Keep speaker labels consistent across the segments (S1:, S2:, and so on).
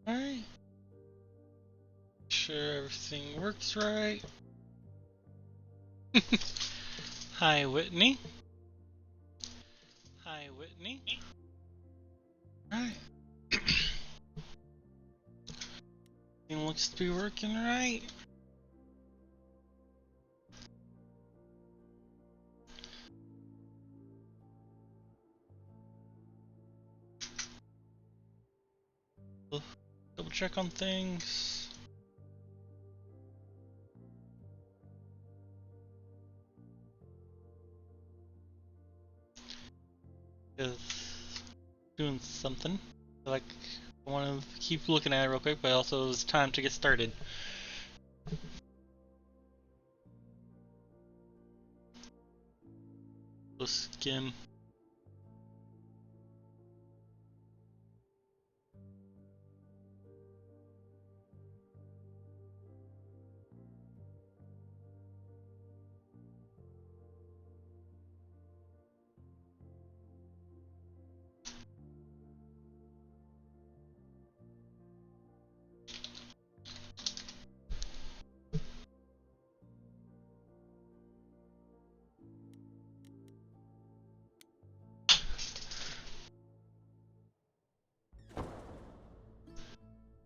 S1: Alright. Sure everything works right. Hi, Whitney. Hi, Whitney. Alright. Everything looks to be working right. Double check on things. Is doing something. Like, I want to keep looking at it real quick, but also it's time to get started. Let's skim.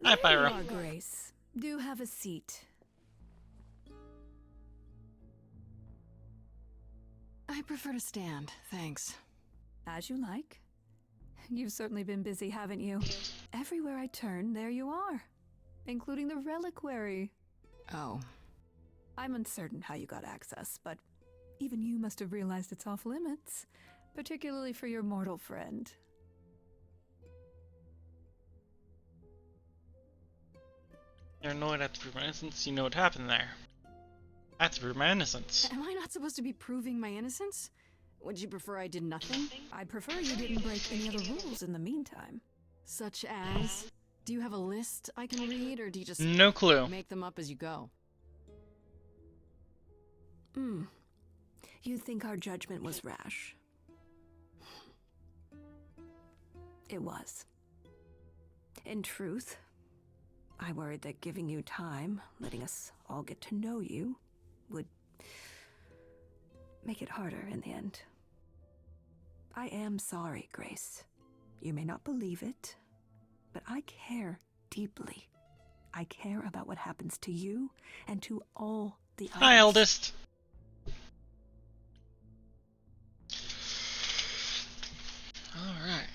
S1: Hi,
S2: There you
S1: Pyro.
S2: are, Grace. Do have a seat.
S3: I prefer to stand, thanks.
S2: As you like. You've certainly been busy, haven't you? Everywhere I turn, there you are. Including the reliquary.
S3: Oh.
S2: I'm uncertain how you got access, but even you must have realized its off limits. Particularly for your mortal friend.
S1: You're annoyed at the prove my innocence, you know what happened there. I have to prove my innocence.
S3: Am I not supposed to be proving my innocence? Would you prefer I did nothing?
S2: I'd prefer you didn't break any other rules in the meantime.
S3: Such as? Do you have a list I can read, or do you just
S1: No clue.
S3: make them up as you go?
S2: You think our judgment was rash? It was. In truth, I worried that giving you time, letting us all get to know you, would make it harder in the end. I am sorry, Grace. You may not believe it, but I care deeply. I care about what happens to you and to all the others.
S1: Hi, eldest. Alright.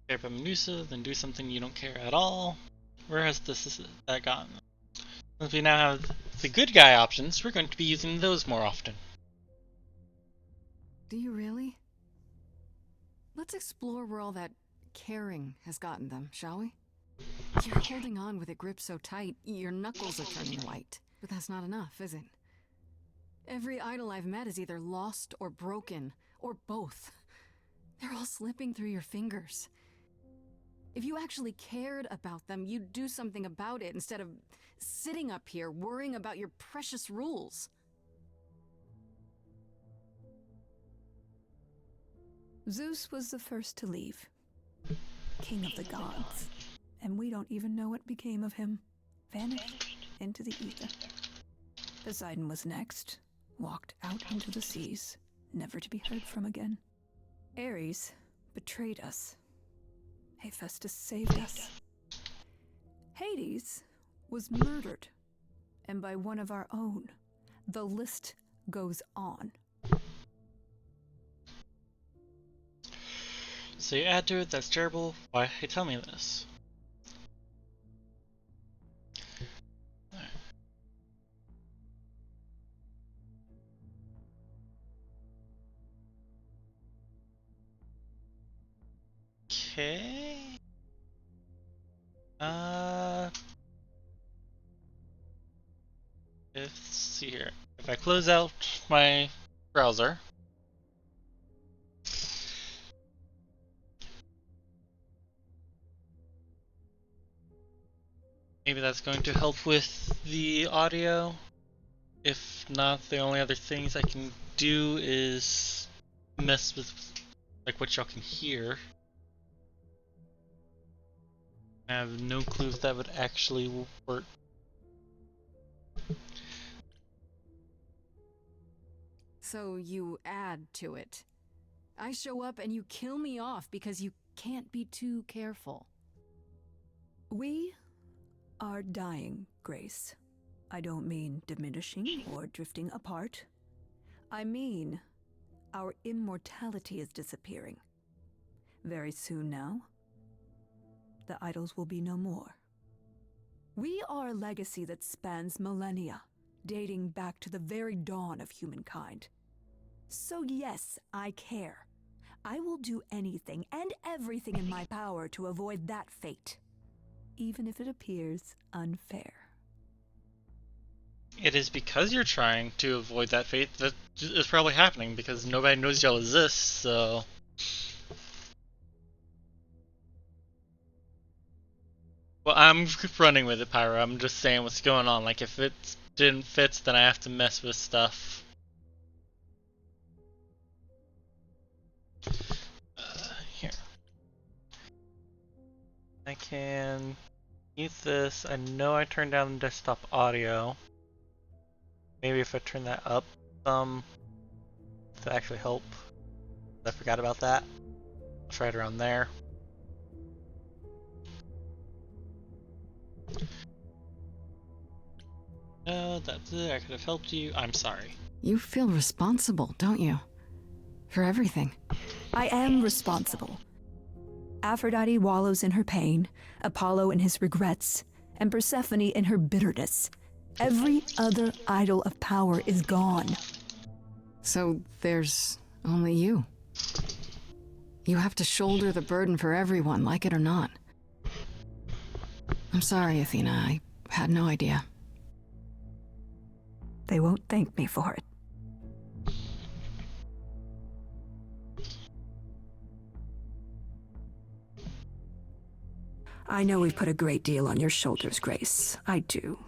S1: Care about Medusa, then do something you don't care at all. Where has that gotten? Since we now have the good guy options, we're going to be using those more often.
S3: Do you really? Let's explore where all that caring has gotten them, shall we? You're holding on with a grip so tight, your knuckles are turning white. But that's not enough, is it? Every idol I've met is either lost or broken, or both. They're all slipping through your fingers. If you actually cared about them, you'd do something about it instead of sitting up here worrying about your precious rules.
S2: Zeus was the first to leave. King of the gods. And we don't even know what became of him. Vanished into the ether. Poseidon was next. Walked out into the seas, never to be heard from again. Ares betrayed us. Hephaestus saved us. Hades was murdered. And by one of our own. The list goes on.
S1: So you add to it, that's terrible. Why tell me this? Okay. Let's see here. If I close out my browser, maybe that's going to help with the audio. If not, the only other things I can do is mess with like what y'all can hear. I have no clue if that would actually work.
S3: So you add to it. I show up and you kill me off because you can't be too careful.
S2: We are dying, Grace. I don't mean diminishing or drifting apart. I mean, our immortality is disappearing. Very soon now, the idols will be no more. We are a legacy that spans millennia, dating back to the very dawn of humankind. So yes, I care. I will do anything and everything in my power to avoid that fate, even if it appears unfair.
S1: It is because you're trying to avoid that fate that is probably happening, because nobody knows y'all exist, so... Well, I'm running with it, Pyro. I'm just saying what's going on. Like, if it didn't fit, then I have to mess with stuff. Here. I can use this. I know I turned down the desktop audio. Maybe if I turn that up some, to actually help. I forgot about that. It's right around there. No, that's it. I could have helped you. I'm sorry.
S3: You feel responsible, don't you? For everything.
S2: I am responsible. Aphrodite wallows in her pain, Apollo in his regrets, and Persephone in her bitterness. Every other idol of power is gone.
S3: So there's only you. You have to shoulder the burden for everyone, like it or not. I'm sorry, Athena. I had no idea.
S2: They won't thank me for it. I know we've put a great deal on your shoulders, Grace. I do.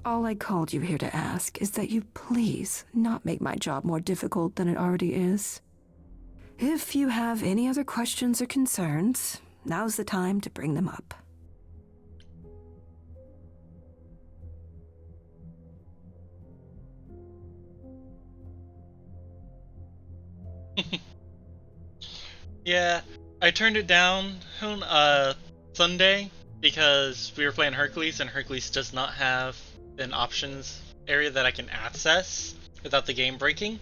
S2: All I called you here to ask is that you please not make my job more difficult than it already is. If you have any other questions or concerns, now's the time to bring them up.
S1: Yeah, I turned it down on Sunday because we were playing Hercules, and Hercules does not have an options area that I can access without the game breaking.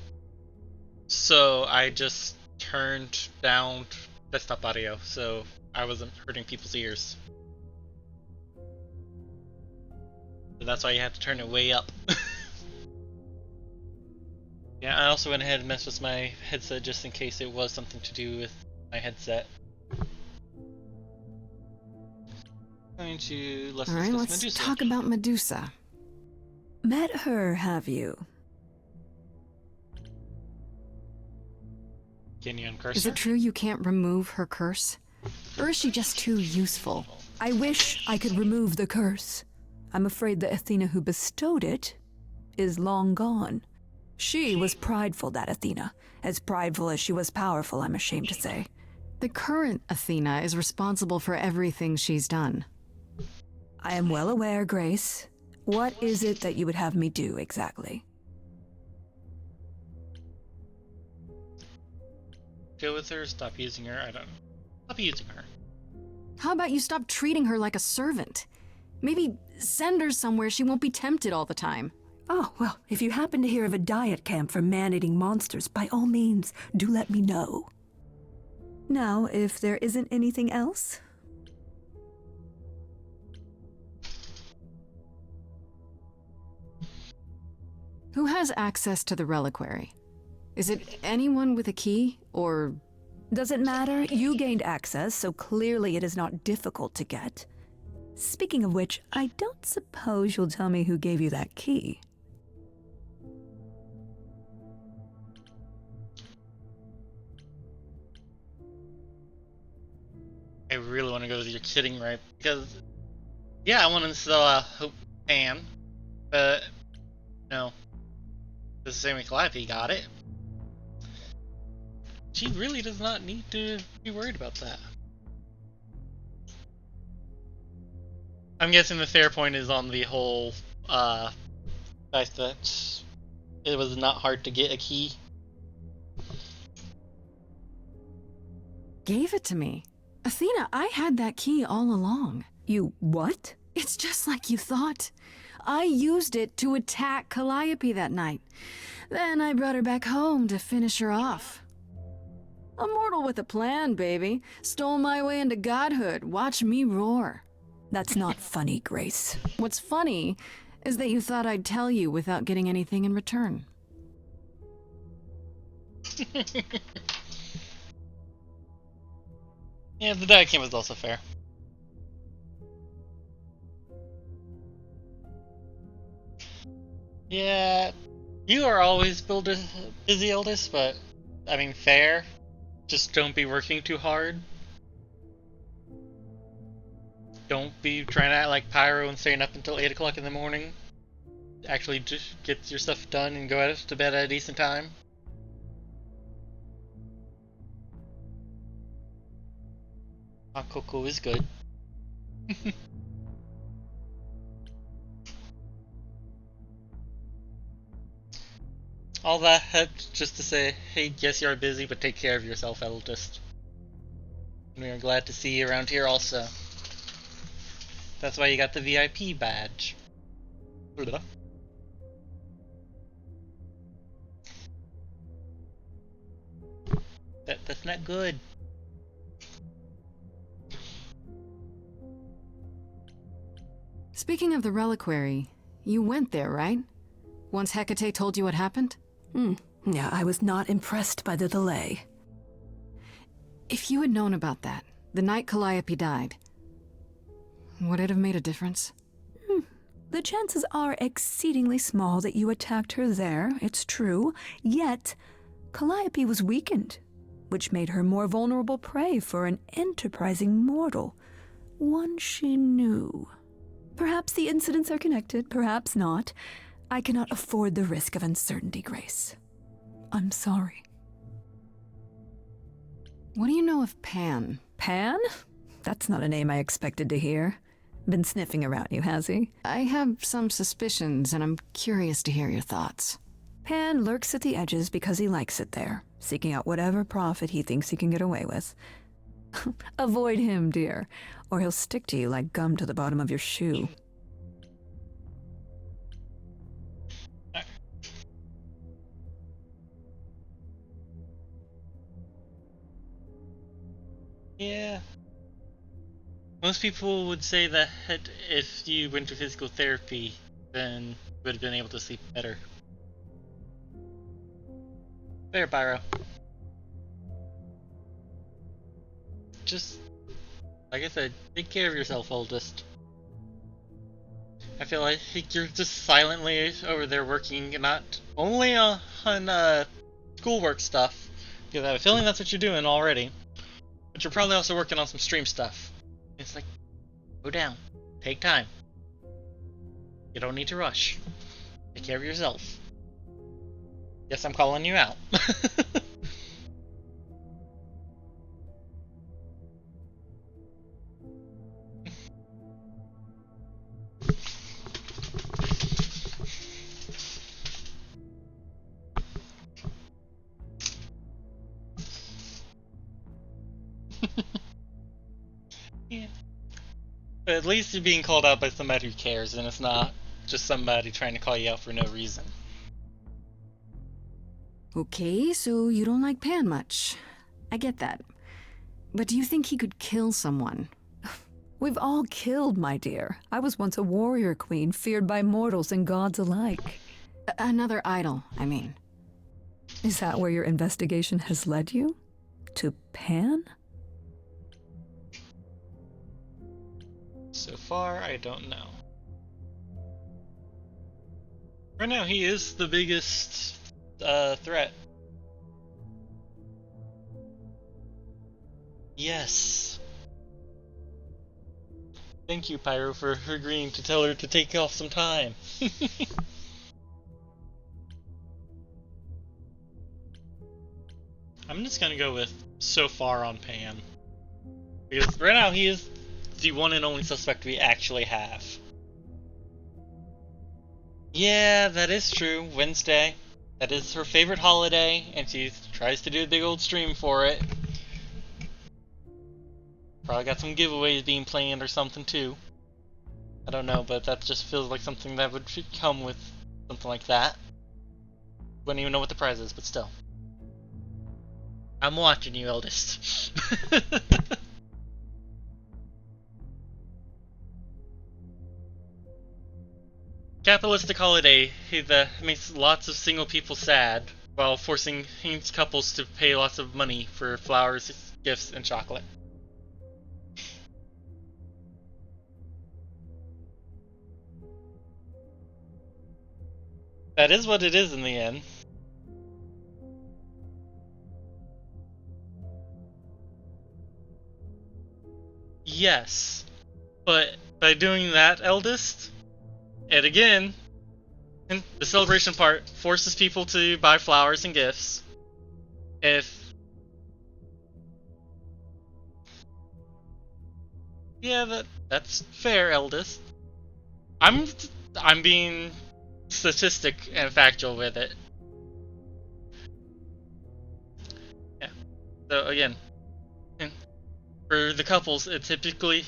S1: So I just turned down desktop audio so I wasn't hurting people's ears. So that's why you have to turn it way up. Yeah, I also went ahead and messed with my headset just in case it was something to do with my headset. Going to
S3: Alright, let's
S1: Medusa.
S3: talk about Medusa.
S2: Met her, have you?
S1: Kenyon cursor.
S3: Is it true you can't remove her curse? Or is she just too useful?
S2: I wish I could remove the curse. I'm afraid the Athena who bestowed it is long gone. She was prideful, that Athena. As prideful as she was powerful, I'm ashamed to say.
S3: The current Athena is responsible for everything she's done.
S2: I am well aware, Grace. What is it that you would have me do, exactly?
S1: Deal with her, stop using her, I don't know. Stop using her.
S3: How about you stop treating her like a servant? Maybe send her somewhere she won't be tempted all the time.
S2: Oh, well, if you happen to hear of a diet camp for man-eating monsters, by all means, do let me know. Now, if there isn't anything else...
S3: Who has access to the reliquary? Is it anyone with a key, or...
S2: Doesn't matter, you gained access, so clearly it is not difficult to get. Speaking of which, I don't suppose you'll tell me who gave you that key.
S1: I really want to go with you're kidding, right? Because, yeah, I want to sell a Hope Pan, but, no. This is the same with Calliope, got it. She really does not need to be worried about that. I'm guessing the fair point is on the whole fact that it was not hard to get a key.
S3: Gave it to me. Athena, I had that key all along.
S2: You what?
S3: It's just like you thought. I used it to attack Calliope that night. Then I brought her back home to finish her off. A mortal with a plan, baby. Stole my way into godhood. Watch me roar.
S2: That's not funny, Grace.
S3: What's funny is that you thought I'd tell you without getting anything in return.
S1: Yeah, the die game was also fair. Yeah, you are always busy, Eldest, but I mean, fair. Just don't be working too hard. Don't be trying to act like Pyro and staying up until 8 o'clock in the morning. Actually, just get your stuff done and go to bed at a decent time. Hot cocoa is good. All that just to say, hey, yes, you're busy, but take care of yourself, Eldest. We are glad to see you around here also. That's why you got the VIP badge. That's not good.
S3: Speaking of the reliquary, you went there, right? Once Hecate told you what happened?
S2: Yeah, I was not impressed by the delay.
S3: If you had known about that, the night Calliope died, would it have made a difference?
S2: The chances are exceedingly small that you attacked her there, it's true. Yet, Calliope was weakened, which made her more vulnerable prey for an enterprising mortal, one she knew. Perhaps the incidents are connected, perhaps not. I cannot afford the risk of uncertainty, Grace. I'm sorry.
S3: What do you know of Pan?
S2: Pan? That's not a name I expected to hear. Been sniffing around you, has he?
S3: I have some suspicions, and I'm curious to hear your thoughts.
S2: Pan lurks at the edges because he likes it there, seeking out whatever profit he thinks he can get away with. Avoid him, dear, or he'll stick to you like gum to the bottom of your shoe.
S1: Yeah. Most people would say that if you went to physical therapy, then you would have been able to sleep better. There, Pyro. Just, like I said, take care of yourself, Oldest. I feel like you're just silently over there working not only on schoolwork stuff, because I have a feeling that's what you're doing already, but you're probably also working on some stream stuff. It's like, go down, take time. You don't need to rush. Take care of yourself. Yes, I'm calling you out. Yeah. But at least you're being called out by somebody who cares, and it's not just somebody trying to call you out for no reason.
S3: Okay, so you don't like Pan much. I get that. But do you think he could kill someone?
S2: We've all killed, my dear. I was once a warrior queen, feared by mortals and gods alike.
S3: Another idol, I mean.
S2: Is that where your investigation has led you? To Pan?
S1: So far, I don't know. Right now, he is the biggest threat. Yes. Thank you, Pyro, for agreeing to tell her to take off some time. I'm just gonna go with so far on Pan. Because right now he is the one and only suspect we actually have. Yeah, that is true. Wednesday. That is her favorite holiday, and she tries to do a big old stream for it. Probably got some giveaways being planned or something too. I don't know, but that just feels like something that would come with something like that. Wouldn't even know what the prize is, but still. I'm watching you, eldest. Capitalistic holiday that makes lots of single people sad, while forcing couples to pay lots of money for flowers, gifts, and chocolate. That is what it is in the end. Yes, but by doing that, eldest, and again, the celebration part forces people to buy flowers and gifts. Yeah, that's fair, eldest. I'm being statistic and factual with it. Yeah. So again, for the couples, it typically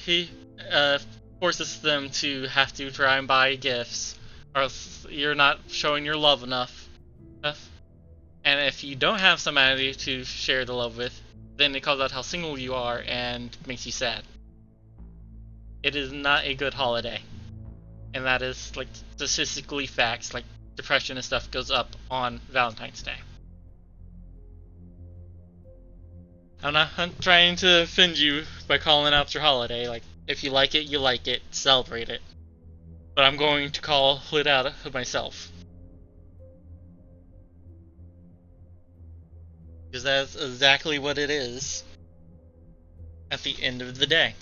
S1: forces them to have to try and buy gifts, or else you're not showing your love enough. And if you don't have somebody to share the love with, then it calls out how single you are and makes you sad. It is not a good holiday. And that is, like, statistically facts, like depression and stuff goes up on Valentine's Day. I'm not trying to offend you by calling out your holiday. Like, if you like it, you like it, celebrate it. But I'm going to call it out of myself. Because that's exactly what it is at the end of the day.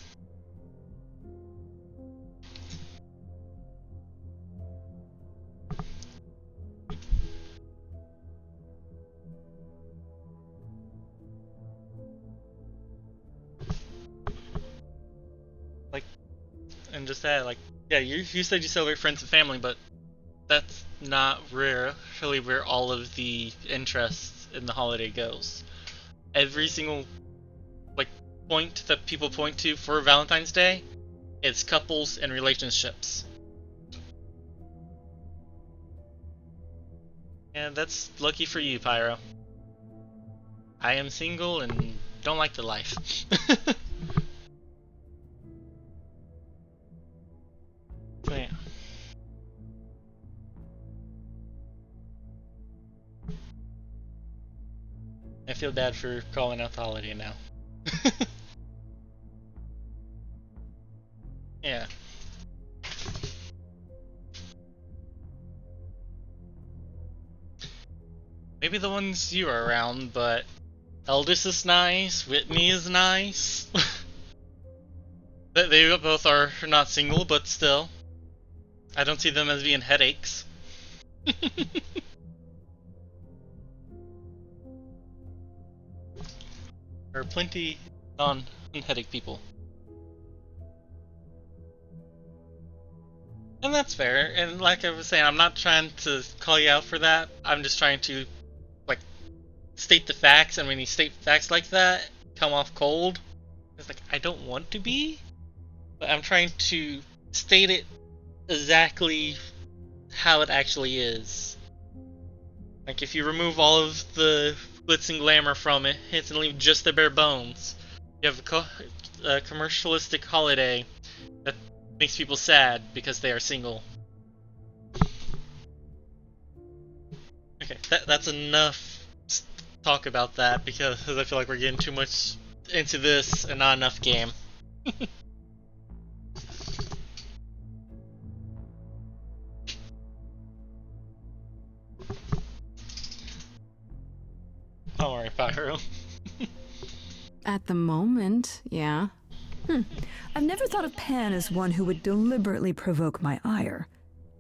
S1: Like, and just that, like, yeah, you said you celebrate friends and family, but that's not really where all of the interests in the holiday goes. Every single, like, point that people point to for Valentine's Day, it's couples and relationships. And that's lucky for you, Pyro. I am single and don't like the life. So yeah. I feel bad for calling out the holiday now. Yeah. Maybe the ones you are around, but Eldest is nice, Whitney is nice. They both are not single, but still. I don't see them as being headaches. There are plenty non-headache people. And that's fair, and like I was saying, I'm not trying to call you out for that. I'm just trying to, like, state the facts, and when you state facts like that, come off cold. It's like, I don't want to be, but I'm trying to state it exactly how it actually is. Like, if you remove all of the glitz and glamour from it, and leave just the bare bones, you have a commercialistic holiday that makes people sad because they are single. Okay, that's enough talk about that, because I feel like we're getting too much into this and not enough game. Don't worry, Pyro.
S3: At the moment, yeah.
S2: I've never thought of Pan as one who would deliberately provoke my ire.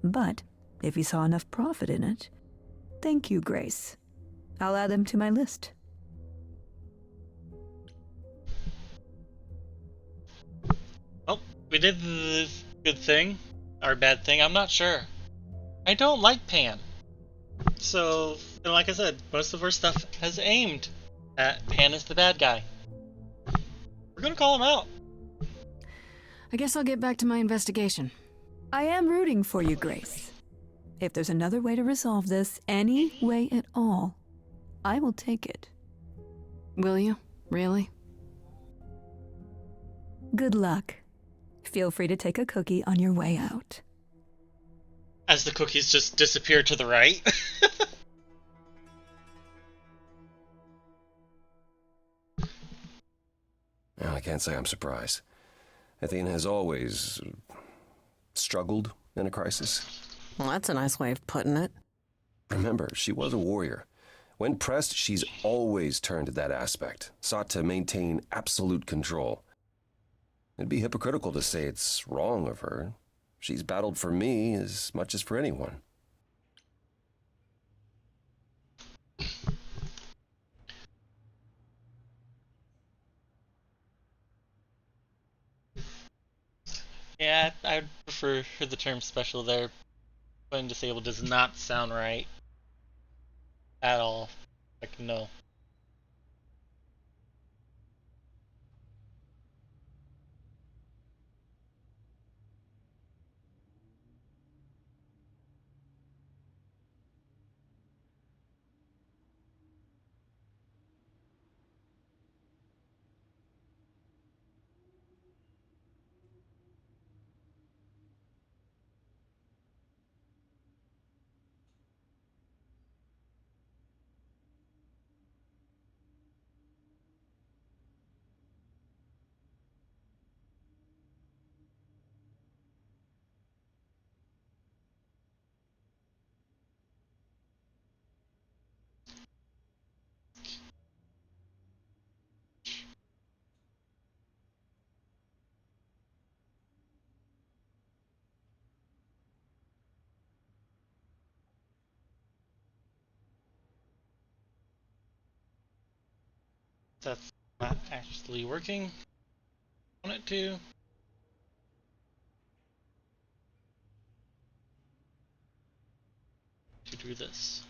S2: But if he saw enough profit in it, thank you, Grace. I'll add them to my list.
S1: Well, we did the good thing, or bad thing, I'm not sure. I don't like Pan. So, like I said, most of our stuff has aimed at Pan as the bad guy. We're gonna call him out.
S3: I guess I'll get back to my investigation.
S2: I am rooting for you, Grace. If there's another way to resolve this, any way at all, I will take it.
S3: Will you? Really?
S2: Good luck. Feel free to take a cookie on your way out.
S1: As the cookies just disappear to the right.
S4: Well, I can't say I'm surprised. Athena has always struggled in a crisis.
S5: Well, that's a nice way of putting it.
S4: Remember, she was a warrior. When pressed, she's always turned to that aspect, sought to maintain absolute control. It'd be hypocritical to say it's wrong of her. She's battled for me as much as for anyone.
S1: Yeah, I would prefer the term special there. When disabled does not sound right. At all. Like, no. That's not actually working. I want it to do this.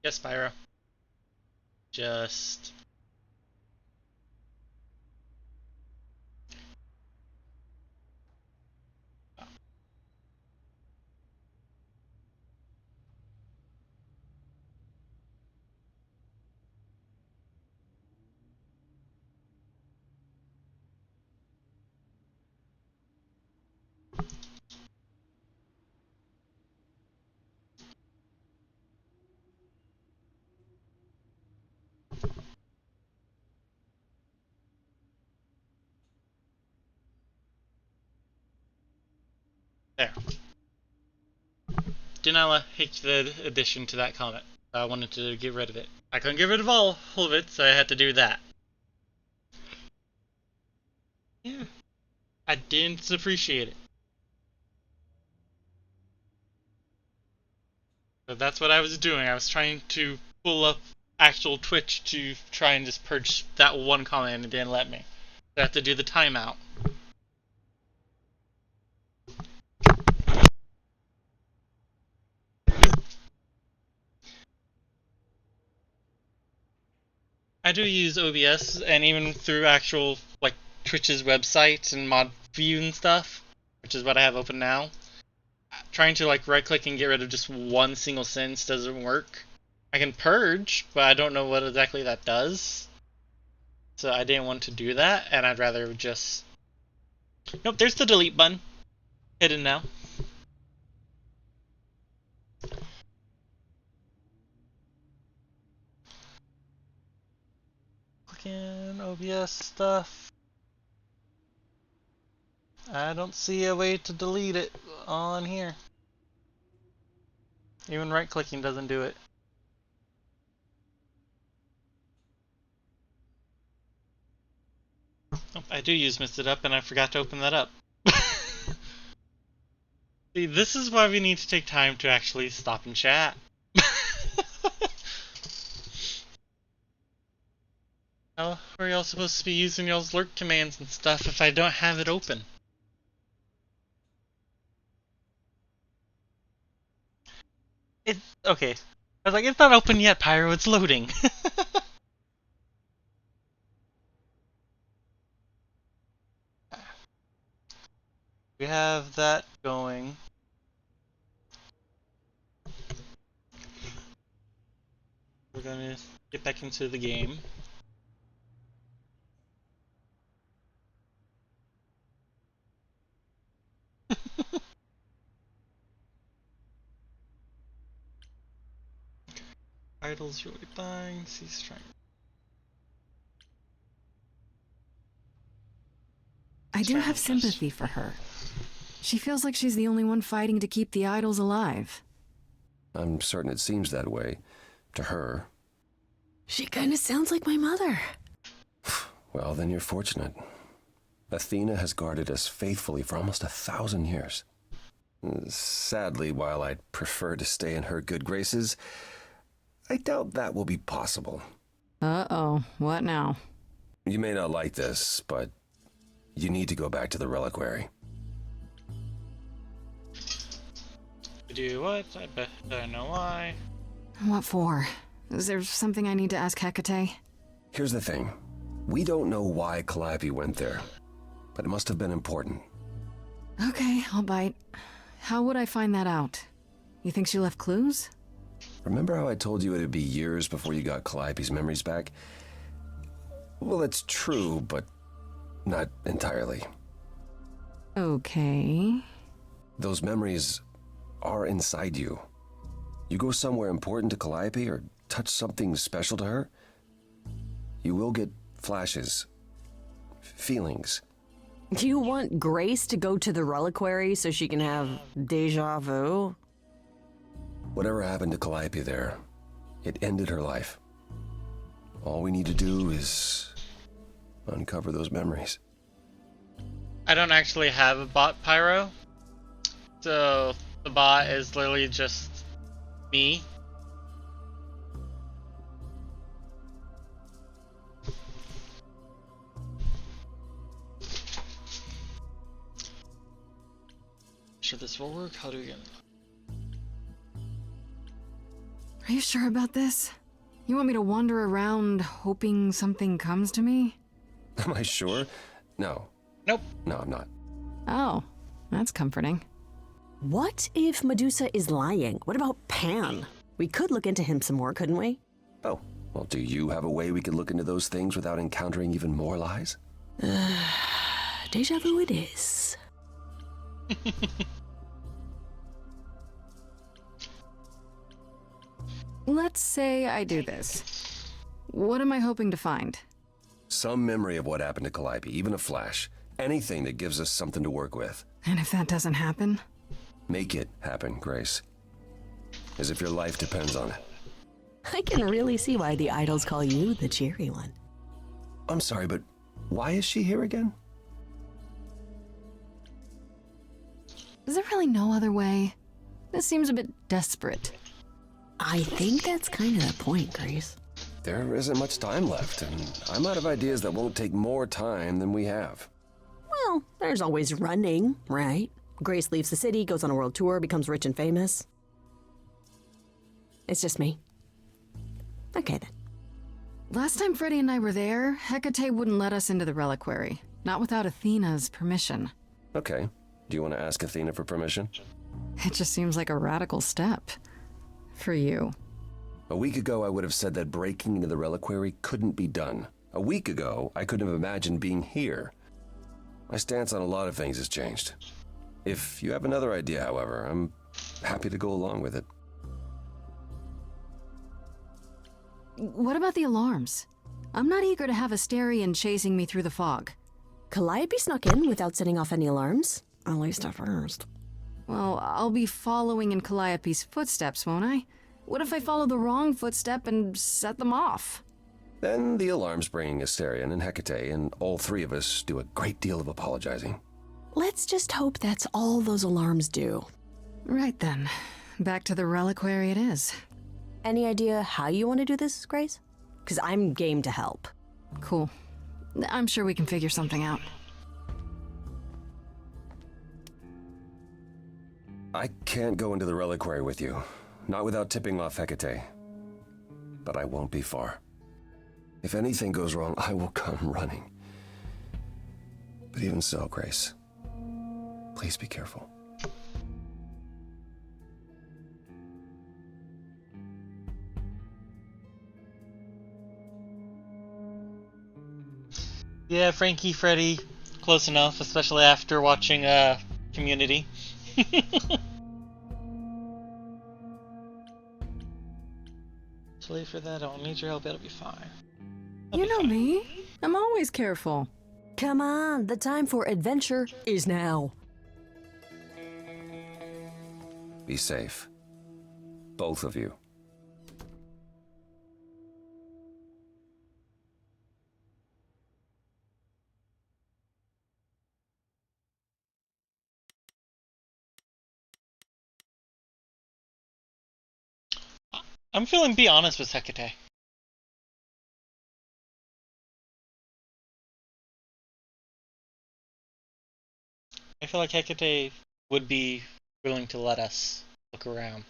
S1: Yes, Spyro. Just there. Did not like the addition to that comment. I wanted to get rid of it. I couldn't get rid of all of it, so I had to do that. Yeah. I didn't appreciate it. But that's what I was doing. I was trying to pull up actual Twitch to try and just purge that one comment, and it didn't let me. So I have to do the timeout. I do use OBS, and even through actual, like, Twitch's website and mod view and stuff, which is what I have open now. Trying to, like, right-click and get rid of just one single sentence doesn't work. I can purge, but I don't know what exactly that does. So I didn't want to do that, and I'd rather just... Nope, there's the delete button. Hidden now. Clicking OBS stuff. I don't see a way to delete it on here. Even right-clicking doesn't do it. Oh, I do use Missed It Up, and I forgot to open that up. See, this is why we need to take time to actually stop and chat. How are y'all supposed to be using y'all's lurk commands and stuff if I don't have it open? Okay. I was like, it's not open yet, Pyro, it's loading. We have that going. We're gonna get back into the game. Idols really buying, see strength.
S3: I do have
S1: Strength.
S3: sympathy for her. She feels like she's the only one fighting to keep the idols alive.
S4: I'm certain it seems that way to her.
S5: She kind of sounds like my mother.
S4: Well, then you're fortunate. Athena has guarded us faithfully for almost 1,000 years. Sadly, while I'd prefer to stay in her good graces, I doubt that will be possible.
S3: Uh-oh, what now?
S4: You may not like this, but you need to go back to the reliquary.
S1: To do what? I bet I know why.
S3: What for? Is there something I need to ask Hecate?
S4: Here's the thing. We don't know why Calliope went there, but it must have been important.
S3: Okay, I'll bite. How would I find that out? You think she left clues?
S4: Remember how I told you it'd be years before you got Calliope's memories back? Well, it's true, but not entirely.
S3: Okay.
S4: Those memories are inside you. You go somewhere important to Calliope or touch something special to her, you will get flashes, feelings.
S5: Do you want Grace to go to the reliquary so she can have deja vu?
S4: Whatever happened to Calliope there, it ended her life. All we need to do is uncover those memories.
S1: I don't actually have a bot, Pyro. So the bot is literally just me. Sure this will work? How do we get it?
S3: Are you sure about this? You want me to wander around hoping something comes to me?
S4: Am I sure? No.
S1: Nope.
S4: No, I'm not.
S3: Oh, that's comforting.
S5: What if Medusa is lying? What about Pan? We could look into him some more, couldn't we?
S4: Oh, well, do you have a way we could look into those things without encountering even more lies?
S5: Deja vu it is.
S3: Let's say I do this. What am I hoping to find?
S4: Some memory of what happened to Calliope, even a flash. Anything that gives us something to work with.
S3: And if that doesn't happen?
S4: Make it happen, Grace. As if your life depends on it.
S5: I can really see why the idols call you the cheery one.
S4: I'm sorry, but why is she here again?
S3: Is there really no other way? This seems a bit desperate.
S5: I think that's kind of the point, Grace.
S4: There isn't much time left, and I'm out of ideas that won't take more time than we have.
S5: Well, there's always running, right? Grace leaves the city, goes on a world tour, becomes rich and famous. It's just me. Okay, then.
S3: Last time Freddy and I were there, Hecate wouldn't let us into the reliquary. Not without Athena's permission.
S4: Okay. Do you want to ask Athena for permission?
S3: It just seems like a radical step. For you.
S4: A week ago, I would have said that breaking into the reliquary couldn't be done. A week ago, I couldn't have imagined being here. My stance on a lot of things has changed. If you have another idea, however, I'm happy to go along with it.
S3: What about the alarms? I'm not eager to have Asterion chasing me through the fog.
S5: Calliope snuck in without setting off any alarms. At least at first.
S3: Well, I'll be following in Calliope's footsteps, won't I? What if I follow the wrong footstep and set them off?
S4: Then the alarms bring Asterion and Hecate, and all three of us do a great deal of apologizing.
S5: Let's just hope that's all those alarms do.
S3: Right then. Back to the reliquary it is.
S5: Any idea how you want to do this, Grace? Because I'm game to help.
S3: Cool. I'm sure we can figure something out.
S4: I can't go into the reliquary with you. Not without tipping off Hecate. But I won't be far. If anything goes wrong, I will come running. But even so, Grace, please be careful.
S1: Yeah, Frankie, Freddy, close enough, especially after watching Community. Actually, for that, I don't need your help. It'll be fine.
S3: You know me. I'm always careful.
S5: Come on, the time for adventure is now.
S4: Be safe. Both of you.
S1: I'm feeling be honest with Hecate. I feel like Hecate would be willing to let us look around.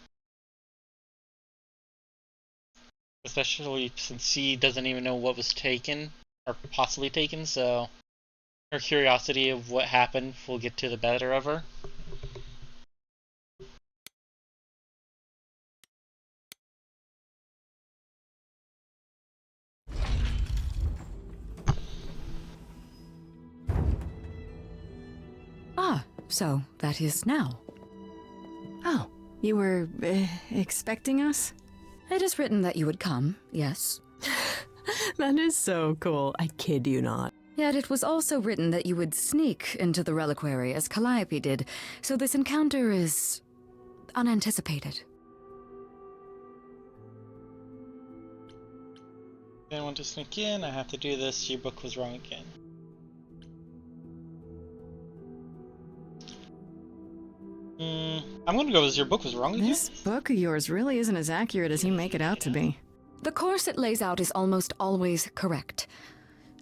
S1: Especially since she doesn't even know what was taken, or possibly taken, so her curiosity of what happened will get to the better of her.
S3: Ah, so that is now. Oh, you were expecting us?
S6: It is written that you would come, yes.
S5: That is so cool. I kid you not.
S6: Yet it was also written that you would sneak into the reliquary as Calliope did, so this encounter is unanticipated.
S1: Didn't want to sneak in, I have to do this, your book was wrong again. I'm gonna go with your book was wrong again.
S3: This book of yours really isn't as accurate as you make it out to be.
S6: The course it lays out is almost always correct.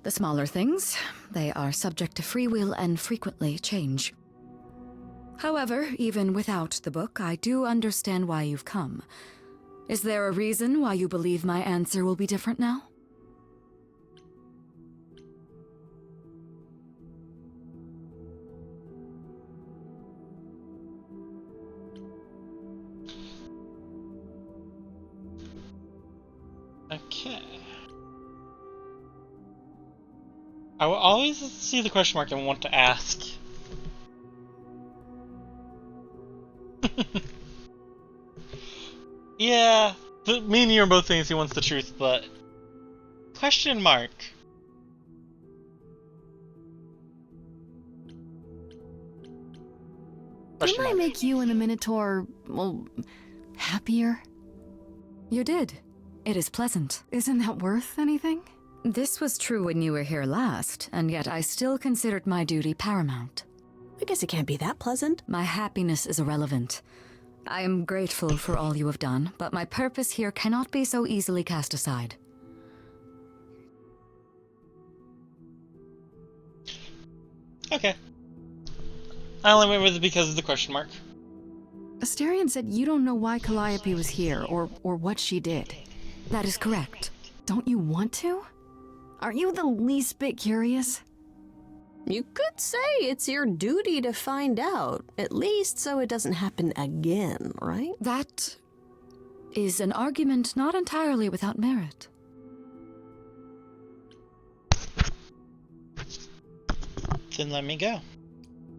S6: The smaller things, they are subject to free will and frequently change. However, even without the book, I do understand why you've come. Is there a reason why you believe my answer will be different now?
S1: Okay. I will always see the question mark and want to ask. Yeah, me and you are both saying he wants the truth, but question mark.
S3: Didn't I make you and the Minotaur, well, happier?
S6: You did. It is pleasant.
S3: Isn't that worth anything?
S6: This was true when you were here last, and yet I still considered my duty paramount.
S5: I guess it can't be that pleasant.
S6: My happiness is irrelevant. I am grateful for all you have done, but my purpose here cannot be so easily cast aside.
S1: Okay. I only went with it because of the question mark.
S3: Asterion said you don't know why Calliope was here, or what she did.
S6: That is correct.
S3: Don't you want to? Aren't you the least bit curious?
S5: You could say it's your duty to find out, at least so it doesn't happen again, right?
S6: That is an argument not entirely without merit.
S1: Then let me go.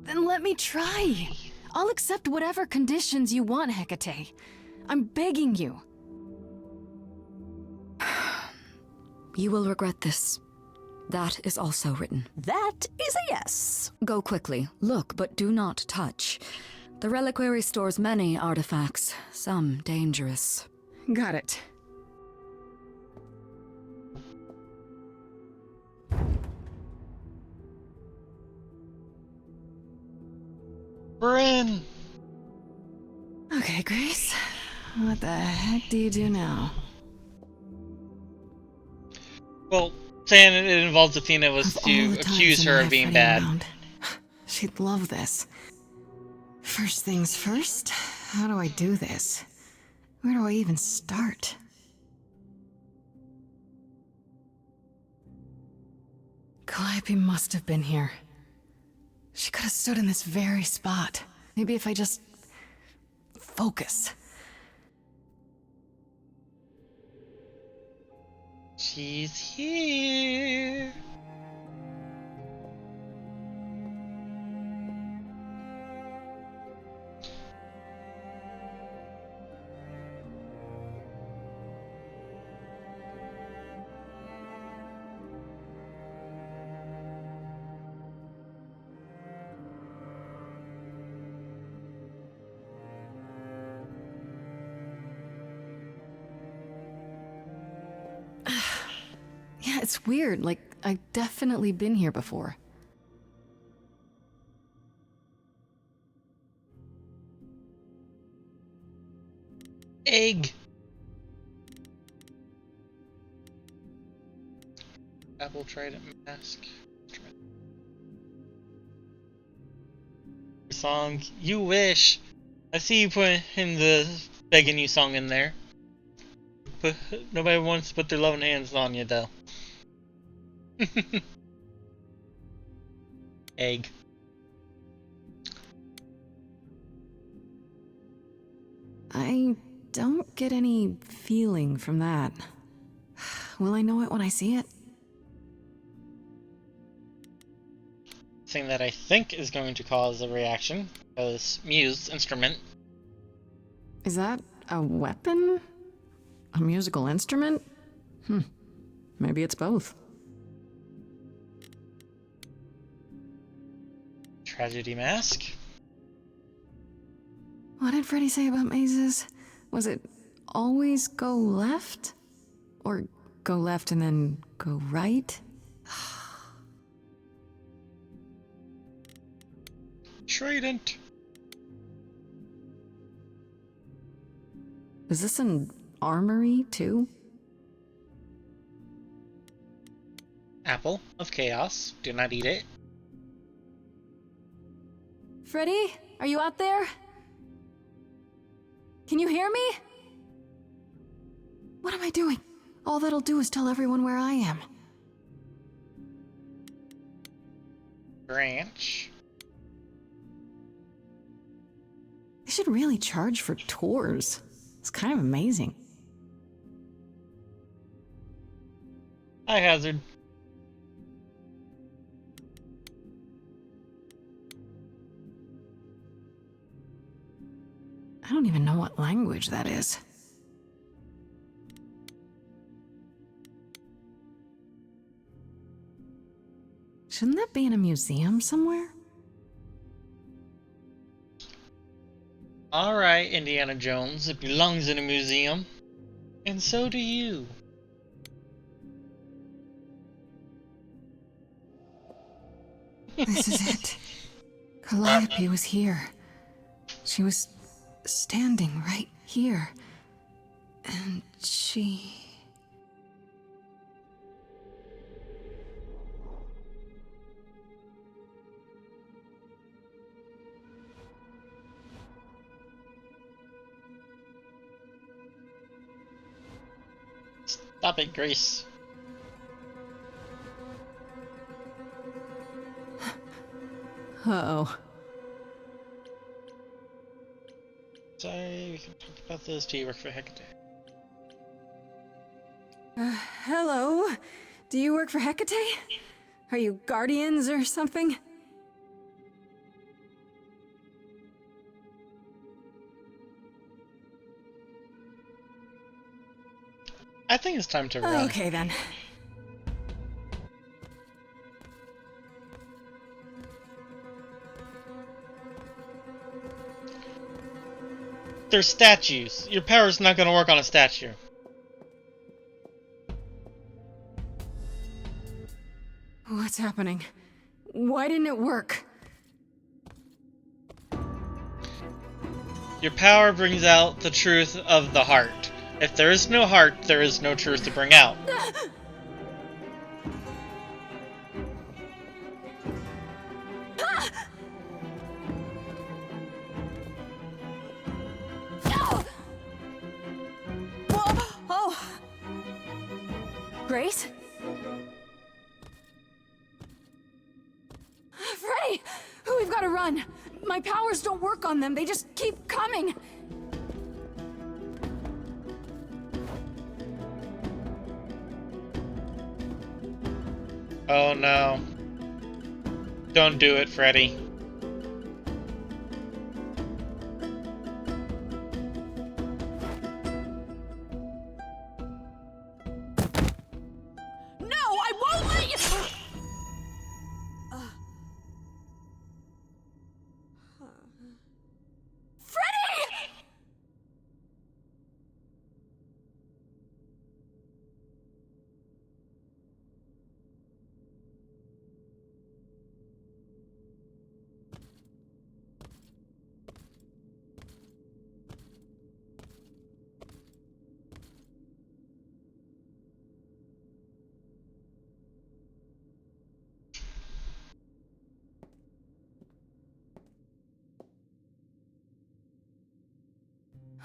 S3: Then let me try. I'll accept whatever conditions you want, Hecate. I'm begging you.
S6: You will regret this. That is also written.
S5: That is a yes.
S6: Go quickly. Look, but do not touch. The reliquary stores many artifacts, some dangerous.
S3: Got it.
S1: We're in!
S3: Okay, Grace. What the heck do you do now?
S1: Well, saying it involves Athena was
S3: Of all
S1: to
S3: the times
S1: accuse
S3: in
S1: her
S3: my
S1: of being
S3: Freddy
S1: bad.
S3: around, she'd love this. First things first, how do I do this? Where do I even start? Calliope must have been here. She could have stood in this very spot. Maybe if I just focus.
S1: She's here.
S3: Yeah, it's weird. Like, I've definitely been here before.
S1: Egg. Apple Trident Mask. Song. You wish. I see you putting the begging you song in there. But nobody wants to put their loving hands on you, though. Egg.
S3: I don't get any feeling from that. Will I know it when I see it?
S1: Thing that I think is going to cause a reaction is Muse instrument.
S3: Is that a weapon? A musical instrument? Maybe it's both.
S1: Tragedy Mask.
S3: What did Freddy say about mazes? Was it always go left? Or go left and then go right?
S1: Trident.
S3: Is this an armory, too?
S1: Apple of Chaos. Do not eat it.
S3: Freddy, are you out there? Can you hear me? What am I doing? All that'll do is tell everyone where I am.
S1: Branch.
S3: They should really charge for tours. It's kind of amazing.
S1: High Hazard.
S3: I don't even know what language that is. Shouldn't that be in a museum somewhere?
S1: Alright, Indiana Jones. It belongs in a museum. And so do you.
S3: This is it. Calliope was here. She was standing right here. And she...
S1: Stop it, Grace.
S3: Uh-oh.
S1: Sorry, we can talk about this. Do you work for Hecate?
S3: Hello? Do you work for Hecate? Are you guardians or something?
S1: I think it's time to run.
S3: Okay then.
S1: They're statues. Your power's not gonna work on a statue.
S3: What's happening? Why didn't it work?
S1: Your power brings out the truth of the heart. If there is no heart, there is no truth to bring out.
S6: Grace? Freddy! We've got to run. My powers don't work on them. They just keep coming.
S1: Oh no. Don't do it, Freddy.
S6: No, I won't let you. Freddy!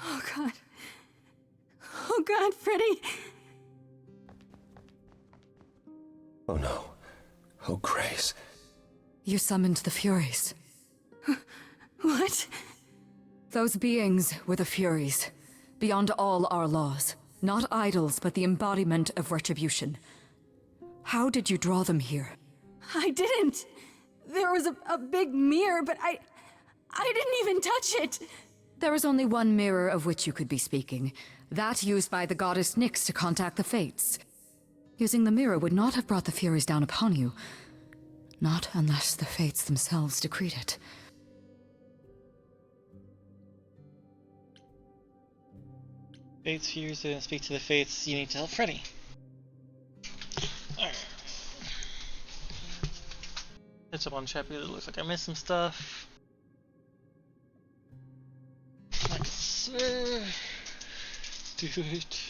S6: Oh God. Oh God, Freddy.
S4: Oh no. Oh, Grace.
S6: You summoned the Furies. What? Those beings were the Furies, beyond all our laws. Not idols, but the embodiment of retribution. How did you draw them here? I didn't. There was a big mirror, but I didn't even touch it. There is only one mirror of which you could be speaking. That used by the goddess Nyx to contact the Fates. Using the mirror would not have brought the Furies down upon you. Not unless the Fates themselves decreed it.
S1: Fates, Furies, didn't speak to the Fates. You need to help Freddy. Alright. Catch up on chat because it looks like I missed some stuff. Like, sir. Do it.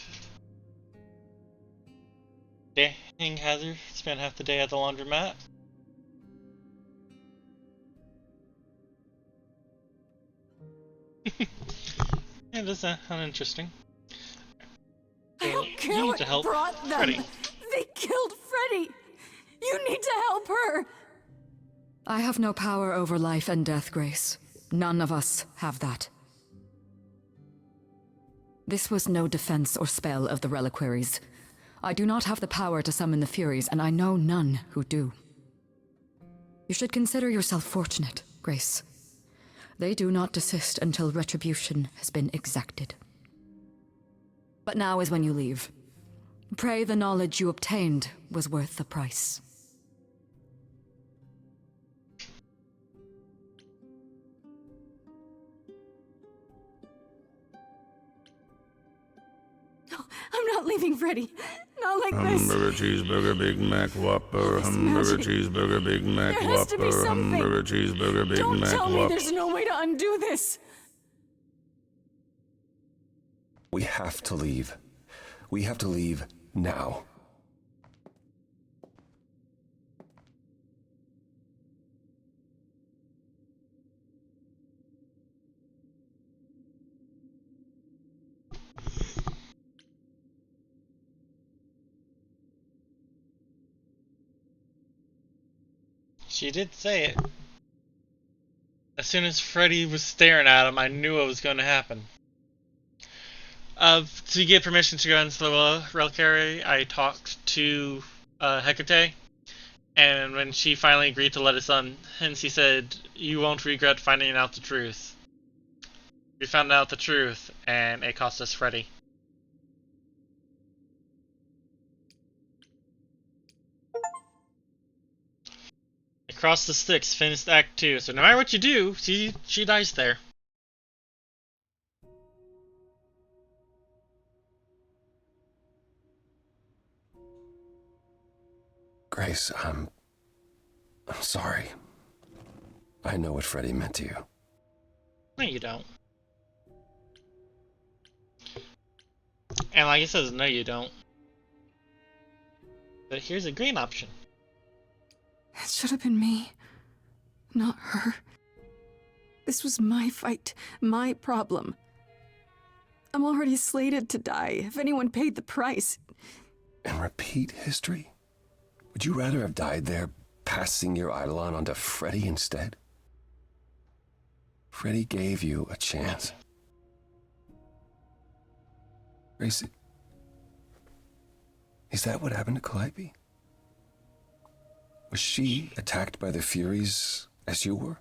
S1: Dang, Hazard. Spent half the day at the laundromat. Yeah, that's uninteresting.
S6: I don't care
S1: you need
S6: what
S1: to help
S6: brought them.
S1: Freddy.
S6: They killed Freddy. You need to help her. I have no power over life and death, Grace. None of us have that. This was no defense or spell of the reliquaries. I do not have the power to summon the Furies, and I know none who do. You should consider yourself fortunate, Grace. They do not desist until retribution has been exacted. But now is when you leave. Pray the knowledge you obtained was worth the price. I'm not leaving Freddy. Not like this.
S7: Hamburger, cheeseburger, Big Mac, Whopper.
S6: This
S7: Hamburger,
S6: magic.
S7: cheeseburger, Big Mac,
S6: There has to be
S7: Whopper.
S6: something.
S7: Hamburger, cheeseburger, Big
S6: Don't
S7: Mac,
S6: tell me
S7: Whopper.
S6: there's no way to undo this.
S4: We have to leave. We have to leave now.
S1: She did say it. As soon as Freddy was staring at him, I knew what was going to happen. To get permission to go into the reliquary, I talked to Hecate, and when she finally agreed to let us on, and she said, "You won't regret finding out the truth." We found out the truth, and it cost us Freddy. Across the Sticks finished Act 2, so no matter what you do, she dies there.
S4: Grace, I'm sorry. I know what Freddy meant to you.
S1: No, you don't. And like it says, no, you don't. But here's a green option.
S2: It should have been me, not her. This was my fight, my problem. I'm already slated to die. If anyone paid the price,
S4: And repeat history? Would you rather have died there, passing your Eidolon onto Freddy instead? Freddy gave you a chance. Grace, is that what happened to Calliope? Was she attacked by the Furies as you were?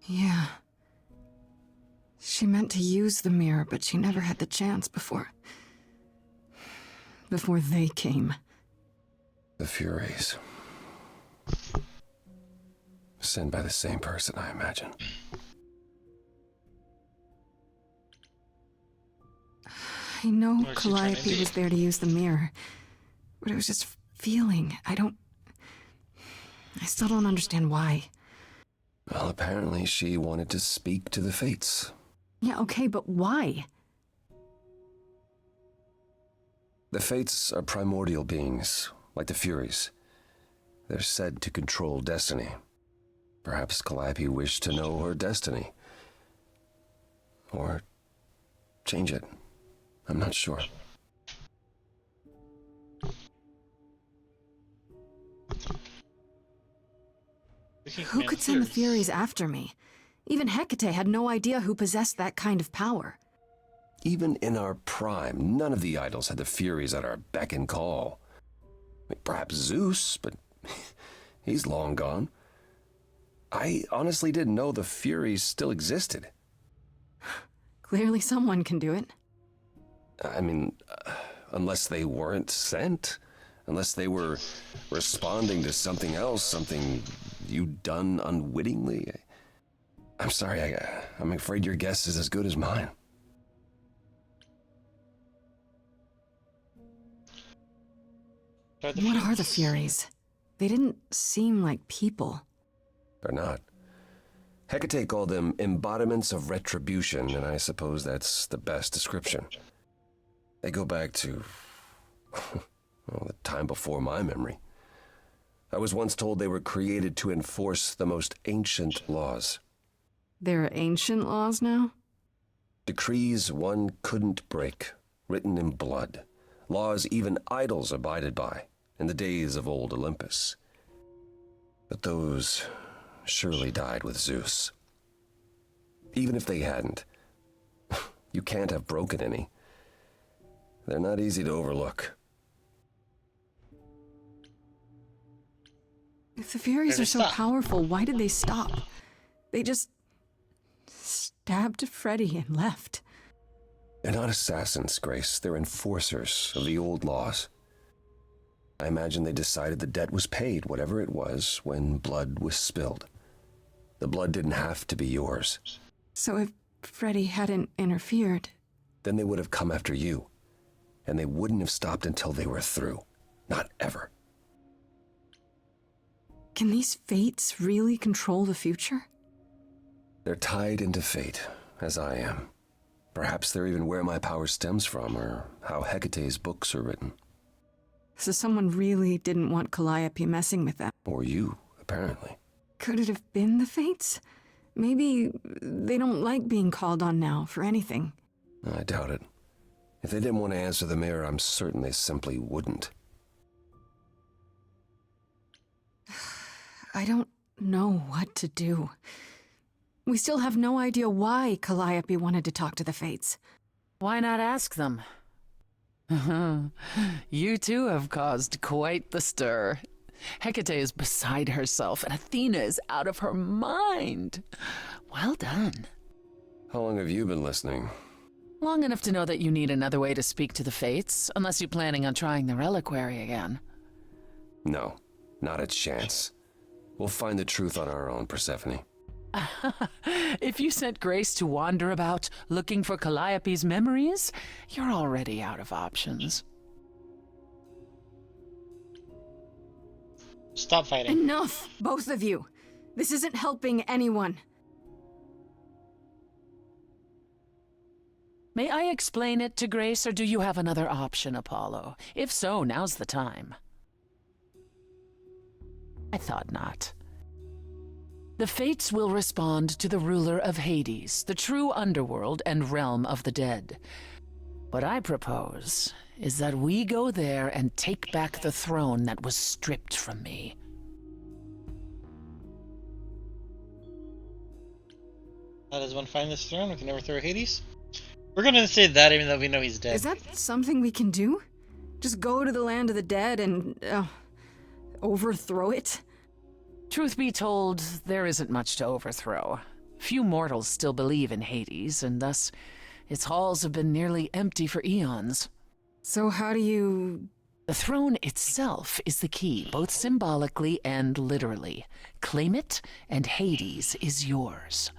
S3: Yeah. She meant to use the mirror, but she never had the chance before they came.
S4: The Furies. Sent by the same person, I imagine.
S3: I know
S1: What, she turned
S3: Calliope
S1: into
S3: was
S1: you?
S3: there to use the mirror, but it was just feeling. I still don't understand why.
S4: Well, apparently she wanted to speak to the Fates.
S3: Yeah, okay, but why?
S4: The Fates are primordial beings, like the Furies. They're said to control destiny. Perhaps Calliope wished to know her destiny. Or change it. I'm not sure.
S3: Who could send the Furies after me? Even Hecate had no idea who possessed that kind of power.
S4: Even in our prime, none of the idols had the Furies at our beck and call. Perhaps Zeus, but he's long gone. I honestly didn't know the Furies still existed.
S3: Clearly someone can do it.
S4: I mean, unless they weren't sent. Unless they were responding to something else, something you'd done unwittingly. I'm sorry, I'm afraid your guess is as good as mine.
S3: What are the Furies? They didn't seem like people.
S4: They're not. Hecate called them embodiments of retribution, and I suppose that's the best description. They go back to, well, the time before my memory. I was once told they were created to enforce the most ancient laws.
S3: There are ancient laws now?
S4: Decrees one couldn't break, written in blood. Laws even idols abided by in the days of old Olympus. But those surely died with Zeus. Even if they hadn't, you can't have broken any. They're not easy to overlook.
S3: If the Furies
S1: They
S3: are so
S1: stop.
S3: powerful, why did they stop? They just stabbed Freddy and left.
S4: They're not assassins, Grace. They're enforcers of the old laws. I imagine they decided the debt was paid, whatever it was, when blood was spilled. The blood didn't have to be yours.
S3: So if Freddy hadn't interfered,
S4: Then they would have come after you. And they wouldn't have stopped until they were through. Not ever.
S3: can these fates really control the future?
S4: They're tied into fate, as I am. Perhaps they're even where my power stems from, or how Hecate's books are written.
S3: So someone really didn't want Calliope messing with them.
S4: Or you, apparently.
S3: Could it have been the fates? Maybe they don't like being called on now for anything.
S4: I doubt it. If they didn't want to answer the mirror, I'm certain they simply wouldn't.
S3: I don't know what to do. We still have no idea why Calliope wanted to talk to the fates.
S8: Why not ask them? You too have caused quite the stir. Hecate is beside herself, and Athena is out of her mind. Well done.
S4: How long have you been listening?
S8: Long enough to know that you need another way to speak to the fates, unless you're planning on trying the reliquary again.
S4: No, not a chance. We'll find the truth on our own, Persephone.
S8: If you sent Grace to wander about looking for Calliope's memories, you're already out of options.
S1: Stop fighting.
S3: Enough, both of you. This isn't helping anyone.
S8: May I explain it to Grace, or do you have another option, Apollo? If so, now's the time. I thought not. The fates will respond to the ruler of Hades, the true underworld and realm of the dead. What I propose is that we go there and take back the throne that was stripped from me.
S1: How does one find this throne? We can overthrow Hades? We're gonna say that even though we know he's dead.
S2: Is that something we can do? Just go to the land of the dead and overthrow it?
S8: Truth be told, there isn't much to overthrow. Few mortals still believe in Hades, and thus its halls have been nearly empty for eons.
S2: So how do you...
S8: The throne itself is the key, both symbolically and literally. Claim it, and Hades is yours.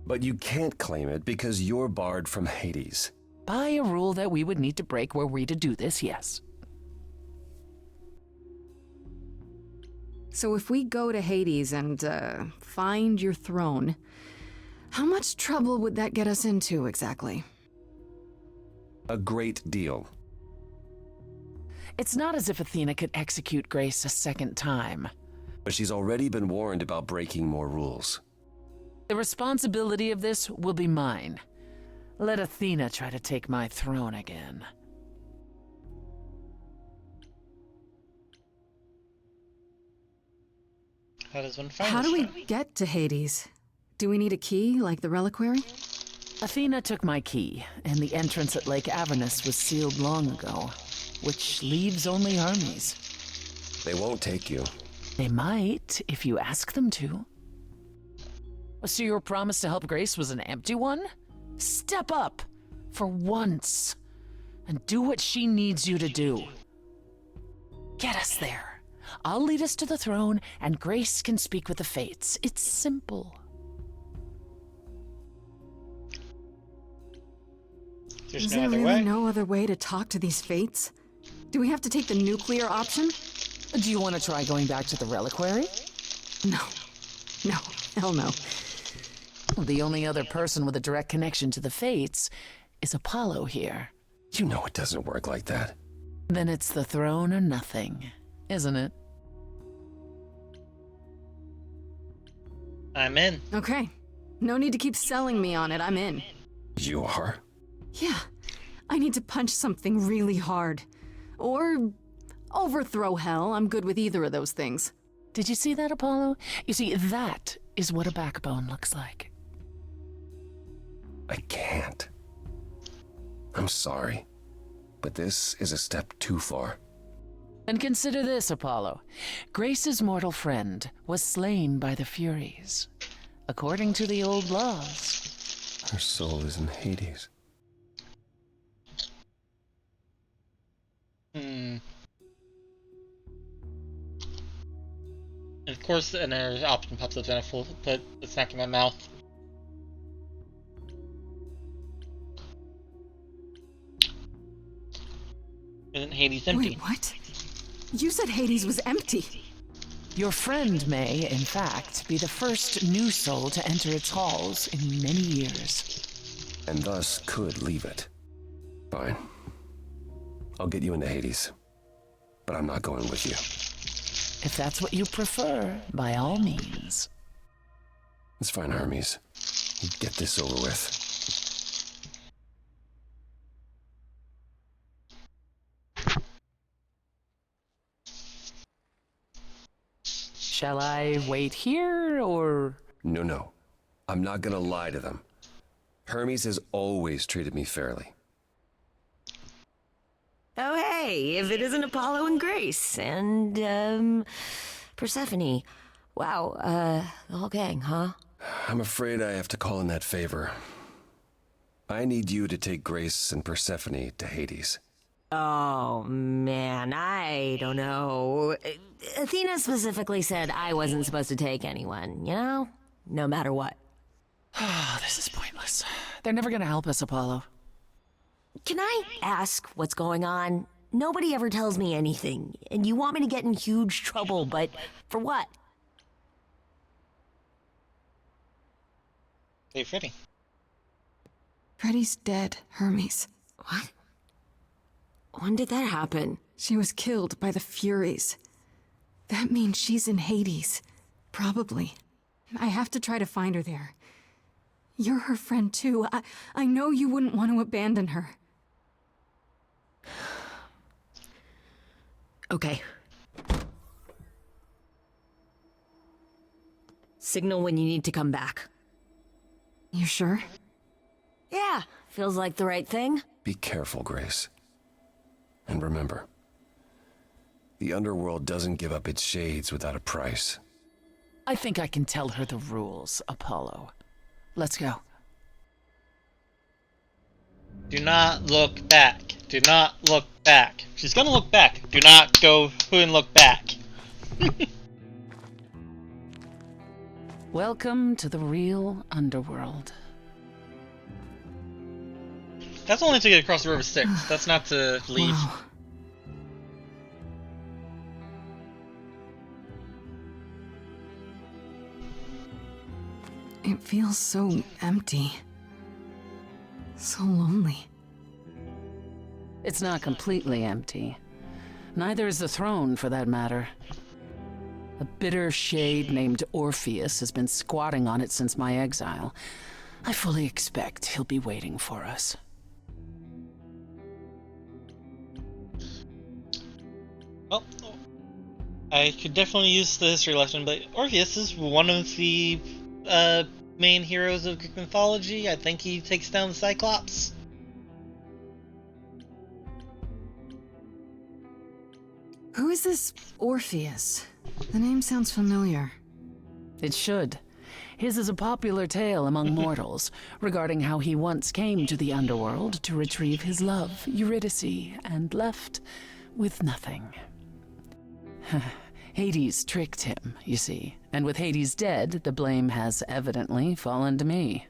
S4: But you can't claim it because you're barred from Hades.
S8: By a rule that we would need to break were we to do this, yes.
S2: So if we go to Hades and find your throne, how much trouble would that get us into exactly?
S4: A great deal.
S8: It's not as if Athena could execute Grace a second time.
S4: But she's already been warned about breaking more rules.
S8: The responsibility of this will be mine. Let Athena try to take my throne again.
S1: How does one find
S2: How
S1: this
S2: do we
S1: throne?
S2: get to Hades? Do we need a key, like the reliquary?
S8: Athena took my key, and the entrance at Lake Avernus was sealed long ago, which leaves only Hermes.
S4: They won't take you.
S8: They might, if you ask them to. So your promise to help Grace was an empty one? Step up, for once, and do what she needs you to do. Get us there. I'll lead us to the throne, and Grace can speak with the Fates. It's simple.
S1: There's
S2: Is
S1: no
S2: there
S1: other
S2: really
S1: way.
S2: no other way to talk to these Fates? Do we have to take the nuclear option?
S8: Do you want to try going back to the reliquary?
S2: No. No. Hell no.
S8: The only other person with a direct connection to the Fates is Apollo here.
S4: You know it doesn't work like that.
S8: Then it's the throne or nothing, isn't it?
S1: I'm in.
S2: Okay. No need to keep selling me on it. I'm in.
S4: You are?
S2: Yeah. I need to punch something really hard. Or overthrow hell. I'm good with either of those things.
S8: Did you see that, Apollo? You see, that is what a backbone looks like.
S4: I can't. I'm sorry, but this is a step too far.
S8: And consider this, Apollo. Grace's mortal friend was slain by the Furies, according to the old laws.
S4: Her soul is in Hades.
S1: And of course, another option pops up, and I full put the snack in my mouth. Isn't Hades empty?
S2: Wait, what? You said Hades was empty.
S8: Your friend may, in fact, be the first new soul to enter its halls in many years.
S4: And thus could leave it. Fine. I'll get you into Hades. But I'm not going with you.
S8: If that's what you prefer, by all means.
S4: It's fine, Hermes. Get this over with.
S8: Shall I wait here, or...?
S4: No. I'm not gonna lie to them. Hermes has always treated me fairly.
S5: Oh, hey, if it isn't Apollo and Grace and, Persephone. Wow, the whole gang, huh?
S4: I'm afraid I have to call in that favor. I need you to take Grace and Persephone to Hades.
S5: Oh, man, I don't know. Athena specifically said I wasn't supposed to take anyone, you know? No matter what.
S8: Oh, this is pointless. They're never gonna help us, Apollo.
S5: Can I ask what's going on? Nobody ever tells me anything, and you want me to get in huge trouble, but for what?
S1: Hey, Freddy.
S2: Freddy's dead, Hermes.
S5: What? When did that happen?
S2: She was killed by the Furies. That means she's in Hades. Probably. I have to try to find her there. You're her friend too. I know you wouldn't want to abandon her.
S5: Okay. Signal when you need to come back.
S3: You sure?
S5: Yeah, feels like the right thing.
S4: Be careful, Grace. And remember, the underworld doesn't give up its shades without a price.
S8: I think I can tell her the rules, Apollo. Let's go.
S1: Do not look back. Do not look back. She's gonna look back. Do not go and look back.
S8: Welcome to the real underworld.
S1: That's only to get across the River Styx. That's not to leave.
S3: Wow. It feels so empty. So lonely.
S8: It's not completely empty. Neither is the throne, for that matter. A bitter shade named Orpheus has been squatting on it since my exile. I fully expect he'll be waiting for us.
S1: Well, I could definitely use the history lesson, but Orpheus is one of the main heroes of Greek mythology. I think he takes down the Cyclops.
S3: Who is this Orpheus? The name sounds familiar.
S8: It should. His is a popular tale among mortals regarding how he once came to the underworld to retrieve his love, Eurydice, and left with nothing. Hades tricked him, you see, and with Hades dead, the blame has evidently fallen to me.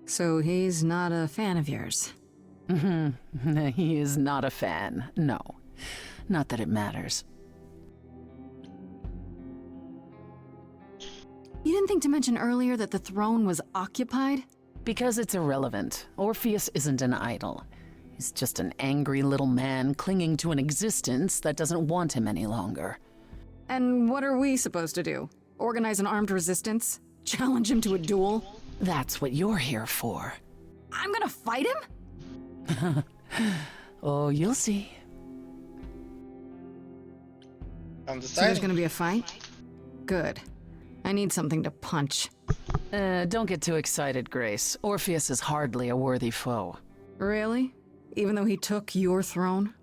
S3: So he's not a fan of yours?
S8: He is not a fan, no. Not that it matters.
S3: You didn't think to mention earlier that the throne was occupied?
S8: Because it's irrelevant. Orpheus isn't an idol. He's just an angry little man clinging to an existence that doesn't want him any longer.
S3: And what are we supposed to do? Organize an armed resistance? Challenge him to a duel?
S8: That's what you're here for.
S3: I'm gonna fight him?
S8: Oh, you'll see.
S1: I'm
S3: So there's
S1: deciding.
S3: gonna be a fight? Good. I need something to punch.
S8: Don't get too excited, Grace. Orpheus is hardly a worthy foe.
S3: Really? Even though he took your throne?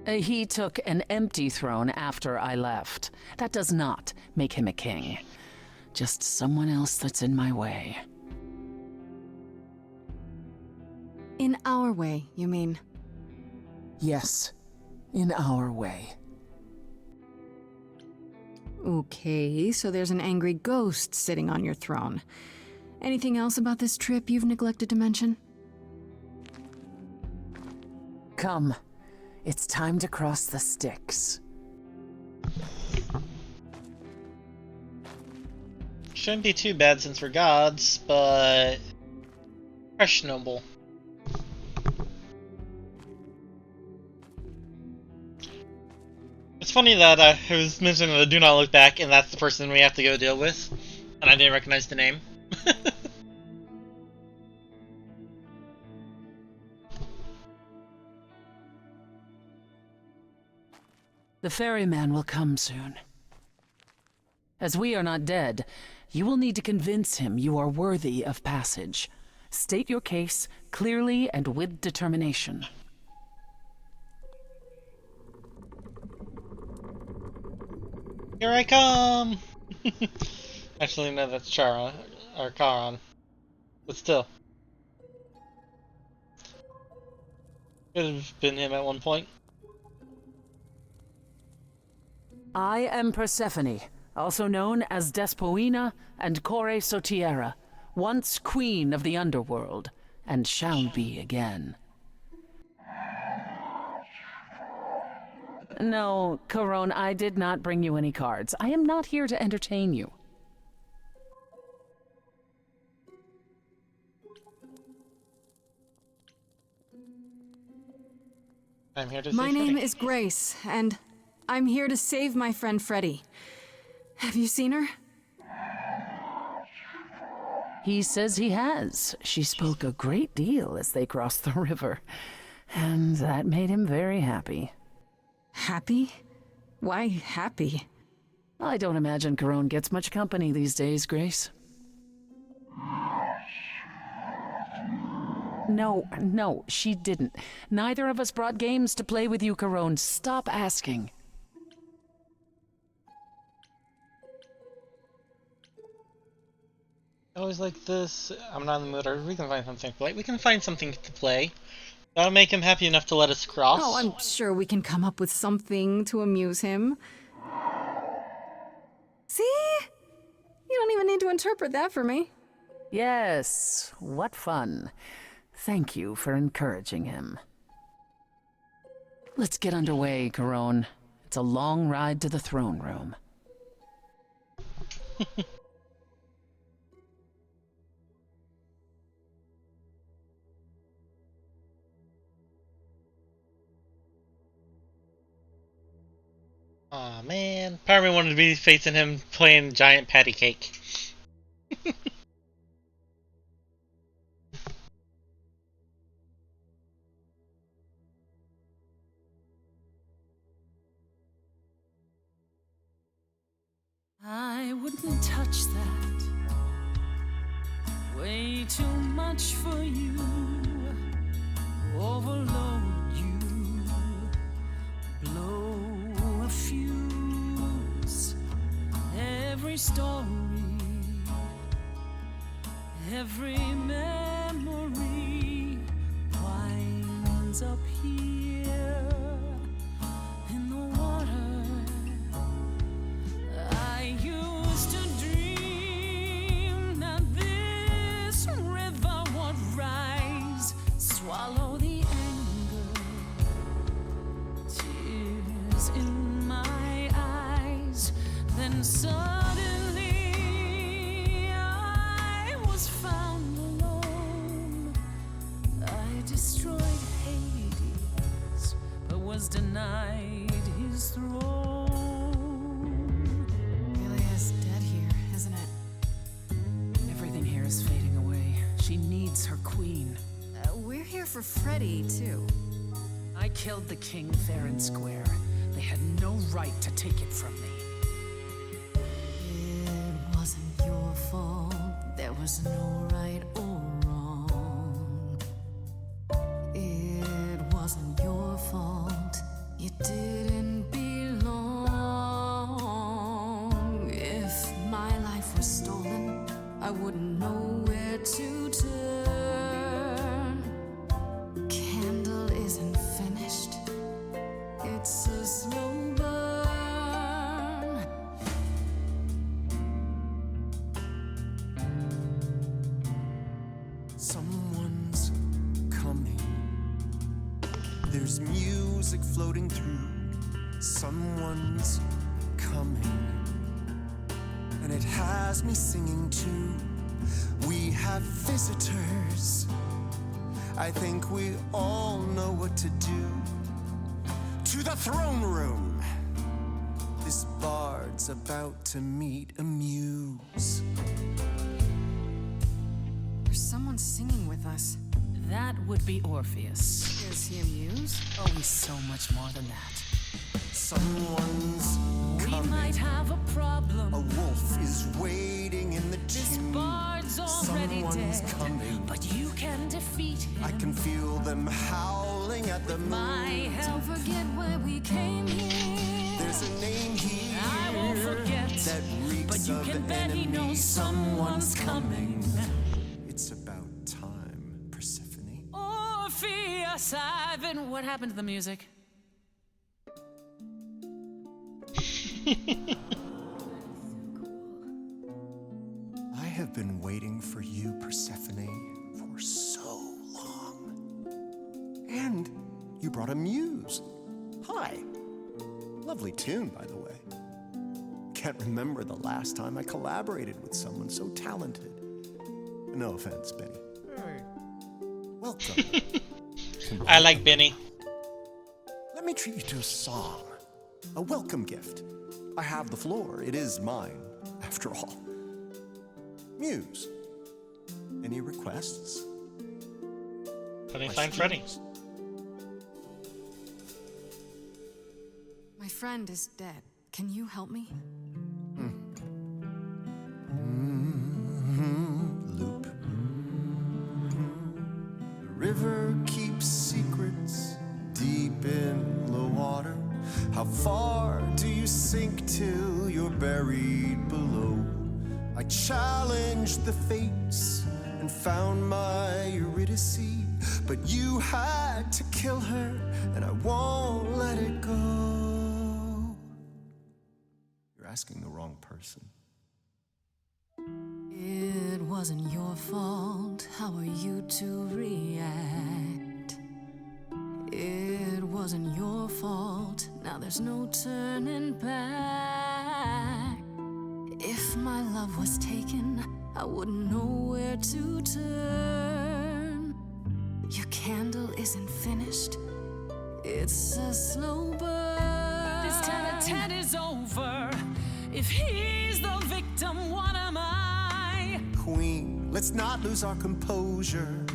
S8: He took an empty throne after I left. That does not make him a king. Just someone else that's in my way.
S3: In our way, you mean?
S8: Yes, in our way.
S3: Okay, so there's an angry ghost sitting on your throne. Anything else about this trip you've neglected to mention?
S8: Come. It's time to cross the Styx.
S1: Shouldn't be too bad since we're gods, but questionable. It's funny that I was mentioning the do not look back, and that's the person we have to go deal with, and I didn't recognize the name.
S8: The ferryman will come soon. As we are not dead, you will need to convince him you are worthy of passage. State your case clearly and with determination.
S1: Here I come! Actually, no, that's Charon, or Charon. But still. Could have been him at one point.
S8: I am Persephone, also known as Despoina and Kore Sotiera, once queen of the underworld, and shall be again. No, Charon, I did not bring you any cards. I am not here to entertain you.
S1: I'm here to
S3: My
S1: save
S3: name
S1: Freddy.
S3: is Grace, and I'm here to save my friend Freddy. Have you seen her?
S8: He says he has. She spoke a great deal as they crossed the river. And that made him very happy.
S3: Happy? Why happy?
S8: I don't imagine Corone gets much company these days, Grace. No, she didn't. Neither of us brought games to play with you, Corone. Stop asking.
S1: Always like this. I'm not in the mood, or we can find something to play. We can find something to play. That'll make him happy enough to let us cross.
S3: Oh, I'm sure we can come up with something to amuse him. See? You don't even need to interpret that for me.
S8: Yes, what fun. Thank you for encouraging him. Let's get underway, Corone. It's a long ride to the throne room.
S1: Aw, man. Part of me wanted to be facing him playing giant patty cake.
S8: I wouldn't touch that. Way too much for you. Overload you. Blow a fuse. Every story, every memory winds up here in the water. I used to dream that this river would rise, swallow the anger, tears in my eyes. Then suddenly I was found alone. I destroyed Hades, but was denied his throne.
S3: Ilia's dead here, isn't it?
S8: Everything here is fading away. She needs her queen.
S3: We're here for Freddy, too.
S8: I killed the king fair and square. They had no right to take it from me.
S3: It wasn't your fault. There was no right or wrong. It wasn't your fault. You didn't belong. If my life was stolen, I wouldn't know where to turn. Candle isn't finished. It's a slow burn.
S9: Someone's coming. There's music floating through. Someone's coming. And it has me singing too. We have visitors. I think we all know what to do. To the throne room. This bard's about to meet a muse.
S3: There's someone singing with us.
S8: That would be Orpheus.
S3: Is he a muse?
S8: Oh, he's so much more than that.
S9: Someone's
S8: We
S9: coming.
S8: might have a problem.
S9: A wolf is waiting in the
S8: This
S9: tomb.
S8: bard's already
S9: Someone's
S8: dead,
S9: coming.
S8: but you can defeat him.
S9: I can feel them howling at the
S8: My
S9: moon.
S8: help.
S3: Don't forget why we came here.
S9: There's a name here
S8: I won't forget,
S9: that reeks
S8: but you
S9: of
S8: can bet he
S9: enemy.
S8: knows someone's coming.
S9: It's about time, Persephone.
S8: Orpheus, I've been. What happened to the music?
S9: I have been waiting for you, Persephone, for so long. And you brought a muse. Hi. Lovely tune, by the way. Can't remember the last time I collaborated with someone so talented. No offense, Benny. Welcome.
S1: I like Benny.
S9: Let me treat you to a song. A welcome gift. I have the floor. It is mine, after all. Muse. Any requests?
S1: Let me
S9: My
S1: find Freddy.
S9: students.
S3: friend is dead. Can you help me?
S9: Loop. The river keeps secrets deep in the water. How far do you sink till you're buried below? I challenged the fates and found my Eurydice, but you had to kill her, and I won't let it go. You're asking the wrong person.
S3: It wasn't your fault. How are you to react? It wasn't your fault. Now there's no turning back. If my love was taken, I wouldn't know where to turn. Your candle isn't finished. It's a slow burn.
S8: This tete-a-tete is over. If he's the victim, what am I?
S9: Queen, let's not lose our composure.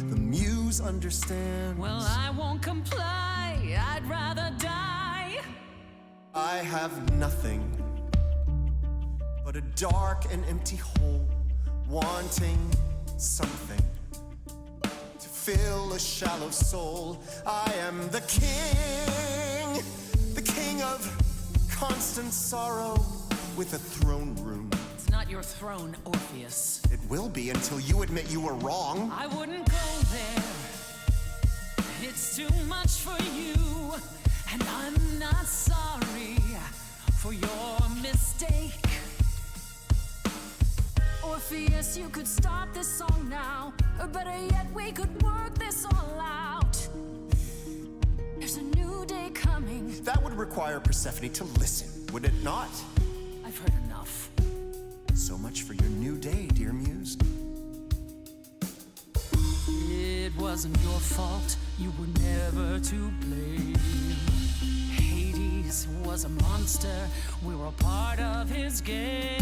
S9: The muse understands.
S8: Well, I won't comply. I'd rather die.
S9: I have nothing but a dark and empty hole, wanting something to fill a shallow soul. I am the king of constant sorrow with a throne room.
S8: It's not your throne, Orpheus.
S9: It will be until you admit you were wrong.
S8: I wouldn't go there. It's too much for you, and I'm not sorry for your mistake.
S3: Orpheus, you could stop this song now, or better yet, we could work this all out. There's a new day coming.
S9: That would require Persephone to listen, would it not?
S8: I've heard enough.
S9: So much for your new day, dear muse.
S8: It wasn't your fault. You were never to blame. Hades was a monster. We were a part of his game.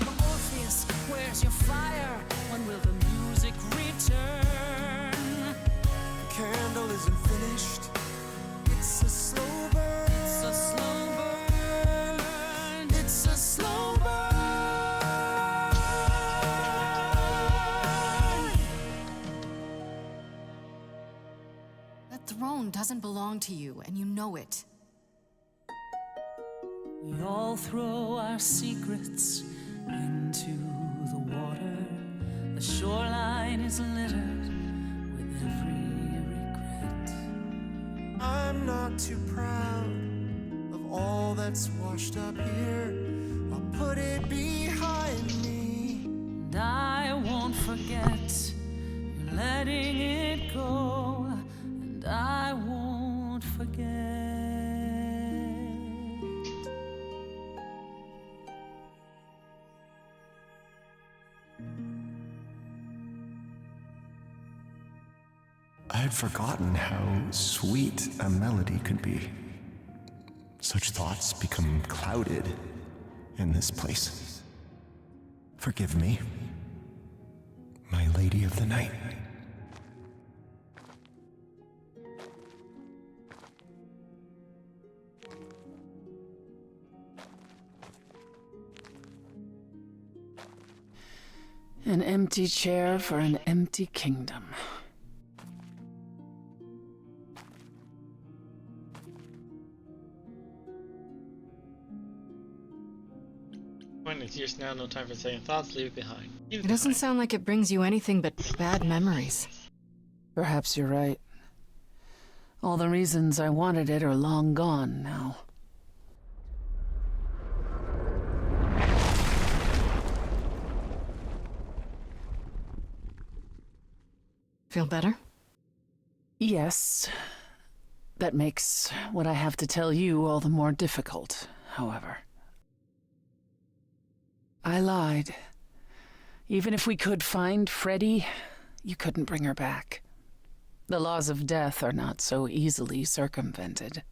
S8: Orpheus, where's your fire? When will the music return?
S9: The candle isn't finished. It's a slow burn.
S8: It's a slow burn. It's a slow burn.
S3: That throne doesn't belong to you, and you know it.
S8: We all throw our secrets into the water. The shoreline is littered with every regret.
S9: I'm not too proud of all that's washed up here. I'll put it behind me.
S8: And I won't forget. You're letting it go. And I won't forget.
S9: I had forgotten how sweet a melody could be. Such thoughts become clouded in this place. Forgive me, my lady of the night.
S8: An empty chair for an empty kingdom.
S1: Point is yours now, no time for second thoughts, leave it behind.
S3: It doesn't sound like it brings you anything but bad memories.
S8: Perhaps you're right. All the reasons I wanted it are long gone now.
S3: Feel better?
S8: Yes. That makes what I have to tell you all the more difficult, however. I lied. Even if we could find Freddie, you couldn't bring her back. The laws of death are not so easily circumvented.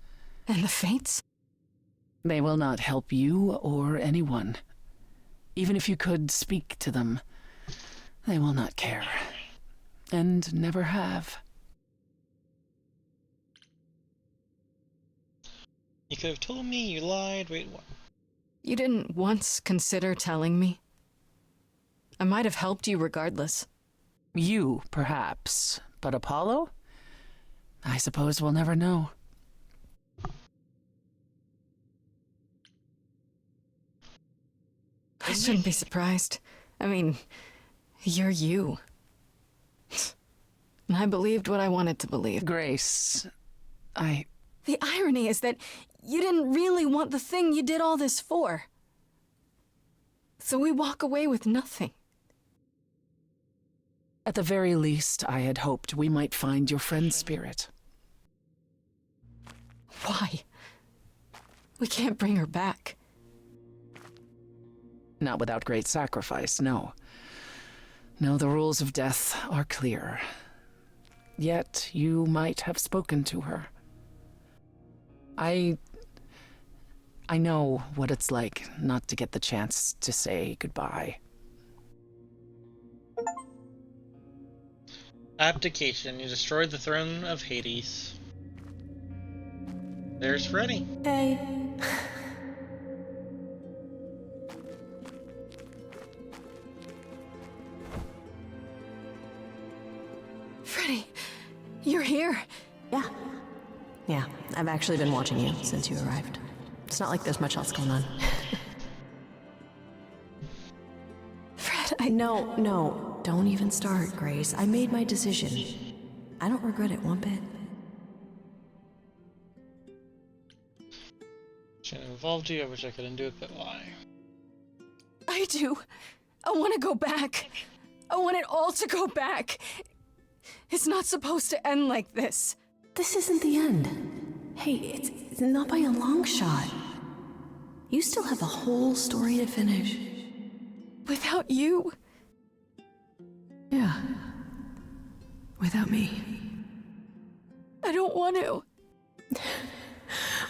S3: And the fates?
S8: They will not help you or anyone. Even if you could speak to them, they will not care. And never have.
S1: You could have told me, you lied, wait, what?
S3: You didn't once consider telling me. I might have helped you regardless.
S8: You, perhaps. But Apollo? I suppose we'll never know.
S3: I shouldn't be surprised. I mean, you're you. And I believed what I wanted to believe.
S8: Grace,
S3: The irony is that you didn't really want the thing you did all this for. So we walk away with nothing.
S8: At the very least, I had hoped we might find your friend's spirit.
S3: Why? We can't bring her back.
S8: Not without great sacrifice, no. No, the rules of death are clear. Yet you might have spoken to her. I know what it's like not to get the chance to say goodbye.
S1: Abdication. You destroyed the throne of Hades. There's Freddy.
S5: Hey.
S3: Freddy, you're here.
S5: Yeah, I've actually been watching you since you arrived. It's not like there's much else going on.
S3: Fred,
S5: No, don't even start, Grace. I made my decision. I don't regret it one bit.
S1: Shouldn't have involved you. I wish I could undo it, but why?
S3: I do. I want to go back. I want it all to go back. It's not supposed to end like this.
S5: This isn't the end. Hey, it's not by a long shot. You still have a whole story to finish.
S3: Without you?
S5: Yeah. Without me.
S3: I don't want to.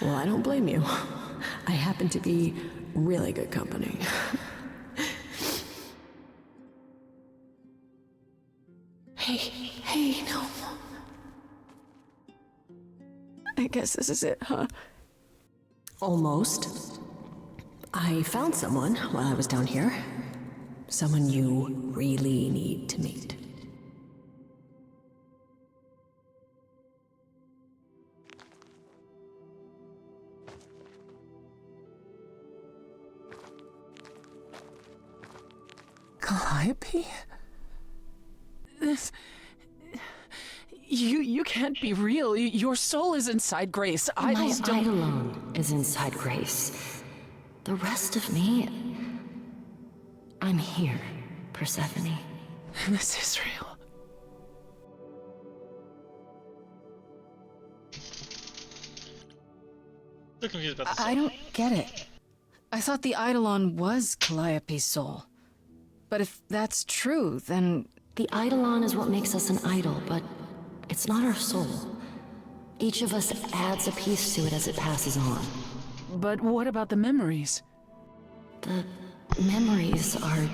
S5: Well, I don't blame you. I happen to be really good company. Hey, no.
S3: I guess this is it, huh?
S5: Almost. I found someone while I was down here. Someone you really need to meet.
S8: Calliope? This... You can't be real. Your soul is inside Grace. Idols
S5: My
S8: don't...
S5: Eidolon is inside Grace. The rest of me... I'm here, Persephone.
S8: This is real.
S1: Still confused about this.
S3: I don't get it. I thought the Eidolon was Calliope's soul. But if that's true, then...
S5: The Eidolon is what makes us an idol, but it's not our soul. Each of us adds a piece to it as it passes on.
S8: But what about the memories?
S5: The memories are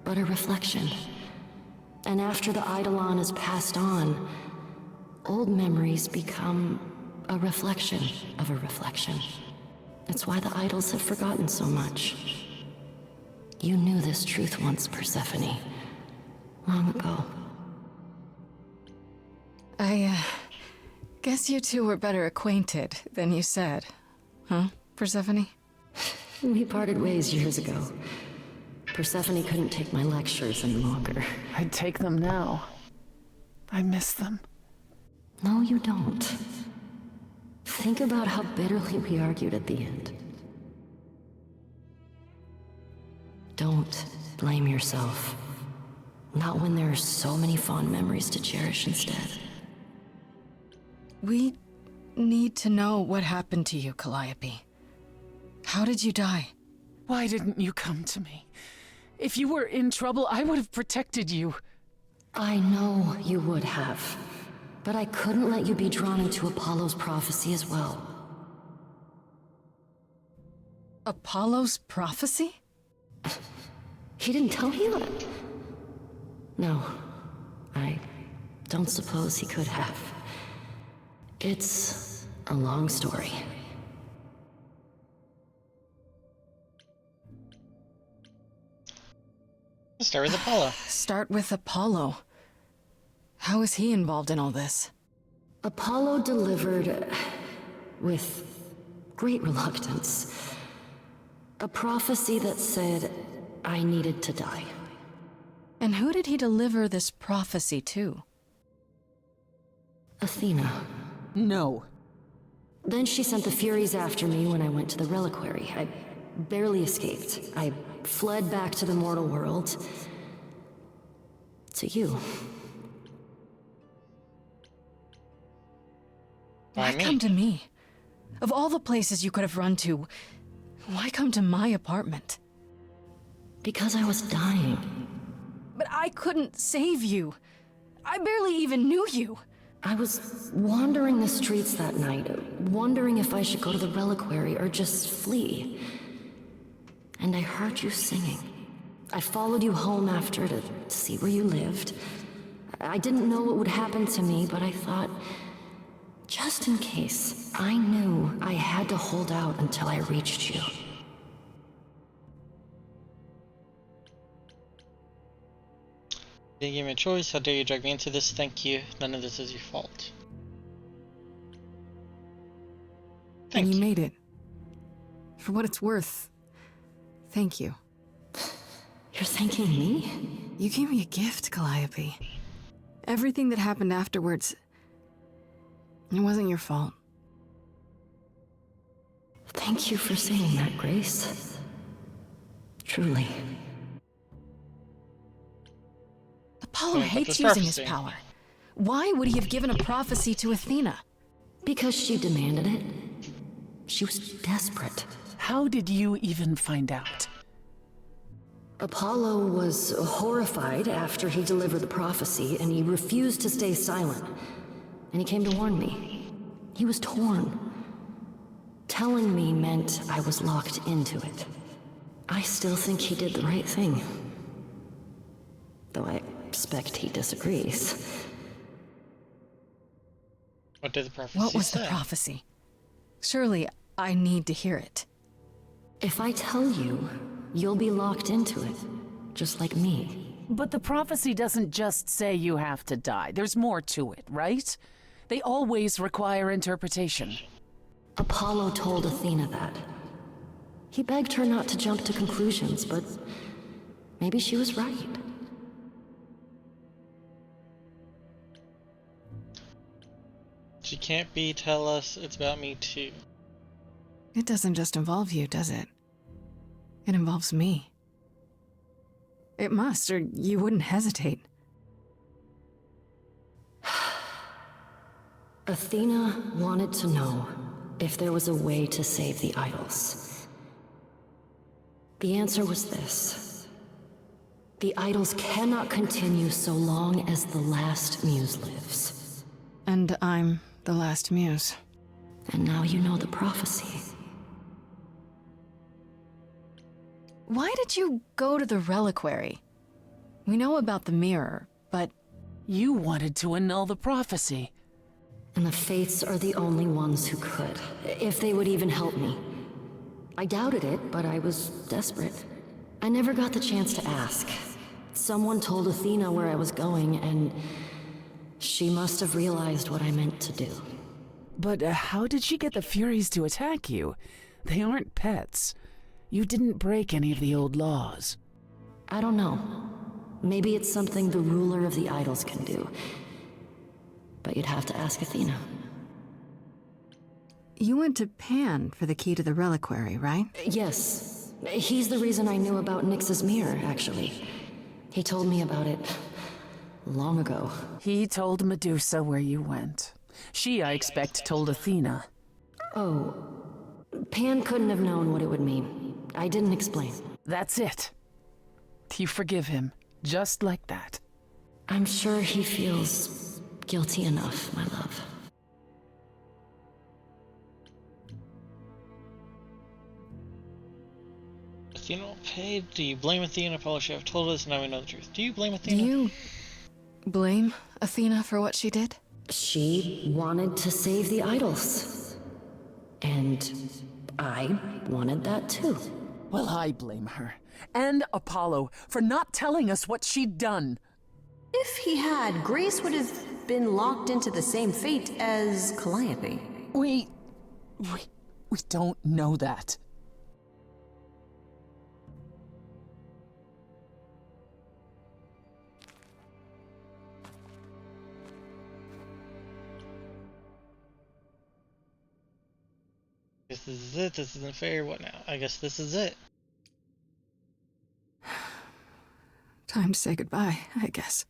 S5: but a reflection. And after the Eidolon is passed on, old memories become a reflection of a reflection. It's why the idols have forgotten so much. You knew this truth once, Persephone. Long ago.
S3: I guess you two were better acquainted than you said. Huh, Persephone?
S5: We parted ways years ago. Persephone couldn't take my lectures any longer.
S8: I'd take them now. I miss them.
S5: No, you don't. Think about how bitterly we argued at the end. Don't blame yourself. Not when there are so many fond memories to cherish instead.
S3: We need to know what happened to you, Calliope. How did you die?
S8: Why didn't you come to me? If you were in trouble, I would have protected you.
S5: I know you would have. But I couldn't let you be drawn into Apollo's prophecy as well.
S3: Apollo's prophecy?
S5: He didn't tell you that? No, I don't suppose he could have. It's a long story.
S1: Let's start with Apollo.
S3: Start with Apollo. How is he involved in all this?
S5: Apollo delivered, with great reluctance, a prophecy that said I needed to die.
S3: And who did he deliver this prophecy to?
S5: Athena.
S8: No.
S5: Then she sent the Furies after me when I went to the reliquary. I barely escaped. I fled back to the mortal world. To you.
S1: Why
S3: Why
S1: me?
S3: come to me? Of all the places you could have run to, why come to my apartment?
S5: Because I was dying.
S3: But I couldn't save you. I barely even knew you.
S5: I was wandering the streets that night, wondering if I should go to the reliquary or just flee. And I heard you singing. I followed you home after to see where you lived. I didn't know what would happen to me, but I thought, just in case, I knew I had to hold out until I reached you.
S1: You gave me a choice. How dare you drag me into this? Thank you. None of this is your fault. Thank
S3: And you
S1: you.
S3: made it. For what it's worth, thank you.
S5: You're thanking me?
S3: You gave me a gift, Calliope. Everything that happened afterwards, it wasn't your fault.
S5: Thank you for saying that, Grace. Truly.
S3: Apollo
S1: What about
S3: hates
S1: this
S3: using his
S1: prophecy?
S3: power. Why would he have given a prophecy to Athena?
S5: Because she demanded it. She was desperate.
S8: How did you even find out?
S5: Apollo was horrified after he delivered the prophecy, and he refused to stay silent. And he came to warn me. He was torn. Telling me meant I was locked into it. I still think he did the right thing. Though I expect he disagrees.
S1: What did the prophecy
S3: What was
S1: say?
S3: the prophecy? Surely I need to hear it.
S5: If I tell you, you'll be locked into it, just like me.
S8: But the prophecy doesn't just say you have to die. There's more to it, right? They always require interpretation.
S5: Apollo told Athena that. He begged her not to jump to conclusions, but maybe she was right.
S1: She can't tell us it's about me too.
S3: It doesn't just involve you, does it? It involves me. It must, or you wouldn't hesitate.
S5: Athena wanted to know if there was a way to save the idols. The answer was this. The idols cannot continue so long as the last muse lives.
S3: And I'm the last muse.
S5: And now you know the prophecy.
S3: Why did you go to the reliquary? We know about the mirror, but
S8: You wanted to annul the prophecy.
S5: And the Fates are the only ones who could, if they would even help me. I doubted it, but I was desperate. I never got the chance to ask. Someone told Athena where I was going, and she must have realized what I meant to do.
S8: But how did she get the Furies to attack you? They aren't pets. You didn't break any of the old laws.
S5: I don't know. Maybe it's something the ruler of the idols can do. But you'd have to ask Athena.
S3: you went to Pan for the key to the reliquary, right?
S5: Yes. He's the reason I knew about Nyx's mirror, actually. He told me about it long ago.
S8: He told Medusa where you went. She, I expect, told Athena.
S5: Oh, Pan couldn't have known what it would mean. I didn't explain.
S8: That's it. You forgive him, just like that.
S5: I'm sure he feels guilty enough, my love.
S1: Athena will pay? Do you blame Athena? Apollo should have told us, now we know the truth. Do you blame
S3: Do
S1: Athena?
S3: you blame Athena for what she did?
S5: She wanted to save the idols. And I wanted that too.
S8: Well, I blame her. and Apollo for not telling us what she'd done.
S5: If he had, Grace would have been locked into the same fate as Calliope.
S8: We don't know that.
S1: This is it. This isn't fair. What now? I guess this is it.
S2: Time to say goodbye, I guess.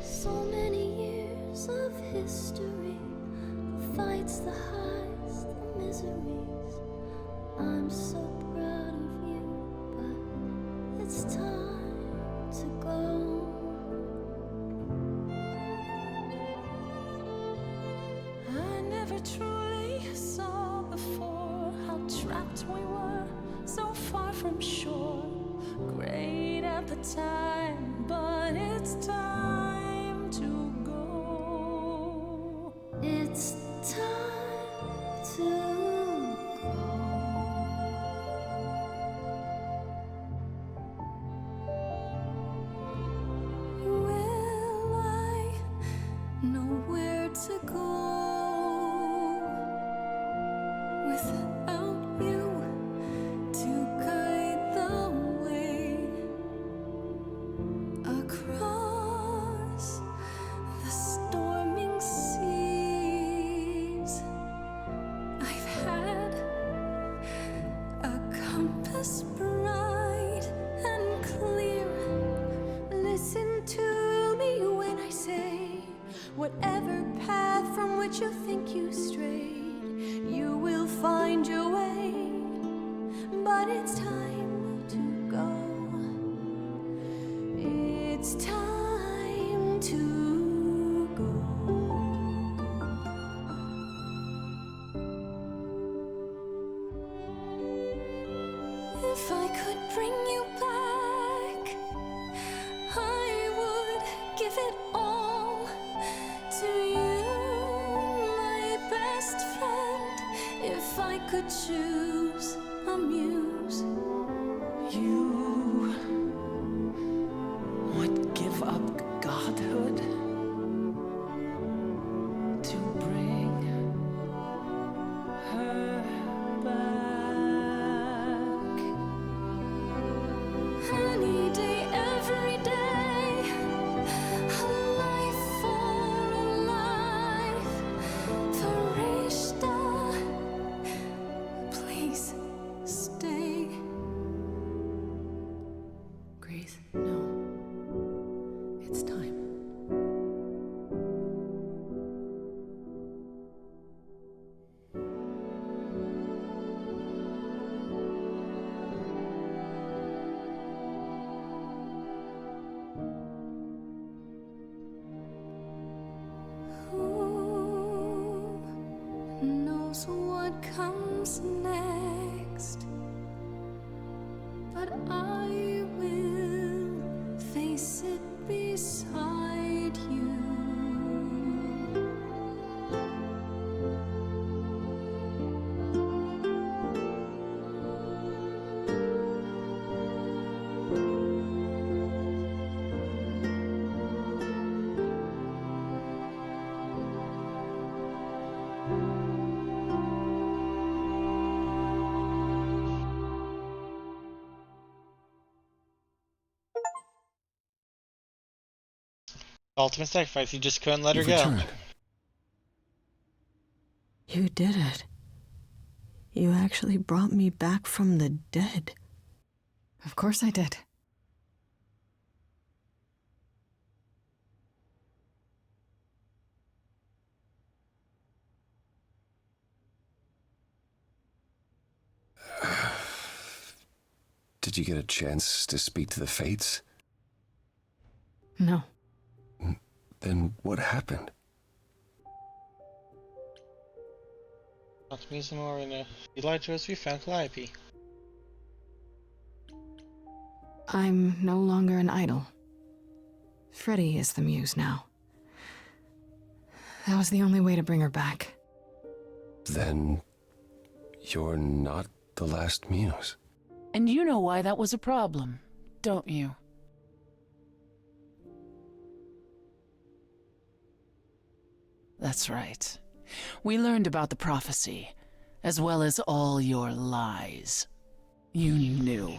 S10: So many years of history, the fights, the highs, the miseries. I'm so proud of you, but it's time to go. I never truly saw before how trapped we were, so far from shore. Great at the time, but it's time to go. It's time to go. Will I know where to go without you to guide the way across the storming seas? I've had a compass bright and clear. Listen to me when I say, whatever path from which you think you strayed, you will find your way. But it's time to go. It's time to go. If I could bring you back, I would give it all to you, my best friend. If I could choose a muse,
S8: You would give up godhood to bring her back.
S10: any day, every day, a life for a life. Farishta, please stay.
S3: Grace, no. It's time.
S10: Who knows what comes next? But I will face it beside you.
S1: Ultimate sacrifice. You just couldn't let her
S9: You've
S1: go.
S9: returned.
S11: You did it. You actually brought me back from the dead.
S3: Of course I did.
S4: Did you get a chance to speak to the Fates?
S3: No.
S4: Then what happened?
S1: Not to me some more. You lied to us. We found Calliope.
S3: I'm no longer an idol. Freddie is the muse now. That was the only way to bring her back.
S4: Then you're not the last muse.
S8: And you know why that was a problem, don't you? That's right. We learned about the prophecy, as well as all your lies. You knew.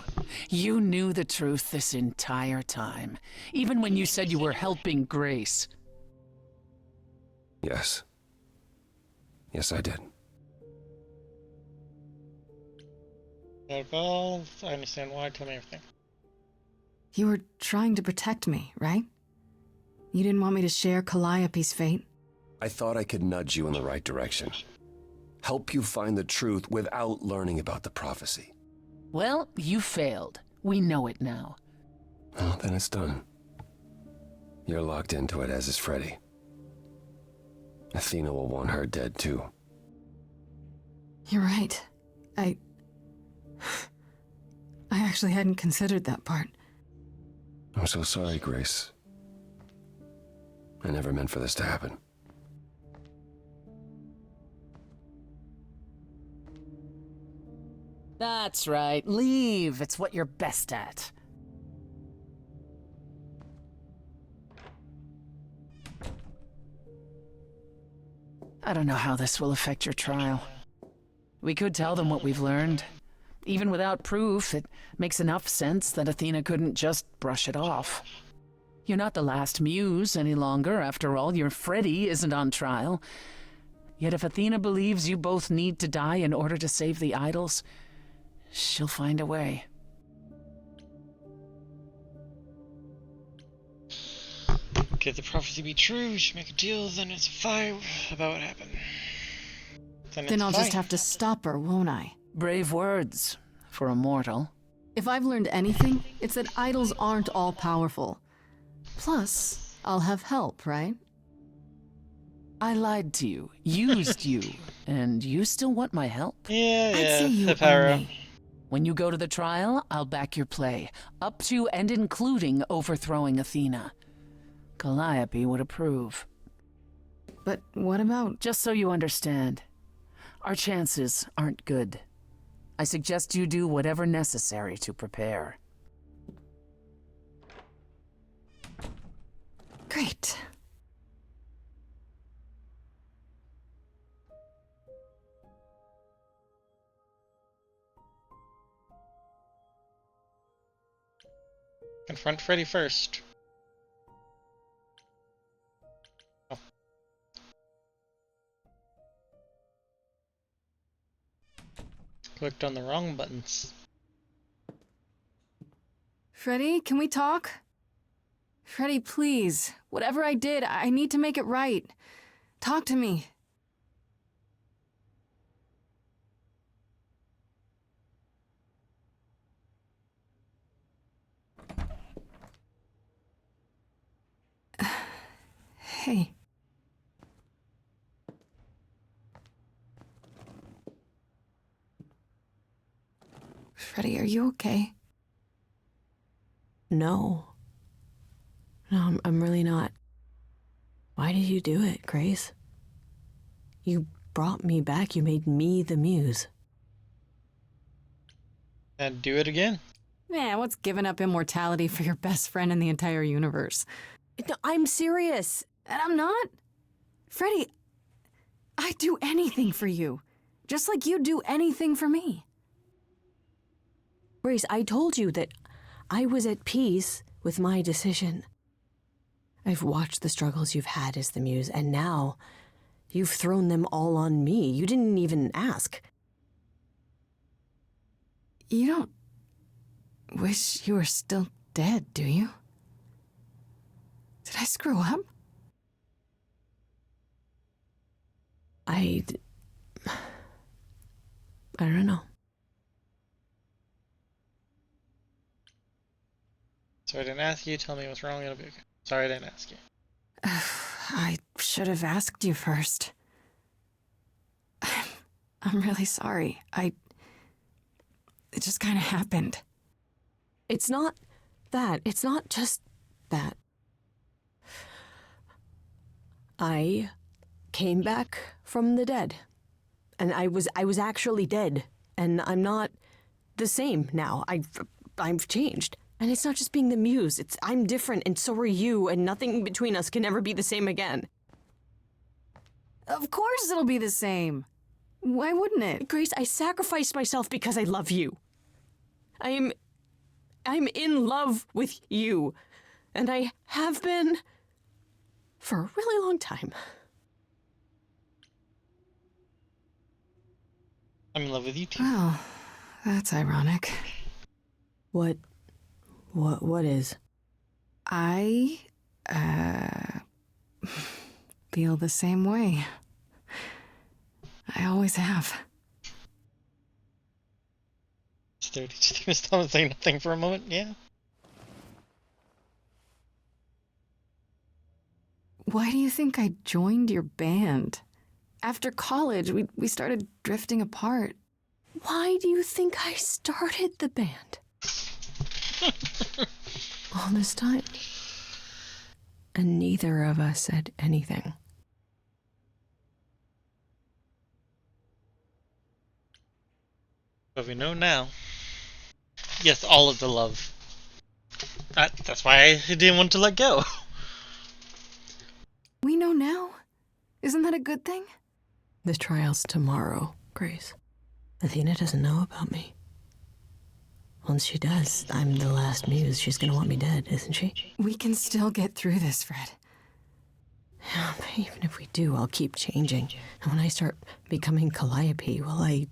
S8: You knew the truth this entire time, even when you said you were helping Grace.
S4: Yes. Yes, I did.
S1: Well, I understand why. Tell me everything.
S3: You were trying to protect me, right? You didn't want me to share Calliope's fate?
S4: I thought I could nudge you in the right direction. Help you find the truth without learning about the prophecy.
S8: Well, you failed. We know it now.
S4: Well, then it's done. You're locked into it, as is Freddie. Athena will want her dead, too.
S3: You're right. I actually hadn't considered that part.
S4: I'm so sorry, Grace. I never meant for this to happen.
S8: That's right. Leave. It's what you're best at. I don't know how this will affect your trial. We could tell them what we've learned. Even without proof, it makes enough sense that Athena couldn't just brush it off. You're not the last muse any longer. After all, your Freddie isn't on trial. Yet if Athena believes you both need to die in order to save the idols, she'll find a way.
S1: Could the prophecy be true? We should make a deal, then it's a fight about what happened.
S3: Then I'll just have to stop her, won't I?
S8: Brave words for a mortal.
S3: If I've learned anything, it's that idols aren't all powerful. Plus, I'll have help, right?
S8: I lied to you, used you, and you still want my help?
S1: Yeah,
S3: I'd say you
S1: the power.
S3: owe me.
S8: When you go to the trial, I'll back your play, up to and including overthrowing Athena. Calliope would approve.
S3: But what about...
S8: Just so you understand, our chances aren't good. I suggest you do whatever necessary to prepare.
S3: Great.
S1: Confront Freddy first. Oh. Clicked on the wrong buttons.
S3: Freddie, can we talk? Freddie, please. Whatever I did, I need to make it right. Talk to me. Hey. Freddie, are you okay?
S11: No. No, I'm really not. Why did you do it, Grace? You brought me back. You made me the muse.
S1: And do it again.
S3: Yeah, what's giving up immortality for your best friend in the entire universe?
S11: No, I'm serious.
S3: And I'm not. Freddie, I'd do anything for you. Just like you'd do anything for me.
S11: Grace, I told you that I was at peace with my decision. I've watched the struggles you've had as the muse, and now you've thrown them all on me. You didn't even ask.
S3: You don't wish you were still dead, do you? Did I screw up?
S11: I don't know.
S1: Sorry I didn't ask you. Tell me what's wrong. It'll be okay. Sorry I didn't ask you.
S3: I should have asked you first. I'm really sorry. It just kind of happened.
S11: It's not that. It's not just that. I came back from the dead. And I was actually dead. And I'm not the same now. I've changed. And it's not just being the muse. I'm different, and so are you, and nothing between us can ever be the same again.
S3: Of course it'll be the same. Why wouldn't it?
S11: Grace, I sacrificed myself because I love you. I'm in love with you. And I have been for a really long time.
S1: I'm in love with you too.
S3: Well, that's ironic.
S11: What is?
S3: I, feel the same way. I always have.
S1: Did you stop and say nothing for a moment? Yeah.
S3: Why do you think I joined your band? After college, we started drifting apart.
S11: Why do you think I started the band? All this time. And neither of us said anything.
S1: But we know now. Yes, all of the love. That's why I didn't want to let go.
S3: We know now. Isn't that a good thing?
S11: The trial's tomorrow, Grace. Athena doesn't know about me. Once she does, I'm the last muse. She's gonna want me dead, isn't she?
S3: We can still get through this, Fred.
S11: Yeah, but even if we do, I'll keep changing. And when I start becoming Calliope, will I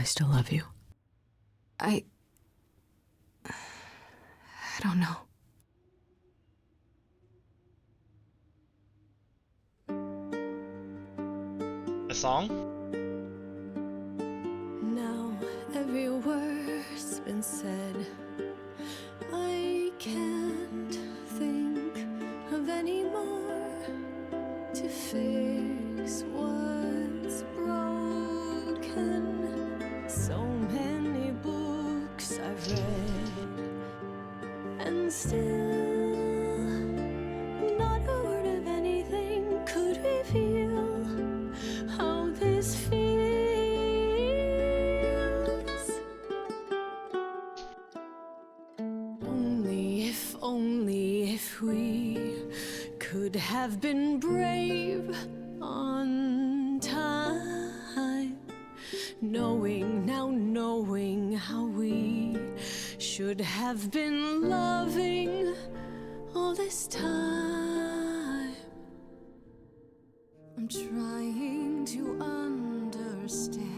S11: still love you?
S3: I don't know.
S1: The song?
S10: Now every word's been said. I can't think of any more to fix what's broken. So many books I've read, and still not a word of anything could reveal how this feels. Only if we could have been brave on time, knowing how we should have been loving all this time. I'm trying to understand.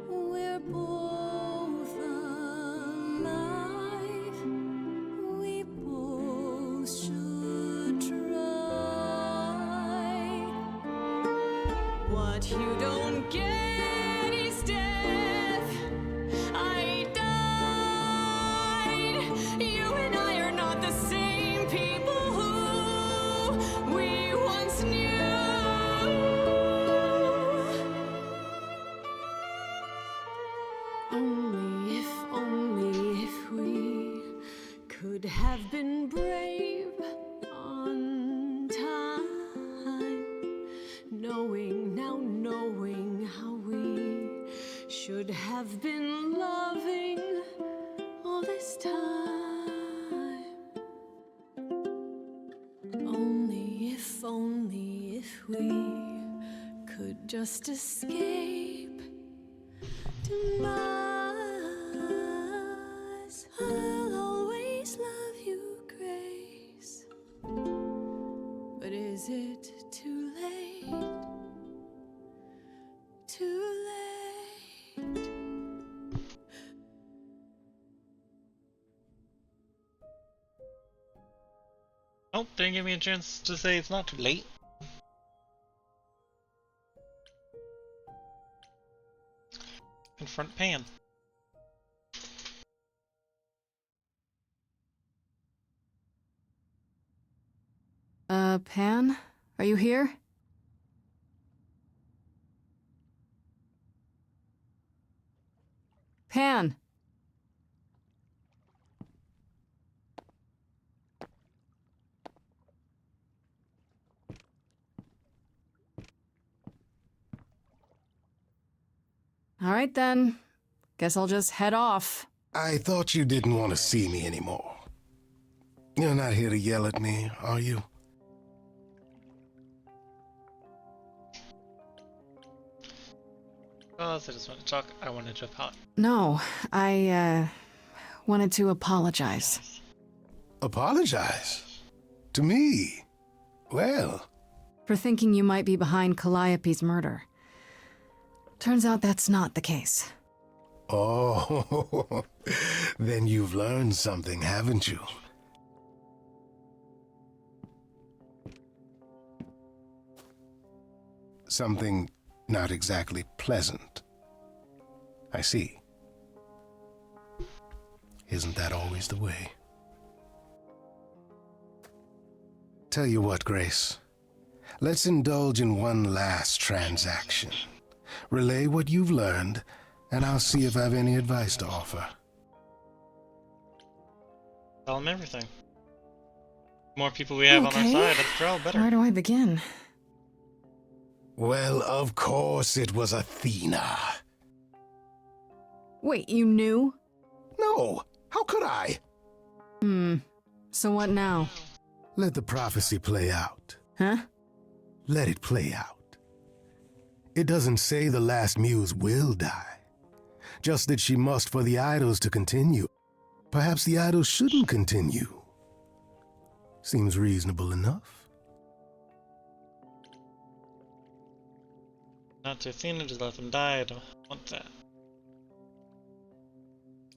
S10: We're both alive. We both should try. What you don't get is death. I died. You and I are not the same people who we once knew. Only if we could have been brave on time, knowing how we should have been loving all this time. Only if we could just escape demise. I'll always love you, Grace. But is it too late? Too late?
S1: Oh, didn't give me a chance to say it's not too late. Confront Pan.
S3: Pan? Are you here? Pan! All right then. Guess I'll just head off.
S12: I thought you didn't want to see me anymore. You're not here to yell at me, are you?
S1: Oh, so I just want to talk. I wanted to apologize.
S3: No, I, wanted to apologize.
S12: Apologize? To me? Well...
S3: For thinking you might be behind Calliope's murder. Turns out that's not the case.
S12: Oh, then you've learned something, haven't you? Something not exactly pleasant. I see. Isn't that always the way? Tell you what, Grace. Let's indulge in one last transaction. Relay what you've learned, and I'll see if I have any advice to offer.
S1: Tell him everything. The more people we have on our side, after all, better.
S3: Where do I begin?
S12: Well, of course it was Athena.
S3: Wait, you knew?
S12: No, how could I?
S3: So what now?
S12: Let the prophecy play out.
S3: Huh?
S12: Let it play out. It doesn't say the last muse will die. Just that she must for the idols to continue. Perhaps the idols shouldn't continue. Seems reasonable enough.
S1: Not to Athena, just let them die. I don't want that.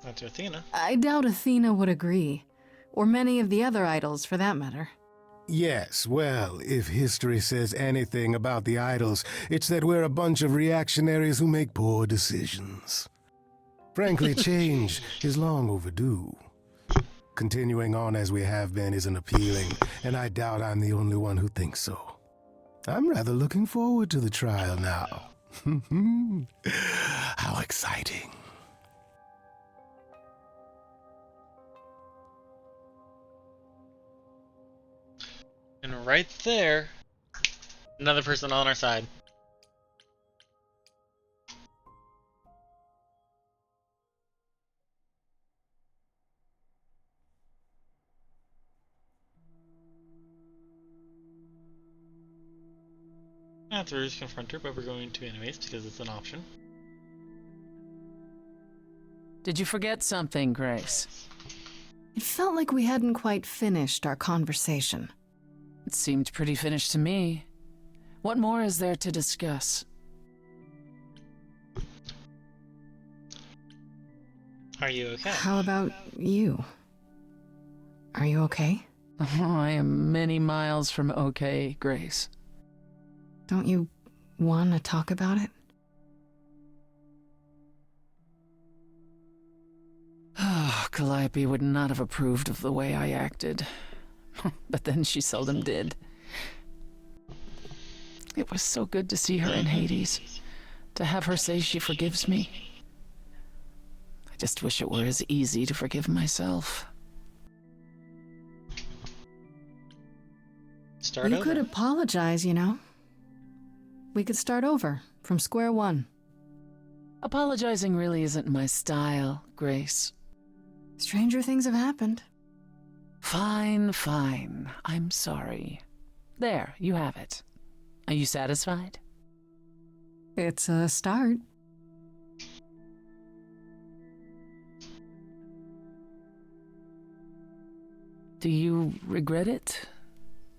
S1: Not to Athena.
S3: I doubt Athena would agree. Or many of the other idols, for that matter.
S12: Yes, well, if history says anything about the idols, it's that we're a bunch of reactionaries who make poor decisions. Frankly, change is long overdue. Continuing on as we have been isn't appealing, and I doubt I'm the only one who thinks so. I'm rather looking forward to the trial now. How exciting.
S1: And right there, another person on our side. After we confront her, but we're going to anyways because it's an option.
S8: Did you forget something, Grace?
S3: It felt like we hadn't quite finished our conversation.
S8: It seemed pretty finished to me. What more is there to discuss?
S1: Are you okay?
S3: How about you? Are you okay?
S8: Oh, I am many miles from okay, Grace.
S3: Don't you want to talk about it?
S8: Calliope would not have approved of the way I acted. But then she seldom did. It was so good to see her in Hades. To have her say she forgives me. I just wish it were as easy to forgive myself.
S1: Start
S3: you
S1: over.
S3: could apologize, you know. We could start over, from square one.
S8: Apologizing really isn't my style, Grace.
S3: Stranger things have happened.
S8: Fine, fine. I'm sorry. There, you have it. Are you satisfied?
S3: It's a start.
S8: Do you regret it?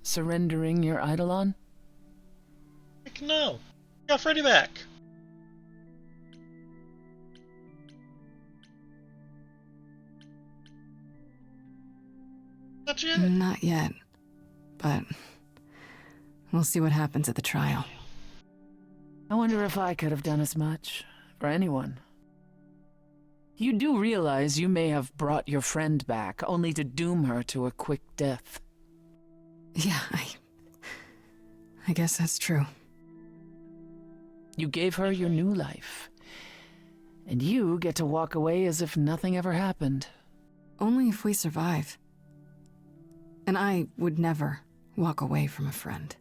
S8: Surrendering your Eidolon?
S1: Heck no. Got Freddy back. Not yet.
S3: Not yet. But we'll see what happens at the trial.
S8: I wonder if I could have done as much for anyone. You do realize you may have brought your friend back, only to doom her to a quick death.
S3: Yeah, I guess that's true.
S8: You gave her your new life. And you get to walk away as if nothing ever happened.
S3: Only if we survive. And I would never walk away from a friend.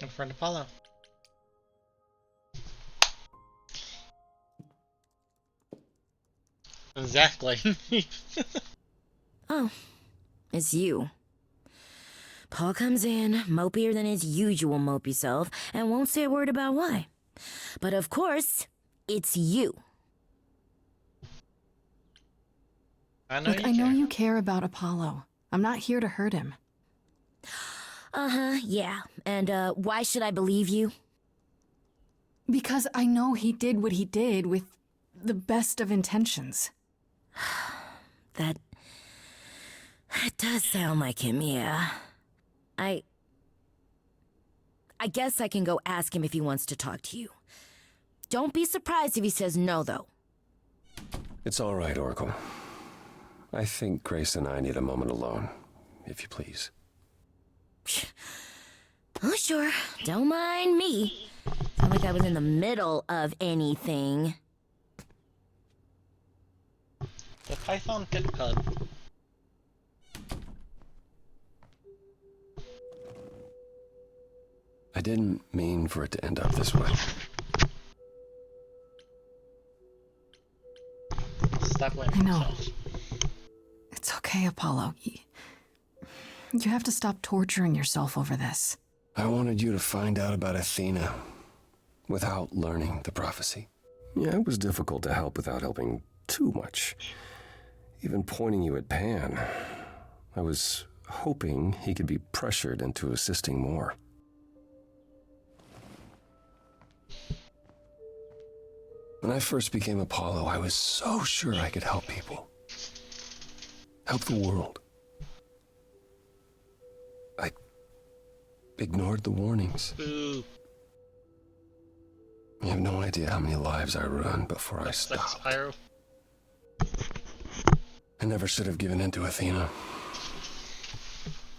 S1: In front of Apollo. Exactly.
S13: Oh, it's you. Paul comes in, mopier than his usual mopey self, and won't say a word about why. But of course, it's you.
S3: Look, I know you care about Apollo. I'm not here to hurt him.
S13: Uh-huh, yeah. And, why should I believe you?
S3: Because I know he did what he did with the best of intentions.
S13: That does sound like him, yeah. I guess I can go ask him if he wants to talk to you. Don't be surprised if he says no, though.
S4: It's all right, Oracle. I think Grace and I need a moment alone, if you please.
S13: Oh, sure. Don't mind me. Sound like I was in the middle of anything.
S1: The Python Pit Pub.
S4: I didn't mean for it to end up this way.
S1: Stop blaming
S3: I know.
S1: yourself.
S3: It's okay, Apollo. You have to stop torturing yourself over this.
S4: I wanted you to find out about Athena without learning the prophecy. Yeah, it was difficult to help without helping too much. Even pointing you at Pan. I was hoping he could be pressured into assisting more. When I first became Apollo, I was so sure I could help people. Help the world. I ignored the warnings.
S1: Boo.
S4: You have no idea how many lives I ruined before I
S1: That's
S4: stopped.
S1: Spyro.
S4: I never should have given in to Athena.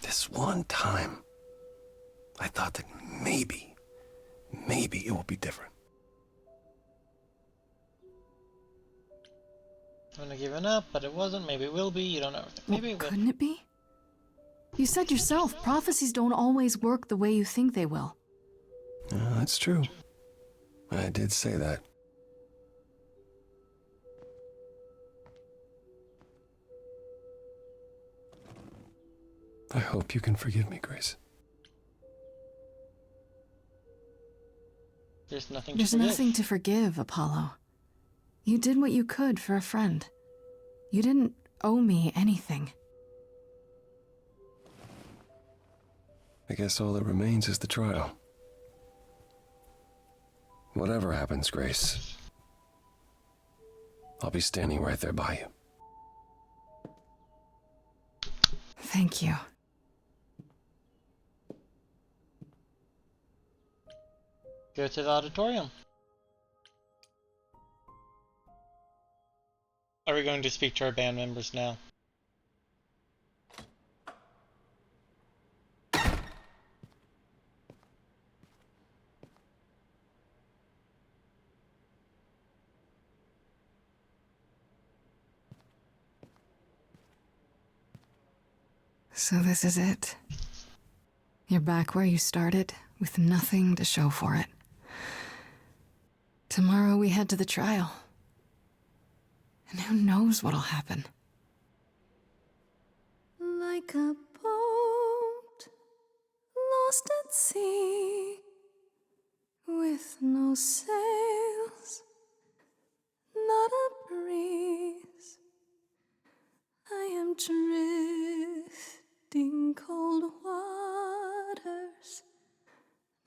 S4: This one time, I thought that maybe it will be different.
S1: I'm gonna give up, but it wasn't. Maybe it will be. You don't know. Maybe it will.
S3: Couldn't it be? You said yourself, prophecies don't always work the way you think they will.
S4: That's true. I did say that. I hope you can forgive me, Grace.
S1: There's nothing
S3: There's
S1: to forgive.
S3: nothing to forgive, Apollo. You did what you could for a friend. You didn't owe me anything.
S4: I guess all that remains is the trial. Whatever happens, Grace, I'll be standing right there by you.
S3: Thank you.
S1: Go to the auditorium. Are we going to speak to our band members now?
S3: So this is it. You're back where you started, with nothing to show for it. Tomorrow we head to the trial. And who knows what'll happen?
S10: Like a boat lost at sea, with no sails, not a breeze. I am drifting cold waters,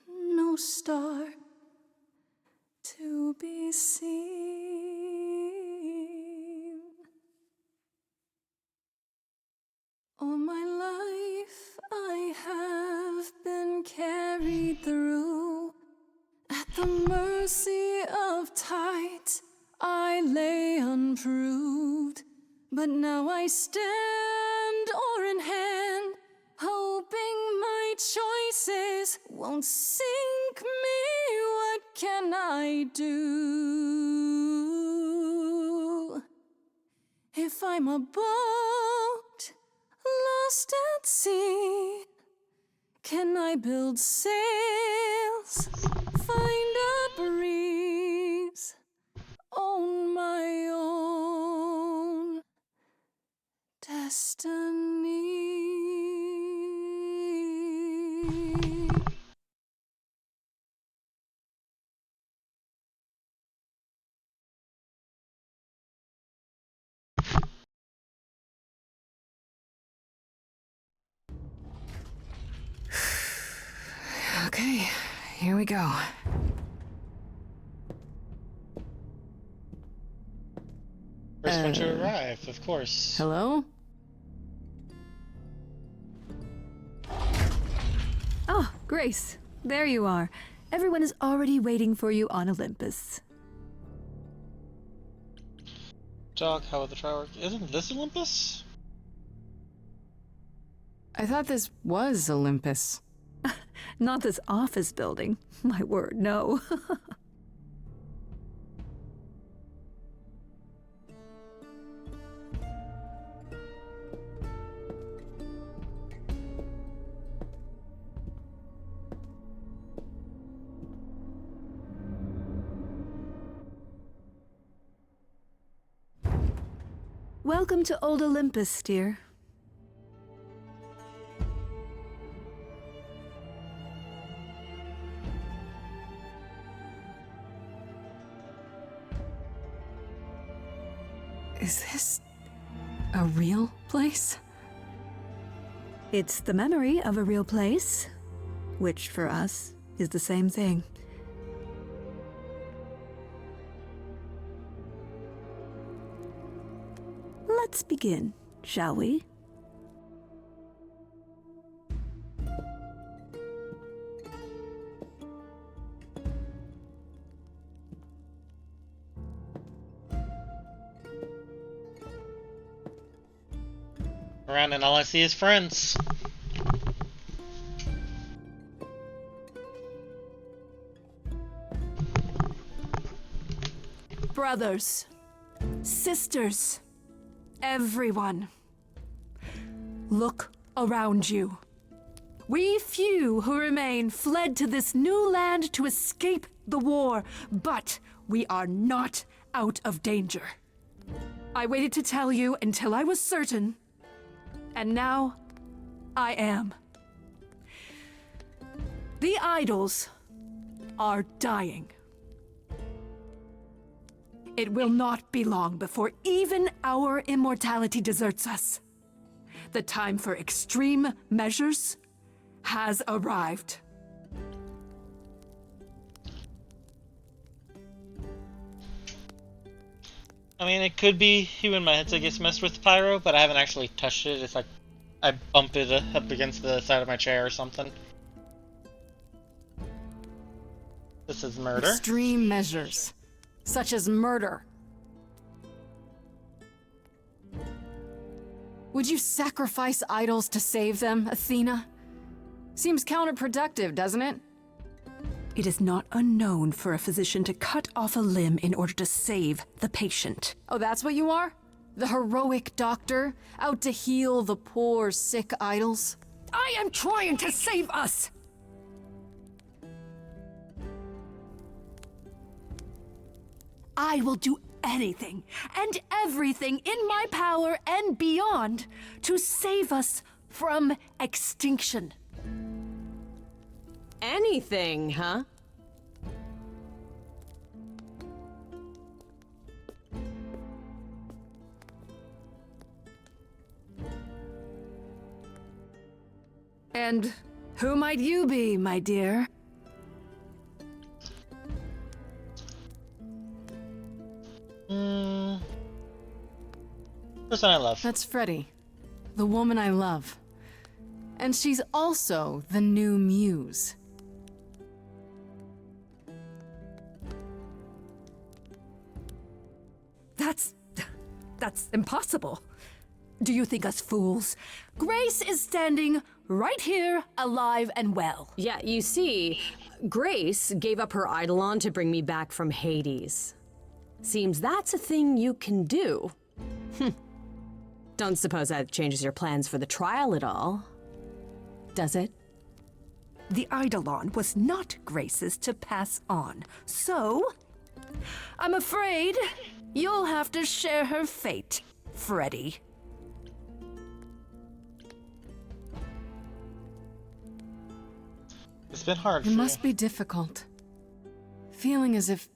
S10: no star to be seen. All my life I have been carried through. At the mercy of tides I lay unproved. But now I stand oar in hand, hoping my choices won't sink me. What can I do? If I'm a boat lost at sea,
S2: can I build sails, find a breeze on my own destiny.
S3: Okay, here we go.
S1: First one to arrive, of course.
S3: Hello?
S2: Oh, Grace, there you are. Everyone is already waiting for you on Olympus.
S1: Doc, how would the trial work? Isn't this Olympus?
S3: I thought this was Olympus.
S2: Not this office building. My word, no. Welcome to Old Olympus, dear.
S3: Is this a real place?
S2: It's the memory of a real place, which for us is the same thing. Let's begin, shall we?
S1: Around and all I see is friends.
S2: Brothers, sisters, everyone, look around you. We few who remain fled to this new land to escape the war, but we are not out of danger. I waited to tell you until I was certain, and now I am. The idols are dying. It will not be long before even our immortality deserts us. The time for extreme measures has arrived.
S1: I mean, it could be human my headset gets messed with pyro, but I haven't actually touched it. It's like I bump it up against the side of my chair or something. This is murder.
S3: Extreme measures, such as murder. Would you sacrifice idols to save them, Athena? Seems counterproductive, doesn't it?
S2: It is not unknown for a physician to cut off a limb in order to save the patient.
S3: Oh, that's what you are? The heroic doctor, out to heal the poor, sick idols?
S2: I am trying to save us! I will do anything and everything in my power and beyond to save us from extinction.
S11: Anything, huh?
S2: And who might you be, my dear?
S1: Person I love.
S3: That's Freddie, the woman I love. And she's also the new muse.
S2: That's impossible. Do you think us fools? Grace is standing right here, alive and well.
S11: Yeah, you see, Grace gave up her Eidolon to bring me back from Hades. Seems that's a thing you can do. Don't suppose that changes your plans for the trial at all, does it?
S2: The Eidolon was not Grace's to pass on. So, I'm afraid you'll have to share her fate, Freddy.
S1: It's been hard
S3: It
S1: for
S3: must
S1: you.
S3: be difficult. Feeling as if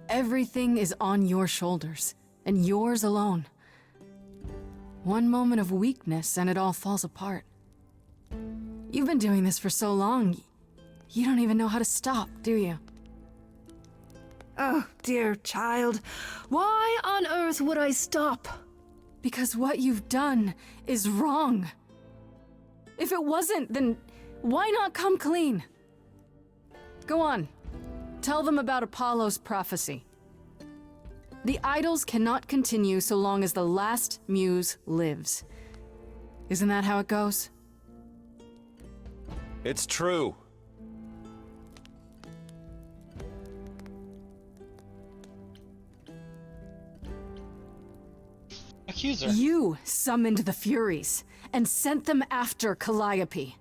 S3: everything is on your shoulders, and yours alone. One moment of weakness and it all falls apart. You've been doing this for so long, you don't even know how to stop, do you?
S2: Oh, dear child. Why on earth would I stop?
S3: Because what you've done is wrong. If it wasn't, then why not come clean? Go on. Tell them about Apollo's prophecy. The idols cannot continue so long as the last muse lives. Isn't that how it goes?
S4: It's true.
S1: Accuser.
S3: You summoned the Furies and sent them after Calliope.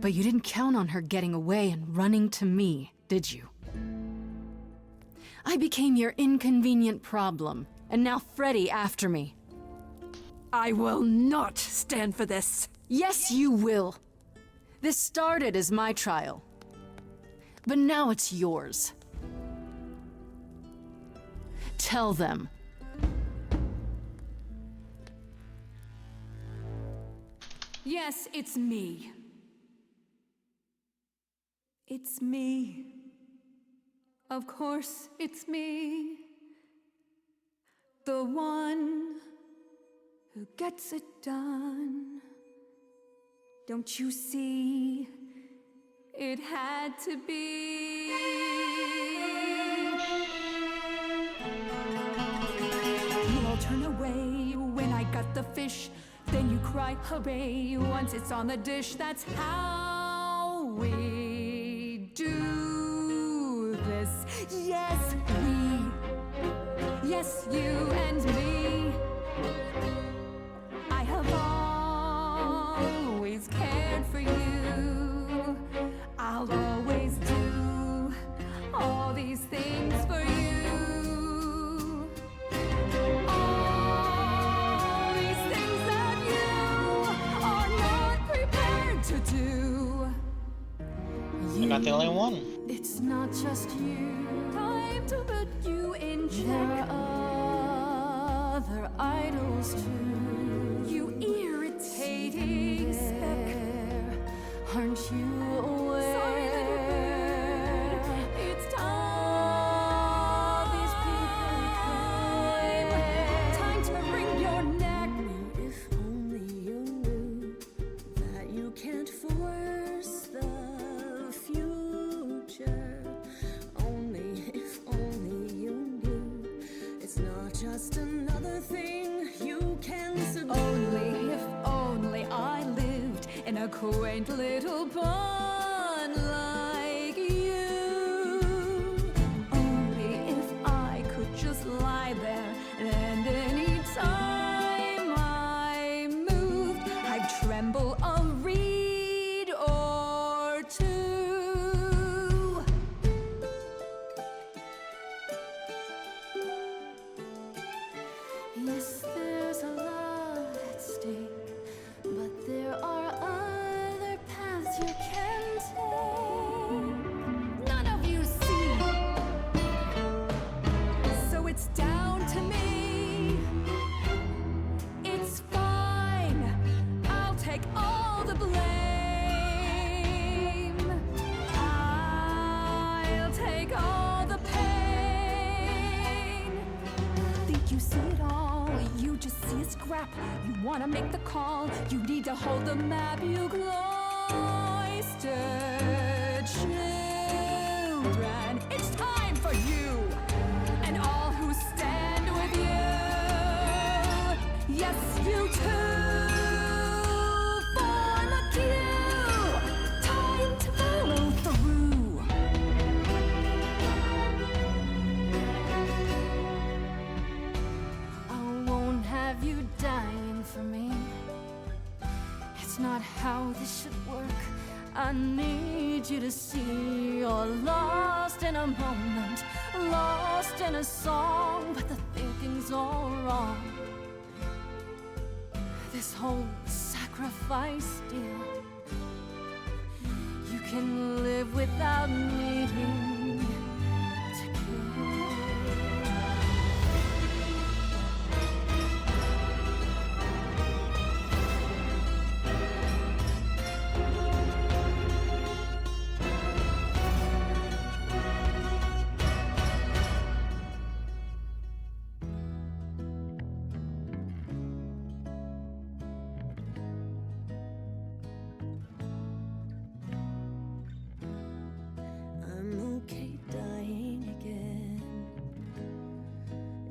S3: But you didn't count on her getting away and running to me, did you? I became your inconvenient problem, and now Freddy after me.
S2: I will not stand for this.
S3: Yes, you will. This started as my trial, but now it's yours. Tell them.
S2: Yes, it's me. It's me. Of course, it's me. The one who gets it done. Don't you see? It had to be. You all turn away when I got the fish. Then you cry hooray once it's on the dish. That's how we do this. Yes, we. Yes, you and me. I have always cared for you. I'll always do all these things for you. All these things that you are not prepared to do.
S1: You're not the only one.
S3: It's not just you.
S2: Time to put you in check.
S3: There are other idols too.
S2: You irritating speck.
S3: Aren't you aware?
S2: Sorry, little bird. It's time. These people time to wring your neck.
S10: If only you knew that you can't force the future. If only you knew it's not just another thing you can subdue.
S2: Only if only I lived in a quaint little pond like you. Only if I could just lie there, and any time I moved, I'd tremble a reed or two.
S10: Yes, there's a lot at stake, but there are other paths you can take.
S2: None of you see. So it's down to me. It's fine. I'll take all the blame. I'll take all the pain. Think you see it all? You just see a scrap. You wanna make the call. You need to hold the map. You cloistered children. It's time for you and all who stand with you. Yes, you too. Form a queue. Time to follow through.
S3: I won't have you dying for me. It's not how this should work.
S10: I need you to see you're lost in a moment, lost in a song, but the thinking's all wrong. This whole sacrifice deal, you can live without needing to kill.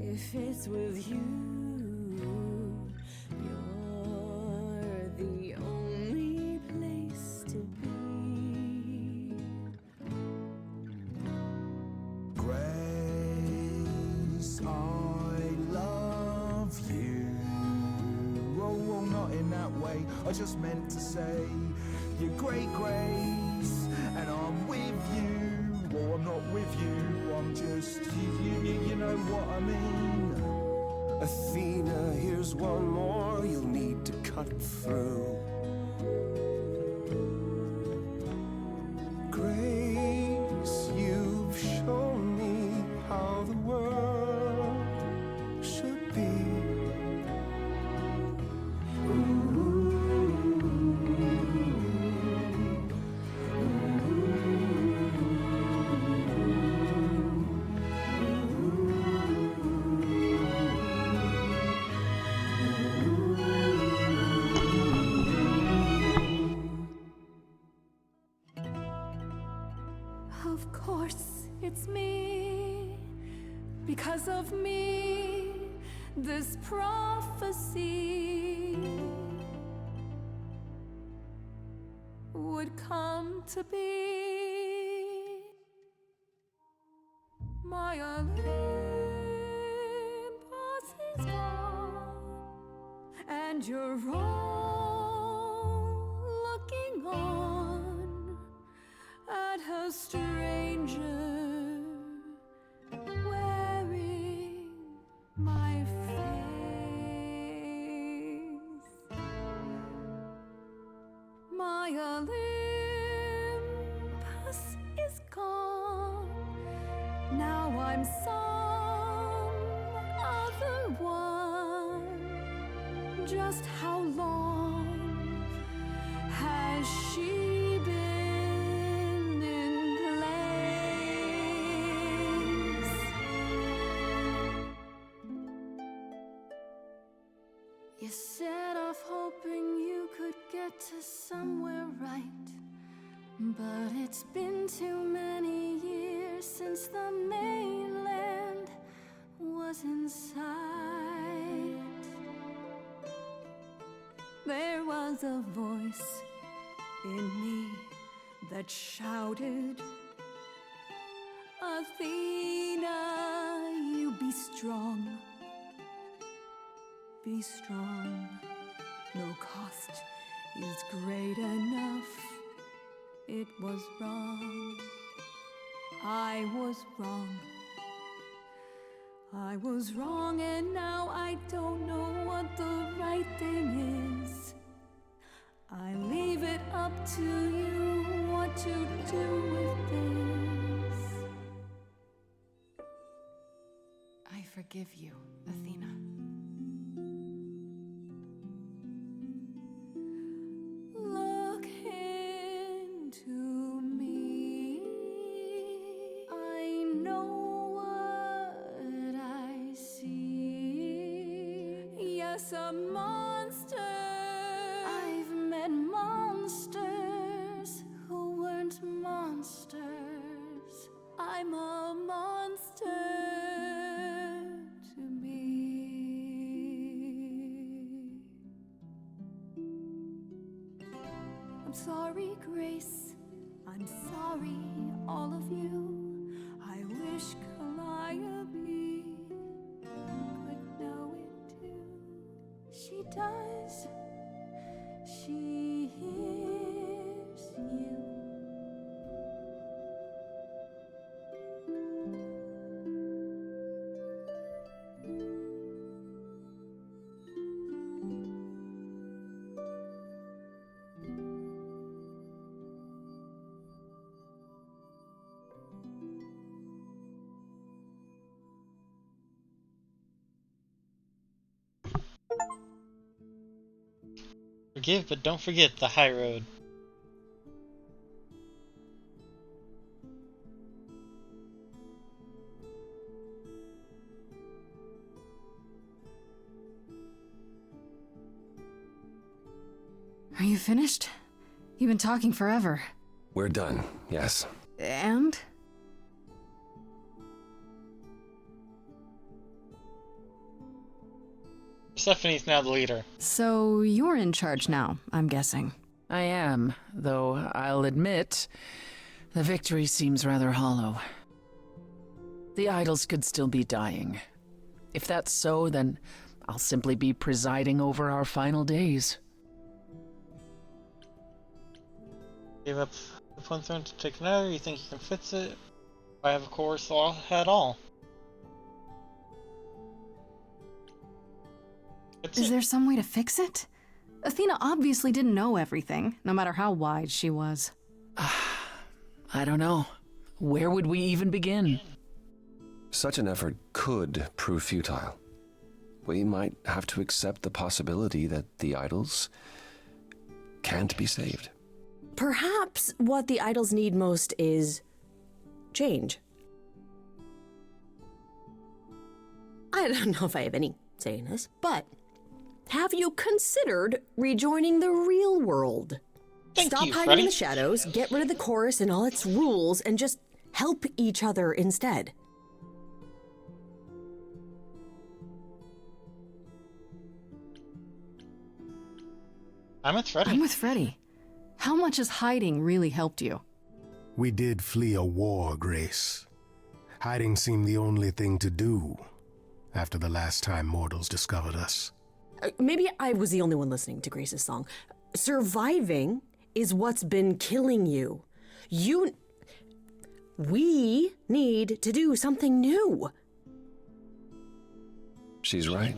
S10: If it's with you, you're the only place to be.
S14: Grace, I love you. Oh, not in that way. I just meant to say you're great, Grace, and I'm with you. Well, I'm not with you, I'm just you know what I mean.
S4: Athena, here's one more you'll need to cut through. Grace, you've shown me how the world should be.
S10: Of course, it's me. Because of me, this prophecy would come to be. My Olympus is gone, and you're all looking on at a stranger wearing my face. My Olympus is gone. Now I'm some other one. Just how long has she been in place? You set off hoping you could get to somewhere right, but it's been too many years since the mainland was in sight. There was a voice in me that shouted, Athena, you be strong. Be strong. No cost is great enough. It was wrong. I was wrong. I was wrong, and now I don't know what the right thing is. I leave it up to you what to do with this.
S3: I forgive you, Athena.
S10: Look into me. I know what I see. Yes, a monster. I've met monsters who weren't monsters. I'm a monster to me. I'm sorry, Grace. I'm sorry, all of you. I wish Calliope could know it too. She does. She hears you
S1: Forgive, but don't forget the high road.
S3: Are you finished? You've been talking forever.
S4: We're done, yes.
S3: And?
S1: Persephone's now the leader.
S3: So you're in charge now, I'm guessing.
S8: I am, though I'll admit, the victory seems rather hollow. The idols could still be dying. If that's so, then I'll simply be presiding over our final days.
S1: Give up one throne to take another. You think you can fix it? I have a course at all.
S3: Is there some way to fix it? Athena obviously didn't know everything, no matter how wise she was.
S8: I don't know. Where would we even begin?
S4: Such an effort could prove futile. We might have to accept the possibility that the idols can't be saved.
S11: Perhaps what the idols need most is change. I don't know if I have any say in this, but have you considered rejoining the real world? Stop hiding
S1: Freddy.
S11: in the shadows, get rid of the chorus and all its rules, and just help each other instead.
S1: I'm with Freddy.
S3: I'm with Freddy. How much has hiding really helped you?
S12: We did flee a war, Grace. Hiding seemed the only thing to do after the last time mortals discovered us.
S11: Maybe I was the only one listening to Grace's song. Surviving is what's been killing you. We need to do something new.
S4: She's right.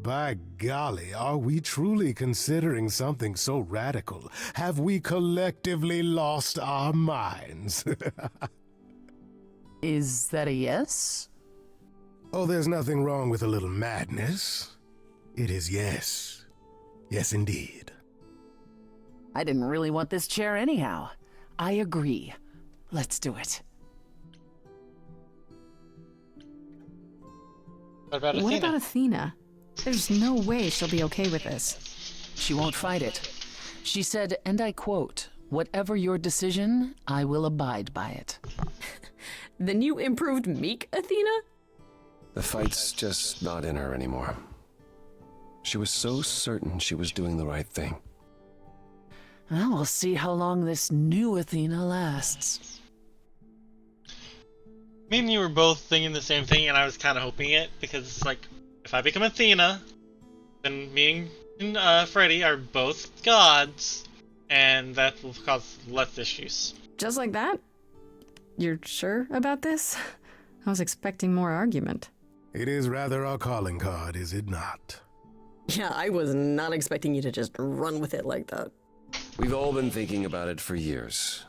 S12: By golly, are we truly considering something so radical? Have we collectively lost our minds?
S8: Is that a yes?
S12: Oh, there's nothing wrong with a little madness. It is yes. Yes, indeed.
S8: I didn't really want this chair anyhow. I agree. Let's do it.
S1: What
S3: about Athena? There's no way she'll be okay with this.
S8: She won't fight it. She said, and I quote, "Whatever your decision, I will abide by it."
S11: The new improved meek Athena?
S4: The fight's just not in her anymore. She was so certain she was doing the right thing.
S8: Well, we'll see how long this new Athena lasts.
S1: Me and you were both thinking the same thing, and I was kind of hoping it, because it's like, if I become Athena, then me and Freddy are both gods, and that will cause less issues.
S3: Just like that? You're sure about this? I was expecting more argument.
S12: It is rather our calling card, is it not?
S11: Yeah, I was not expecting you to just run with it like that.
S4: We've all been thinking about it for years.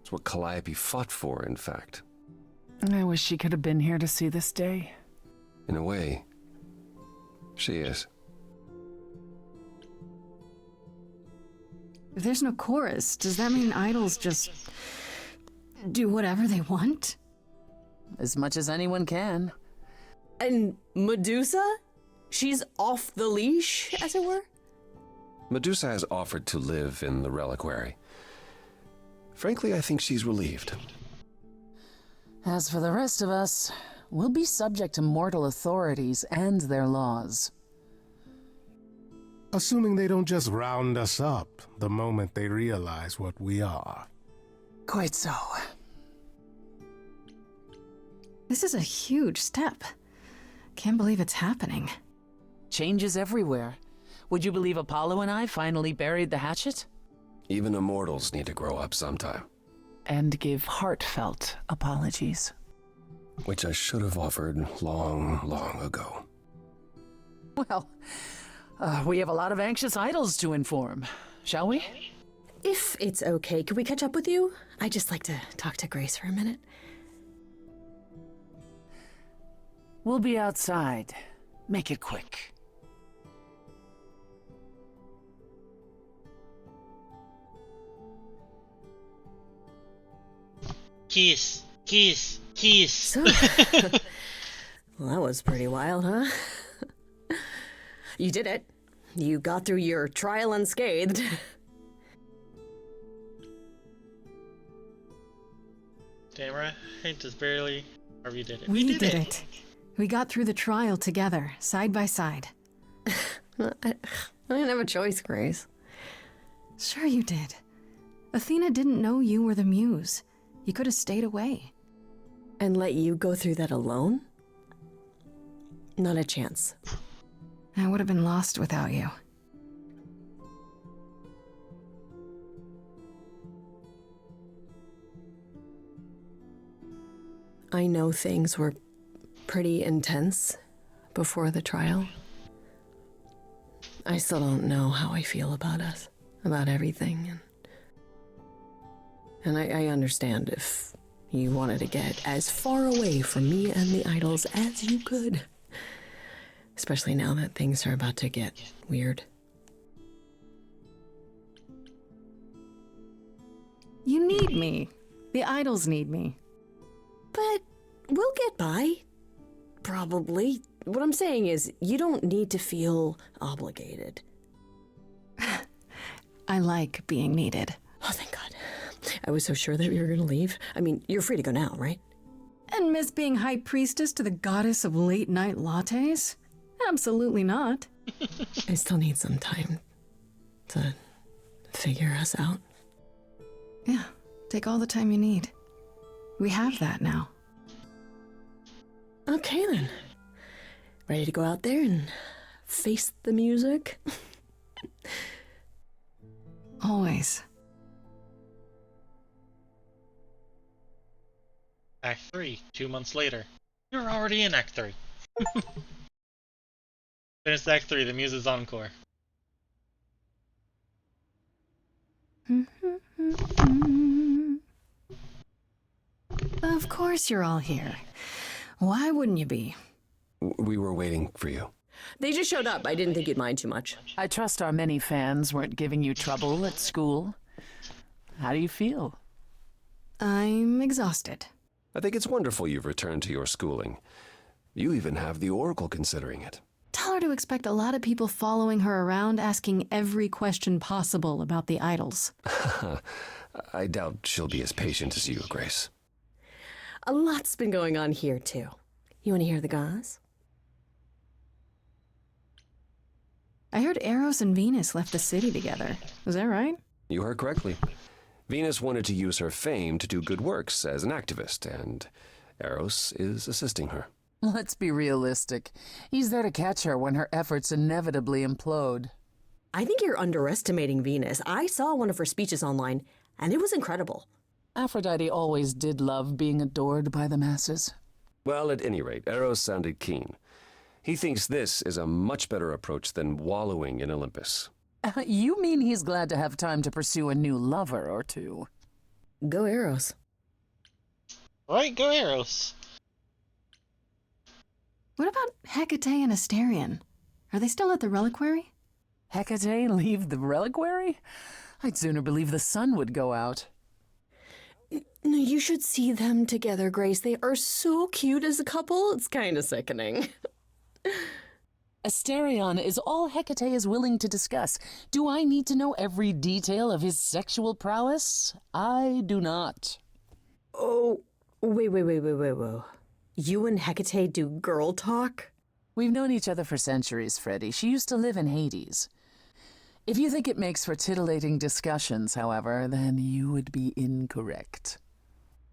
S4: It's what Calliope fought for, in fact.
S8: I wish she could have been here to see this day.
S4: In a way, she is.
S3: If there's no chorus, does that mean idols just do whatever they want?
S8: As much as anyone can.
S11: And Medusa? She's off the leash, as it were?
S4: Medusa has offered to live in the reliquary. Frankly, I think she's relieved.
S8: As for the rest of us, we'll be subject to mortal authorities and their laws.
S12: Assuming they don't just round us up the moment they realize what we are.
S8: Quite so.
S3: This is a huge step. Can't believe it's happening.
S8: Changes everywhere. Would you believe Apollo and I finally buried the hatchet?
S4: Even immortals need to grow up sometime.
S8: And give heartfelt apologies.
S4: Which I should have offered long, long ago.
S8: Well, we have a lot of anxious idols to inform, shall we?
S11: If it's okay, could we catch up with you? I'd just like to talk to Grace for a minute.
S8: We'll be outside. Make it quick.
S1: Kiss. Kiss. Kiss.
S11: So, well, that was pretty wild, huh? You did it. You got through your trial unscathed.
S1: Tamara, I just barely. Or we did it.
S3: We did it. We got through the trial together, side by side.
S11: I didn't have a choice, Grace.
S3: Sure you did. Athena didn't know you were the muse. You could have stayed away.
S11: And let you go through that alone? Not a chance.
S3: I would have been lost without you.
S11: I know things were pretty intense before the trial. I still don't know how I feel about us, about everything. And I understand if you wanted to get as far away from me and the idols as you could. Especially now that things are about to get weird.
S3: You need me. The idols need me.
S11: But we'll get by. Probably. What I'm saying is, you don't need to feel obligated.
S3: I like being needed.
S11: Oh, thank God. I was so sure that you were going to leave. I mean, you're free to go now, right?
S3: And miss being high priestess to the goddess of late night lattes? Absolutely not.
S11: I still need some time to figure us out.
S3: Yeah, take all the time you need. We have that now.
S11: Okay then. Ready to go out there and face the music?
S3: Always.
S1: Act 3, 2 months later. You're already in Act 3. Finished Act 3, the Muse's Encore.
S3: Of course you're all here. Why wouldn't you be?
S4: We were waiting for you.
S11: They just showed up. I didn't think you'd mind too much.
S8: I trust our many fans weren't giving you trouble at school. How do you feel?
S3: I'm exhausted.
S4: I think it's wonderful you've returned to your schooling. You even have the Oracle considering it.
S3: Tell her to expect a lot of people following her around asking every question possible about the idols.
S4: I doubt she'll be as patient as you, Grace.
S11: A lot's been going on here, too. You want to hear the gauze?
S3: I heard Eros and Venus left the city together. Was that right?
S4: You heard correctly. Venus wanted to use her fame to do good works as an activist, and Eros is assisting her.
S8: Let's be realistic. He's there to catch her when her efforts inevitably implode.
S11: I think you're underestimating Venus. I saw one of her speeches online, and it was incredible.
S8: Aphrodite always did love being adored by the masses.
S4: Well, at any rate, Eros sounded keen. He thinks this is a much better approach than wallowing in Olympus.
S8: You mean he's glad to have time to pursue a new lover or two?
S11: Go Eros.
S1: Right, go Eros.
S3: What about Hecate and Asterion? Are they still at the reliquary?
S8: Hecate leave the reliquary? I'd sooner believe the sun would go out.
S11: No, you should see them together, Grace. They are so cute as a couple. It's kind of sickening.
S8: Asterion is all Hecate is willing to discuss. Do I need to know every detail of his sexual prowess? I do not.
S11: Oh, wait. You and Hecate do girl talk?
S8: We've known each other for centuries, Freddie. She used to live in Hades. If you think it makes for titillating discussions, however, then you would be incorrect.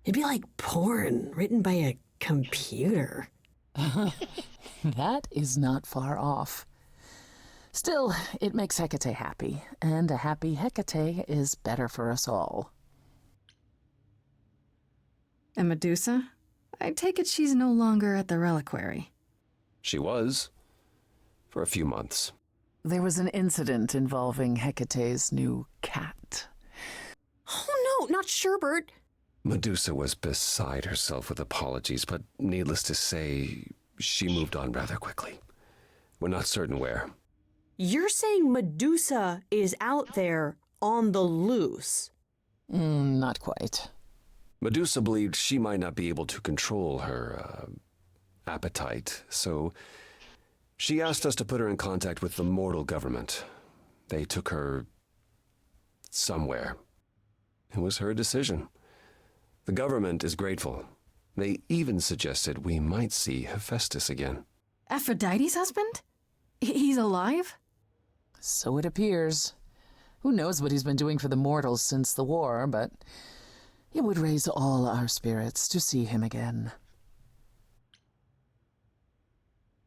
S11: It'd be like porn written by a computer.
S8: That is not far off. Still, it makes Hecate happy, and a happy Hecate is better for us all.
S3: And Medusa? I take it she's no longer at the reliquary.
S4: She was. For a few months.
S8: There was an incident involving Hecate's new cat.
S11: Oh no, not Sherbert.
S4: Medusa was beside herself with apologies, but needless to say, she moved on rather quickly. We're not certain where.
S11: You're saying Medusa is out there on the loose?
S8: Not quite.
S4: Medusa believed she might not be able to control her appetite, so she asked us to put her in contact with the mortal government. They took her somewhere. It was her decision. The government is grateful. They even suggested we might see Hephaestus again.
S3: Aphrodite's husband? He's alive?
S8: So it appears. Who knows what he's been doing for the mortals since the war, but it would raise all our spirits to see him again.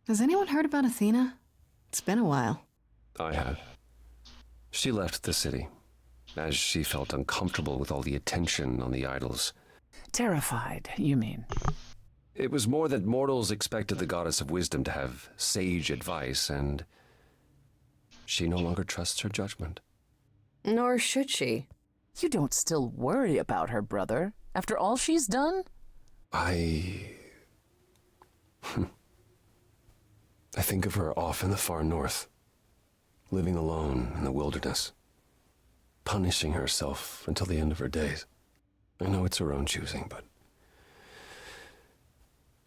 S3: Has anyone heard about Athena? It's been a while.
S4: I have. She left the city, as she felt uncomfortable with all the attention on the idols.
S8: Terrified, you mean?
S4: It was more that mortals expected the goddess of wisdom to have sage advice, and she no longer trusts her judgment.
S11: Nor should she.
S8: You don't still worry about her, brother, after all she's done?
S4: I think of her off in the far north, living alone in the wilderness, punishing herself until the end of her days. I know it's her own choosing, but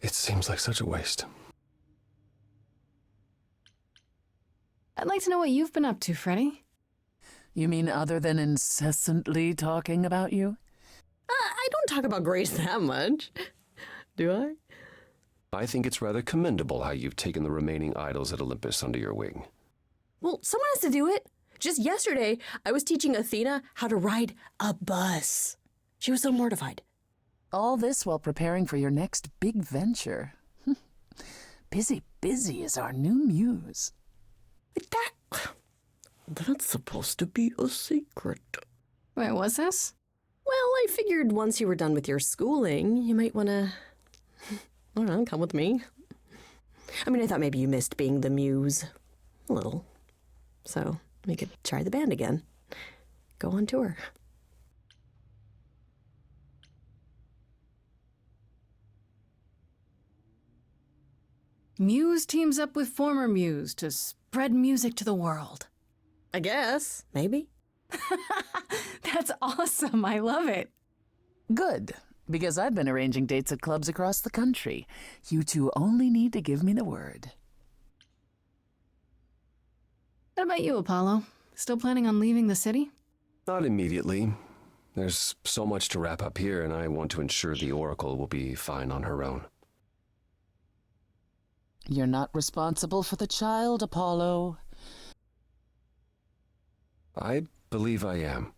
S4: it seems like such a waste.
S3: I'd like to know what you've been up to, Freddy.
S8: You mean other than incessantly talking about you?
S11: I don't talk about Grace that much. Do I?
S4: I think it's rather commendable how you've taken the remaining idols at Olympus under your wing.
S11: Well, someone has to do it. Just yesterday, I was teaching Athena how to ride a bus. She was so mortified.
S8: All this while preparing for your next big venture. Busy is our new muse.
S11: That's supposed to be a secret.
S3: Wait, what's this?
S11: Well, I figured once you were done with your schooling, you might want to, I don't know, come with me. I mean, I thought maybe you missed being the muse. A little. So we could try the band again. Go on tour.
S3: Muse teams up with former Muse to spread music to the world.
S11: I guess. Maybe.
S3: That's awesome. I love it.
S8: Good, because I've been arranging dates at clubs across the country. You two only need to give me the word.
S3: What about you, Apollo? Still planning on leaving the city?
S4: Not immediately. There's so much to wrap up here, and I want to ensure the Oracle will be fine on her own.
S8: You're not responsible for the child, Apollo.
S4: I believe I am.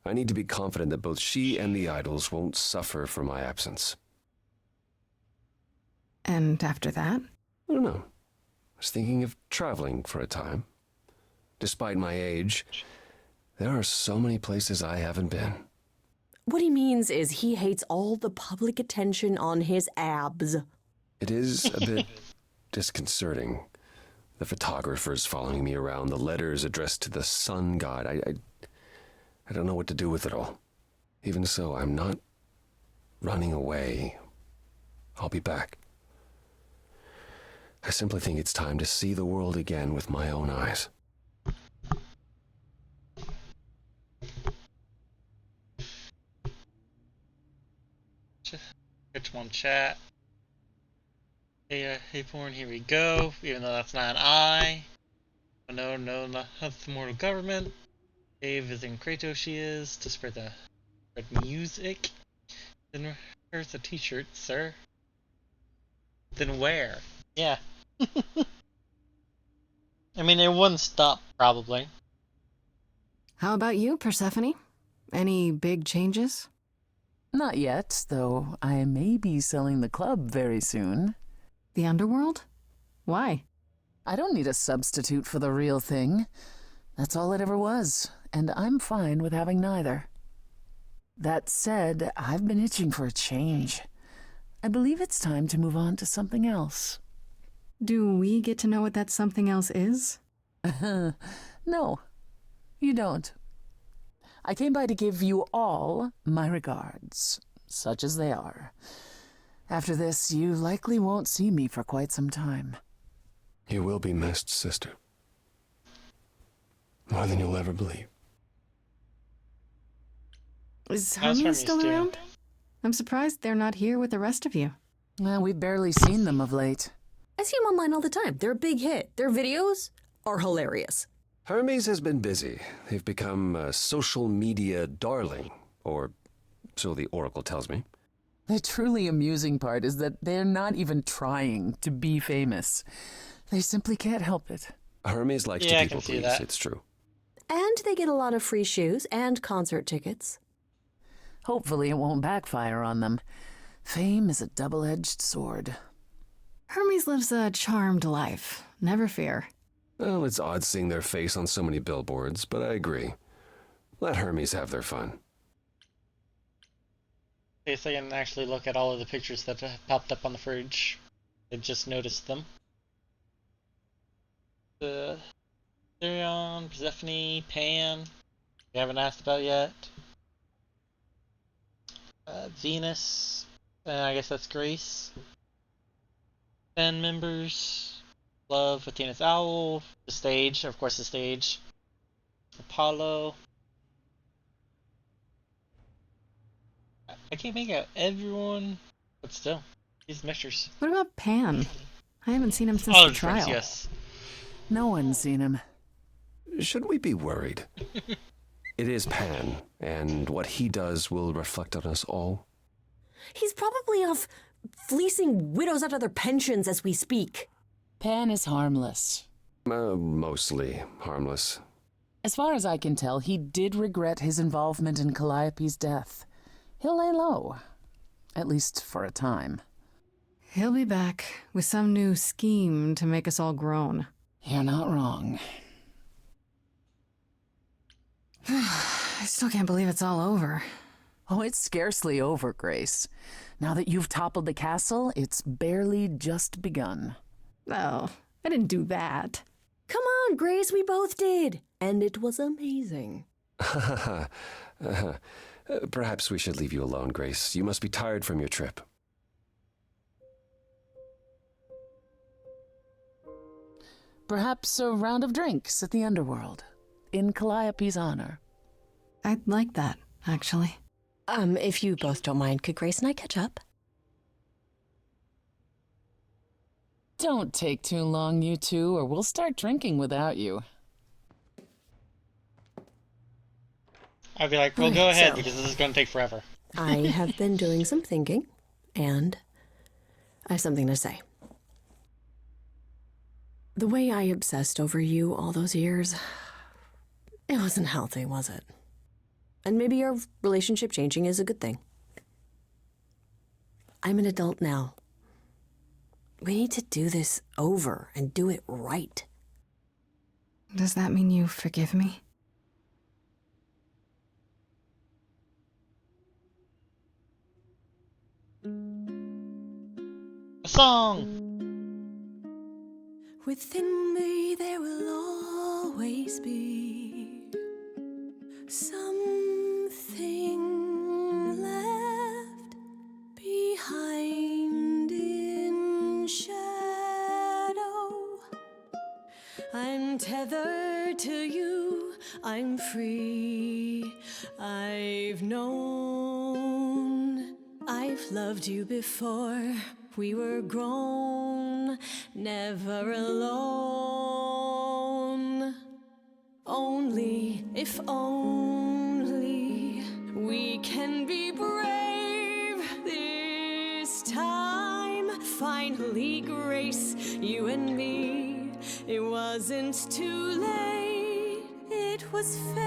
S4: I need to be confident that both she and the idols won't suffer for my absence.
S3: And after that?
S4: I don't know. I was thinking of traveling for a time. Despite my age, there are so many places I haven't been.
S11: What he means is he hates all the public attention on his abs.
S4: It is a bit disconcerting. The photographers following me around, the letters addressed to the sun god. I don't know what to do with it all. Even so, I'm not running away. I'll be back. I simply think it's time to see the world again with my own eyes.
S1: Which one, chat? Hey, Porn, here we go. Even though that's not an I. Oh, no, that's the mortal government. Hey, visiting Kratos she is to spread the music. Then here's a t-shirt, sir. Then where? Yeah. I mean, it wouldn't stop, probably.
S3: How about you, Persephone? Any big changes?
S8: Not yet, though I may be selling the club very soon.
S3: The underworld? Why?
S8: I don't need a substitute for the real thing. That's all it ever was, and I'm fine with having neither. That said, I've been itching for a change. I believe it's time to move on to something else.
S3: Do we get to know what that something else is?
S8: No, you don't. I came by to give you all my regards, such as they are. After this, you likely won't see me for quite some time.
S4: You will be missed, sister. More than you'll ever believe.
S3: Is Hermes still around? I'm surprised they're not here with the rest of you.
S8: Well, we've barely seen them of late.
S11: I see them online all the time. They're a big hit. Their videos are hilarious.
S4: Hermes has been busy. They've become a social media darling, or so the Oracle tells me.
S8: The truly amusing part is that they're not even trying to be famous. They simply can't help it.
S4: Hermes likes
S1: Yeah, I
S4: to
S1: can
S4: people
S1: see
S4: please,
S1: that.
S4: it's true.
S11: And they get a lot of free shoes and concert tickets.
S8: Hopefully it won't backfire on them. Fame is a double-edged sword.
S3: Hermes lives a charmed life. Never fear.
S4: Well, it's odd seeing their face on so many billboards, but I agree. Let Hermes have their fun.
S1: Okay, so I can actually look at all of the pictures that have popped up on the fridge. I just noticed them. Therion, Persephone, Pan, we haven't asked about yet. Venus, I guess that's Grace. Band members, Love, Athena's Owl, the stage, of course the stage. Apollo. I can't make out everyone, but still, these mixtures.
S3: What about Pan? I haven't seen him since
S1: Oh,
S3: the
S1: friends,
S3: trial.
S1: yes.
S8: No one's seen him.
S4: Should we be worried? It is Pan, and what he does will reflect on us all.
S11: He's probably off fleecing widows out of their pensions as we speak.
S8: Pan is harmless.
S4: Mostly harmless.
S8: As far as I can tell, he did regret his involvement in Calliope's death. He'll lay low, at least for a time.
S3: He'll be back with some new scheme to make us all groan.
S8: You're not wrong.
S3: I still can't believe it's all over.
S8: Oh, it's scarcely over, Grace. Now that you've toppled the castle, it's barely just begun.
S3: Oh, I didn't do that.
S11: Come on, Grace, we both did. And it was amazing.
S4: Perhaps we should leave you alone, Grace. You must be tired from your trip.
S8: Perhaps a round of drinks at the Underworld, in Calliope's honor.
S3: I'd like that, actually.
S11: If you both don't mind, could Grace and I catch up?
S8: Don't take too long, you two, or we'll start drinking without you.
S1: I'd be like, well,
S11: Okay,
S1: go ahead,
S11: so-
S1: because this is going to take forever.
S11: I have been doing some thinking, and I have something to say. The way I obsessed over you all those years, it wasn't healthy, was it? And maybe our relationship changing is a good thing. I'm an adult now. We need to do this over and do it right.
S3: Does that mean you forgive me?
S1: A song!
S10: Within me there will always be something left behind in shadow. I'm tethered to you, I'm free. I've known, I've loved you before. We were grown, never alone. Only, if only, we can be brave this time. Finally, Grace, you and me. It wasn't too late, it was fate.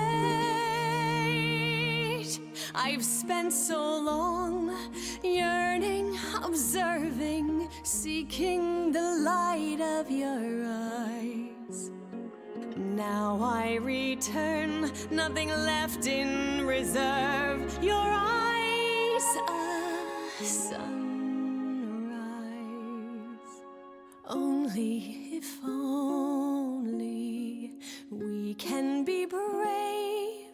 S10: I've spent so long yearning, observing, seeking the light of your eyes. Now I return, nothing left in reserve. Your eyes, a sunrise. Only, if only, we can be brave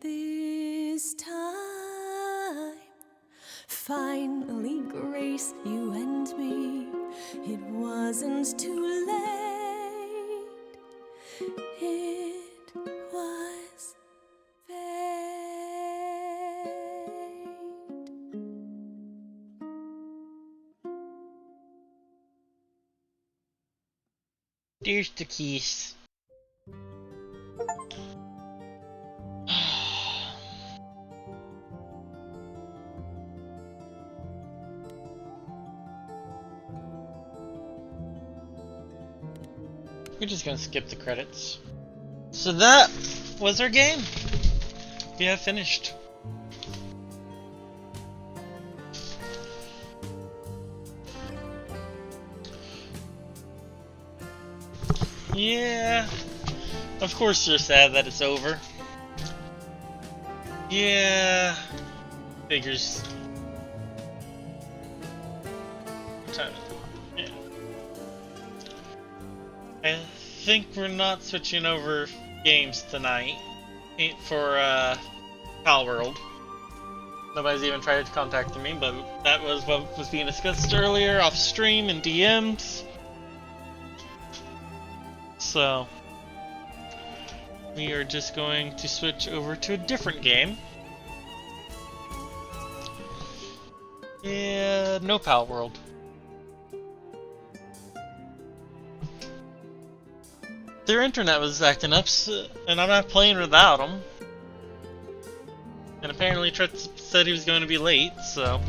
S10: this time. Finally, Grace, you and me. It wasn't too late. It was fate.
S1: There's the keys. We're just gonna skip the credits. So that was our game. We have finished. Yeah. Of course you're sad that it's over. Yeah. Figures. What time is it? Yeah. I think we're not switching over games tonight for Palworld. Nobody's even tried to contact me, but that was what was being discussed earlier off stream and DMs. So we are just going to switch over to a different game. Yeah, no Palworld. Their internet was acting up, and I'm not playing without them. And apparently Tretz said he was going to be late, so...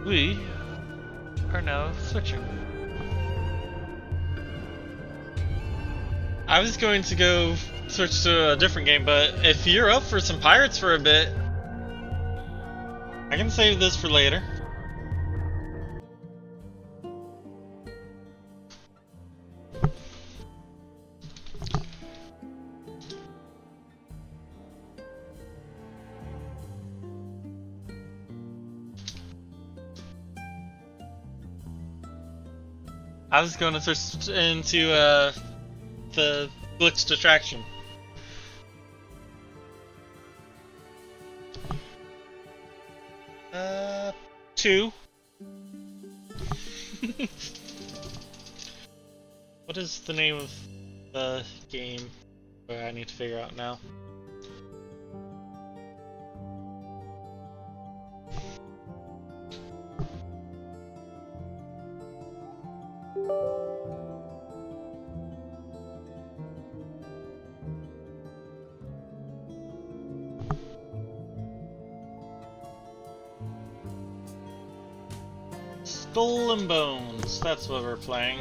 S1: we are now switching. I was going to go switch to a different game, but if you're up for some pirates for a bit, I can save this for later. I was going to switch into the glitched attraction. Two. What is the name of the game? I need to figure out now. Skull and Bones, that's what we're playing.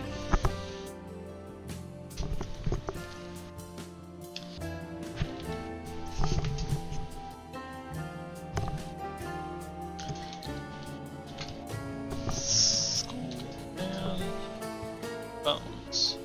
S1: Skull and Bones.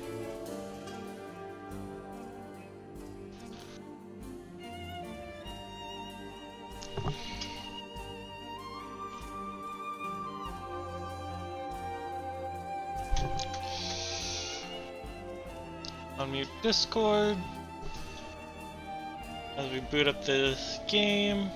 S1: Unmute Discord as we boot up this game.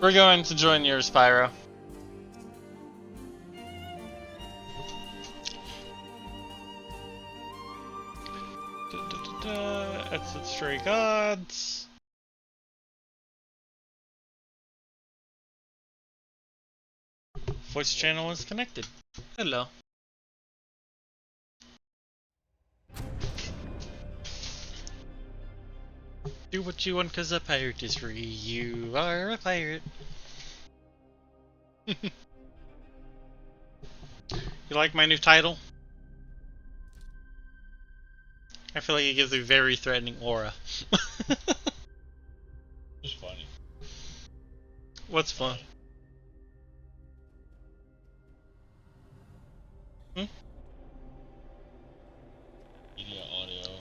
S1: We're going to join yours, Pyro. Exit Stray Gods. Voice channel is connected. Hello. Do what you want cause a pirate is free. You are a pirate. You like my new title? I feel like it gives a very threatening aura.
S15: It's funny.
S1: What's fun?
S15: Media, audio.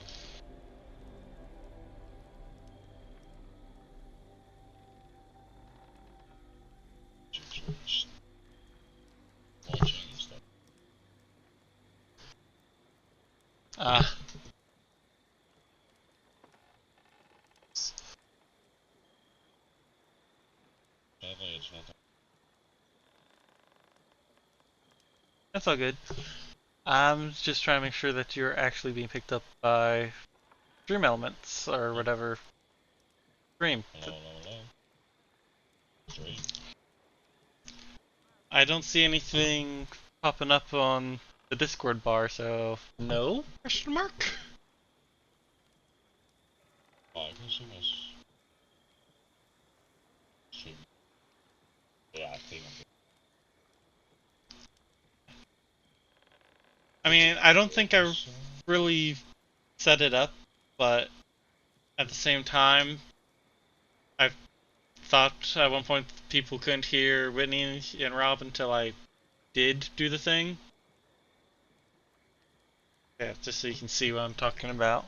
S15: Watching stuff.
S1: Ah.
S15: Sadly, it's not.
S1: That's all good. I'm just trying to make sure that you're actually being picked up by Dream Elements or whatever. Dream.
S15: Hello. Dream.
S1: I don't see anything popping up on the Discord bar, so no? Question mark?
S15: I can see this. Yeah, I think I'm good.
S1: I mean, I don't think I really set it up, but at the same time, I thought at one point people couldn't hear Whitney and Rob until I did do the thing. Yeah, just so you can see what I'm talking about.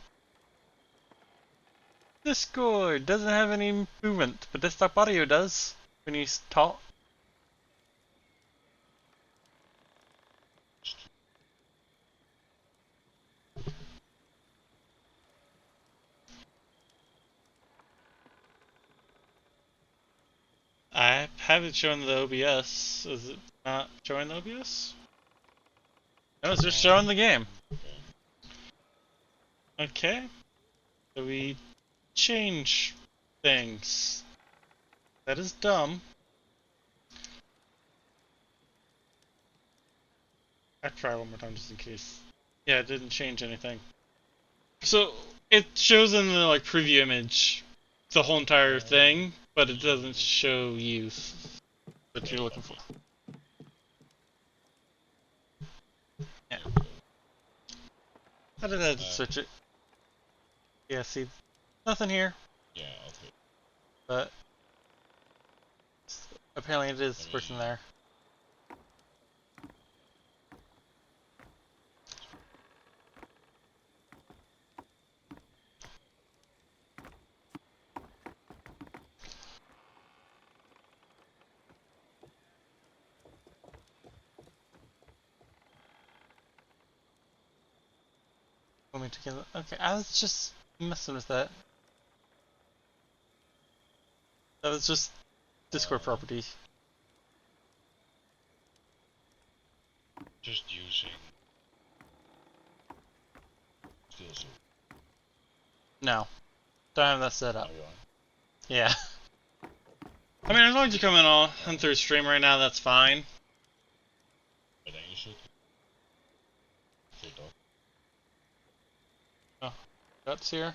S1: Discord doesn't have any movement, but desktop audio does when you talk. I have it showing the OBS. Is it not showing the OBS? No, it's just showing the game. Okay. So we change things. That is dumb. I'll try one more time just in case. Yeah, it didn't change anything. So it shows in the like preview image the whole entire thing, but it doesn't show you what you're looking for. Yeah. How did I switch it? Yeah, see, nothing here.
S15: Yeah, okay.
S1: But apparently it is working there. Want me to get it? Okay, I was just messing with that. That was just Discord property.
S15: Just using Steelsuit.
S1: No. Don't have that set up. Yeah. I mean, as long as you're coming on through stream right now, that's fine.
S15: But then you should.
S1: Oh, that's here.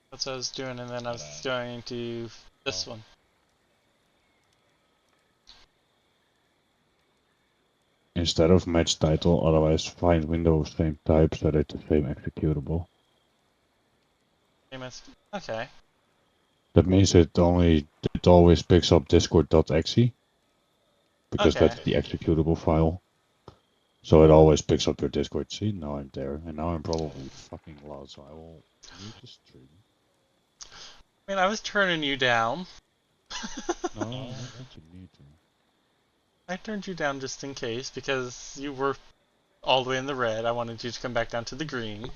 S1: That's what I was doing, and then I was going into this one.
S16: Instead of match title, otherwise find window of same type so that it's the same executable.
S1: Okay.
S16: That means it always picks up discord.exe because
S1: Okay.
S16: that's the executable file. So it always picks up your Discord. See, now I'm there, and now I'm probably fucking loud, so I will mute the stream.
S1: I mean, I was turning you down.
S16: No, I don't think you need to.
S1: I turned you down just in case, because you were all the way in the red. I wanted you to come back down to the green.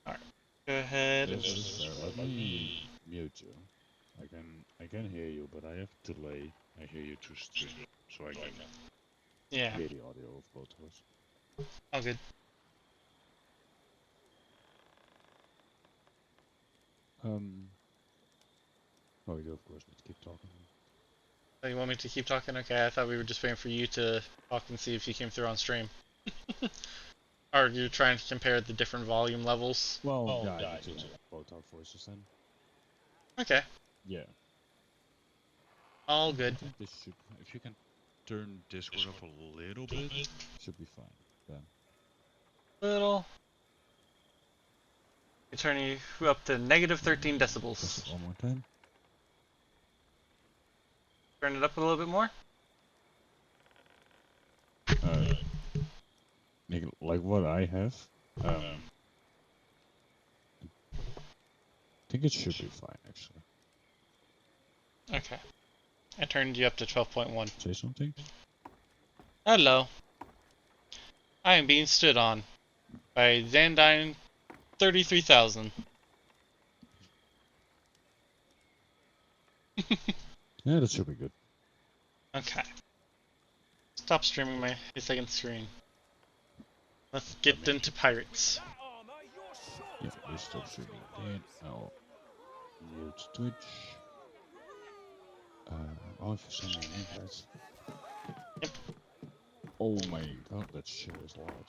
S1: Alright. Go ahead.
S16: Let me mute you. I can hear you, but I have delay. I hear you through stream, so I can
S1: Yeah.
S16: hear the audio of both of us.
S1: All good.
S16: Oh, you of course need to keep talking.
S1: Oh, you want me to keep talking? Okay, I thought we were just waiting for you to talk and see if you came through on stream. Or you're trying to compare the different volume levels?
S16: Well, yeah, I need to both our voices then.
S1: Okay.
S16: Yeah.
S1: All good.
S16: I think this should, if you can turn Discord up a little bit, should be fine. Then.
S1: Little. You're turning you up to negative 13 decibels.
S16: One more time.
S1: Turn it up a little bit more.
S16: Like what I have. I think it should be fine, actually.
S1: Okay. I turned you up to 12.1.
S16: Say something?
S1: Hello. I am being stood on by Xandine 33,000.
S16: Yeah, that should be good.
S1: Okay. Stop streaming my second screen. Let's get into pirates.
S16: Yeah, we still shooting that. I'll mute Twitch. I'll have to send me an invite.
S1: Yep.
S16: Oh my god, that shit is loud.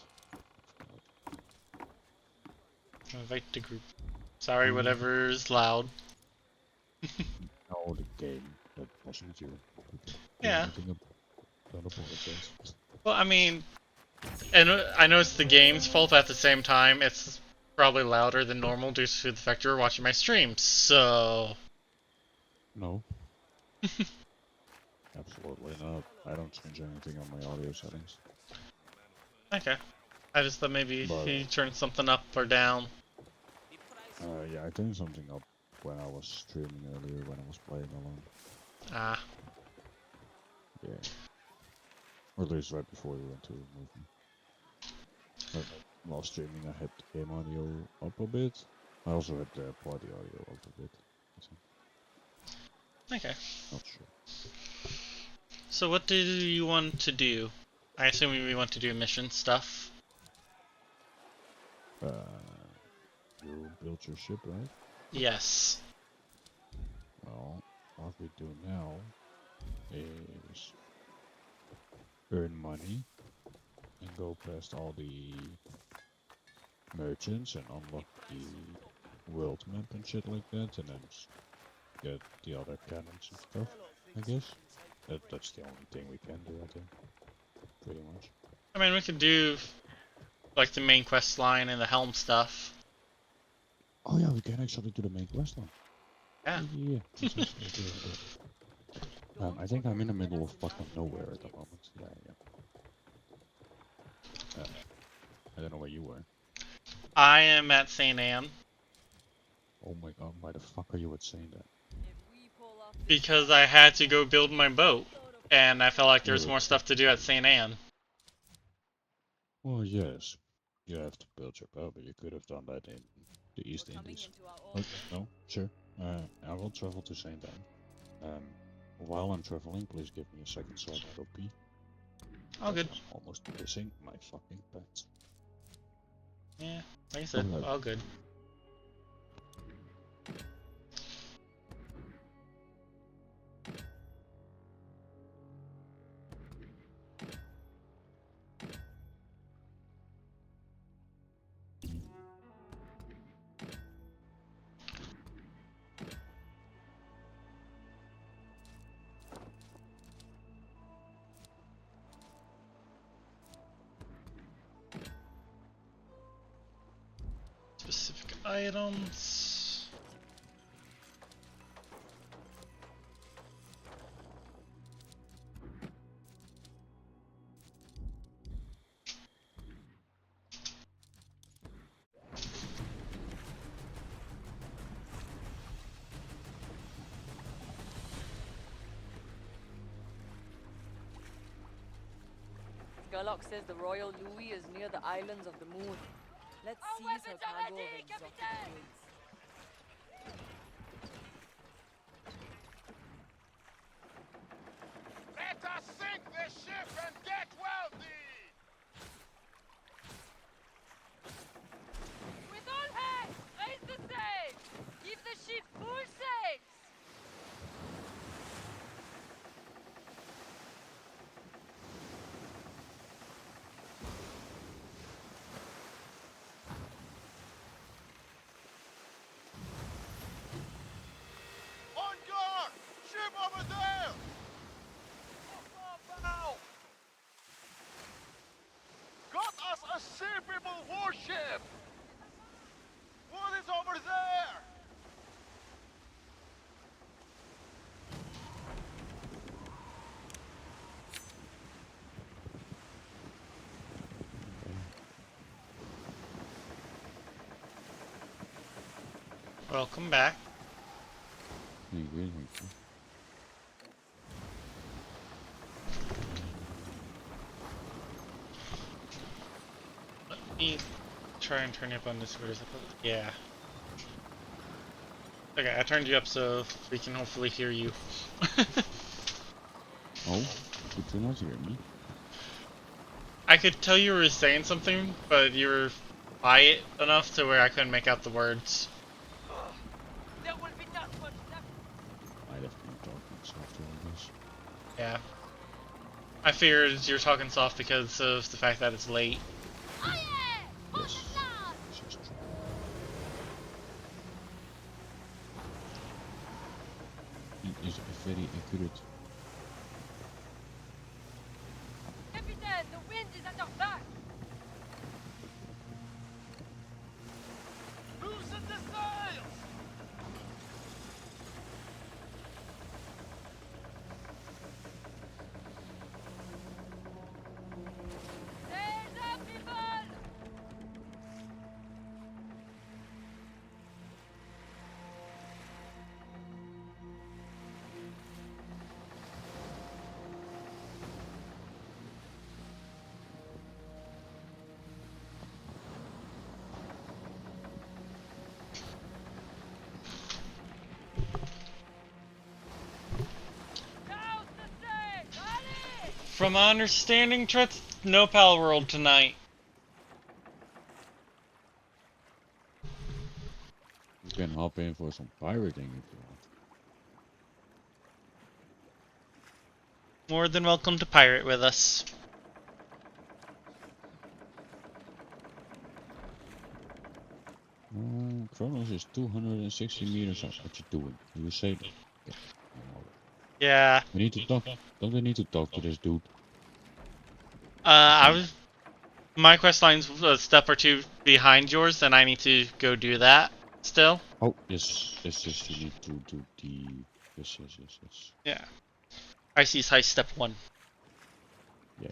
S1: Invite the group. Sorry, whatever's loud.
S16: Oh, the game. That wasn't you.
S1: Yeah.
S16: Don't apologize.
S1: Well, I mean, and I know it's the game's fault, but at the same time, it's probably louder than normal due to the fact you're watching my stream, so...
S16: No. Absolutely not. I don't change anything on my audio settings.
S1: Okay. I just thought maybe
S16: But,
S1: he turned something up or down.
S16: Yeah, I turned something up when I was streaming earlier, when I was playing alone.
S1: Ah.
S16: Yeah. Or at least right before we went to movie. But while streaming, I had the game audio up a bit. I also had the party audio up a bit.
S1: Okay.
S16: Not sure.
S1: So what do you want to do? I assume we want to do mission stuff.
S16: You built your ship, right?
S1: Yes.
S16: Well, what we do now is earn money and go past all the merchants and unlock the world map and shit like that, and then get the other cannons and stuff, I guess. That's the only thing we can do, I think. Pretty much.
S1: I mean, we could do like the main quest line and the helm stuff.
S16: Oh yeah, we can actually do the main quest line.
S1: Yeah.
S16: Yeah. That's actually good. I think I'm in the middle of fucking nowhere at the moment. Yeah. I don't know where you were.
S1: I am at St. Anne.
S16: Oh my god, why the fuck are you at saying that?
S1: Because I had to go build my boat, and I felt like there's more stuff to do at St. Anne.
S16: Well, yes. You have to build your boat, but you could have done that in the East Indies. Okay, no, sure. I will travel to St. Anne. While I'm traveling, please give me a second so I can go pee.
S1: All good.
S16: I'm almost pissing my fucking pants.
S1: Yeah, like I said, all good. Specific items.
S17: Sherlock says the Royal Louis is near the islands of the moon. Let's seize her cargo of exotic goods.
S14: Let us sink the ship and get wealthy!
S17: With all hands, raise the sail! Give the ship full sails!
S14: On guard! Ship over there! Bow! Got us a seapeople warship! What is over there?
S1: Welcome back.
S16: Thank you, thank you.
S1: Let me try and turn you up on this. Yeah. Okay, I turned you up so we can hopefully hear you.
S16: Oh, did you not hear me?
S1: I could tell you were saying something, but you were quiet enough to where I couldn't make out the words.
S16: Might have been talking soft all this.
S1: Yeah. I figured you're talking soft because of the fact that it's late.
S16: Yes. This is true. It is very accurate.
S17: Captain, the wind is at our back! Loosen the sails! Sails up, people!
S1: From my understanding, Tret's no Pal World tonight.
S16: You can hop in for some pirating if you want.
S1: More than welcome to pirate with us.
S16: Kronos is 260 meters up. What you doing? You say that. Okay.
S1: Yeah.
S16: We need to talk. Don't we need to talk to this dude?
S1: I was. My quest line's a step or two behind yours, and I need to go do that still.
S16: Oh, yes. Yes, yes, you need to do the. Yes, yes, yes, yes.
S1: Yeah. Icy's Heist Step 1.
S16: Yeah.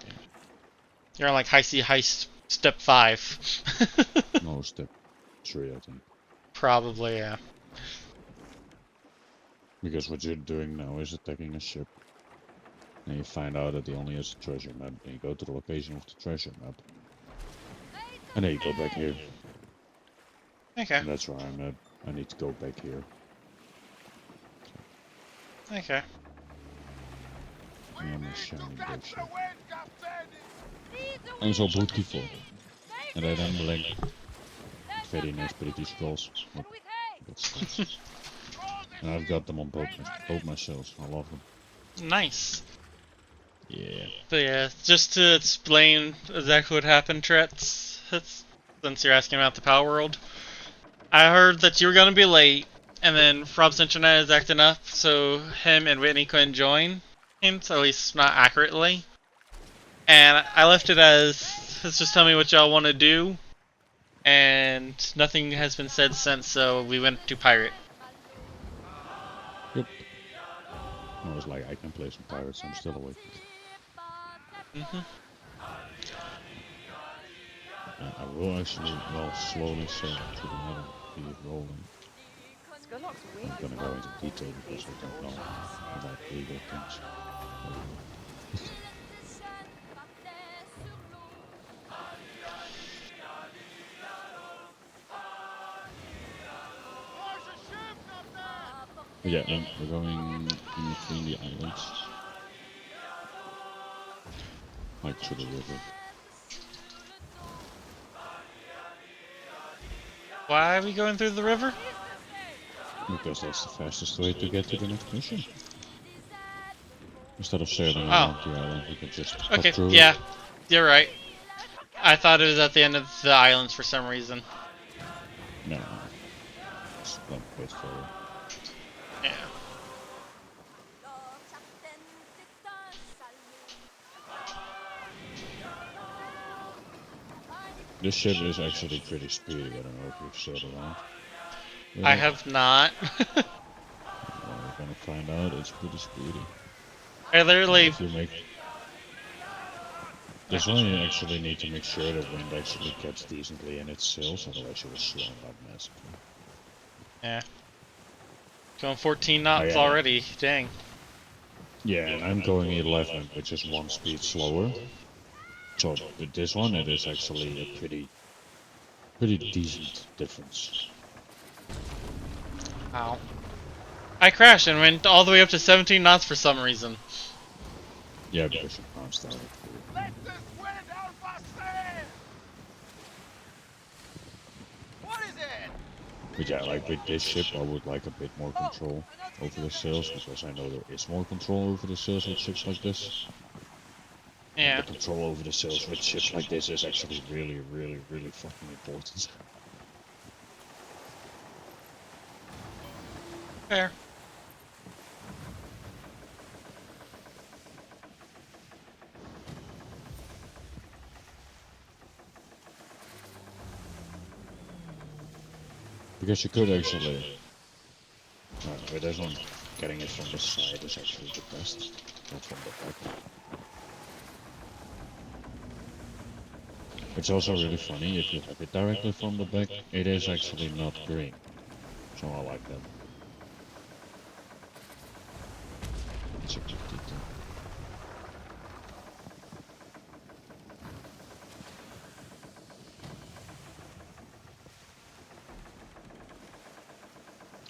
S1: You're on like Icy Heist Step 5.
S16: No, Step 3, I think.
S1: Probably, yeah.
S16: Because what you're doing now is attacking a ship. And you find out that he only has a treasure map. And you go to the location of the treasure map. And then you go back here.
S1: Okay.
S16: And that's where I'm at. I need to go back here.
S1: Okay.
S16: I'm a shiny bullshit. I'm so beautiful. And I am like very nice British girls. And I've got them on both my shells. I love them.
S1: Nice.
S16: Yeah.
S1: But yeah, just to explain exactly what happened, Tretz, since you're asking about the Power World, I heard that you were gonna be late, and then Rob's internet is acting up, so him and Whitney couldn't join him, so at least not accurately. And I left it as, let's just tell me what y'all want to do, and nothing has been said since, so we went to Pirate.
S16: Yep. I was like, I can play some pirates, I'm still awake. I will actually, well, slowly sail to the middle, be rolling. I'm gonna go into detail because I don't know about legal things. But yeah, we're going in between the islands. Like to the river.
S1: Why are we going through the river?
S16: Because that's the fastest way to get to the next mission. Instead of sailing around the island, we can just cut through
S1: yeah,
S16: it.
S1: You're right. I thought it was at the end of the islands for some reason.
S16: No, it's not wait for it.
S1: Yeah.
S16: This ship is actually pretty speedy. I don't know if you've sailed around.
S1: I have not.
S16: Well, we're gonna find out. It's pretty speedy.
S1: I literally.
S16: If you make. That's why you actually need to make sure the wind actually gets decently in its sails, otherwise you will slow down massively.
S1: Yeah. Going 14 knots already. Dang.
S16: Yeah, and I'm going 11, which is 1 speed slower. So with this one, it is actually a pretty decent difference.
S1: Wow. I crashed and went all the way up to 17 knots for some reason.
S16: Yeah, because you can't start it. But yeah, like with this ship, I would like a bit more control over the sails, because I know there is more control over the sails with ships like this.
S1: Yeah.
S16: And the control over the sails with ships like this is actually really fucking important.
S1: Fair.
S16: Because you could actually... with this one, getting it from the side is actually the best, not from the back. It's also really funny, if you have it directly from the back, it is actually not green. So I like that. It's a good detail.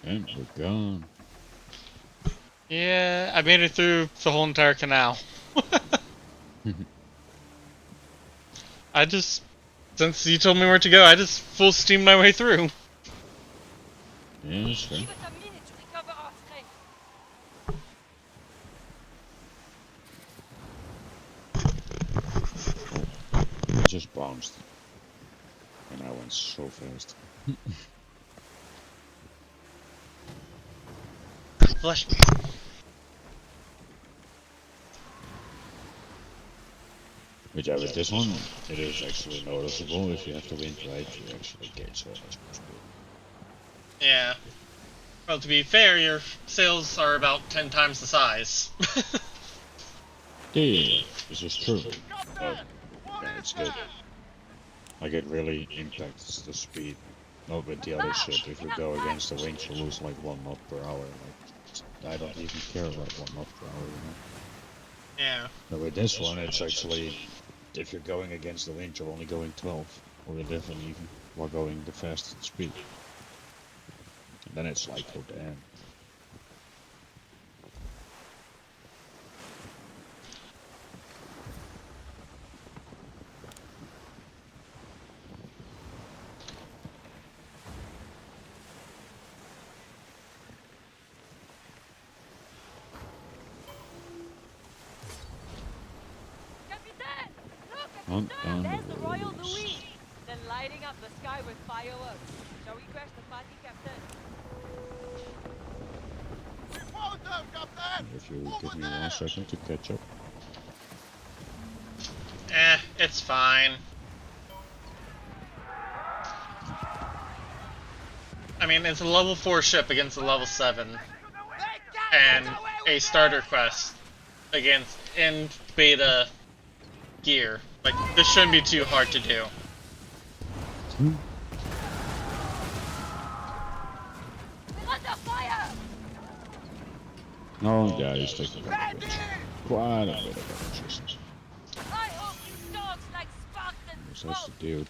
S16: And we're gone.
S1: Yeah, I made it through the whole entire canal. I just, since you told me where to go, I just full steamed my way through.
S16: Yeah, that's fair. It just bounced. And I went so fast.
S1: Flush me.
S16: But yeah, with this one, it is actually noticeable. If you have the wind right, you actually get so much more speed.
S1: Yeah. Well, to be fair, your sails are about 10 times the size.
S16: Yeah, this is true. But yeah, it's good. Like, it really impacts the speed. Not with the other ship. If you go against the wind, you lose like 1 knot per hour. Like, I don't even care about 1 knot per hour, you know?
S1: Yeah.
S16: But with this one, it's actually, if you're going against the wind, you're only going 12 or 11 even, while going the fastest speed. And then it's like, oh damn. Hunt down the
S17: Royal
S16: roads.
S17: Louis! Then lighting up the sky with fireworks. Shall we crash the party, Captain?
S16: If you would give me 1 second to catch up.
S1: It's fine. I mean, it's a level 4 ship against a level 7. And a starter quest against in beta gear. Like, this shouldn't be too hard to do.
S17: Under fire!
S16: Oh yeah, he's taking damage. Quite a bit of damage.
S17: I hope you dogs like Spartans!
S16: That's the dude.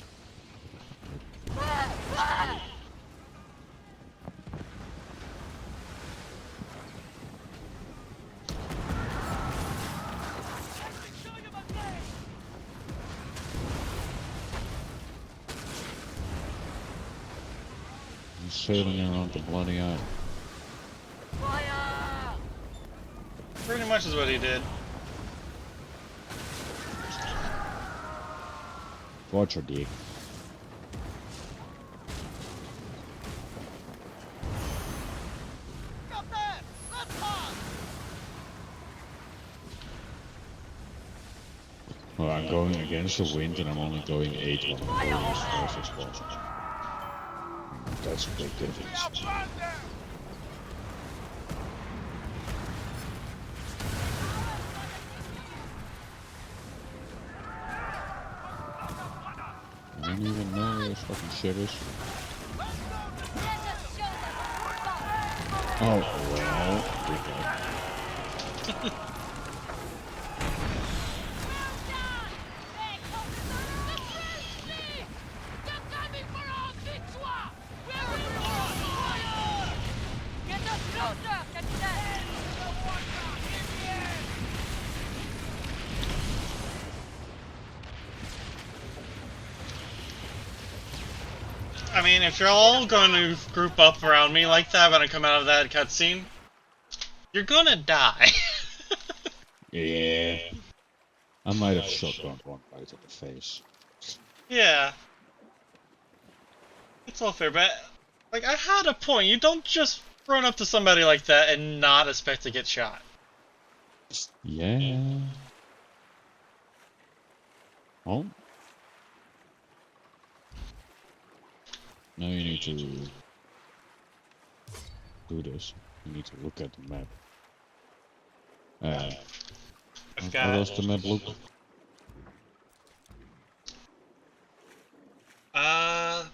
S16: He's sailing around the bloody eye.
S1: Pretty much is what he did.
S16: Watch your dick. Well, I'm going against the wind and I'm only going 8 when I'm going as fast as possible. That's a big difference. I don't even know where this fucking shit is. Oh, well.
S17: Get up closer, Captain!
S1: I mean, if you're all going to group up around me like that when I come out of that cutscene, you're gonna die.
S16: Yeah. I might have shotgunned one right in the face.
S1: Yeah. It's all fair, but, like, I had a point. You don't just run up to somebody like that and not expect to get shot.
S16: Yeah. Oh. Now you need to do this. You need to look at the map. What does the map look? Oh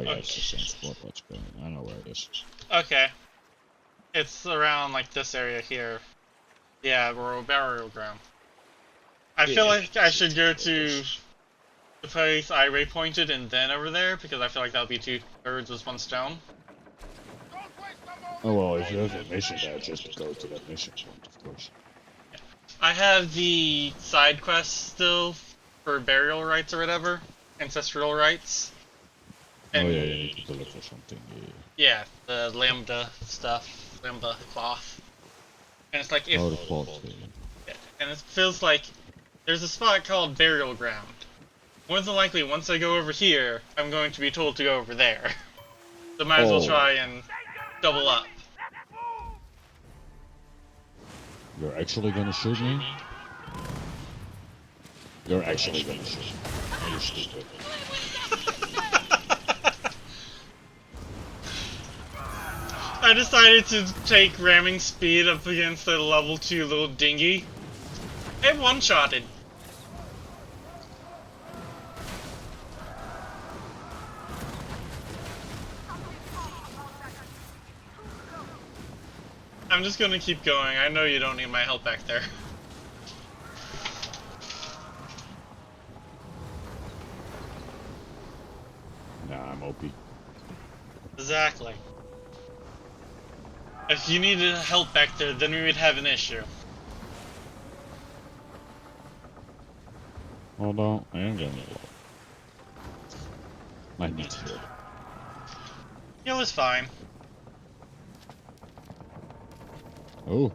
S16: yeah, it's the same spot. Let's go. I know where it is.
S1: Okay. It's around, like, this area here. Yeah, Royal Burial Ground. I feel like I should go to the place I waypointed and then over there, because I feel like that would be 2 birds with 1 stone.
S16: Oh well, if you have a mission there, just go to that mission point, of course.
S1: I have the side quests still for burial rites or whatever, ancestral rites. And
S16: oh yeah, you need to deliver something.
S1: yeah, the lambda stuff, lambda cloth. And it's like if
S16: oh, the cloth. Yeah.
S1: and it feels like there's a spot called Burial Ground. More than likely, once I go over here, I'm going to be told to go over there. So might as well try and double up.
S16: You're actually gonna shoot me? You're actually gonna shoot me. Are you stupid?
S1: I decided to take ramming speed up against the level 2 little dinghy. It one-shotted. I'm just gonna keep going. I know you don't need my help back there.
S16: Nah, I'm OP.
S1: Exactly. If you needed help back there, then we would have an issue.
S16: Hold on, I am getting low. I need to heal.
S1: Heal is fine.
S16: Oh.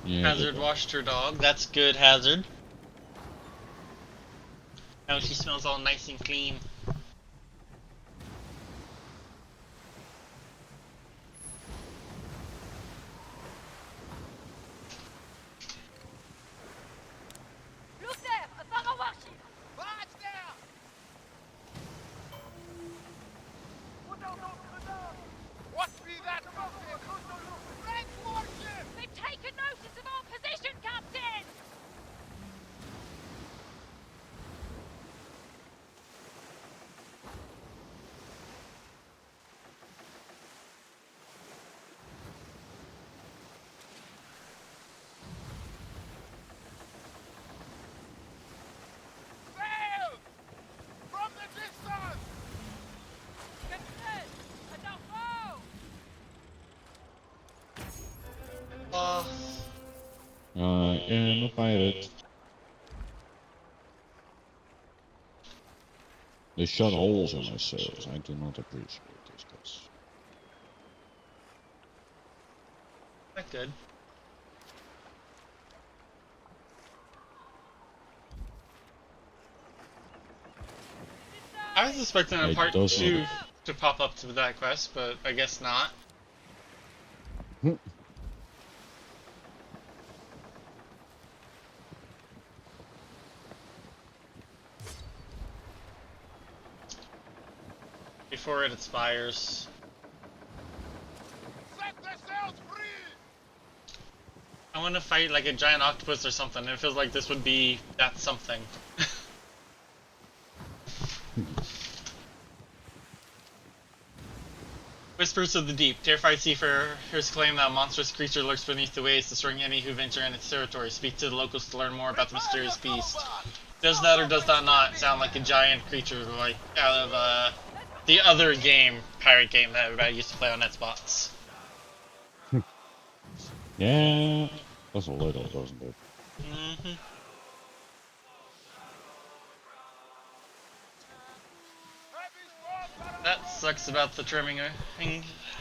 S16: Yeah,
S1: Hazard washed her dog. That's good, Hazard. Now she smells all nice and clean.
S17: Look there! A Pharaoh warship! Watch there! What be that? French warship! They've taken notice of our position, Captain! Sail! From the distance! Captain! At our bow!
S16: I am a pirate. They shot holes in my sails. I do not appreciate this, guys.
S1: Not good. I was expecting a
S16: It
S1: part
S16: does
S1: 2
S16: look-
S1: to pop up to that quest, but I guess not. Before it expires.
S17: Set the sails free!
S1: I want to fight like a giant octopus or something. It feels like this would be that something. Whispers of the Deep. Terrified seafarers claim that a monstrous creature lurks beneath the waves, destroying any who venture in its territory. Speak to the locals to learn more about the mysterious beast. Does that or does that not sound like a giant creature like out of the other game, pirate game that everybody used to play on Xbox?
S16: Yeah, that's a little, doesn't it?
S1: Mm-hmm. That sucks about the trimming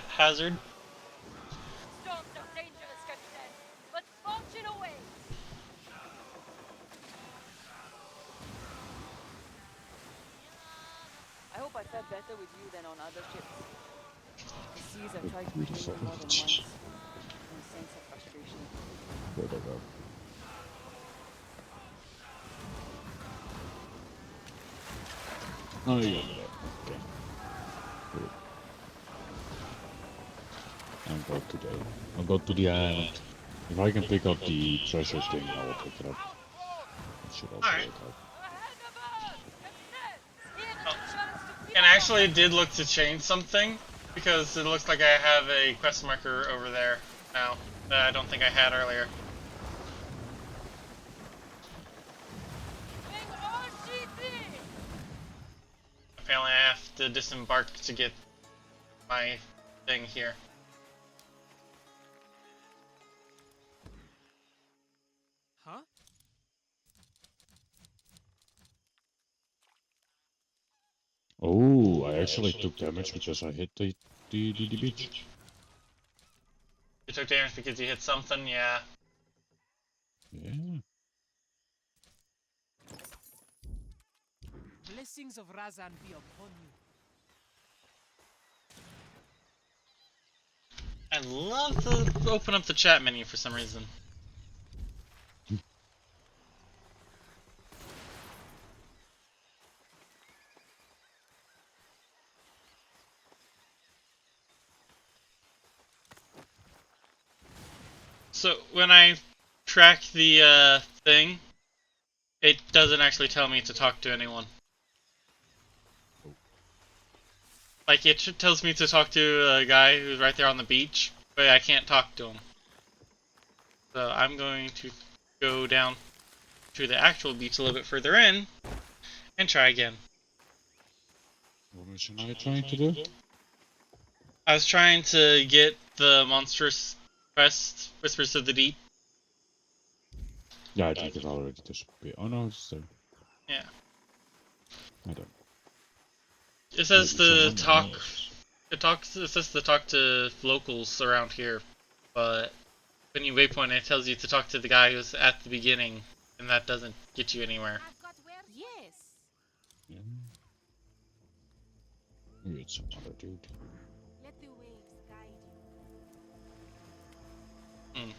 S1: hazard.
S17: Storms are dangerous, Captain, but fortune away. I hope I fared better with you than on other ships. The seas have tried to kill you more than once. And a sense of frustration.
S16: There they go. Oh, yeah. Okay. Good. I'll go to the island. If I can pick up the treasure thing, I will pick it up. That should also work out.
S1: And actually it did look to change something, because it looks like I have a quest marker over there now that I don't think I had earlier. Apparently I have to disembark to get my thing here.
S18: Huh?
S16: Oh, I actually took damage because I hit the beach.
S1: You took damage because you hit something? Yeah.
S16: Yeah.
S18: Blessings of Razan be upon you.
S1: I love to open up the chat menu for some reason. So when I track the thing, it doesn't actually tell me to talk to anyone. Like it tells me to talk to a guy who's right there on the beach, but I can't talk to him. So I'm going to go down to the actual beach a little bit further in and try again.
S16: What mission are you trying to do?
S1: I was trying to get the monstrous quest, Whispers of the Deep.
S16: Yeah, I think it already disappeared. Oh no, it's there.
S1: Yeah.
S16: I don't.
S1: It says to talk. It says to talk to locals around here, but when you waypoint, it tells you to talk to the guy who's at the beginning, and that doesn't get you anywhere.
S17: Yes.
S16: Yeah. Maybe it's some other dude.
S17: Let the waves guide you.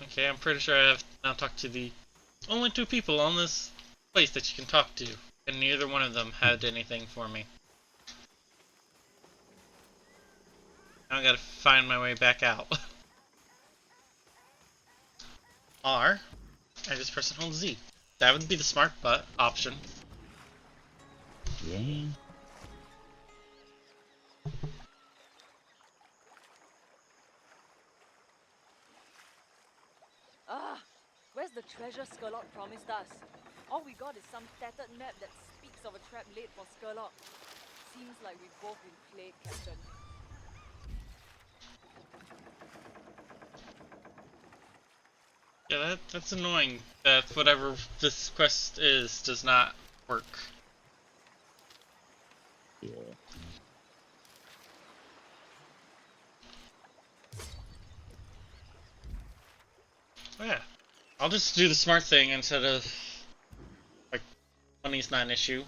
S1: Okay, I'm pretty sure I have now talked to the only two people on this place that you can talk to, and neither one of them had anything for me. Now I gotta find my way back out. Or I just press and hold Z. That would be the smart butt option.
S16: Yeah.
S17: Ah, where's the treasure Skurlock promised us? All we got is some tattered map that speaks of a trap laid for Skurlock. Seems like we've both been played, Captain.
S1: Yeah, that's annoying that whatever this quest is does not work.
S16: Yeah.
S1: Oh yeah. I'll just do the smart thing instead of, like, money's not an issue.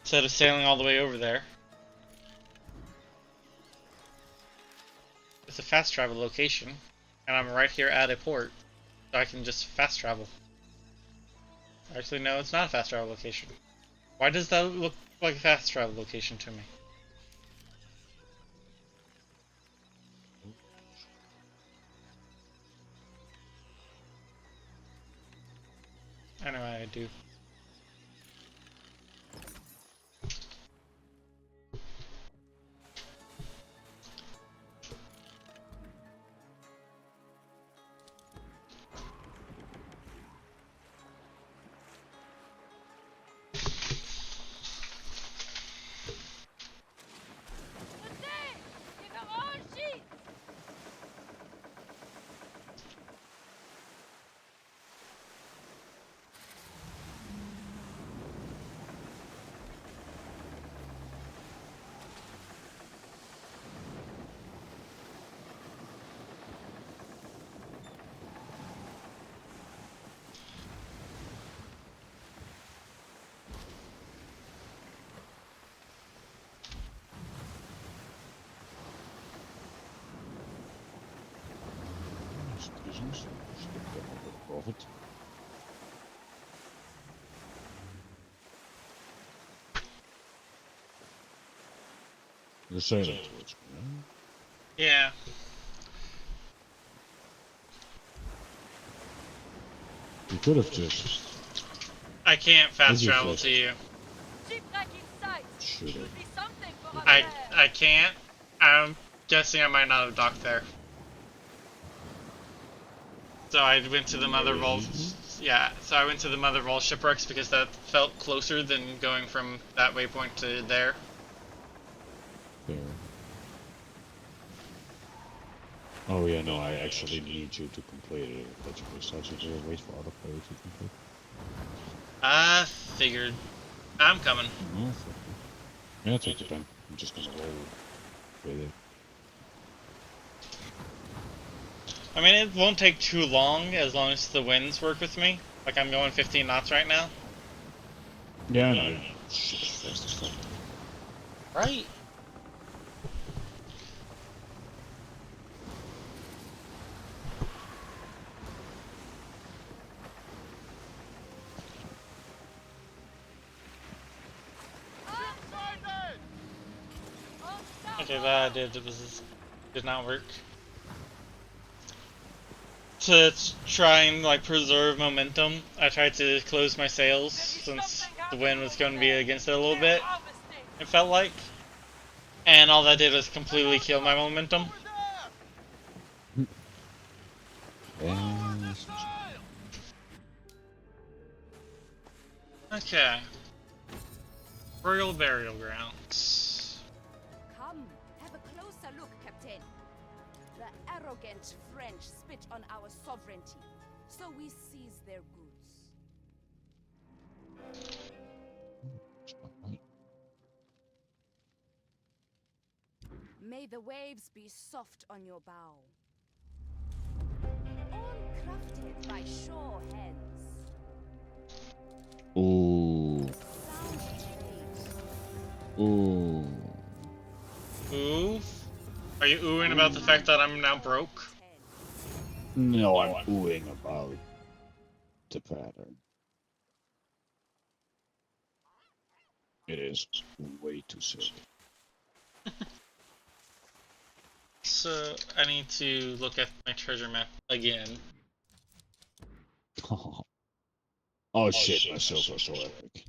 S1: Instead of sailing all the way over there. It's a fast travel location, and I'm right here at a port, so I can just fast travel. Actually, no, it's not a fast travel location. Why does that look like a fast travel location to me? Anyway, I do.
S16: reasons. Skip them over the profit. You're sailing towards me, right?
S1: Yeah.
S16: You could have just
S1: I can't fast
S16: Maybe
S1: travel
S16: first.
S1: to you.
S17: Shipwreck in sight.
S16: shoot it.
S17: Be something for us
S1: I
S17: there.
S1: I can't. I'm guessing I might not have docked there. So I went to the Mother Vault. Yeah, so I went to the Mother Vault shipwrecks because that felt closer than going from that waypoint to there.
S16: Fair. Oh yeah, no, I actually need you to complete it. If that's your such a weird wait for other players to complete.
S1: I figured. I'm coming.
S16: No, yeah, take your time. I'm just gonna roll with it.
S1: I mean, it won't take too long as the winds work with me. Like, I'm going 15 knots right now.
S16: Yeah, no, shit, fast as fuck.
S1: Right? Okay, that did not work. To try and like preserve momentum, I tried to close my sails since the wind was going to be against it a little bit. It felt like, and all that did was completely kill my momentum. Okay. Royal Burial Grounds.
S19: Come, have a closer look, Captain. The arrogant French spit on our sovereignty, so we seize their goods. May the waves be soft on your bow. All crafted by sure hands.
S16: Ooh. Ooh.
S1: Ooh? Are you oohing about the fact that I'm now broke?
S16: No, I'm oohing about the pattern. It is way too sick.
S1: So, I need to look at my treasure map again.
S16: Oh shit, my silver is so epic.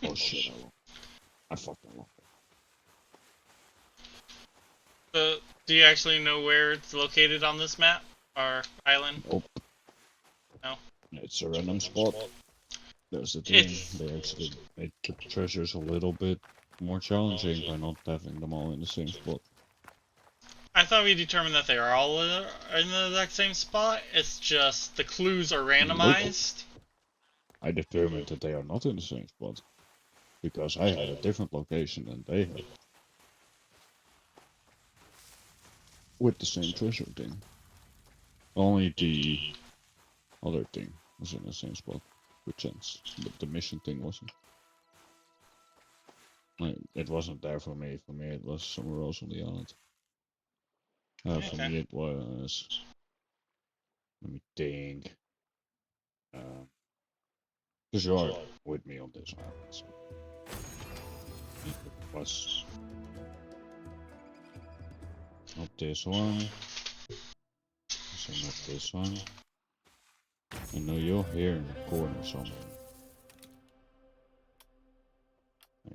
S16: Oh shit, I fucked that up.
S1: So, do you actually know where it's located on this map? Or island?
S16: Nope.
S1: No?
S16: It's a random spot. That's the thing. They actually made the treasures a little bit more challenging by not having them all in the same spot.
S1: I thought we determined that they are all in the exact same spot. It's just the clues are randomized.
S16: I determined that they are not in the same spot. Because I had a different location than they had. With the same treasure thing. Only the other thing was in the same spot. Good chance. But the mission thing wasn't. Like, it wasn't there for me. For me it was somewhere else on the island. For me it was... Let me think. Because you are with me on this island. So. It was... Not this one. Also not this one. I know you're here in the corner somewhere.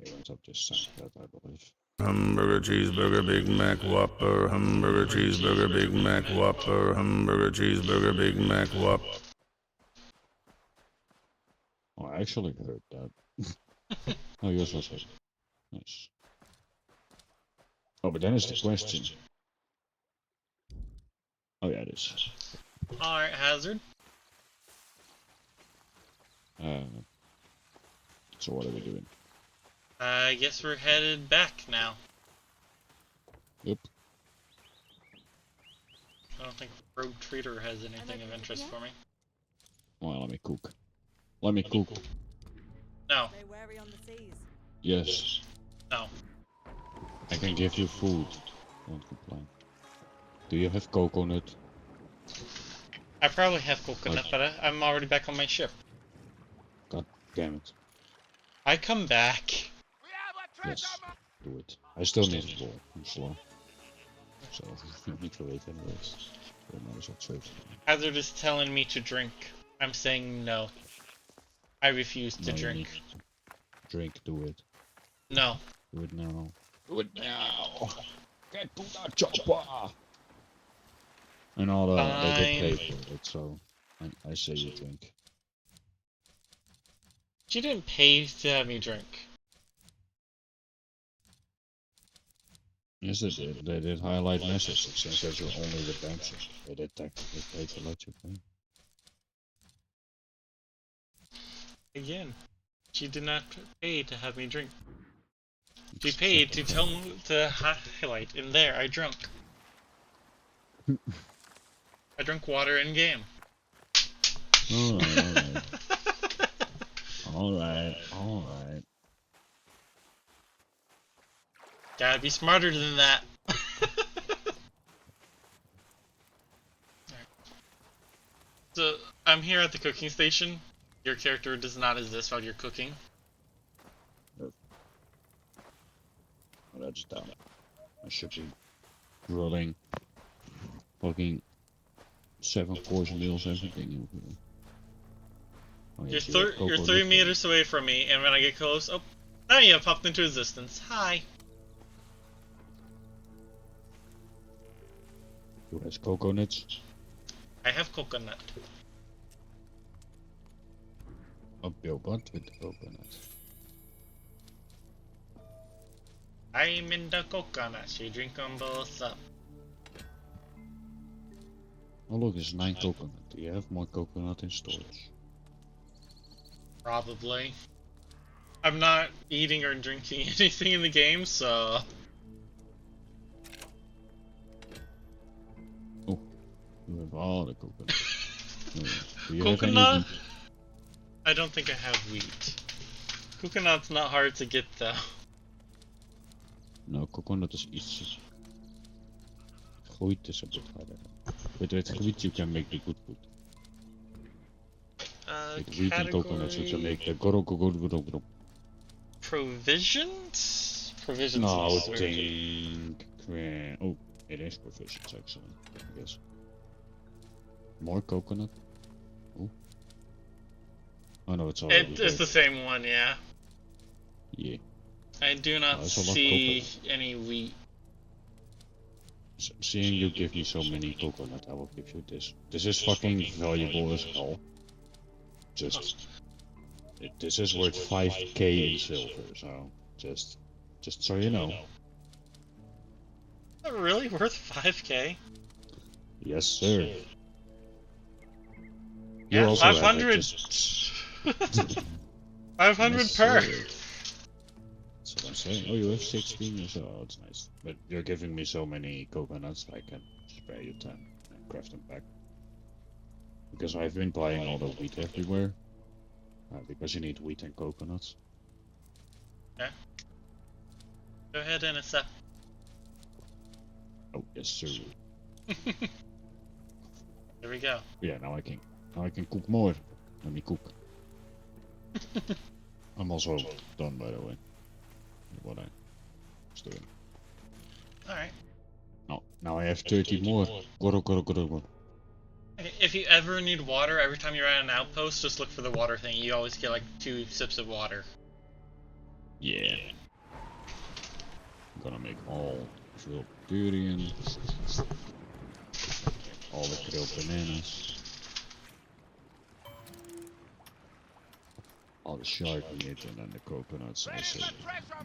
S16: He went up this side, I believe.
S7: Hamburger, cheeseburger, Big Mac, Whopper. Hamburger, cheeseburger, Big Mac, Whopper. Hamburger, cheeseburger, Big Mac, Whopper.
S16: Oh, I actually heard that. Oh, yours was it. Nice. Oh, but then is the question. Oh yeah, it is.
S1: Alright, Hazard.
S16: So what are we doing?
S1: I guess we're headed back now.
S16: Yep.
S1: I don't think Rogue Trader has anything of interest for me.
S16: Well, let me cook. Let me cook.
S1: No.
S16: Yes.
S1: No.
S16: I can give you food. Don't complain. Do you have coconut?
S1: I probably have coconut, but I'm already back on my ship.
S16: God damn it.
S1: I come back.
S16: Yes, do it. I still need a ball. I'm slow. So, I need to wait anyways. So, might as well trade.
S1: Hazard is telling me to drink. I'm saying no. I refuse to
S16: No, you
S1: drink.
S16: need to drink, do it.
S1: No.
S16: Do it now. Do it now! Get to that chopper! And all that, they did pay for it, so I say you drink.
S1: She didn't pay to have me drink.
S16: Yes, they did. They did highlight messages since that you're only redemption. They did technically pay to let you pay.
S1: Again, she did not pay to have me drink. She paid to tell me to highlight in there. I drunk. I drank water in game.
S16: Alright. Alright.
S1: Gotta be smarter than that. So, I'm here at the cooking station. Your character does not exist while you're cooking.
S16: Well, that's dumb. I should be grilling fucking 7-course meals, everything. Oh, yes,
S1: You're 3 meters away from me, and when I get close, oh, now you have popped into existence. Hi.
S16: Who has coconuts?
S1: I have coconut.
S16: Up your butt with the coconut.
S1: I'm in the coconut. She drink them both up.
S16: Oh look, it's 9 coconut. Do you have more coconut in storage?
S1: Probably. I'm not eating or drinking anything in the game, so...
S16: Oh, you have all the coconut. Do you
S1: Coconut?
S16: have any...
S1: I don't think I have wheat. Coconut's not hard to get though.
S16: No, coconut is easy. Wheat is a bit harder. But with wheat you can make the good food. With wheat and coconuts you can make the goro.
S1: Provisions? Provisions.
S16: No, I
S1: is
S16: would
S1: weird.
S16: think... Oh, it is provisions actually, I guess. More coconut? Oh. Oh no, it's already
S1: It's the same one, yeah.
S16: Yeah.
S1: I do not see any wheat.
S16: Seeing you give me so many coconut, I will give you this. This is fucking valuable as hell. This is worth 5k in silver, so just so you know.
S1: Is that really worth 5k?
S16: Yes, sir.
S1: Yeah,
S16: You also
S1: 500.
S16: have it,
S1: 500
S16: Yes,
S1: per.
S16: sir. That's what I'm saying. Oh, you have 16 or so. Oh, it's nice. But you're giving me so many coconuts, I can spare you 10 and craft them back. Because I've been buying all the wheat everywhere. Because you need wheat and coconuts.
S1: Okay. Go ahead and accept.
S16: Oh, yes, sir.
S1: There we go.
S16: Yeah, now I can cook more. Let me cook. I'm also done, by the way. What I was doing.
S1: Alright.
S16: Now I have 30 more. Goro.
S1: Okay, if you ever need water, every time you're at an outpost, just look for the water thing. You always get like 2 sips of water.
S16: Yeah. I'm gonna make all grilled durian. All the grilled bananas. All the shark meat and then the coconuts. I say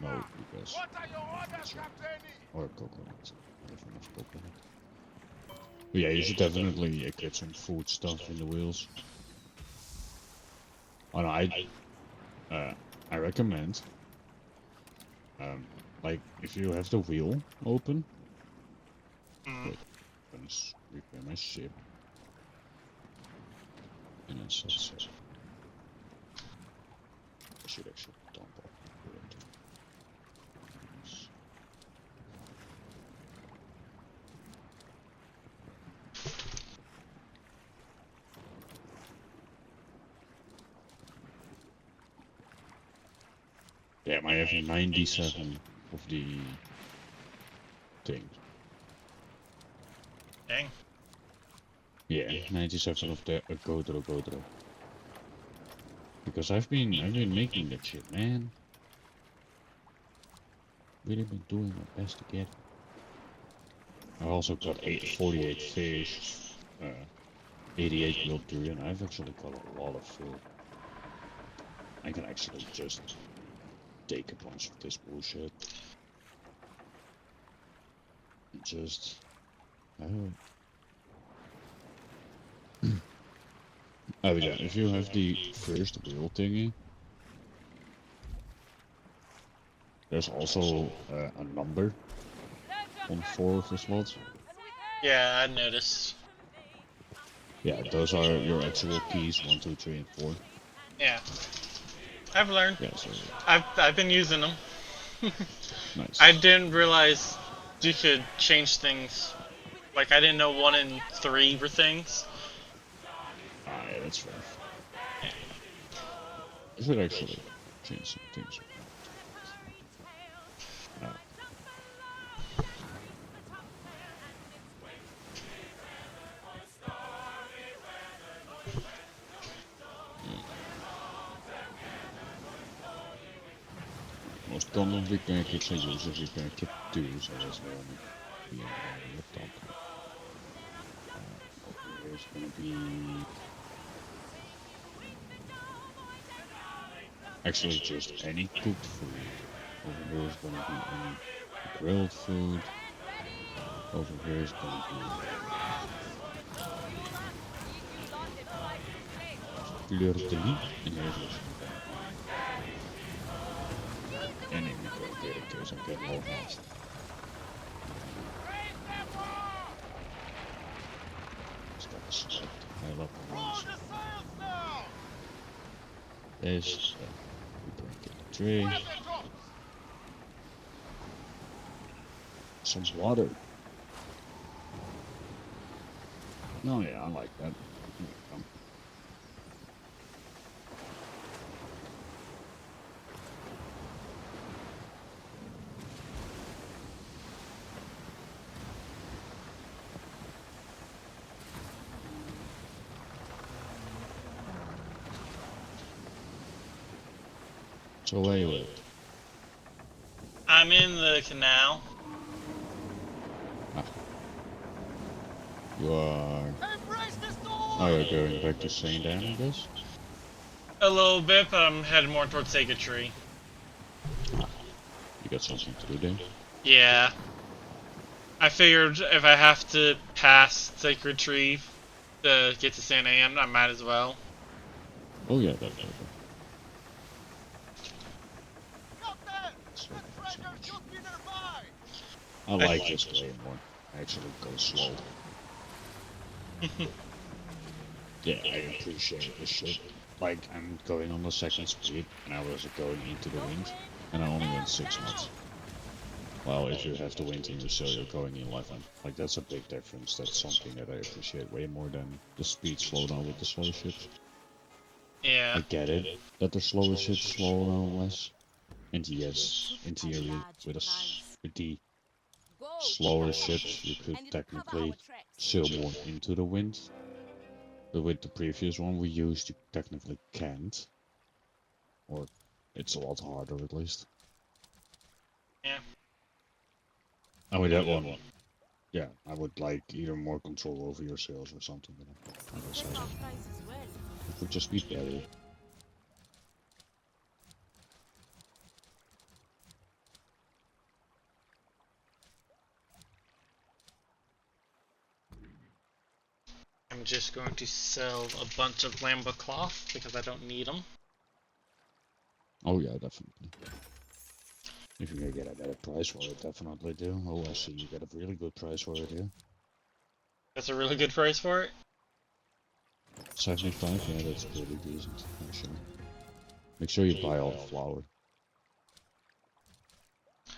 S16: no because or coconuts. I have enough coconut. But yeah, you should definitely get some food stuff in the wheels. Oh no, I recommend like if you have the wheel open. Wait, I'm gonna repair my ship. And then set sail. I should actually dump all the wood. Damn, I have 97 of the things.
S1: Dang.
S16: Yeah, 97 of the Godro. Because I've been making that shit, man. Really been doing my best to get it. I also got 48 fish, 88 grilled durian. I've actually got a lot of food. I can actually just take a bunch of this bullshit. And just... Oh yeah, if you have the first wheel thingy, there's also a number on 4 of the slots.
S1: Yeah, I noticed.
S16: Yeah, those are your actual keys, 1, 2, 3, and 4.
S1: Yeah. I've learned.
S16: Yeah, so
S1: I've been using them.
S16: nice.
S1: I didn't realize you could change things. Like, I didn't know 1 and 3 were things.
S16: Yeah, that's rough. I should actually change some things. Most commonly pancakes I use is pancake 2, so that's the one be on the laptop. There's gonna be actually just any cooked food. Over here is gonna be any grilled food. Over here is gonna be fleur de lis, and here's what's and then we go get it because I'm getting low fast. Just got to select the up the ones. This, we bring it the tray. Some water. Oh yeah, I like that. Here we go. So where you at?
S1: I'm in the canal.
S16: Ah. You are... Oh, you're going back to St. Anne, I guess?
S1: A little bit, but I'm heading more towards Sacred Tree.
S16: Ah. You got something to do there?
S1: Yeah. I figured if I have to pass Sacred Tree to get to St. Anne, I might as well.
S16: Oh yeah, definitely. I like this way more. I actually go slow. Yeah, I appreciate this shit. Like, I'm going on the 2nd speed, and I was going into the wind, and I only went 6 knots. Well, if you have the wind in your sail, you're going 11. Like, that's a big difference. That's something that I appreciate way more than the speed slowdown with the slow ships.
S1: Yeah.
S16: I get it, that the slower ships slow down less. And yes, in theory, with the slower ships, you could technically sail more into the wind. But with the previous one we used, you technically can't. Or it's a lot harder at least.
S1: Yeah.
S16: And with that one, yeah, I would like either more control over your sails or something. Like I said, it would just be better.
S1: I'm just going to sell a bunch of lambda cloth because I don't need them.
S16: Oh yeah, definitely. If you can get a better price for it, definitely do. Oh, I see you get a really good price for it here.
S1: That's a really good price for it?
S16: 75, yeah, that's pretty decent, actually. Make sure you buy all the flour.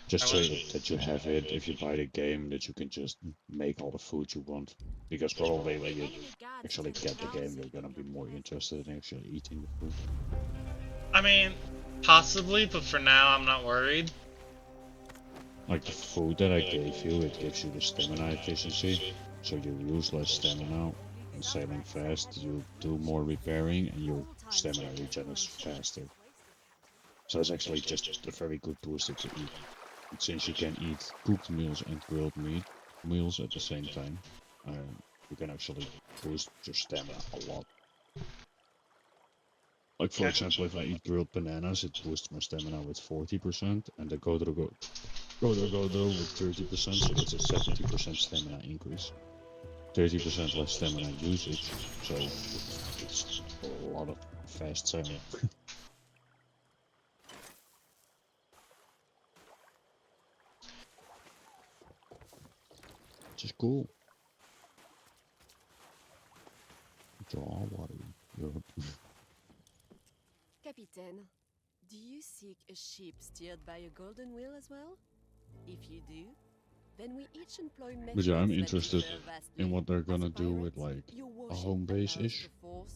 S16: Just so that you have it, if you buy the game, that you can just make all the food you want. Because probably when you actually get the game, you're gonna be more interested in actually eating the food.
S1: I mean, Possibly, but for now I'm not worried.
S16: Like the food that I gave you, it gives you the stamina efficiency, so you use less stamina. And sailing fast, you do more repairing, and your stamina regenerates faster. So it's actually just a very good booster to eat. And since you can eat cooked meals and grilled meals at the same time, you can actually boost your stamina a lot. Like for example, if I eat grilled bananas, it boosts my stamina with 40%, and the Godo with 30%, so that's a 70% stamina increase. 30% less stamina usage, so it's a lot of fast sailing. Which is cool. Draw water. Europe.
S20: Captain, do you seek a ship steered by a golden wheel as well? If you do, then we each employ methods.
S16: But yeah, I'm
S20: that
S16: interested
S20: differ vastly.
S16: in what they're gonna
S20: As a
S16: do
S20: pirate,
S16: with like
S20: your
S16: a
S20: worship
S16: home base
S20: allows
S16: ish.
S20: the Force.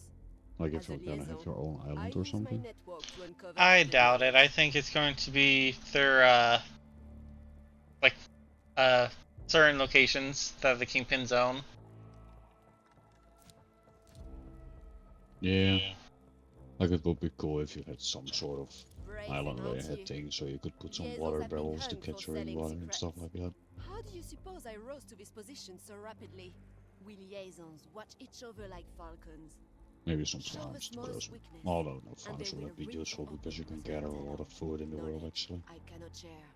S16: Like if
S20: As a
S16: you're gonna have
S20: liaison,
S16: your own
S20: I
S16: island or
S20: use my
S16: something.
S20: network to uncover
S1: I
S20: hidden
S1: doubt it. I think it's going to be their certain locations that the Kingpins own.
S16: Yeah. Like it would be cool if you had some sort of
S20: Brave,
S16: island where you
S20: aren't
S16: had
S20: you?
S16: things so you could put some
S20: Liaisons
S16: water
S20: have been
S16: barrels to
S20: hung for
S16: catch
S20: selling
S16: rainwater and
S20: secrets.
S16: stuff like that.
S20: How do you suppose I rose to this position so rapidly? We liaisons watch each other like falcons.
S16: Maybe some
S20: Show the
S16: farms to
S20: smallest
S16: grow.
S20: weakness,
S16: Although no
S20: and
S16: farms
S20: they
S16: would
S20: will
S16: be
S20: reap
S16: useful
S20: of
S16: because you can
S20: goods
S16: gather
S20: and
S16: a lot of food in the world actually.
S20: I cannot share,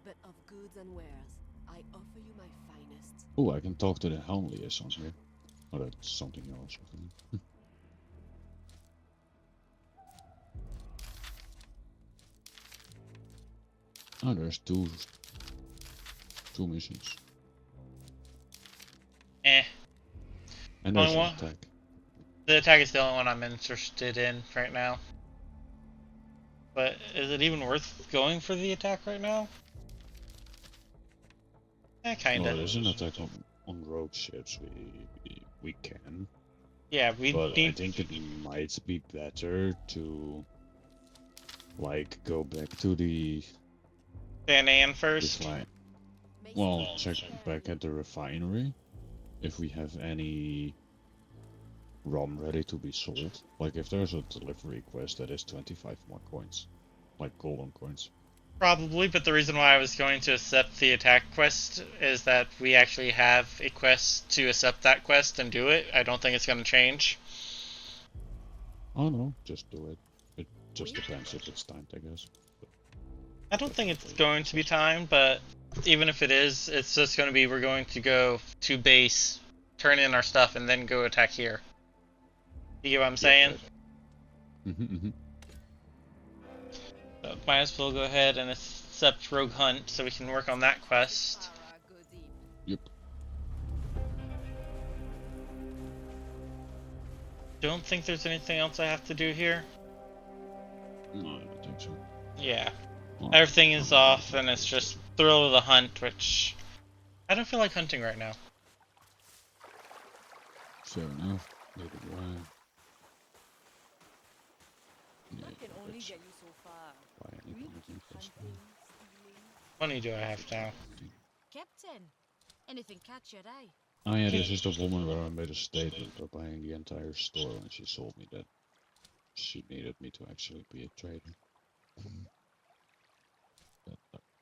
S20: but of goods and wares, I offer you my finest.
S16: Oh, I can talk to the Helm liaison here. Oh, that's something else. I think. Oh, there's two missions.
S1: Eh.
S16: And there's
S1: Only
S16: an
S1: one.
S16: attack.
S1: The attack is the only one I'm interested in right now. But is it even worth going for the attack right now? Kinda.
S16: Well, there's an attack on rogue ships. We can.
S1: Yeah, we
S16: But
S1: need.
S16: I think it might be better to like go back to the
S1: San Ann first.
S16: Well, check back at the refinery if we have any rum ready to be sold. Like if there's a delivery quest that is 25 more coins, like golden coins.
S1: Probably, but the reason why I was going to accept the attack quest is that we actually have a quest to accept that quest and do it. I don't think it's going to change.
S16: Oh no, just do it. It just depends if it's timed, I guess.
S1: I don't think it's going to be timed, but even if it is, it's just going to be we're going to go to base, turn in our stuff, and then go attack here. You get what I'm saying? So might as well go ahead and accept Rogue Hunt so we can work on that quest.
S16: Yep.
S1: Don't think there's anything else I have to do here.
S16: No, I don't think so.
S1: Yeah. Everything is off, and it's just thrill of the hunt, which I don't feel like hunting right now.
S16: Fair enough. Neither do I.
S17: That can only get you so far. We keep hunting, stealing.
S1: Money do I have now?
S20: Captain, anything catch your eye?
S16: Oh yeah, this is the woman where I made a statement of buying the entire store, and she told me that she needed me to actually be a trader.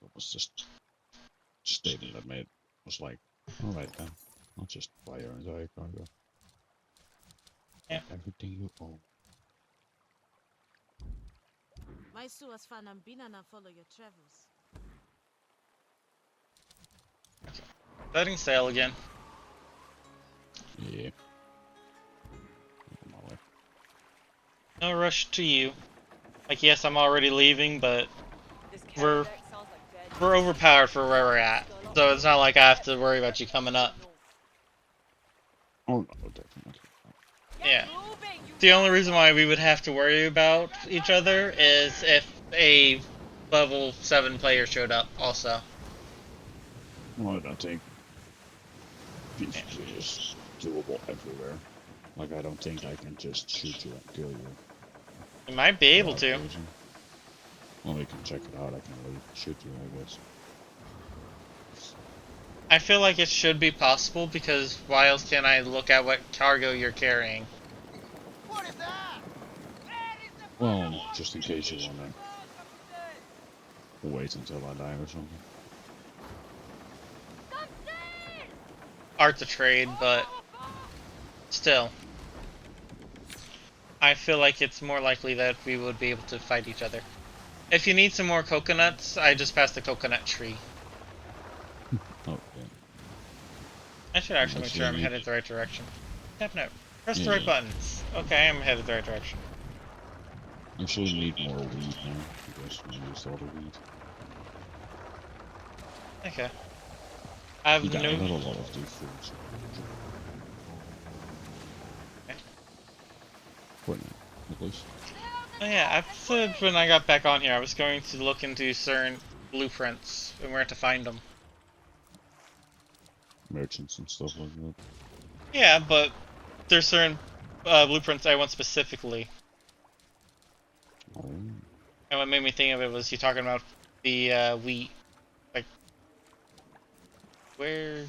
S16: That was just a statement that made was like, alright then, I'll just buy your entire cargo.
S1: Yeah.
S16: Everything you own.
S20: My suas fanambina na follow your travels.
S1: Setting sail again.
S16: Yeah.
S1: No rush to you. Like, yes, I'm already leaving, but we're overpowered for where we're at. So it's not like I have to worry about you coming up.
S16: Oh no, definitely.
S1: Yeah. The only reason why we would have to worry about each other is if a level 7 player showed up also.
S16: Well, I think PvP is doable everywhere. Like, I don't think I can just shoot you and kill you.
S1: You might be able to.
S16: Well, you can check it out. I can leave, shoot you, I guess.
S1: I feel like it should be possible because why else can I look at what cargo you're carrying?
S16: Well, just in case you wanna wait until I die or something.
S1: Art's a trade, but still. I feel like it's more likely that we would be able to fight each other. If you need some more coconuts, I just passed the coconut tree.
S16: Okay.
S1: I should actually make sure I'm headed the right direction. Tap note. Press the right buttons. Okay, I'm headed the right direction.
S16: Actually need more weed now, because we used all the weed.
S1: Okay. I have
S16: I
S1: no...
S16: got a lot of these foods.
S1: Okay.
S16: For now, at least.
S1: Oh yeah, I said when I got back on here I was going to look into certain blueprints and where to find them.
S16: Merchants and stuff like that.
S1: Yeah, but there's certain blueprints I want specifically.
S16: Oh.
S1: And what made me think of it was you talking about the wheat. Like, where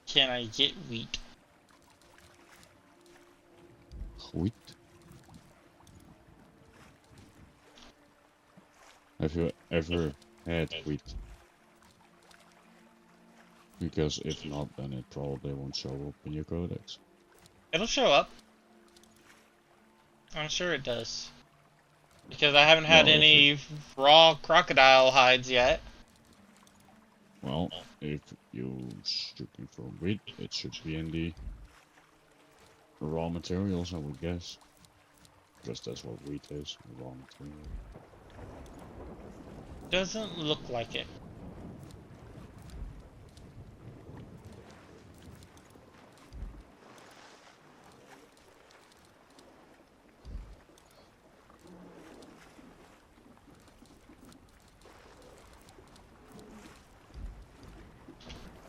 S1: can I get wheat?
S16: Wheat? Have you ever had wheat? Because if not, then it probably won't show up in your codex.
S1: It'll show up. I'm sure it does. Because I haven't had any raw crocodile hides yet.
S16: Well, if you're looking for wheat, it should be in the raw materials, I would guess. Because that's what wheat is, raw material.
S1: Doesn't look like it.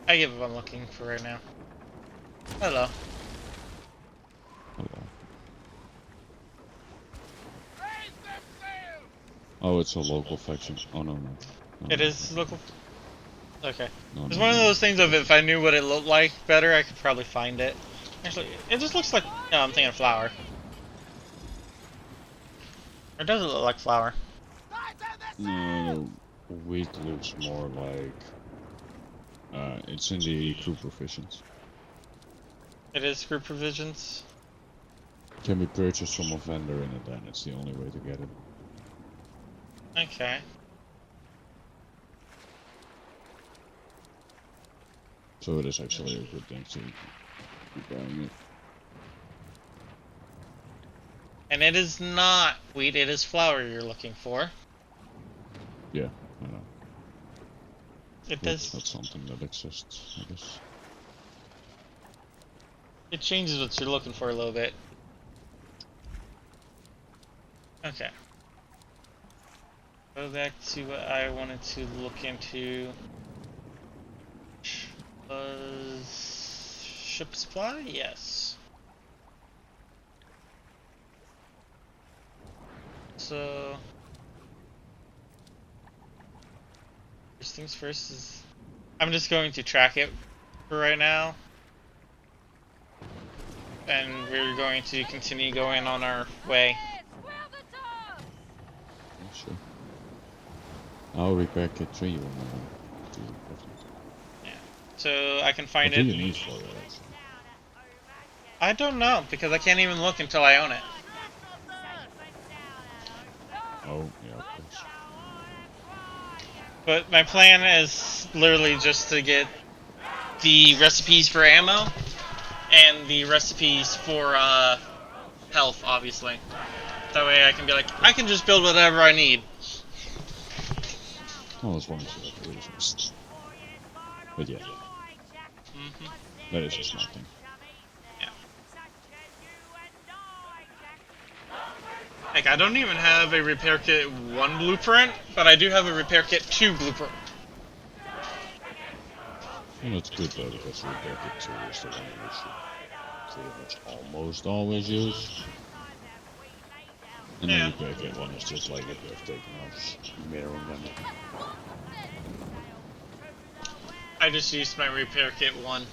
S1: I give up on looking for right now. Hello.
S16: Hello. Oh, it's a local faction. Oh no, no.
S1: It is local. Okay.
S16: No,
S1: It's
S16: no,
S1: one of
S16: no.
S1: those things of if I knew what it looked like better, I could probably find it. Actually, it just looks like. No, I'm thinking flour. Or does it look like flour?
S16: No, wheat looks more like. It's in the crew provisions.
S1: It is group provisions.
S16: Can be purchased from a vendor in it, then it's the only way to get it.
S1: Okay.
S16: So it is actually a good thing to be buying it.
S1: And it is not wheat, it is flour you're looking for.
S16: Yeah, I know.
S1: It
S16: But
S1: does.
S16: it's not something that exists, I guess.
S1: It changes what you're looking for a little bit. Okay. Go back to what I wanted to look into. Was ship supply? Yes. So first things first is I'm just going to track it for right now. And we're going to continue going on our way.
S16: Sure. I'll repack it for you when
S1: Yeah. So I can find
S16: what
S1: it.
S16: do you need for it, actually?
S1: I don't know because I can't even look until I own it.
S16: Oh, yeah, of course.
S1: But my plan is literally just to get the recipes for ammo and the recipes for health, obviously. That way I can be like, I can just build whatever I need.
S16: Well, as long as you have the reasons. But yeah. That is a smart thing.
S1: Like, I don't even have a repair kit 1 blueprint, but I do have a repair kit 2 blueprint.
S16: And that's good though, because repair kit 2 is the one you should pretty much almost always use. And then the Bearcat one is just like a breathtaking mirroring them.
S1: I just used my repair kit one.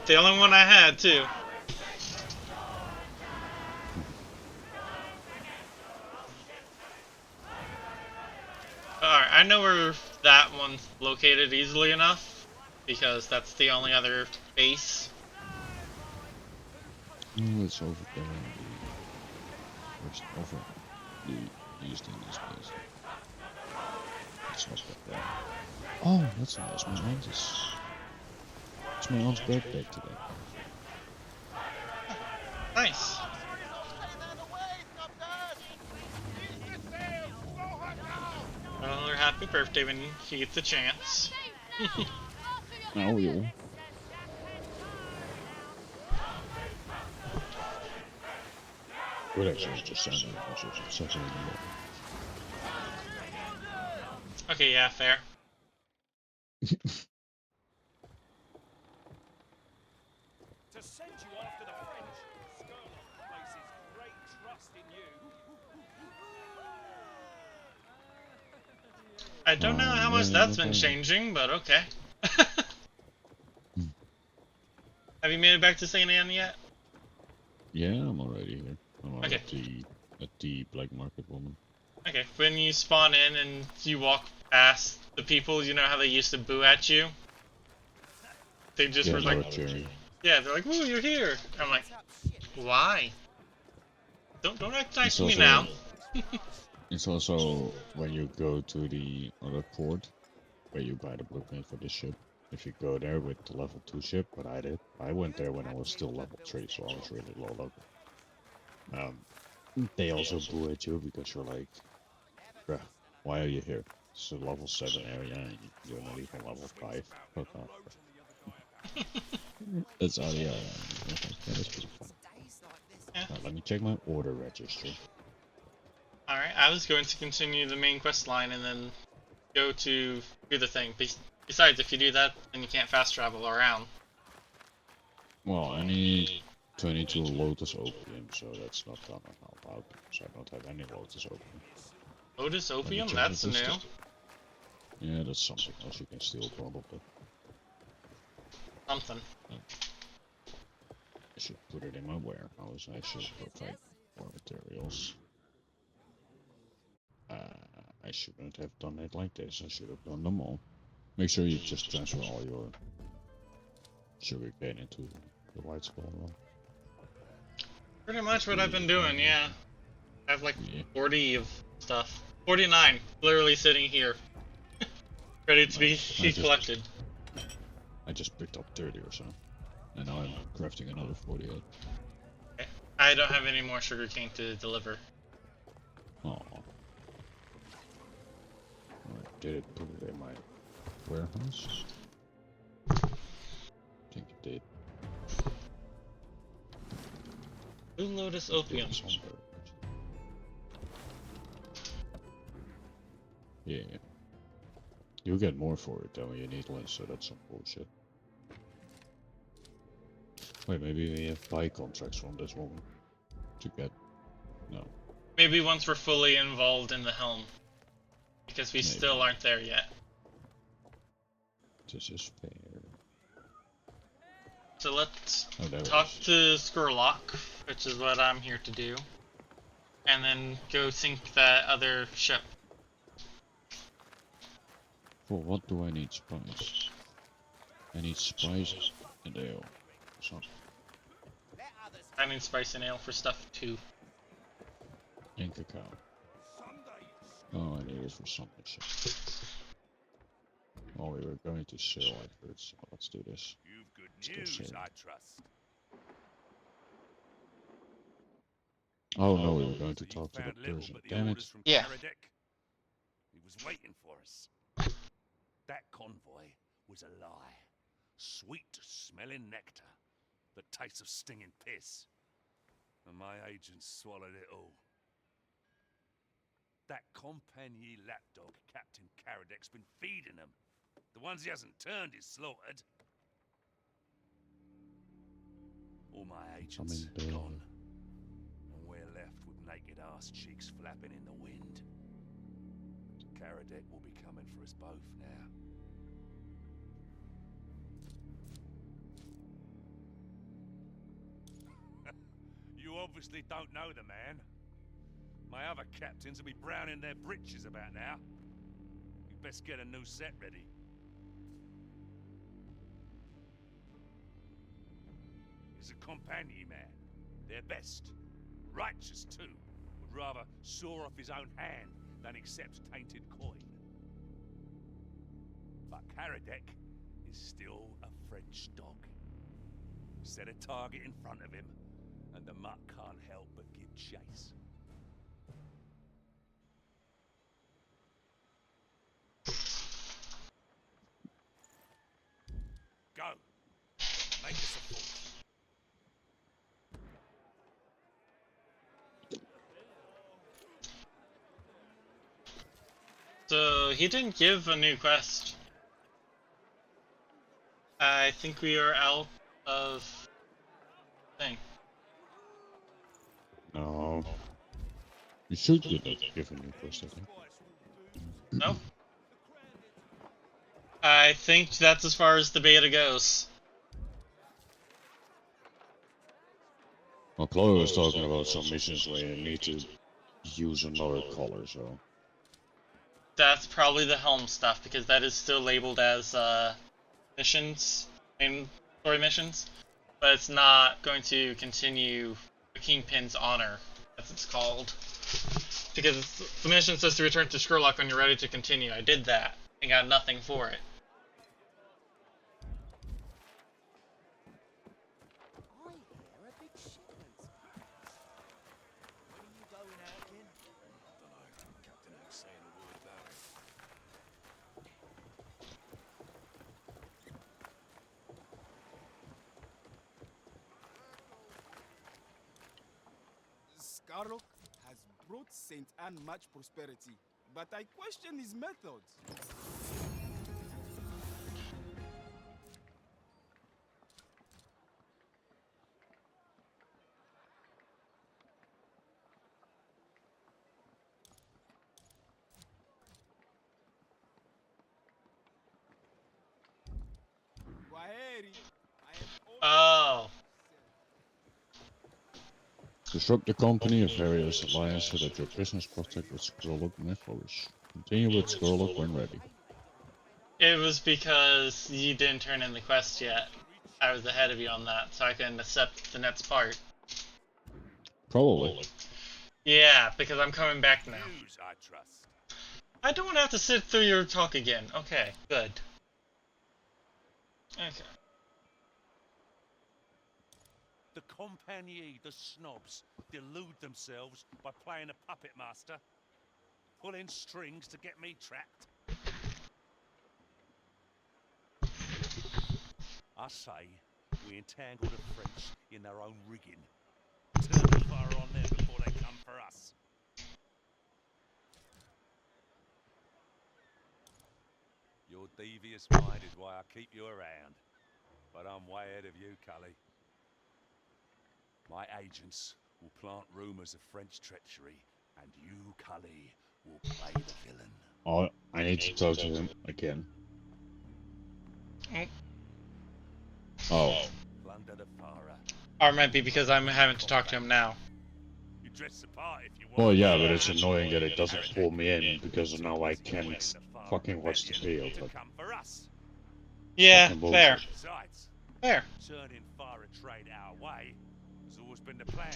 S1: The only one I had, too. Alright, I know where that one's located easily enough, because that's the only other base.
S16: Oh, it's over there in the... over the East Indies base. It's not that bad. Oh, that's nice. It's my aunt's birthday today.
S1: Nice. Well, her happy birthday when she gets a chance.
S16: Oh, yeah. Good actually, just sounded something in the middle.
S1: Okay, yeah, fair.
S18: To send you after the French, Skurlock places great trust in you.
S1: I don't know how much that's been changing, but okay. Have you made it back to St. Anne yet?
S16: Yeah, I'm already here. I'm
S1: Okay.
S16: at the Black Market Woman.
S1: Okay, when you spawn in and you walk past the people, you know how they used to boo at you? They just were like, yeah, they're like, "Ooh, you're here." I'm like, why? Don't act nice to me now.
S16: It's also when you go to the other port where you buy the blueprint for the ship. If you go there with the level 2 ship, what I did, I went there when I was still level 3, so I was really low level. They also boo at you because you're like, bruh, why are you here? It's a level 7 area and you're not even level 5. Fuck off. That's how they are. That is pretty fun. Let me check my order register.
S1: Alright, I was going to continue the main quest line and then go to do the thing. Besides, if you do that, then you can't fast travel around.
S16: Well, I need 22 Lotus Opium, so that's not gonna help out, so I don't have any Lotus Opium.
S1: Lotus Opium? That's new.
S16: Yeah, that's something else you can steal, probably.
S1: Something.
S16: I should put it in my warehouse. I should provide more materials. I shouldn't have done it like this. I should have done them all. Make sure you just transfer all your sugarcane into the White Skull run.
S1: Pretty much what I've been doing, yeah. I have like 40 of stuff. 49, literally sitting here. Ready to be collected.
S16: I just picked up 30 or so. And now I'm crafting another 48.
S1: Okay. I don't have any more sugarcane to deliver.
S16: Oh. Alright, did it put it in my warehouse? I think it did.
S1: Blue Lotus Opium.
S16: Yeah. You get more for it though, you need less, so that's some bullshit. Wait, maybe we have buy contracts from this woman to get... No.
S1: Maybe once we're fully involved in the helm. Because we still aren't there yet.
S16: This is fair.
S1: So let's talk to Skurlock, which is what I'm here to do. And then go sink that other ship.
S16: For what do I need spice? I need spice and ale. Something.
S1: I need spice and ale for stuff too.
S16: And cacao. Oh, I need it for something. Oh, we were going to sell, I heard, so let's do this.
S21: You've good news, I trust.
S16: Oh no, we were going to talk to the Persian. Damn it.
S1: Yeah.
S21: He was waiting for us. That convoy was a lie. Sweet-smelling nectar that tastes of stinging piss. And my agents swallowed it all. That compagnie lapdog Captain Karadek's been feeding them. The ones he hasn't turned is slaughtered. All my agents gone. And we're left with naked ass cheeks flapping in the wind. Karadec will be coming for us both now. You obviously don't know the man. My other captains will be browning their britches about now. You best get a new set ready. He's a companion man. Their best. Righteous too. Would rather saw off his own hand than accept tainted coin. But Karadec is still a French dog. Set a target in front of him, and the mutt can't help but give chase. Go. Make us a force.
S1: So he didn't give a new quest. I think we are out of thing.
S16: No. You should give a new quest, I think.
S1: No. I think that's as far as the beta goes.
S16: Well, Chloe was talking about some missions where you need to use another color, so...
S1: That's probably the Helm stuff, because that is still labeled as missions, main story missions, but it's not going to continue the Kingpin's honor, as it's called. Because the mission says to return to Skurlock when you're ready to continue. I did that, and got nothing for it.
S6: Skurlock has brought St. Anne much prosperity, but I question his methods. Kwaheri,
S1: Oh.
S16: Disrupt the company of various alliance so that your business prospect with Skurlock may flourish. Continue with Skurlock when ready.
S1: It was because you didn't turn in the quest yet. I was ahead of you on that, so I can accept the next part.
S16: Probably.
S1: Yeah, because I'm coming back now.
S21: I trust.
S1: I don't want to have to sit through your talk again. Okay, good. Okay.
S21: The compagnie, the snobs, delude themselves by playing a puppet master, pulling strings to get me trapped. I say we entangle the French in their own rigging. Turn the fire on them before they come for us. Your devious mind is why I keep you around. But I'm way ahead of you, Cully. My agents will plant rumors of French treachery, and you, Cully, will play the villain.
S16: Oh, I need to talk to him again. Oh.
S21: Plunder the Farah.
S1: Or it might be because I'm having to talk to him now.
S21: You dress the part if you want.
S16: Well, yeah, but it's annoying that it doesn't pull me in because now I can't fucking watch the field. Like,
S1: yeah,
S16: fucking
S1: fair.
S16: bullshit.
S21: Besides,
S1: fair.
S21: Turning Farah trade our way has always been the plan.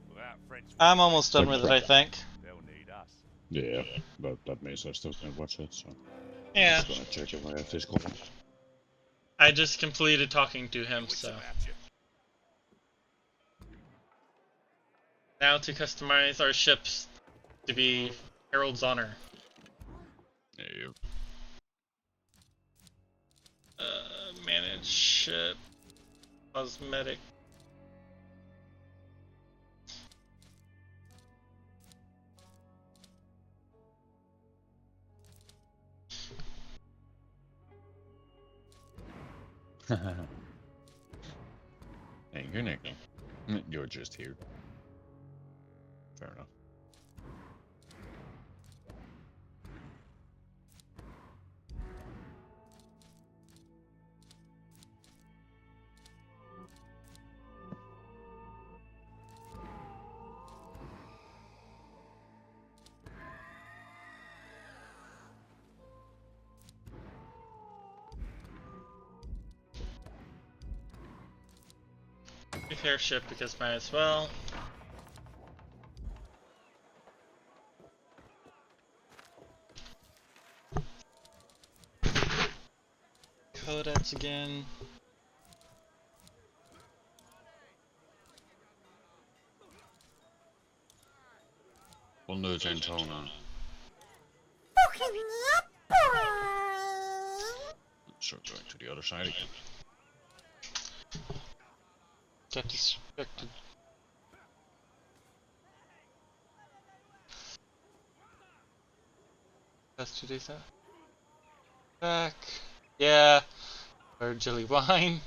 S21: Without French,
S1: I'm almost done with it, I think.
S21: They'll need us.
S16: Yeah, but that means I still can't watch it, so...
S1: Yeah.
S16: I'm just gonna check if I have this call.
S1: I just completed talking to him, so... Now to customize our ships to be Herald's Honor.
S16: Yeah.
S1: Manage ship. Cosmetic.
S16: Hey, you're not. You're just here. Fair enough.
S1: Airship because might as well. Codex again.
S16: Wonder Gentona. So going to the other side again.
S1: Get distracted. That's 2 days out. Back. Yeah. Or jelly wine.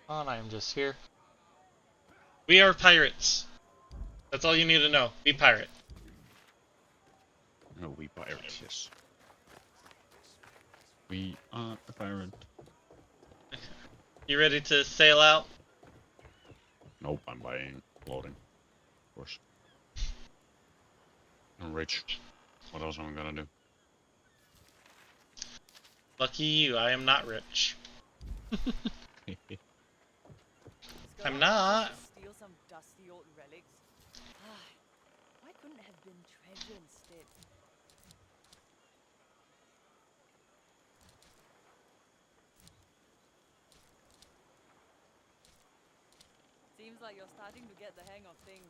S1: On, I am just here. We are pirates. That's all you need to know. Be pirate.
S16: No, we pirates, yes. We are a pirate.
S1: You ready to sail out?
S16: Nope, I'm buying clothing. Of course. I'm rich. What else am I gonna do?
S1: Lucky you, I am not rich. I'm not.
S17: Steal some dusty old relics. Why couldn't it have been treasure instead? Seems like you're starting to get the hang of things.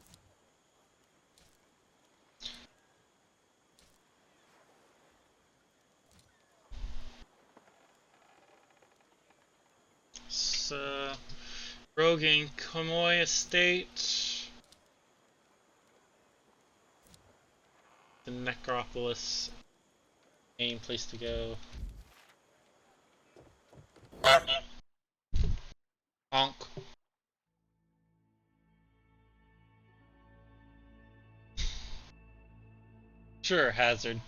S1: So, Rogan Komoy Estate. The Necropolis. Main place to go. Honk. Sure, Hazard.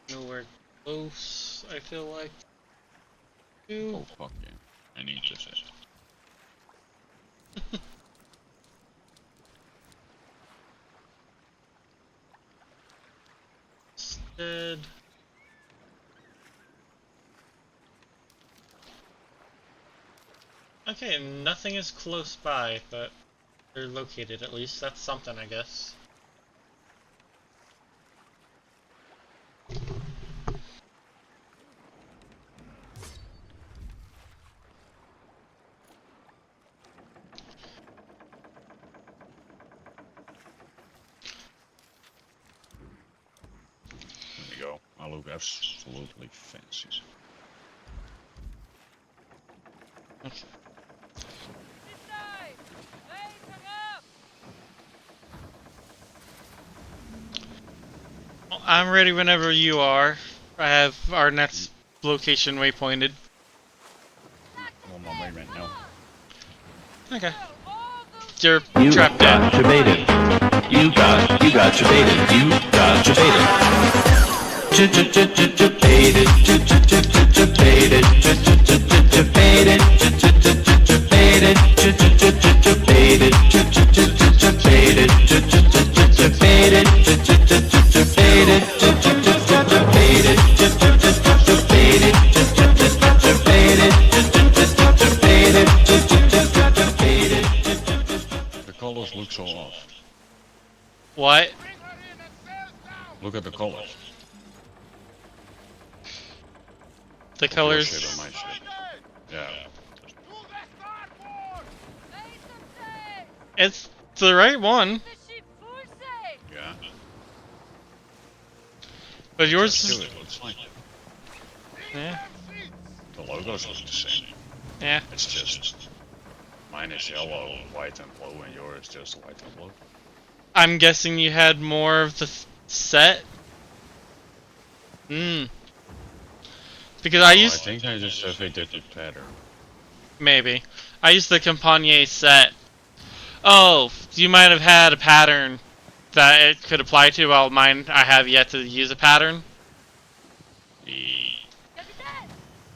S1: Nowhere close, I feel like.
S16: Oh fuck yeah. I need this.
S1: Instead. Okay, nothing is close by, but they're located at least. That's something, I guess.
S16: There we go. I look absolutely fancy.
S1: Okay. Well, I'm ready whenever you are. I have our next location waypointed.
S16: I'm on my way right now.
S1: Okay. You're
S5: You
S1: trapped
S5: got
S1: in.
S5: debated. You got debated. You got debated. Debated. Debated. Debated.
S16: The colors look so off.
S1: What?
S16: Look at the colors.
S1: The
S16: Of your
S1: colors.
S16: ship or my ship. Yeah.
S1: It's the right one.
S16: Yeah.
S1: But yours
S16: Just
S1: is.
S16: do it, looks like it.
S1: Yeah.
S16: The logos look the same.
S1: Yeah.
S16: It's just mine is yellow, white, and blue, and yours just white and blue.
S1: I'm guessing you had more of the set. Because I
S16: No,
S1: used.
S16: I think I just have a different pattern.
S1: Maybe. I used the Campagner set. Oh, you might have had a pattern that it could apply to, while mine I have yet to use a pattern.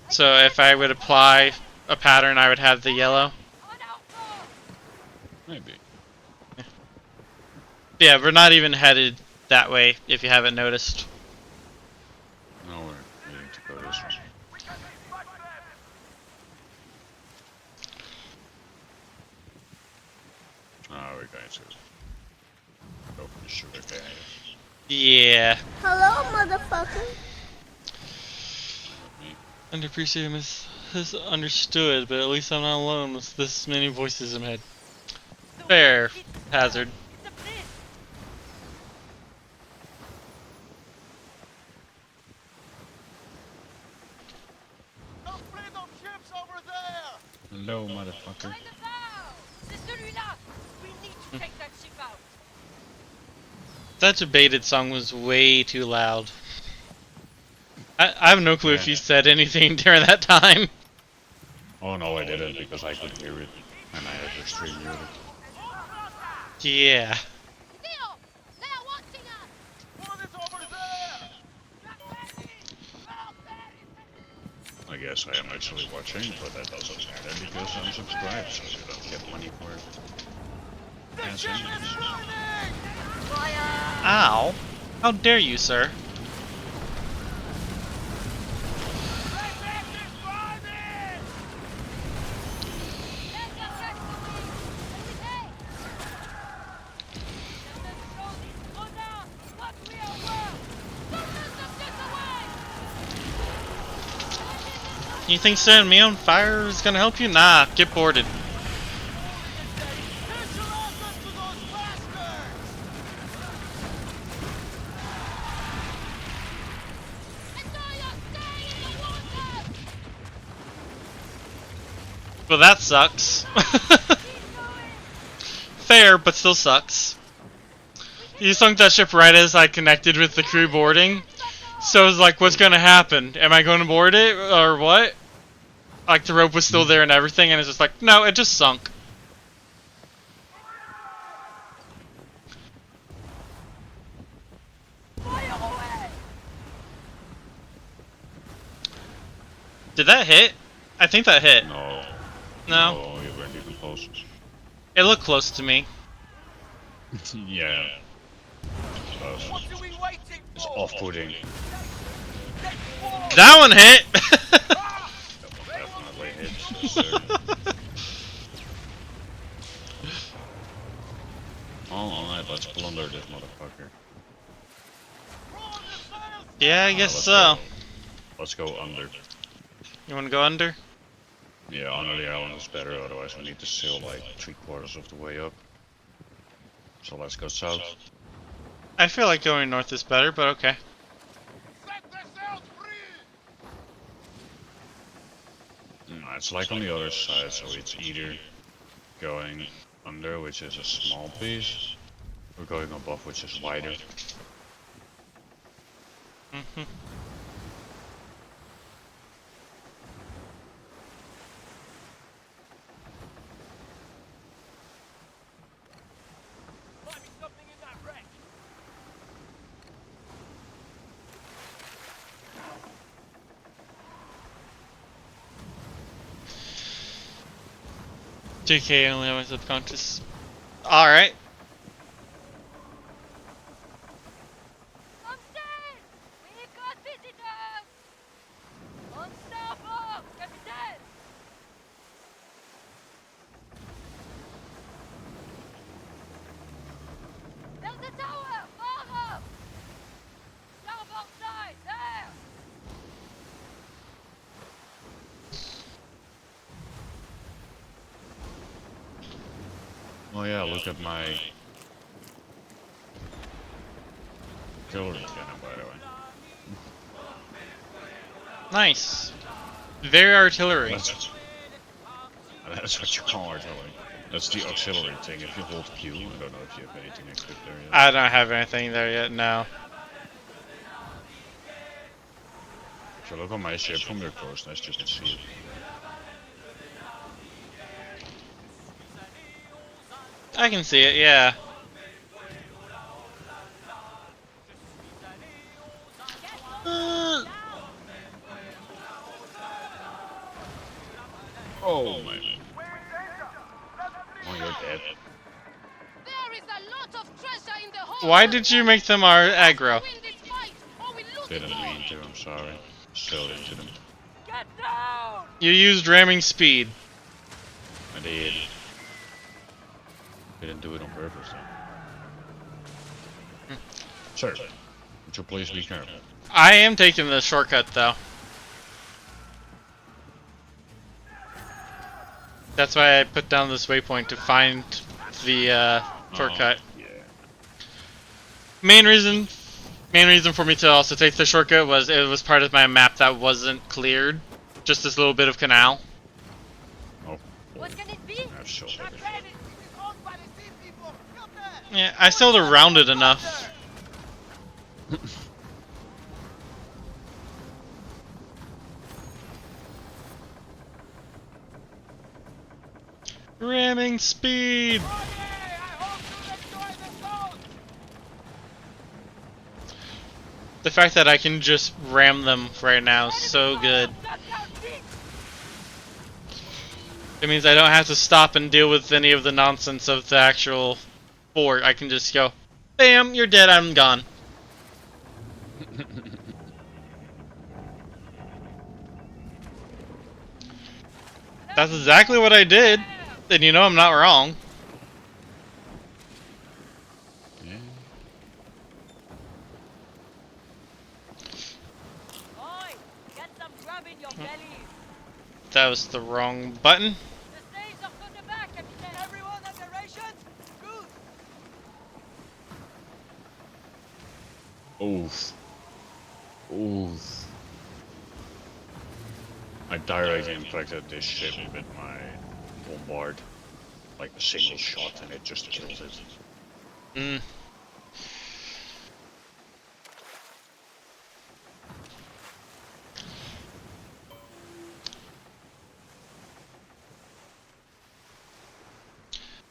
S1: So if I would apply a pattern, I would have the yellow.
S16: Maybe.
S1: Yeah, we're not even headed that way, if you haven't noticed.
S16: No, we're needing to go this way. Oh, we're going to go for the sugar cane.
S1: Yeah.
S10: Hello, motherfucker.
S1: Underappreciated is understood, but at least I'm not alone with this many voices in my head. Fair, Hazard.
S16: Hello, motherfucker.
S1: That debated song was way too loud. I have no clue if you said anything during that time.
S16: Oh no, I didn't because I could hear it and I had the stream muted.
S1: Yeah.
S16: I guess I am actually watching, but that doesn't matter because I'm subscribed, so you don't get money for it. Yes,
S1: Ow. How dare you, sir? You think setting me on fire is gonna help you? Nah, get boarded. Well, that sucks. Fair, but still sucks. You sunk that ship right as I connected with the crew boarding. So I was like, what's gonna happen? Am I gonna board it, or what? Like, the rope was still there and everything, and it's just like, no, it just sunk. Did that hit? I think that hit.
S16: No.
S1: No?
S16: No, you weren't even close.
S1: It looked close to me.
S16: Yeah. It's off-putting.
S1: That one hit!
S16: Definitely hits, yes, sir. Alright, let's plunder this motherfucker.
S1: Yeah, I guess
S16: let's
S1: so.
S16: go. Let's go under.
S1: You wanna go under?
S16: Yeah, under the island is better, otherwise we need to sail like 3/4 of the way up. So let's go south.
S1: I feel like going north is better, but okay.
S16: It's like on the other side, so it's either going under, which is a small piece, or going above, which is wider.
S1: Mm-hmm. JK, only have my subconscious. Alright.
S16: Oh yeah, look at my artillery cannon, by the way.
S1: Nice. Very artillery.
S16: That's what you call artillery. That's the auxiliary thing. If you hold Q, I don't know if you have anything equipped there yet.
S1: I don't have anything there yet, no.
S16: If you look on my ship from your course nest, you can see it.
S1: I can see it, yeah.
S16: Oh my. Oh, you're dead.
S19: There is a lot of treasure in the hole.
S1: Why did you make them our aggro?
S16: Didn't mean to, I'm sorry. Still into them.
S19: Get down!
S1: You used ramming speed.
S16: I did. Didn't do it on purpose though. Sir, would you please be careful?
S1: I am taking the shortcut though. That's why I put down this waypoint to find the shortcut.
S16: Yeah.
S1: Main reason for me to also take the shortcut was it was part of my map that wasn't cleared. Just this little bit of canal.
S16: Oh.
S19: What can it be?
S16: I've showed everything.
S1: Yeah, I sailed around it enough. Ramming speed! The fact that I can just ram them right now is so good. It means I don't have to stop and deal with any of the nonsense of the actual fort. I can just go, bam, you're dead, I'm gone. That's exactly what I did. And you know I'm not wrong.
S16: Yeah.
S17: Oi, get some grub in your belly.
S1: That was the wrong button.
S17: The stage of the back, Captain. Everyone has their rations? Good.
S16: Oof. Oof. I directly impacted this ship with my bombard. Like a single shot and it just kills it.
S1: Mm.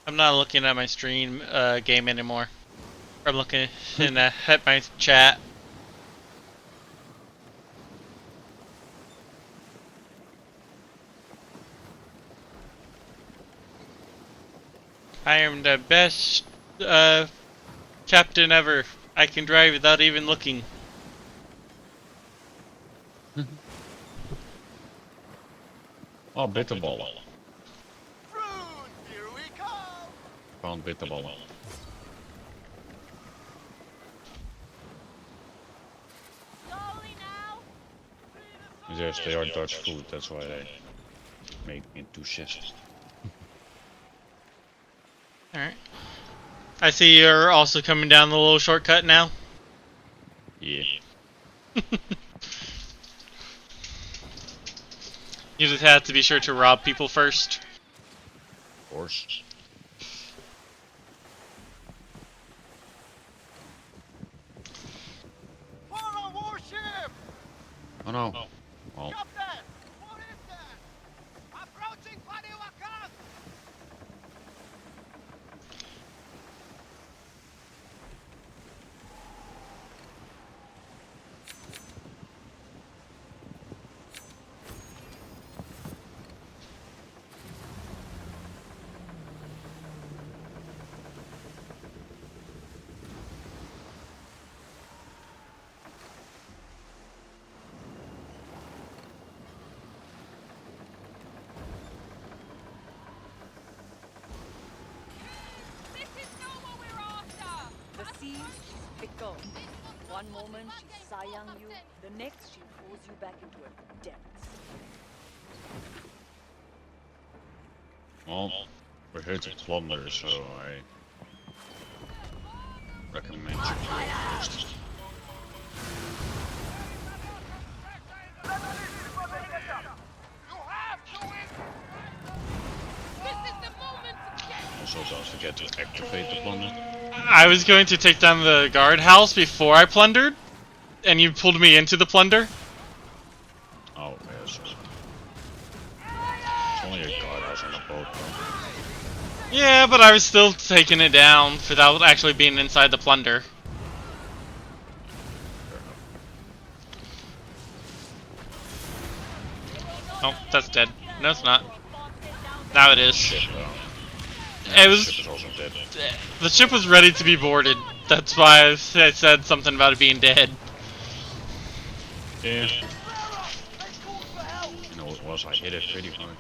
S1: I'm not looking at my stream game anymore. I'm looking at my chat. I am the best captain ever. I can drive without even looking.
S16: Oh, Bitterball. Found Bitterball. Yes, they are Dutch food, that's why they made into chefs.
S1: Alright. I see you're also coming down the little shortcut now.
S16: Yeah.
S1: You just have to be sure to rob people first.
S16: Of course. Oh no. Well.
S17: The sea is fickle. One moment she sayang you, the next she pulls you back into her depths.
S16: Well, We're here to plunder, so I recommend you do it first. Also, don't forget to activate the plunder.
S1: I was going to take down the guardhouse before I plundered, and you pulled me into the plunder.
S16: Oh, yes. It's only a guardhouse on a boat, though.
S1: Yeah, but I was still taking it down without actually being inside the plunder. Oh, that's dead. No, it's not. Now it is. It was. The ship was ready to be boarded. That's why I said something about it being dead.
S16: Yeah. You know what it was? I hit it pretty hard.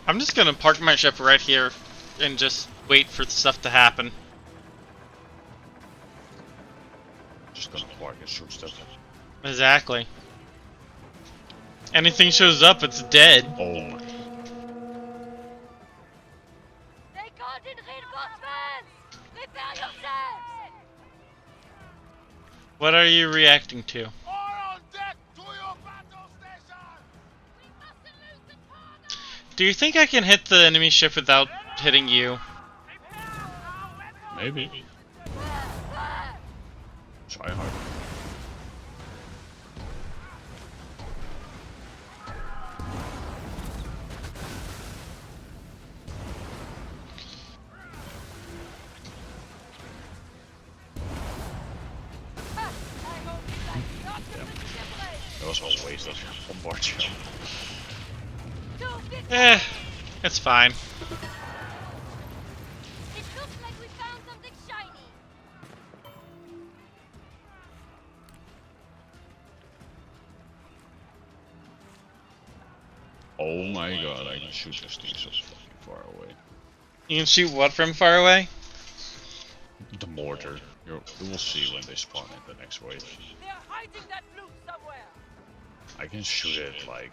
S1: I'm just gonna park my ship right here and just wait for stuff to happen.
S16: Just gonna park and shoot stuff.
S1: Exactly. Anything shows up, it's dead.
S16: Oh my.
S10: They called in reinforcements! Prepare yourselves!
S1: What are you reacting to? Do you think I can hit the enemy ship without hitting you?
S16: Maybe. Try hard. That was all waste of bombard shell.
S1: Eh, it's fine.
S10: It looks like we found something shiny.
S16: Oh my god, I can shoot this thing so fucking far away.
S1: You can shoot what from far away?
S16: The mortar. You will see when they spawn in the next wave.
S17: They're hiding that loot somewhere.
S16: I can shoot it like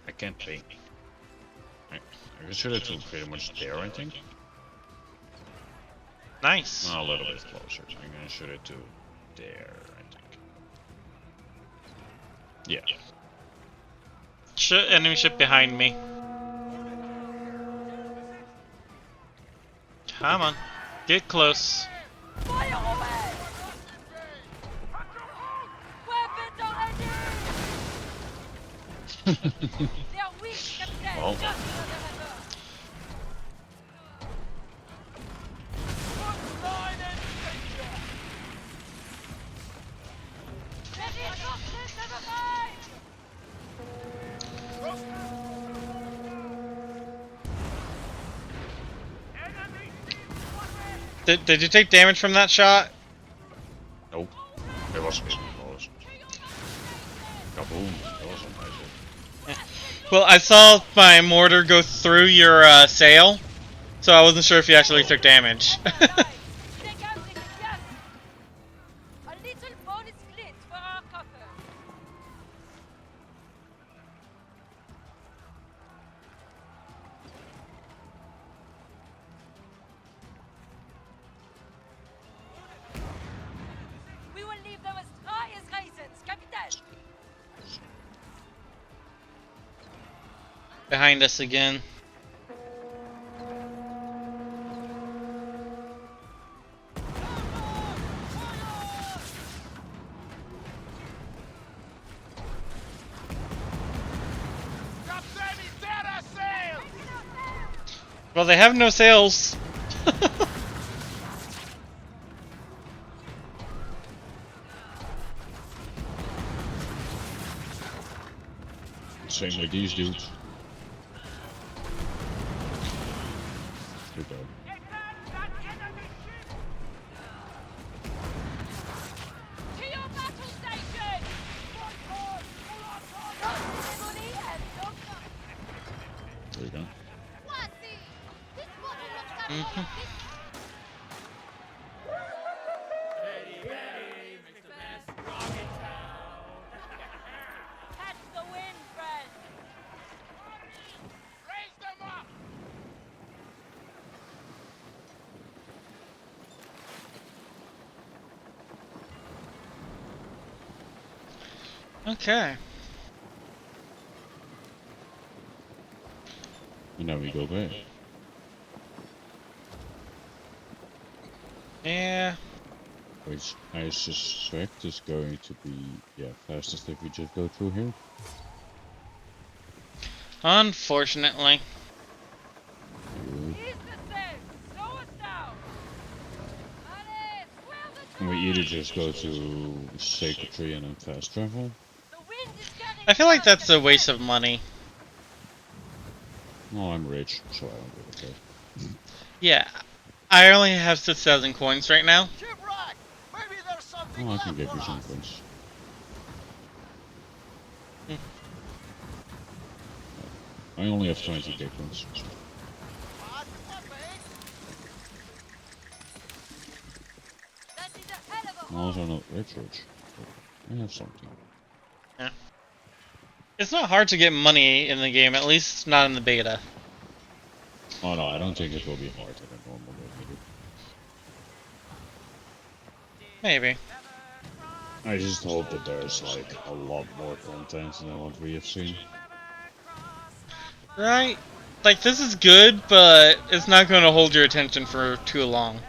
S16: I can't think. I can shoot it to pretty much there, I think.
S1: Nice.
S16: No, a little bit closer. I'm gonna shoot it to there, I think. Yeah.
S1: Enemy ship behind me. Come on. Get close.
S17: Fire away! Weapons are ready! They're weak, Captain!
S16: Well.
S17: Just another effort. Front line and danger! Reinforcements have arrived!
S1: Did you take damage from that shot?
S16: Nope. It was pretty close. Kaboom. That was a nice hit.
S1: Well, I saw my mortar go through your sail, so I wasn't sure if you actually took damage.
S17: A little bonus flint for our copper. We will leave them as dry as raisins, Captain!
S1: Behind us again. Well, they have no sails.
S16: Same with these dudes. Too bad.
S17: To your battle station!
S16: There you go.
S17: Catch the wind, friend!
S1: Okay.
S16: And now we go back.
S1: Yeah.
S16: Which I suspect is going to be, fastest if we just go through here.
S1: Unfortunately.
S16: We either just go to Sacred Tree and then fast travel.
S1: I feel like that's a waste of money.
S16: Well, I'm rich, so I don't give a care.
S1: Yeah. I only have 6,000 coins right now.
S16: Oh, I can give you some coins. I only have 20k coins. I'm also not rich, but I have something.
S1: Yeah. It's not hard to get money in the game, at least not in the beta.
S16: Oh no, I don't think it will be harder than normal either.
S1: Maybe.
S16: I just hope that there's like a lot more content than what we have seen.
S1: Right? Like, this is good, but it's not going to hold your attention for too long.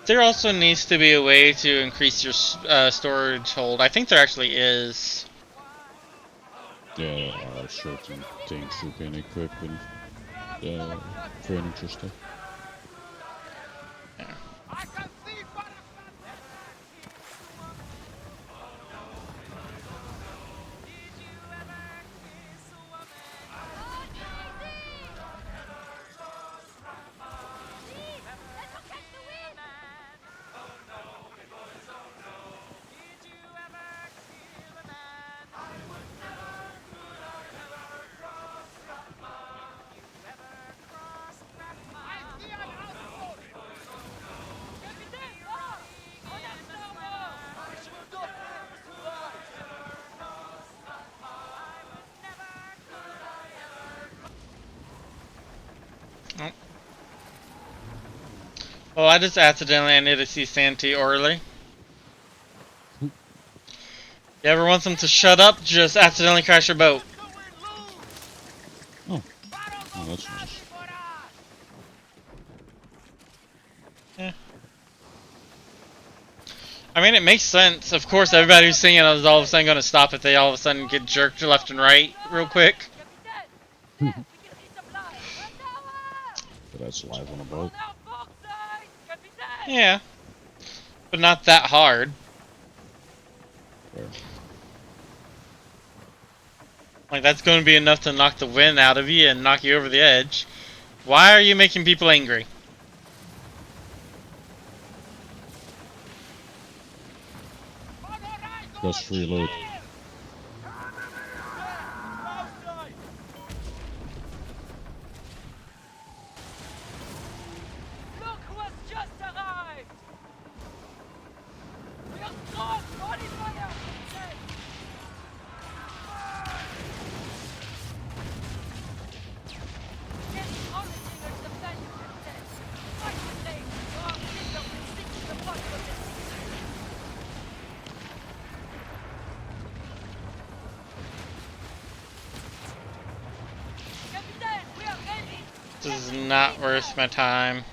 S1: There also needs to be a way to increase your storage hold. I think there actually is.
S16: Yeah, there are certain things you can equip in furniture stuff.
S1: Oh. Well, I just accidentally ended a sea Santee early. You ever want them to shut up? Just accidentally crash your boat.
S16: Oh, that's nice.
S1: Yeah. I mean, it makes sense. Of course, everybody who's singing is all of a sudden going to stop if they all of a sudden get jerked left and right real quick.
S16: But that's live on a boat.
S1: Yeah. But not that hard.
S16: Fair.
S1: Like, that's going to be enough to knock the wind out of you and knock you over the edge. Why are you making people angry?
S16: Just free loot.
S17: Look who has just arrived! We are caught! Body fire! Get all the sinners the value of death. Fight the slaves! Or our kingdom will sink to the bottom of this. Captain, we are ready!
S1: This is not worth my time.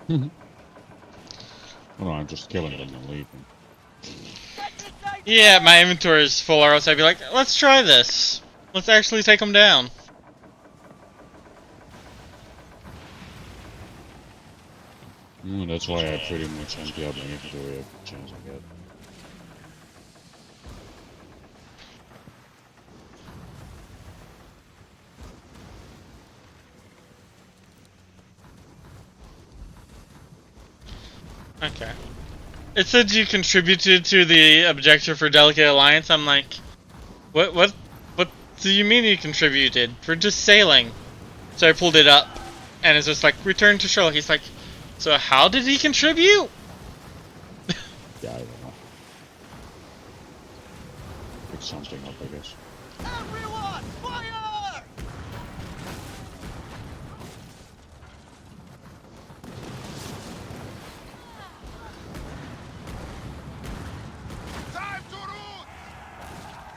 S16: Oh no, I'm just killing them and leaving.
S1: Yeah, my inventory is full, or else I'd be like, let's try this. Let's actually take them down.
S16: That's why I pretty much empty out my inventory every chance I get.
S1: Okay. It said you contributed to the objective for Delicate Alliance. I'm like, what do you mean you contributed? We're just sailing. So I pulled it up, and it's just like, return to Sherlock. He's like, so how did he contribute?
S16: Yeah, I don't know. Pick something up, I guess.
S18: Everyone, fire!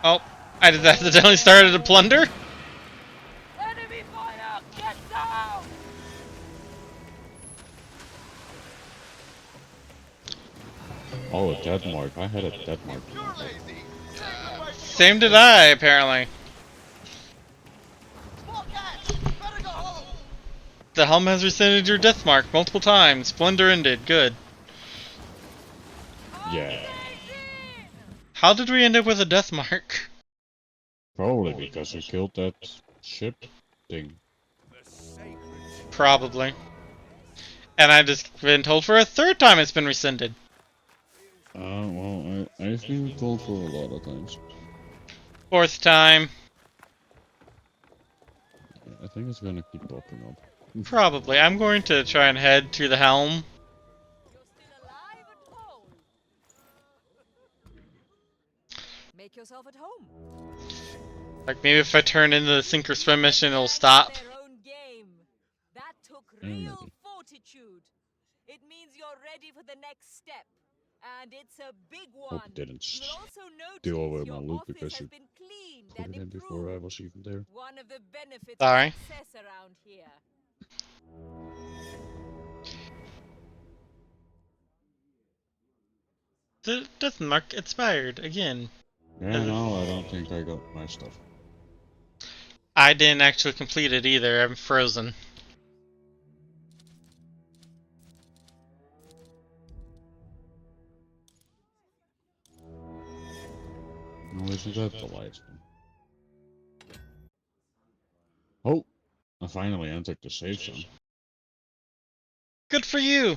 S1: Oh, I just accidentally started a plunder?
S17: Enemy fire! Get down!
S16: Oh, a dead mark. I had a dead mark.
S1: Same did I, apparently. The helm has rescinded your death mark multiple times. Plunder ended. Good.
S16: Yeah.
S1: How did we end up with a death mark?
S16: Probably because we killed that ship thing.
S1: Probably. And I just been told for a third time it's been rescinded.
S16: Well, I've been told for a lot of times.
S1: Fourth time.
S16: I think it's gonna keep popping up.
S1: Probably. I'm going to try and head to the helm.
S17: Make yourself at home.
S1: Like maybe if I turn into the sink or swim mission, it'll stop.
S17: That took real fortitude. It means you're ready for the next step. And it's a big one.
S16: Hope it didn't
S17: You'll also
S16: do
S17: notice
S16: over my
S17: your
S16: loot
S17: office
S16: because
S17: has
S16: you
S17: been cleaned
S16: put
S17: and
S16: it in before I was even there.
S17: One of the benefits
S1: Sorry.
S17: of success around here.
S1: The death mark expired again.
S16: Yeah, no, I don't think I got my stuff.
S1: I didn't actually complete it either. I'm frozen.
S16: No, isn't that the lights? Oh, I finally entered the safe zone.
S1: Good for you.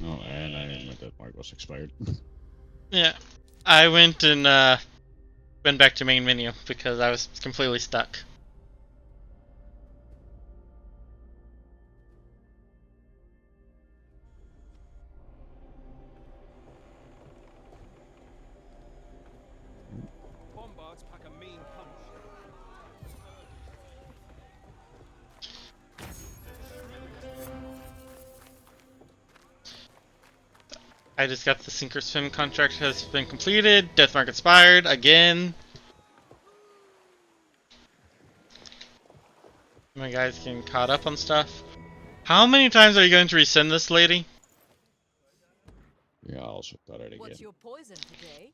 S16: Oh, and I knew that mark was expired.
S1: Yeah, I went and went back to main menu because I was completely stuck.
S6: Bombards pack a mean punch.
S1: I just got the sink or swim contract has been completed. Death mark expired again. My guys getting caught up on stuff. How many times are you going to rescind this, lady?
S16: Yeah, I'll also got it again.
S17: What's your poison today?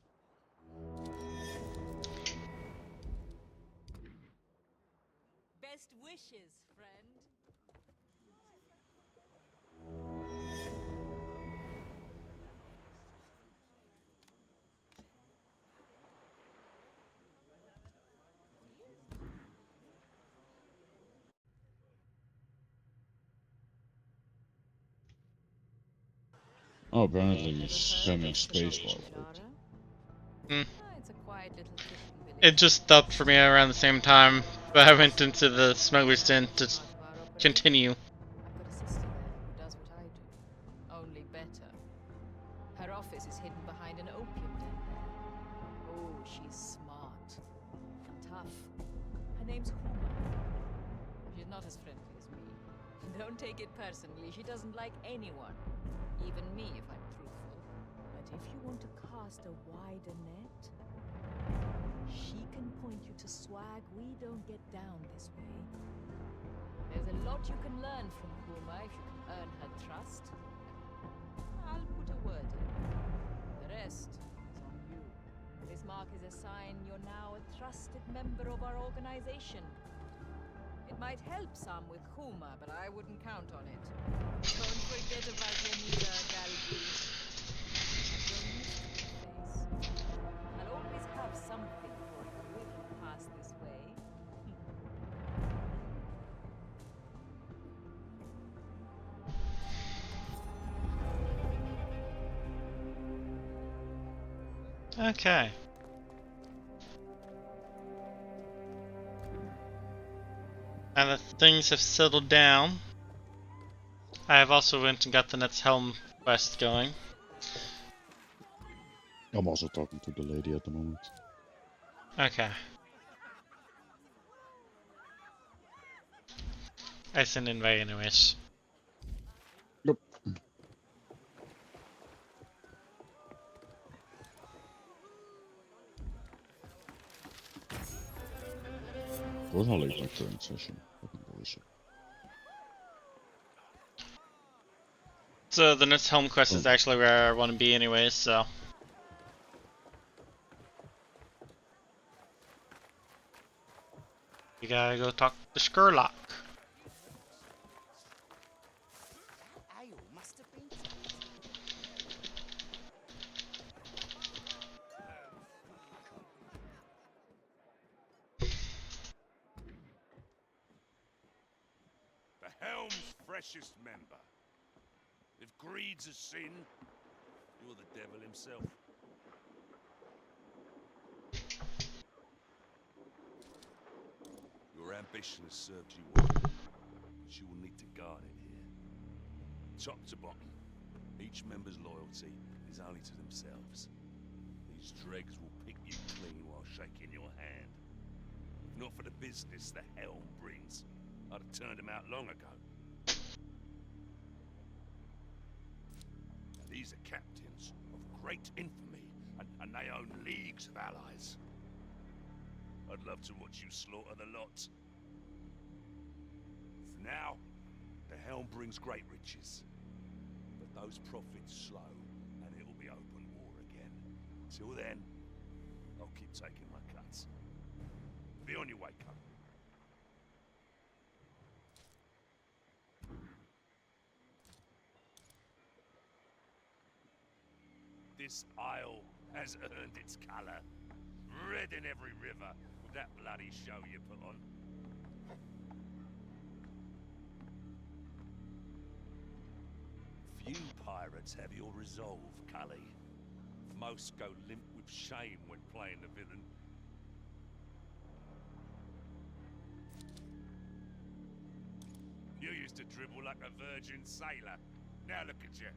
S17: Best wishes, friend.
S16: Oh, apparently you spam in spacebar.
S1: Hmm.
S17: It's a quiet little fishing village.
S1: It just stopped for me around the same time, but I went into the smuggler's den to continue.
S17: I've got a sister there who does what I do, only better. Her office is hidden behind an opium den there. Oh, she's smart and tough. Her name's Huma. She's not as friendly as me. Don't take it personally. She doesn't like anyone, even me if I'm truthful. But if you want to cast a wider net, she can point you to swag we don't get down this way. There's a lot you can learn from Huma if you can earn her trust. I'll put a word in. The rest is on you. This mark is a sign you're now a trusted member of our organization. It might help some with Huma, but I wouldn't count on it. Don't forget about Yanida, Galgi. I'll always have something for you if you pass this way.
S1: Okay. Now that things have settled down, I have also went and got the next helm quest going.
S16: I'm also talking to the lady at the moment.
S1: Okay. I sent an invite anyways.
S16: Yep. Or I'll leave my current session. I can go with it.
S1: So the next home quest is actually where I want to be anyways, so. You gotta go talk to Skurlock.
S21: The Helm's freshest member. If greed's a sin, you're the devil himself. Your ambition has served you well, but you will need to guard it here. Top to bottom, each member's loyalty is only to themselves. These dregs will pick you clean while shaking your hand. If not for the business the Helm brings, I'd have turned him out long ago. Now, these are captains of great infamy, and they own leagues of allies. I'd love to watch you slaughter the lot. For now, the Helm brings great riches. But those profits slow, and it will be open war again. Till then, I'll keep taking my cuts. Be on your way, Cub. This isle has earned its color. Red in every river with that bloody show you put on. Few pirates have your resolve, Cully. Most go limp with shame when playing the villain. You used to dribble like a virgin sailor. Now look at you.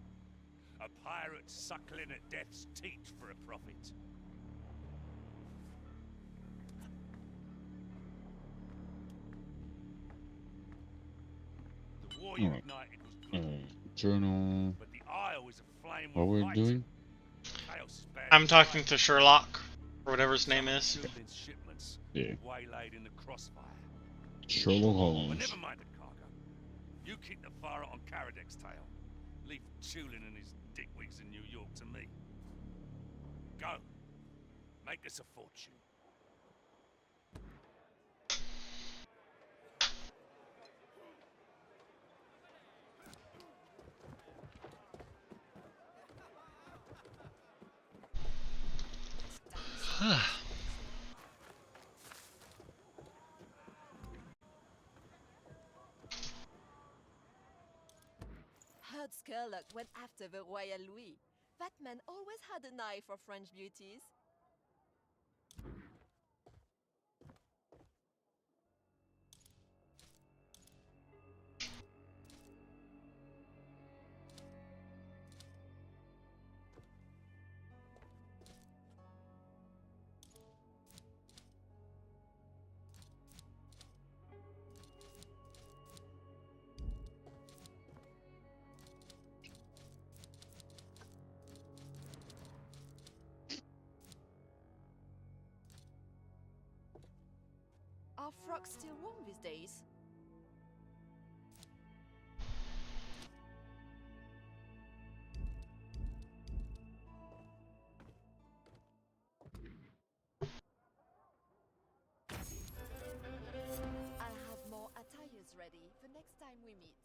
S21: A pirate suckling at death's teat for a profit. The war you ignited was good,
S16: Journal.
S21: but the Isle is aflame
S16: What
S21: with
S16: we're
S21: fight.
S16: doing?
S21: Chaos is bad
S1: I'm
S21: as
S1: talking
S21: fire.
S1: to Sherlock, or whatever his name is.
S21: Sylvan shipments
S16: Yeah.
S21: waylaid in the crossfire.
S16: Sherlock
S21: But
S16: Holmes.
S21: never mind the cargo. You keep the fire on Karadek's tail. Leave Tulin and his dickwigs in New York to me. Go. Make us a fortune.
S20: Heard Skurlock went after the Royal Louis. That man always had an eye for French beauties. Are frocks still warm these days? I'll have more attires ready the next time we meet.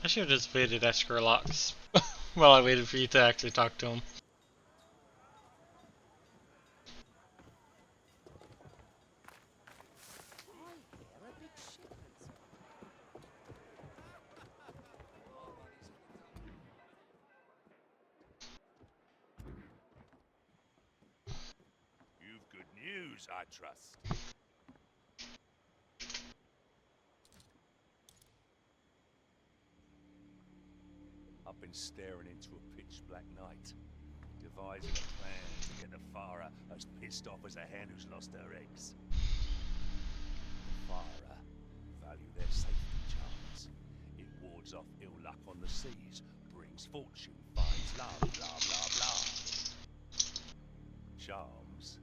S1: I should have just waited at Sherlock's while I waited for you to actually talk to him.
S21: You've good news, I trust. I've been staring into a pitch-black night, devising a plan to get the Farah as pissed off as a hen who's lost her eggs. The Farah value their safety charms. It wards off ill luck on the seas, brings fortune, finds love, blah blah blah. charms.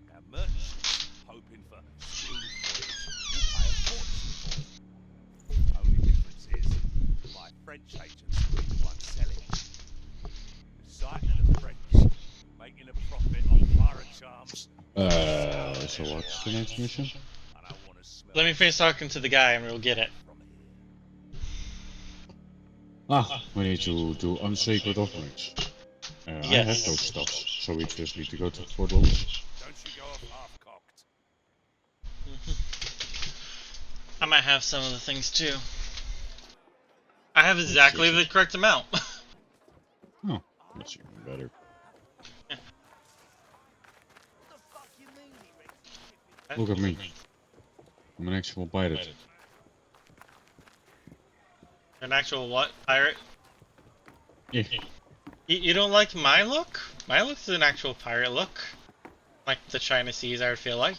S21: Now, merchants hoping for smooth voyage will pay a fortune for it. Only difference is, my French agents will be the ones selling. The sight of the French making a profit off pirate charms.
S16: So what's the next mission?
S1: Let me finish talking to the guy and we'll get it.
S16: We need to do unsacred offerings. I have those stuffs, so we just need to go to Fort Lewis.
S21: Don't you go off half-cocked.
S1: I might have some of the things too. I have exactly the correct amount.
S16: Oh, that's even better. Look at me. I'm an actual pirate.
S1: An actual what? Pirate?
S16: Yeah.
S1: You don't like my look? My look's an actual pirate look. Like the China Seas, I would feel like.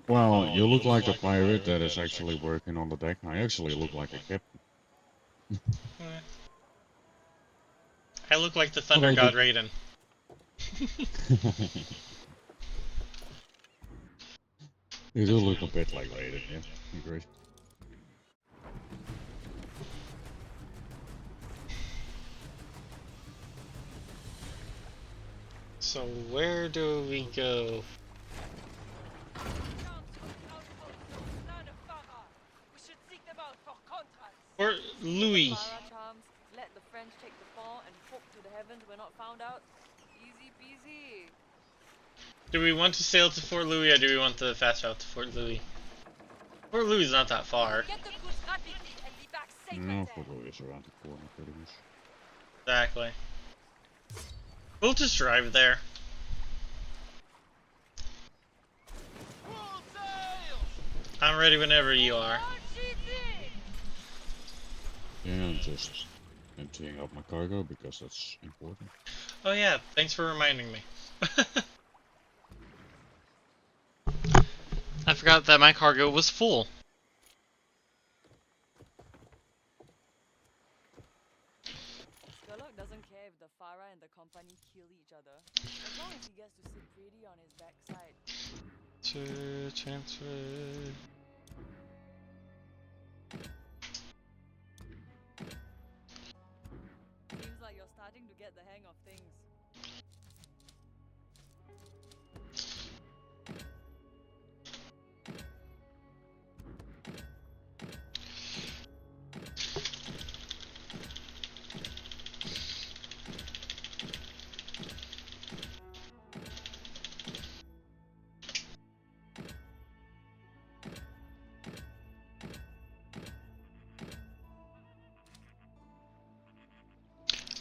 S16: Well, you look like a pirate that is actually working on the deck. I actually look like a captain.
S1: I look like the Thunder God Raiden.
S16: You do look a bit like Raiden, yeah. Agree.
S1: So where do we go? Or Louis.
S17: Let the French take the fall and hope to the heavens we're not found out. Easy peasy.
S1: Do we want to sail to Fort Louis or do we want the fast route to Fort Louis? Fort Louis is not that far.
S16: No, Fort Louis is around the corner pretty much.
S1: Exactly. We'll just drive there. I'm ready whenever you are.
S16: Yeah, I'm just emptying out my cargo because that's important.
S1: Oh yeah, thanks for reminding me. I forgot that my cargo was full.
S17: Sherlock doesn't care if the Farah and the company kill each other, as long as he gets to sit pretty on his backside.
S1: Transfer.
S17: Seems like you're starting to get the hang of things.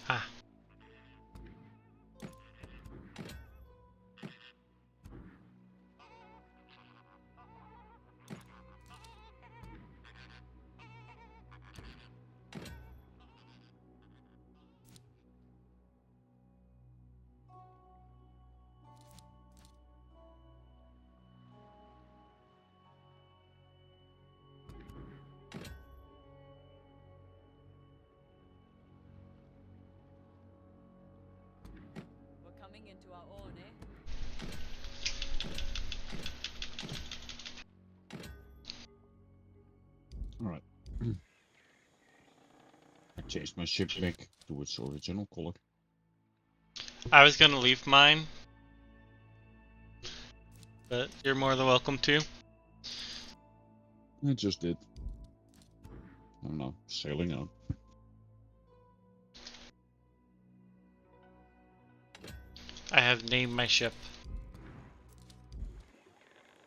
S1: Ah.
S17: Coming into our own, eh?
S16: Alright. I changed my ship back to its original color.
S1: I was gonna leave mine, but you're more than welcome to.
S16: I just did. I'm now sailing out.
S1: I have named my ship.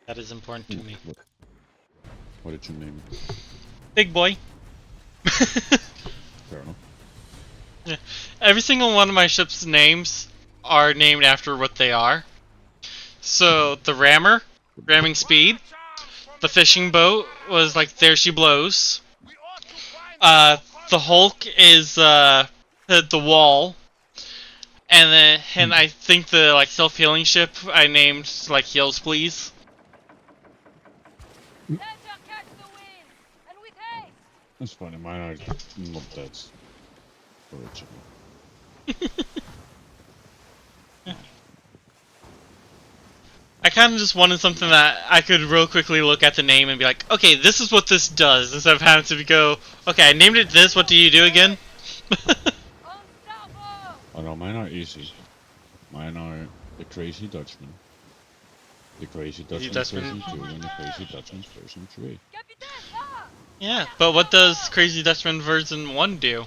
S1: That is important to me.
S16: What did you name it?
S1: Big Boy.
S16: Fair enough.
S1: Yeah. Every single one of my ship's names are named after what they are. So the rammer, ramming speed. The fishing boat was like There She Blows. The Hulk is the wall. And I think the like self-healing ship I named like Heals Please.
S16: That's funny, mine are not that original.
S1: I kind of just wanted something that I could real quickly look at the name and be like, okay, this is what this does, instead of having to go, okay, I named it this, what do you do again?
S16: Oh no, mine are easy. Mine are the Crazy Dutchman, the Crazy Dutchman version 2, and the Crazy Dutchman version 3.
S1: Yeah, but what does Crazy Dutchman version 1 do?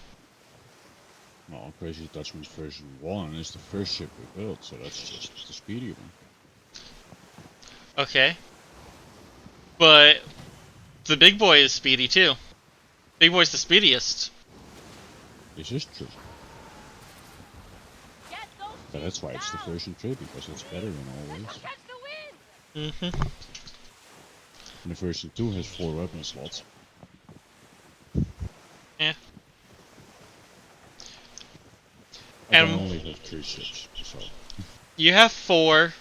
S16: Well, Crazy Dutchman's version 1 is the first ship we built, so that's just the speedy one.
S1: Okay. But the big boy is speedy too. Big boy's the speediest.
S16: This is true. But that's why it's the version 3, because it's better in all ways.
S1: Mm-hmm.
S16: And the version 2 has 4 weapon slots.
S1: Yeah.
S16: I
S1: And
S16: only have 3 ships, so...
S1: You have 4.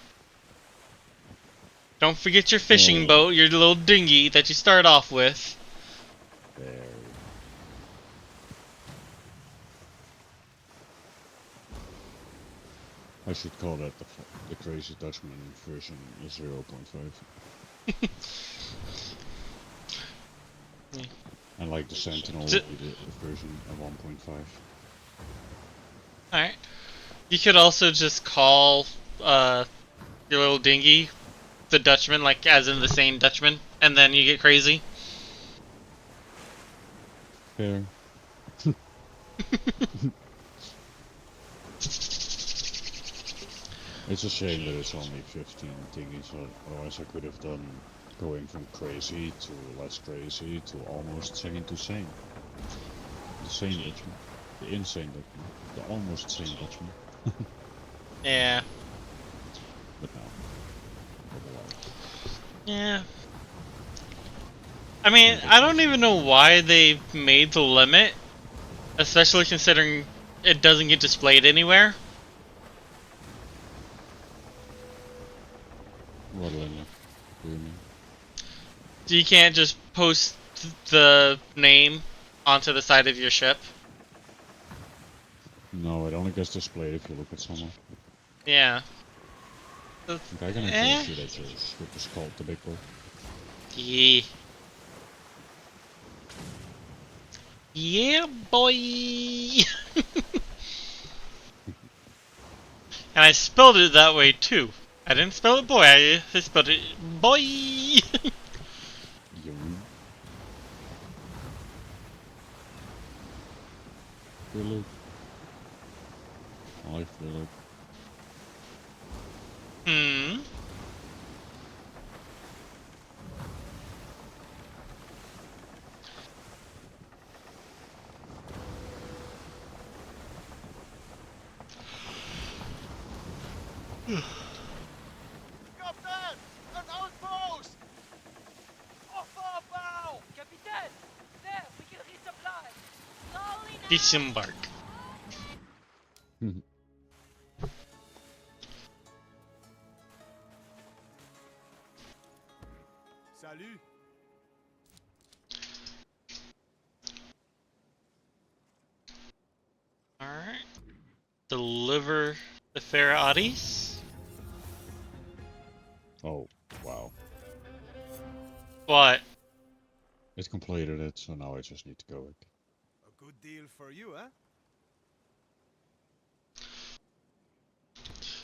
S1: Don't forget your fishing boat, your little dinghy that you start off with.
S16: There. I should call that the Crazy Dutchman version 0.5. And like the Sentinel would be the version of 1.5.
S1: Alright. You could also just call your little dinghy the Dutchman, like as in the same Dutchman, and then you get crazy.
S16: Fair. It's a shame that it's only 15 thingies, otherwise I could have done going from crazy to less crazy to almost sane to sane. The sane Dutchman. The insane Dutchman. The almost sane Dutchman.
S1: Yeah.
S16: But no.
S1: Yeah. I mean, I don't even know why they made the limit, especially considering it doesn't get displayed anywhere.
S16: What limit do you mean?
S1: You can't just post the name onto the side of your ship.
S16: No, it only gets displayed if you look at someone.
S1: Yeah.
S16: Okay, I can actually see that your ship is called the Big Boy.
S1: Yeah. Yeah, boy. And I spelled it that way too. I didn't spell it boy, I spelled it boy.
S16: Philip. Hi, Philip.
S1: Hmm.
S18: Captain! An outpost! Off our bow! Capitaine! There, we can resupply! Slowly now!
S1: Disembark.
S6: Salut!
S1: Alright. Deliver the fair Audis.
S16: Oh, wow.
S1: What?
S16: It completed it, so now I just need to go back.
S6: A good deal for you, huh?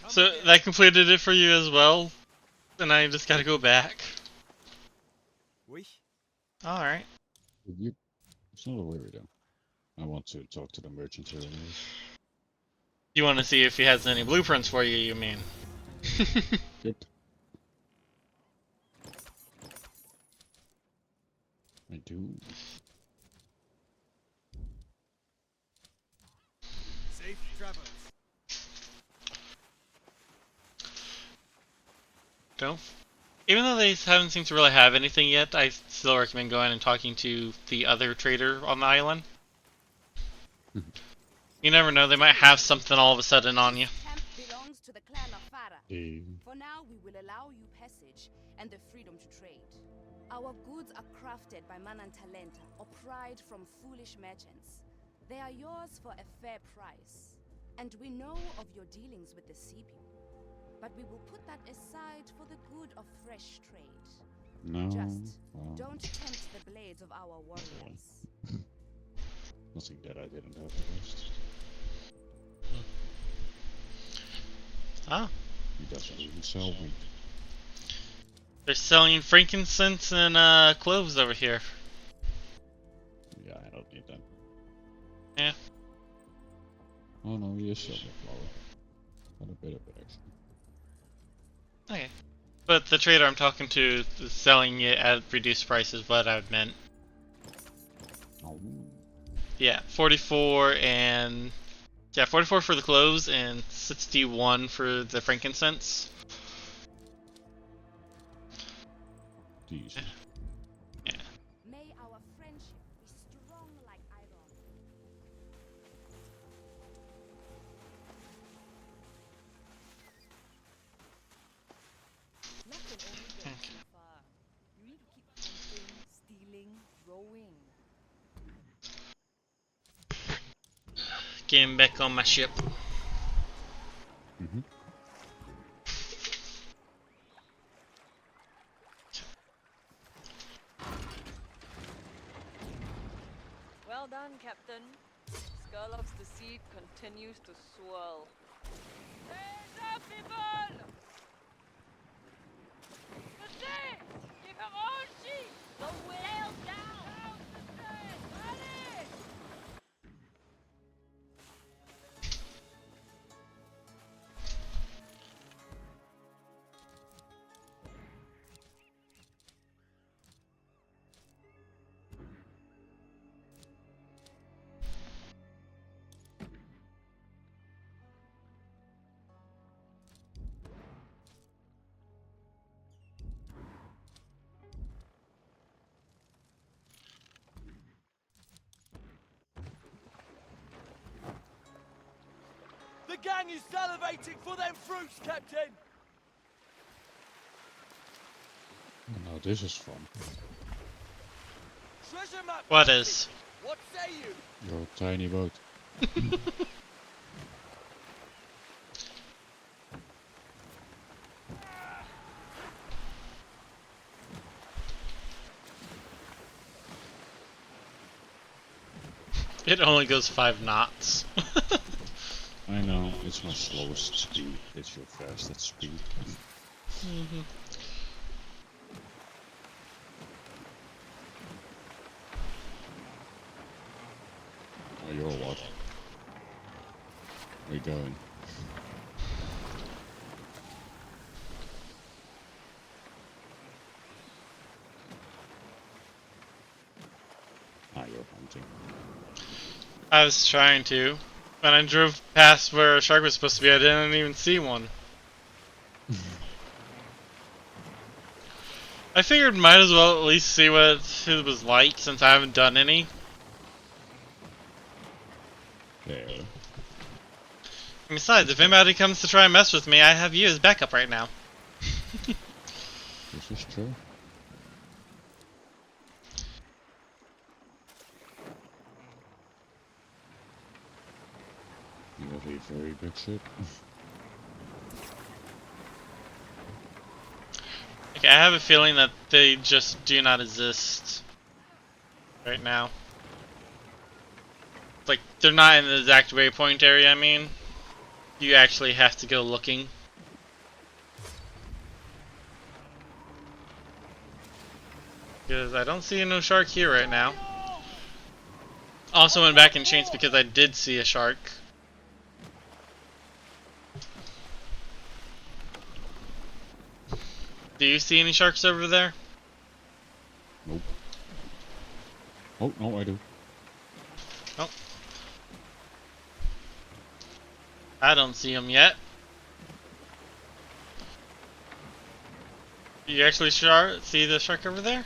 S1: So that completed it for you as well? And I just gotta go back.
S6: Oui.
S1: Alright.
S16: It's not a worry though. I want to talk to the merchant here anyways.
S1: You want to see if he has any blueprints for you mean?
S16: Yep. I do.
S6: Safe travels.
S1: Don't. Even though they haven't seemed to really have anything yet, I still recommend going and talking to the other trader on the island. You never know, they might have something all of a sudden on you.
S19: Camp belongs to the clan of Farah.
S16: Yeah.
S19: For now, we will allow you passage and the freedom to trade. Our goods are crafted by Manantalenta, or pride from foolish merchants. They are yours for a fair price. And we know of your dealings with the Sea People. But we will put that aside for the good of fresh trade.
S16: No.
S19: Just
S16: Well,
S19: don't tempt the blades of our warriors.
S16: nothing that I didn't have first.
S1: Ah.
S16: He doesn't even sell wheat.
S1: They're selling frankincense and cloves over here.
S16: Yeah, I don't need that.
S1: Yeah.
S16: Oh no, he is selling flour. Got a bit of it actually.
S1: Okay. But the trader I'm talking to is selling it at reduced price is what I meant.
S16: Oh.
S1: Yeah, 44 and... Yeah, 44 for the cloves and 61 for the frankincense.
S16: Decent.
S1: Yeah.
S19: May our friendship be strong like iron.
S17: Nothing only gets you far. You need to keep hunting, stealing, growing.
S1: Getting back on my ship.
S16: Mm-hmm.
S17: Well done, Captain. Skurlock's deceit continues to swirl. Stand up, people! The sea! Give her all she! The whale down! Down the sea! Ready!
S18: The gang is salivating for them fruits, Captain!
S16: Now this is fun.
S18: Treasure map!
S1: What
S18: Captain.
S1: is?
S18: What say you?
S16: Your tiny boat.
S1: It only goes 5 knots.
S16: I know, it's my slowest speed. It's your fastest speed.
S1: Mm-hmm.
S16: Oh, you're what? Where you going? Ah, you're hunting.
S1: I was trying to. When I drove past where a shark was supposed to be, I didn't even see one. I figured might as well at least see what it was like since I haven't done any.
S16: There.
S1: And besides, if anybody comes to try and mess with me, I have you as backup right now.
S16: This is true. You have a very big ship.
S1: Okay, I have a feeling that they just do not exist right now. Like, they're not in the exact waypoint area, I mean. You actually have to go looking. Because I don't see no shark here right now. Also went back and changed because I did see a shark. Do you see any sharks over there?
S16: Nope. Oh, no, I do.
S1: Oh. I don't see them yet. Do you actually see the shark over there?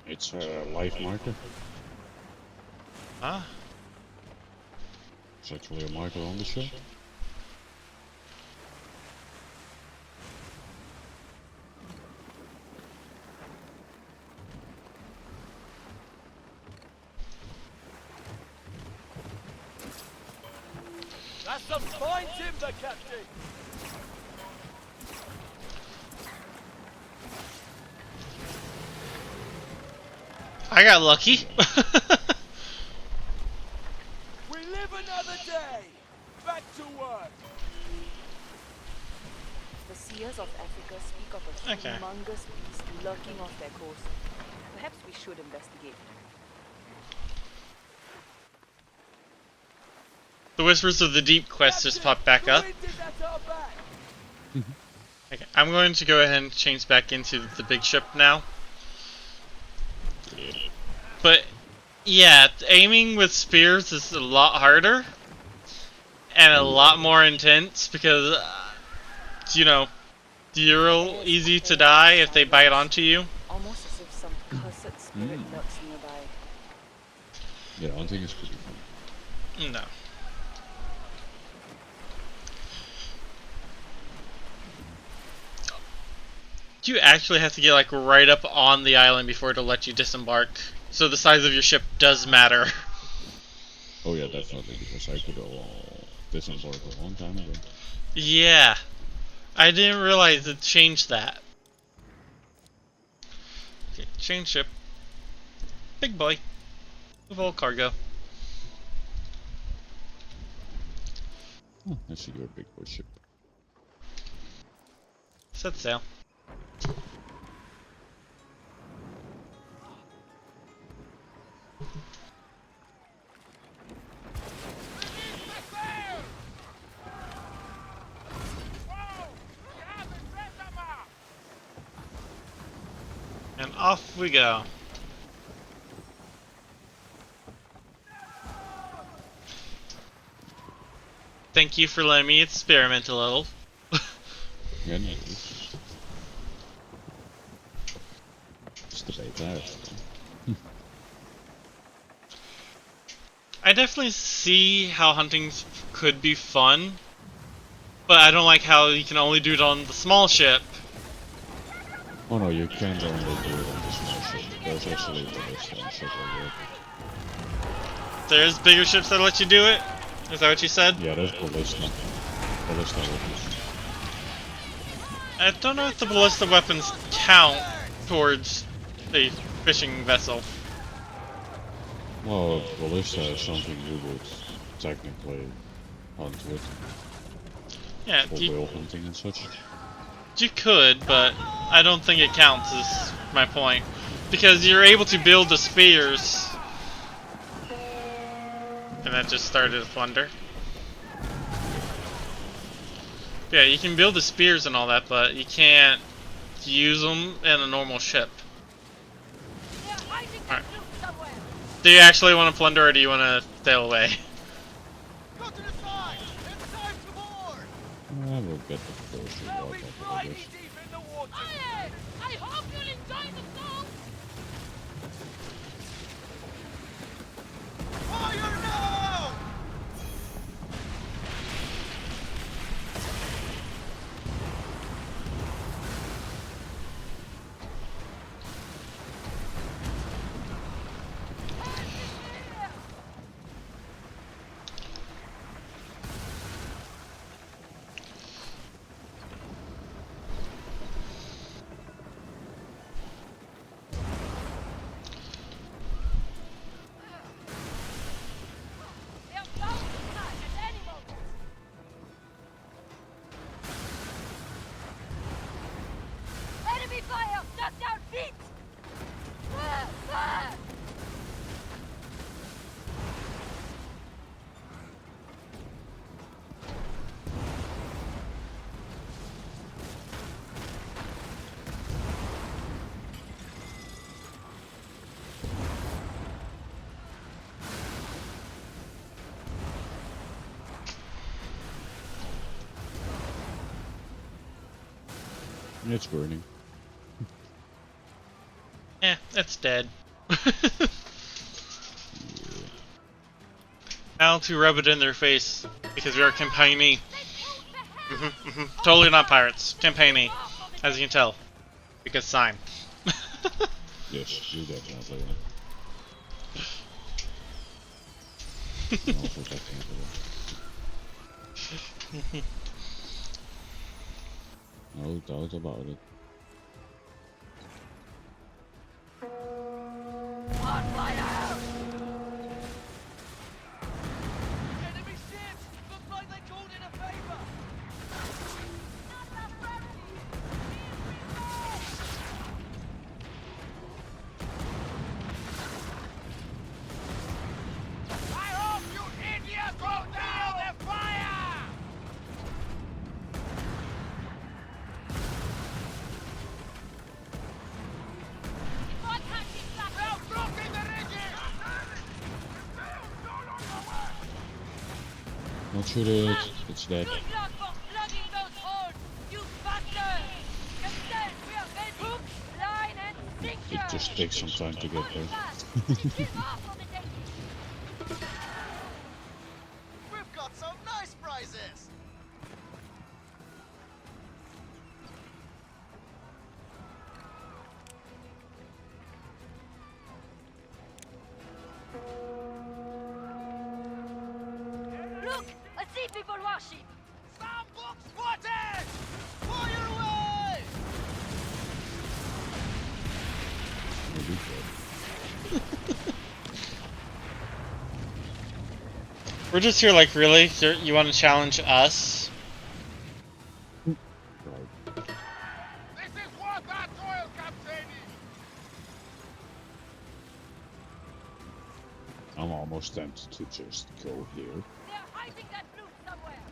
S16: It's a live marker.
S1: Ah.
S16: It's actually a marker on the ship.
S18: Fine timber, Captain.
S1: I got lucky.
S18: We live another day. Back to work.
S19: The seers of Africa speak of a
S1: Okay.
S19: humongous beast lurking off their coast. Perhaps we should investigate.
S1: The Whispers of the Deep quest just popped back up. Okay, I'm going to go ahead and change back into the big ship now. But yeah, aiming with spears is a lot harder and a lot more intense because you know, you're real easy to die if they bite onto you.
S19: Almost as if some cursed spirit lurks nearby.
S16: Yeah, hunting is pretty fun.
S1: No. You actually have to get like right up on the island before it'll let you disembark. So the size of your ship does matter.
S16: Oh yeah, definitely, because I could disembark a long time ago.
S1: Yeah. I didn't realize it changed that. Okay, change ship. Big boy. Move all cargo.
S16: Oh, I see your big boy ship.
S1: Set sail. And off we go. Thank you for letting me experiment a little.
S16: Yeah, no, just debate that.
S1: I definitely see how hunting could be fun, but I don't like how you can only do it on the small ship.
S16: Oh no, you can't only do it on the small ship. There's actually a small ship over it.
S1: There's bigger ships that let you do it? Is that what you said?
S16: Yeah, there's ballista. Ballista weapons.
S1: I don't know if the ballista weapons count towards a fishing vessel.
S16: Well, ballista is something you would technically hunt with.
S1: Yeah,
S16: for whale hunting and such.
S1: You could, but I don't think it counts is my point. Because you're able to build the spears. And that just started a plunder. Yeah, you can build the spears and all that, but you can't use them in a normal ship. Alright. Do you actually want to plunder or do you want to sail away?
S16: I will get the first reward after this.
S18: I hope you'll enjoy the song. Fire now! Enemy fire! Shut down feet!
S16: It's burning.
S1: Eh, it's dead. Now to rub it in their face, because we are campaigning. Totally not pirates. Campaigning, as you can tell. Because sign.
S16: Yes, you definitely are. Also, No doubt about it.
S18: Enemy ships! Looks like they called in a favor! I hope you idiots go down and fire! Now dropping the rigging!
S16: Not shoot it. It's dead. It just takes some time to get there.
S18: We've got some nice prizes!
S10: Look! A sea people warship!
S18: Sandbox spotted! Fire away!
S1: We're just here like, really? You want to challenge us?
S18: This is worth our toil, Captain!
S16: I'm almost tempted to just go here.
S10: They're hiding that loot somewhere!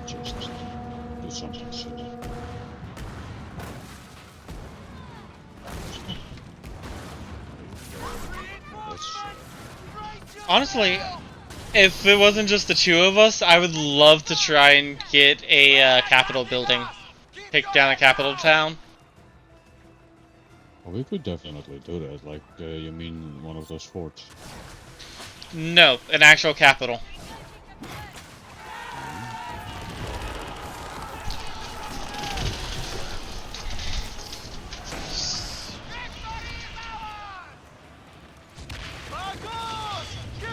S16: Just do something silly.
S1: Honestly, if it wasn't just the two of us, I would love to try and get a Capitol building. Take down a capital town.
S16: Well, we could definitely do that. Like, you mean one of those forts?
S1: No, an actual capital.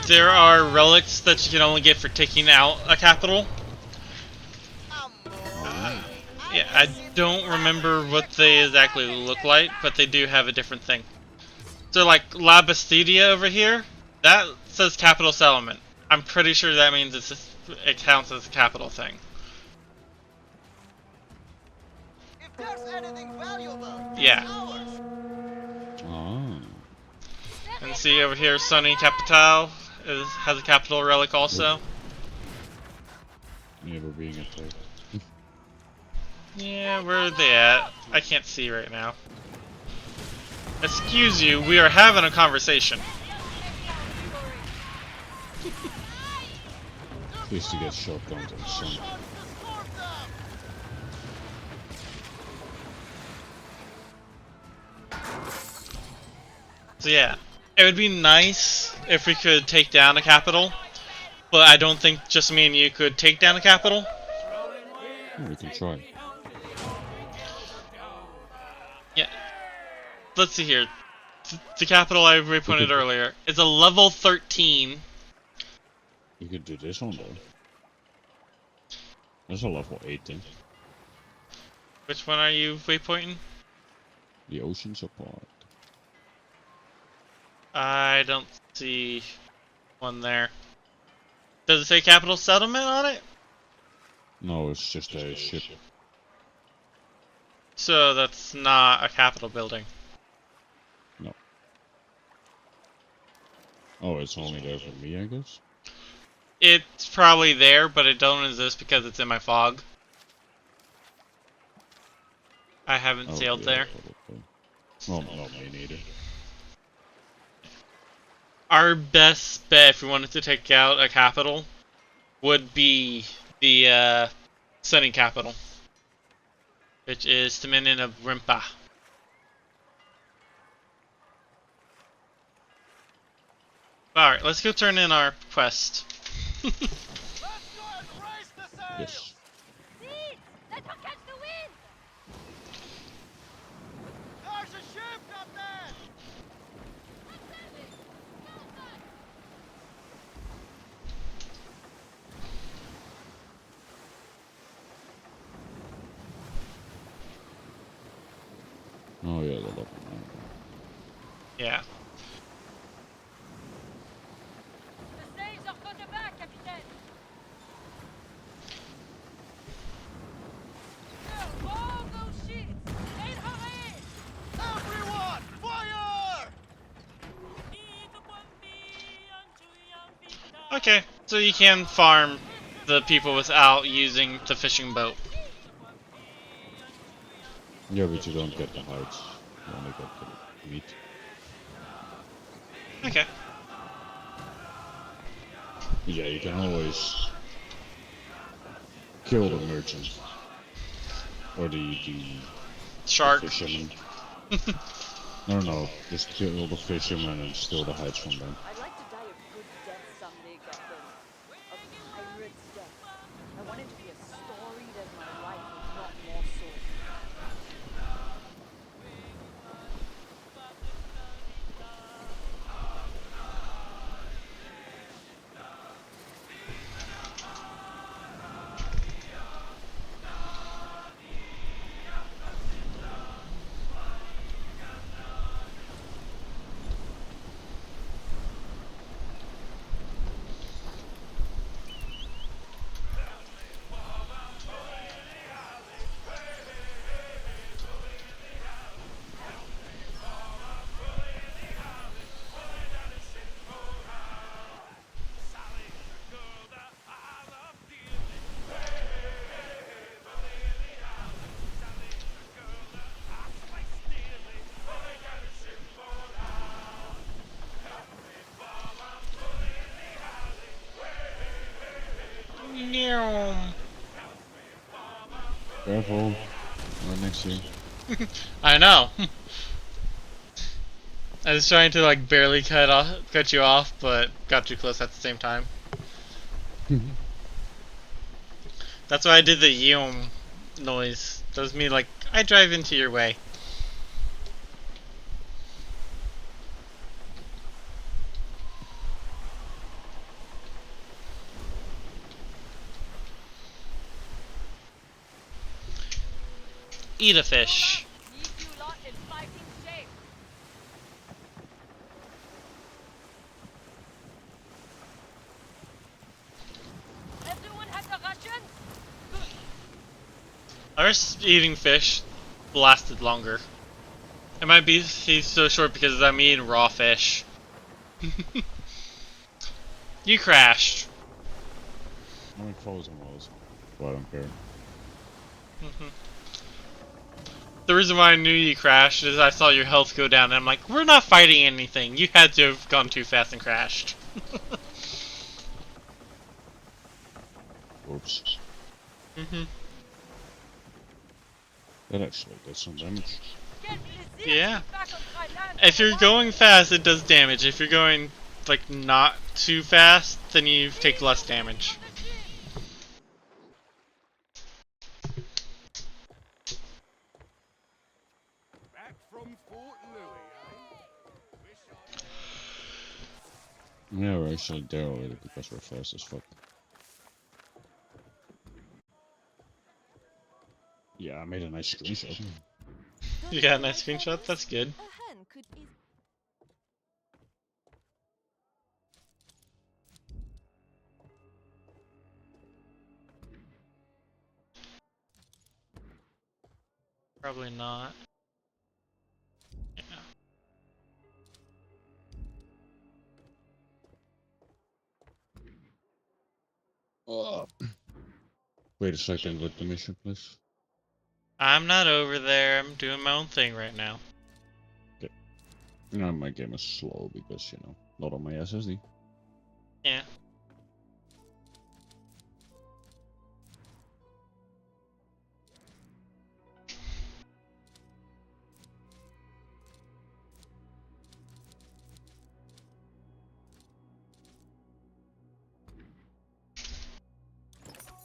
S1: There are relics that you can only get for taking out a capital. Yeah, I don't remember what they exactly look like, but they do have a different thing. So like La Bastidia over here, that says capital settlement. I'm pretty sure that means it counts as a capital thing.
S18: If there's anything valuable,
S1: Yeah.
S16: Oh.
S1: And see over here, Sunny Capital has a capital relic also.
S16: Never being attacked.
S1: Yeah, where are they at? I can't see right now. Excuse you, we are having a conversation.
S16: Please to get shotgun to the sun.
S1: So yeah, it would be nice if we could take down a capital, but I don't think just me and you could take down a capital.
S16: We can try.
S1: Yeah. Let's see here. The capital I repointed earlier is a level 13.
S16: You could do this one though. There's a level 18.
S1: Which one are you waypointing?
S16: The oceans apart.
S1: I don't see one there. Does it say capital settlement on it?
S16: No, it's just a ship.
S1: So that's not a capital building.
S16: No. Oh, it's only there for me, I guess?
S1: It's probably there, but it don't exist because it's in my fog. I haven't sailed there.
S16: Probably. Well, not me neither.
S1: Our best bet if we wanted to take out a capital would be the Sunny capital, which is Dominion of Rimpa. Alright, let's go turn in our quest.
S16: Yes.
S10: Let her catch the wind!
S18: There's a ship up there!
S16: Oh yeah, the local man.
S1: Yeah.
S18: Everyone, fire!
S1: Okay, so you can farm the people without using the fishing boat.
S16: Yeah, but you don't get the hides. You only get the meat.
S1: Okay.
S16: Yeah, you can always kill the merchant. Or the
S1: shark.
S16: The fisherman. No, just kill the fisherman and steal the hides from them.
S20: I'd like to die a good death someday, Captain. A pirate's death. I want it to be as storied as my life, if not more so.
S16: Careful. Right next to you.
S1: I know. I was trying to like barely cut you off, but got too close at the same time. That's why I did the yum noise. That was me like, I drive into your way. Eat a fish. Our eating fish lasted longer. It might be he's so short because I'm eating raw fish. You crashed.
S16: I'm in frozen walls. Well, I don't care.
S1: The reason why I knew you crashed is I saw your health go down and I'm like, we're not fighting anything. You had to have gone too fast and crashed.
S16: Oops. That actually did some damage.
S1: Yeah. If you're going fast, it does damage. If you're going, like, not too fast, then you take less damage.
S6: Back from Fort Louis,
S16: Yeah, we're actually there already because we're fast as fuck. Yeah, I made a nice screenshot.
S1: You got a nice screenshot? That's good. Probably not. Yeah.
S16: Wait a second with the mission, please.
S1: I'm not over there. I'm doing my own thing right now.
S16: Okay. You know, my game is slow because, you know, not on my SSD.
S1: Yeah.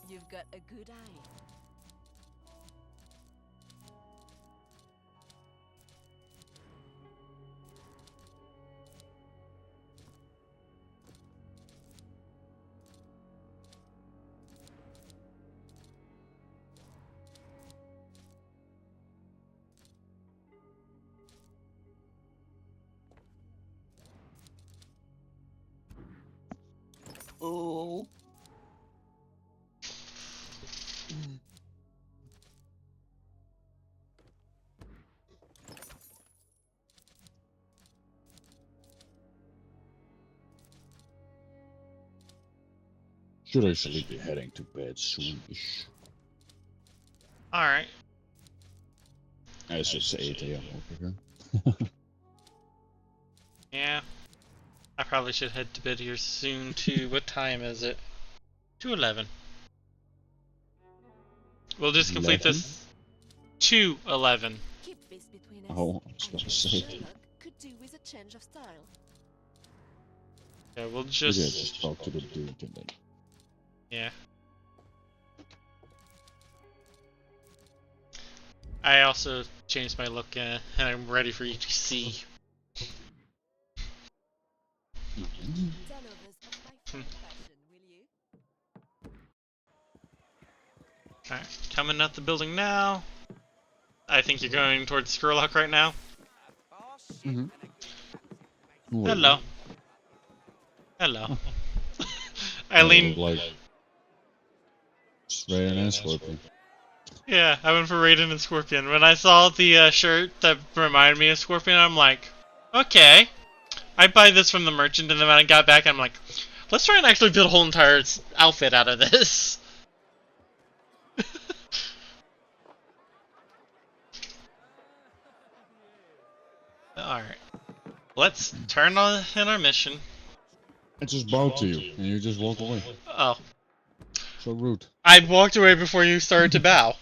S20: You've got a good eye.
S1: Oh.
S16: Should actually be heading to bed soon-ish.
S1: Alright.
S16: As it's 8 AM over here.
S1: Yeah. I probably should head to bed here soon too. What time is it? 2:11. We'll just complete
S16: 11?
S1: this 2:11.
S10: Keep this between us.
S16: Oh, I was gonna say.
S10: Sherlock could do with a change of style.
S1: Yeah, we'll
S16: Yeah,
S1: just
S16: talk to the dude and then.
S1: yeah. I also changed my look and I'm ready for you to see. Alright, coming out the building now. I think you're going towards Skurlock right now.
S16: Mm-hmm.
S1: Hello. Hello. Eileen.
S16: Like, Raiden and Scorpion.
S1: Yeah, I went for Raiden and Scorpion. When I saw the shirt that reminded me of Scorpion, I'm like, okay. I buy this from the merchant, and then when I got back, I'm like, let's try and actually build a whole entire outfit out of this. Alright. Let's turn on in our mission.
S16: I just bowed to you, and you just walk away.
S1: Oh.
S16: So rude.
S1: I walked away before you started to bow.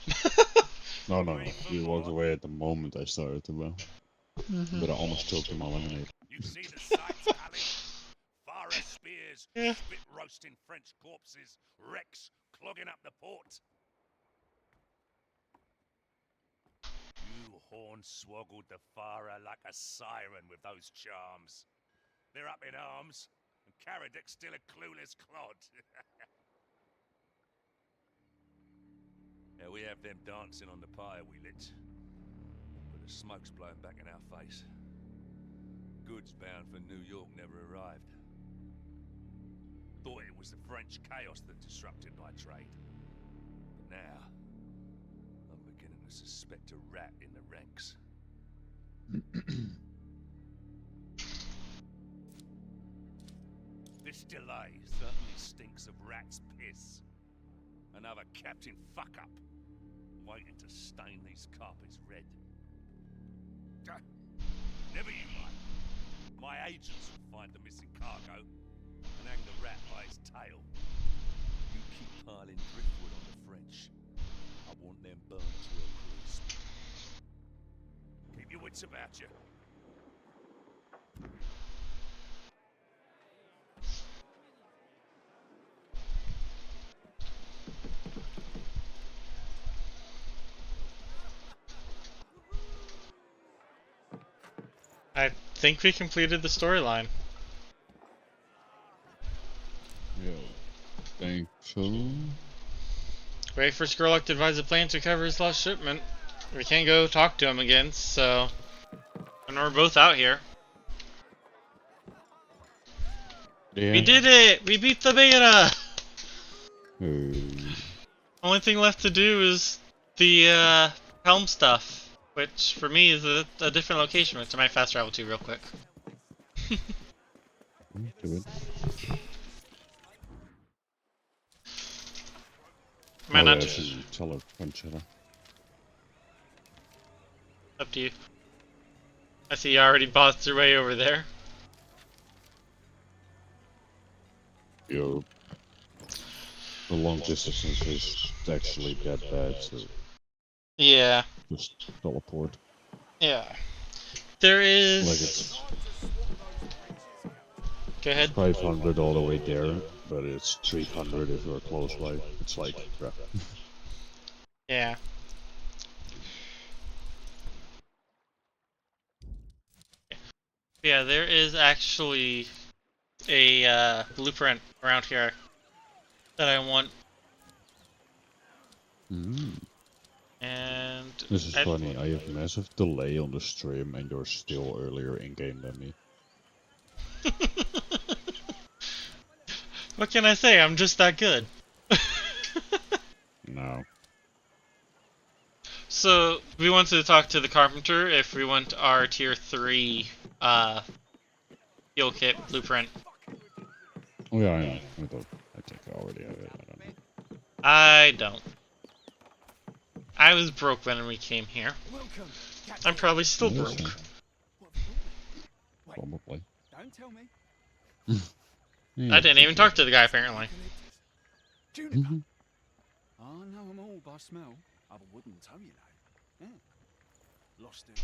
S16: No. You walked away at the moment I started to bow.
S1: Mhm.
S16: But I almost choked in my lemonade.
S21: You've seen the sights, Alex. Forest spears, spit roasting French corpses, wrecks clogging up the port. You horn-swoggled the Farah like a siren with those charms. They're up in arms, and Karadic's still a clueless clod. Yeah, we have them dancing on the pyre we lit, but the smoke's blowing back in our face. Goods bound for New York never arrived. Thought it was the French chaos that disrupted my trade. But now, I'm beginning to suspect a rat in the ranks. This delay certainly stinks of rat's piss. Another Captain Fuck-Up, waiting to stain these carpets red. Never you mind. My agents will find the missing cargo and hang the rat by its tail. You keep piling driftwood on the French. I want them burned to a crisp. Keep your wits about you.
S1: I think we completed the storyline.
S16: Yeah, think so.
S1: Wait for Skurlock to advise the plan to recover his lost shipment. We can't go talk to him again, so... And we're both out here.
S16: Yeah.
S1: We did it! We beat the beta! Only thing left to do is the helm stuff. Which, for me, is a different location, which I might fast travel to real quick.
S16: Do it.
S1: Might not
S16: tell her Conchetta.
S1: Up to you. I see you already bossed your way over there.
S16: Yo. The long distance is actually that bad, so...
S1: Yeah.
S16: Just teleport.
S1: Yeah. There is...
S16: Like it's...
S1: Go ahead.
S16: 500 all the way there, but it's 300 if you're close by. It's like... crap.
S1: Yeah. Yeah, there is actually a blueprint around here that I want. And
S16: This is funny, I have massive delay on the stream and you're still earlier in game than me.
S1: What can I say? I'm just that good.
S16: No.
S1: So, we wanted to talk to the carpenter if we want our tier 3 heal kit blueprint.
S16: Oh yeah, I know. I think I already have it. I don't know.
S1: I don't. I was broke when we came here. I'm probably still
S16: Yeah,
S1: broke.
S16: sure. Probably.
S6: Don't tell me.
S16: Yeah,
S1: I didn't even talk to the guy, apparently.
S16: Mhm.
S6: I know them all by smell. I wouldn't tell you know. Yeah. Lost it to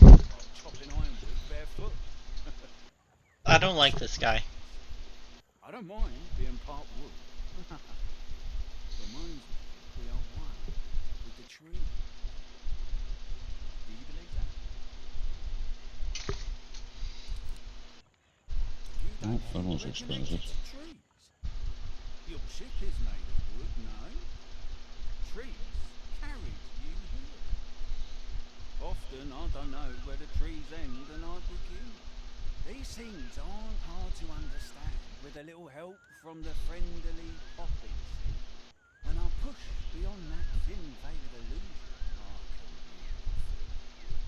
S6: a chopping ironwood barefoot.
S1: I don't like this guy.
S6: I don't mind being part wood. Reminds me we are one with the tree. Do you believe that?
S16: Oh, that was expensive.
S6: Trees. Your ship is made of wood, no? Trees carried you here. Often I don't know where the trees end and I begin. These things aren't hard to understand with a little help from the friendly poppies. When I push beyond that thin veil of illusion, I can really feel.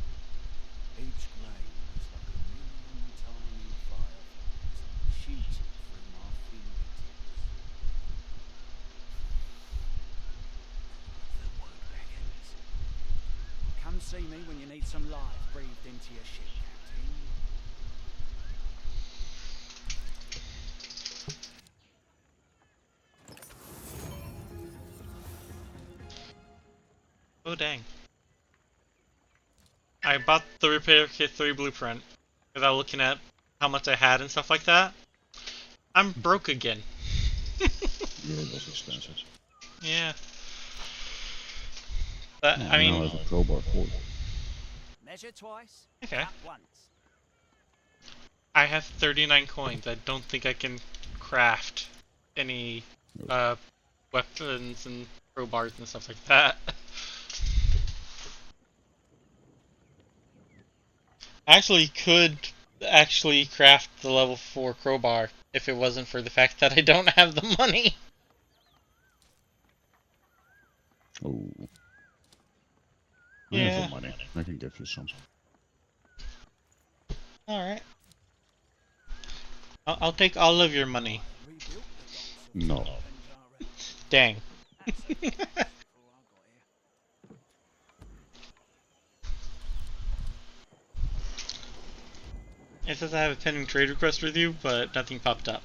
S6: Each grain is like a million tiny fireflies shooting through my fingertips. The wood beckons. Come see me when you need some life breathed into your ship, Captain.
S1: Oh dang. I bought the Repair Kit 3 blueprint without looking at how much I had and stuff like that. I'm broke again.
S16: Yours was expensive.
S1: Yeah. But,
S16: Yeah,
S1: I
S16: now
S1: mean...
S16: I have a crowbar for it.
S6: Measure twice,
S1: Okay.
S6: cut once.
S1: I have 39 coins. I don't think I can craft any weapons and crowbars and stuff like that. I actually could craft the level 4 crowbar if it wasn't for the fact that I don't have the money.
S16: Oh. I
S1: Yeah.
S16: have the money. I can give you some.
S1: Alright. I'll take all of your money.
S16: No.
S1: Dang. It says I have a pending trade request with you, but nothing popped up.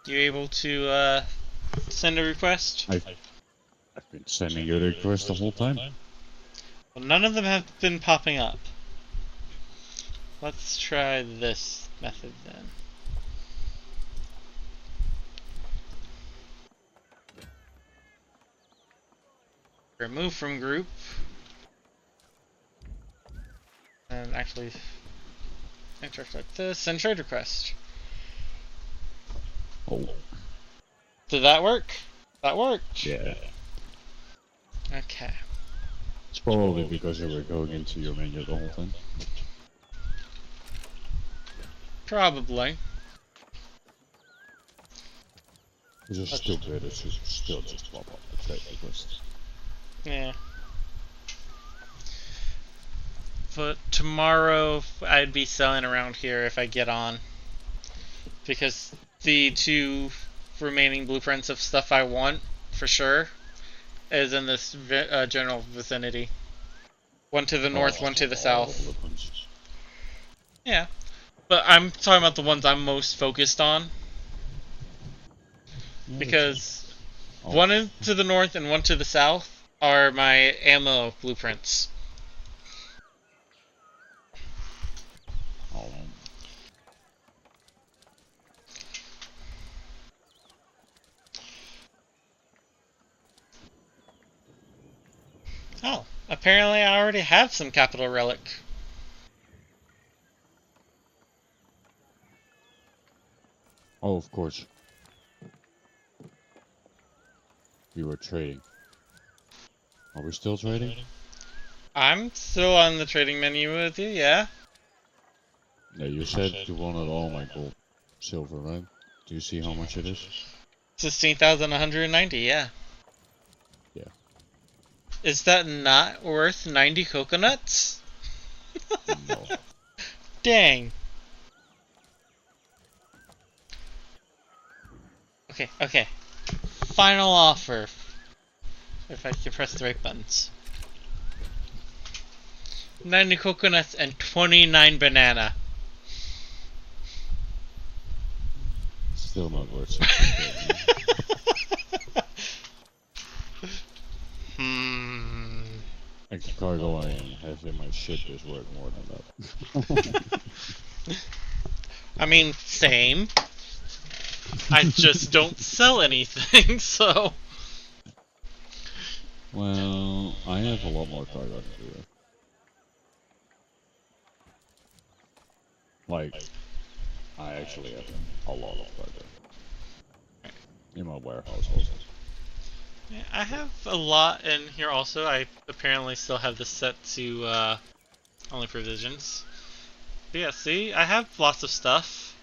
S1: You able to send a request?
S16: I've been sending you a request the whole time.
S1: Well, none of them have been popping up. Let's try this method then. Remove from group. And actually, interact like this. Send trade request.
S16: Oh.
S1: Did that work? That worked.
S16: Yeah.
S1: Okay.
S16: It's probably because you were going into your menu the whole time.
S1: Probably.
S16: It's just stupid, it should still just pop up the trade request.
S1: Yeah. But tomorrow I'd be selling around here if I get on. Because the 2 remaining blueprints of stuff I want, for sure, is in this general vicinity. One to the north, one to the south. Yeah. But I'm talking about the ones I'm most focused on. Because one to the north and one to the south are my ammo blueprints. Oh, Apparently, I already have some capital relic.
S16: Oh, of course. We were trading. Are we still trading?
S1: I'm still on the trading menu with you, yeah?
S16: Yeah, you said you wanted all my gold, silver, right? Do you see how much it is?
S1: 16,190, yeah.
S16: Yeah.
S1: Is that not worth 90 coconuts?
S16: No.
S1: Dang. Okay. Final offer. If I can press the right buttons. 90 coconuts and 29 banana.
S16: Still not worth 16K. Extra cargo I have in my ship is worth more than that.
S1: I mean, same. I just don't sell anything, so...
S16: Well, I have a lot more cargo than you have. Like, I actually have a lot of cargo. In my warehouse also.
S1: Yeah, I have a lot in here also. I apparently still have this set to only provisions. But yeah, see, I have lots of stuff.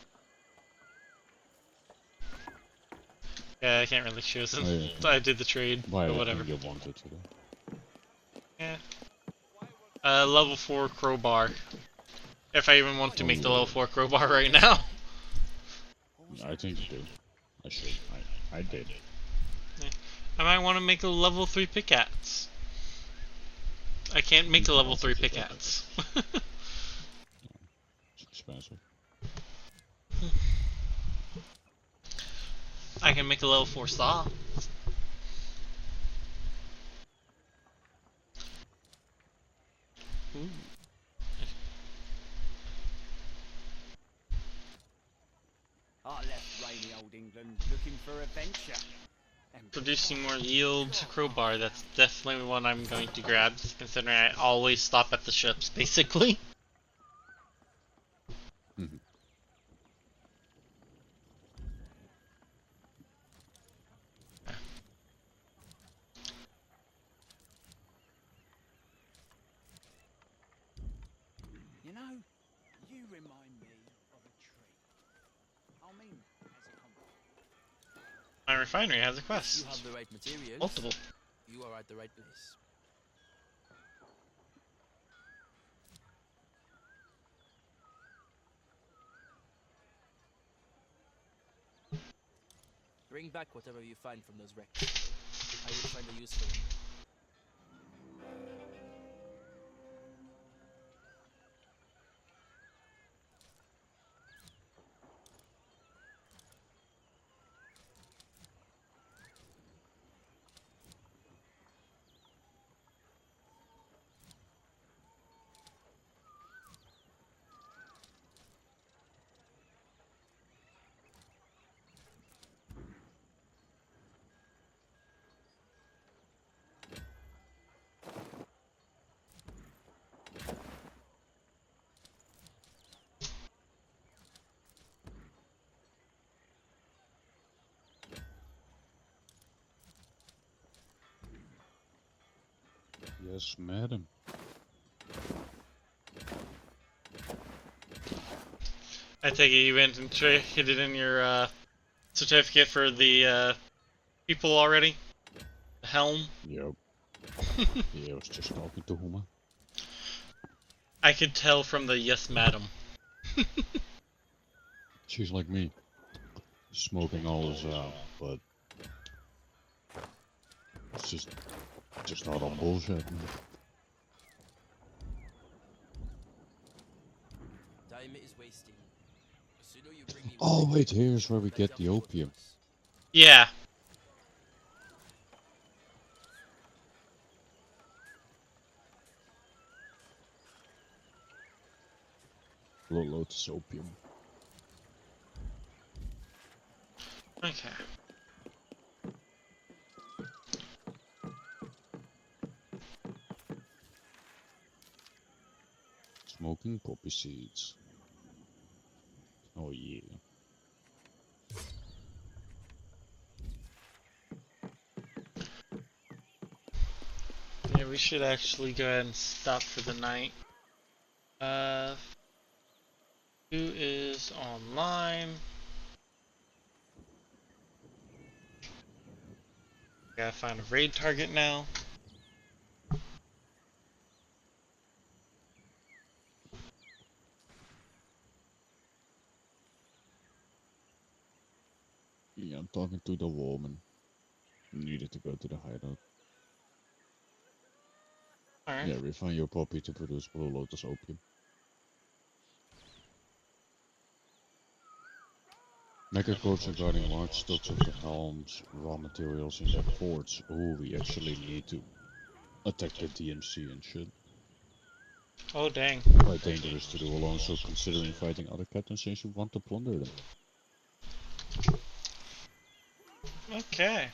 S1: Yeah, I can't really choose them.
S16: Yeah.
S1: I did the trade,
S16: Why
S1: but whatever.
S16: you wanted to do?
S1: Yeah. Level 4 crowbar. If I even want to make the level 4 crowbar right now.
S16: I think you do. I should. I did.
S1: Yeah. I might want to make a level 3 pickaxe. I can't make a level 3 pickaxe.
S16: It's expensive.
S1: I can make a level 4 saw. Ooh.
S6: I left rainy old England looking for adventure.
S1: Producing more yield crowbar, that's definitely one I'm going to grab, considering I always stop at the ships, basically.
S6: You know, you remind me of a tree. I mean, as a compliment.
S1: My refinery has a quest.
S9: You have the right materials.
S1: Multiple.
S9: You are at the right place. Bring back whatever you find from those wrecks. I will find a use for them.
S16: Yes, madam.
S1: I take it you went and hid it in your certificate for the people already? The helm?
S16: Yep. Yeah, I was just talking to Huma.
S1: I could tell from the yes madam.
S16: She's like me. Smoking all this out, but it's just not on bullshit.
S9: Time is wasting. The sooner you bring me
S16: Oh wait, here's where we get the opium.
S1: Yeah.
S16: Lotus opium.
S1: Okay.
S16: Poppy seeds. Oh yeah.
S1: Yeah, we should actually go ahead and stop for the night. Who is online? Gotta find a raid target now.
S16: Yeah, I'm talking to the woman. Needed to go to the hideout.
S1: Alright.
S16: Yeah, refine your poppy to produce Blue Lotus opium. Megacorps are guarding large stocks of the Helm's raw materials in their ports. Oh, we actually need to attack the DMC and shit.
S1: Oh dang.
S16: Quite dangerous to do alone, so considering fighting other captains since you want to plunder them.
S1: Okay.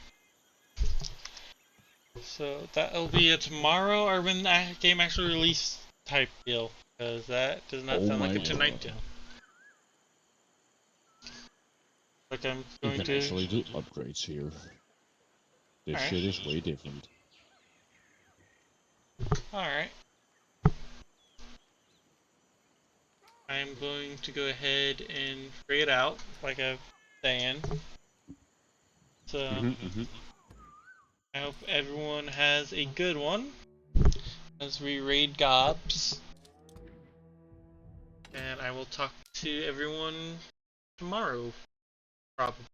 S1: So that'll be a tomorrow or when that game actually release type deal, because that does not sound like a tonight deal. Like I'm going
S16: You can
S1: to
S16: actually do upgrades here. This
S1: Alright.
S16: shit is way different.
S1: Alright. I'm going to go ahead and raid out, like I was saying. So, I hope everyone has a good one as we raid gobs. And I will talk to everyone tomorrow, probably.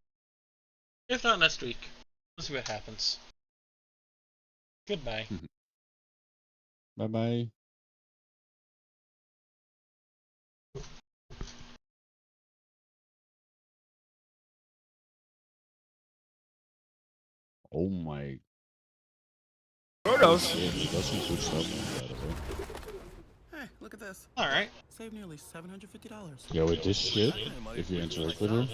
S1: If not next week. We'll see what happens. Goodbye.
S16: Bye bye. Oh my.
S6: Photos.
S16: Yeah, he does some good stuff, by the way.
S6: Hey, look at this.
S1: Alright.
S6: Save nearly $750.
S16: Yo, with this shit, if you interact with her,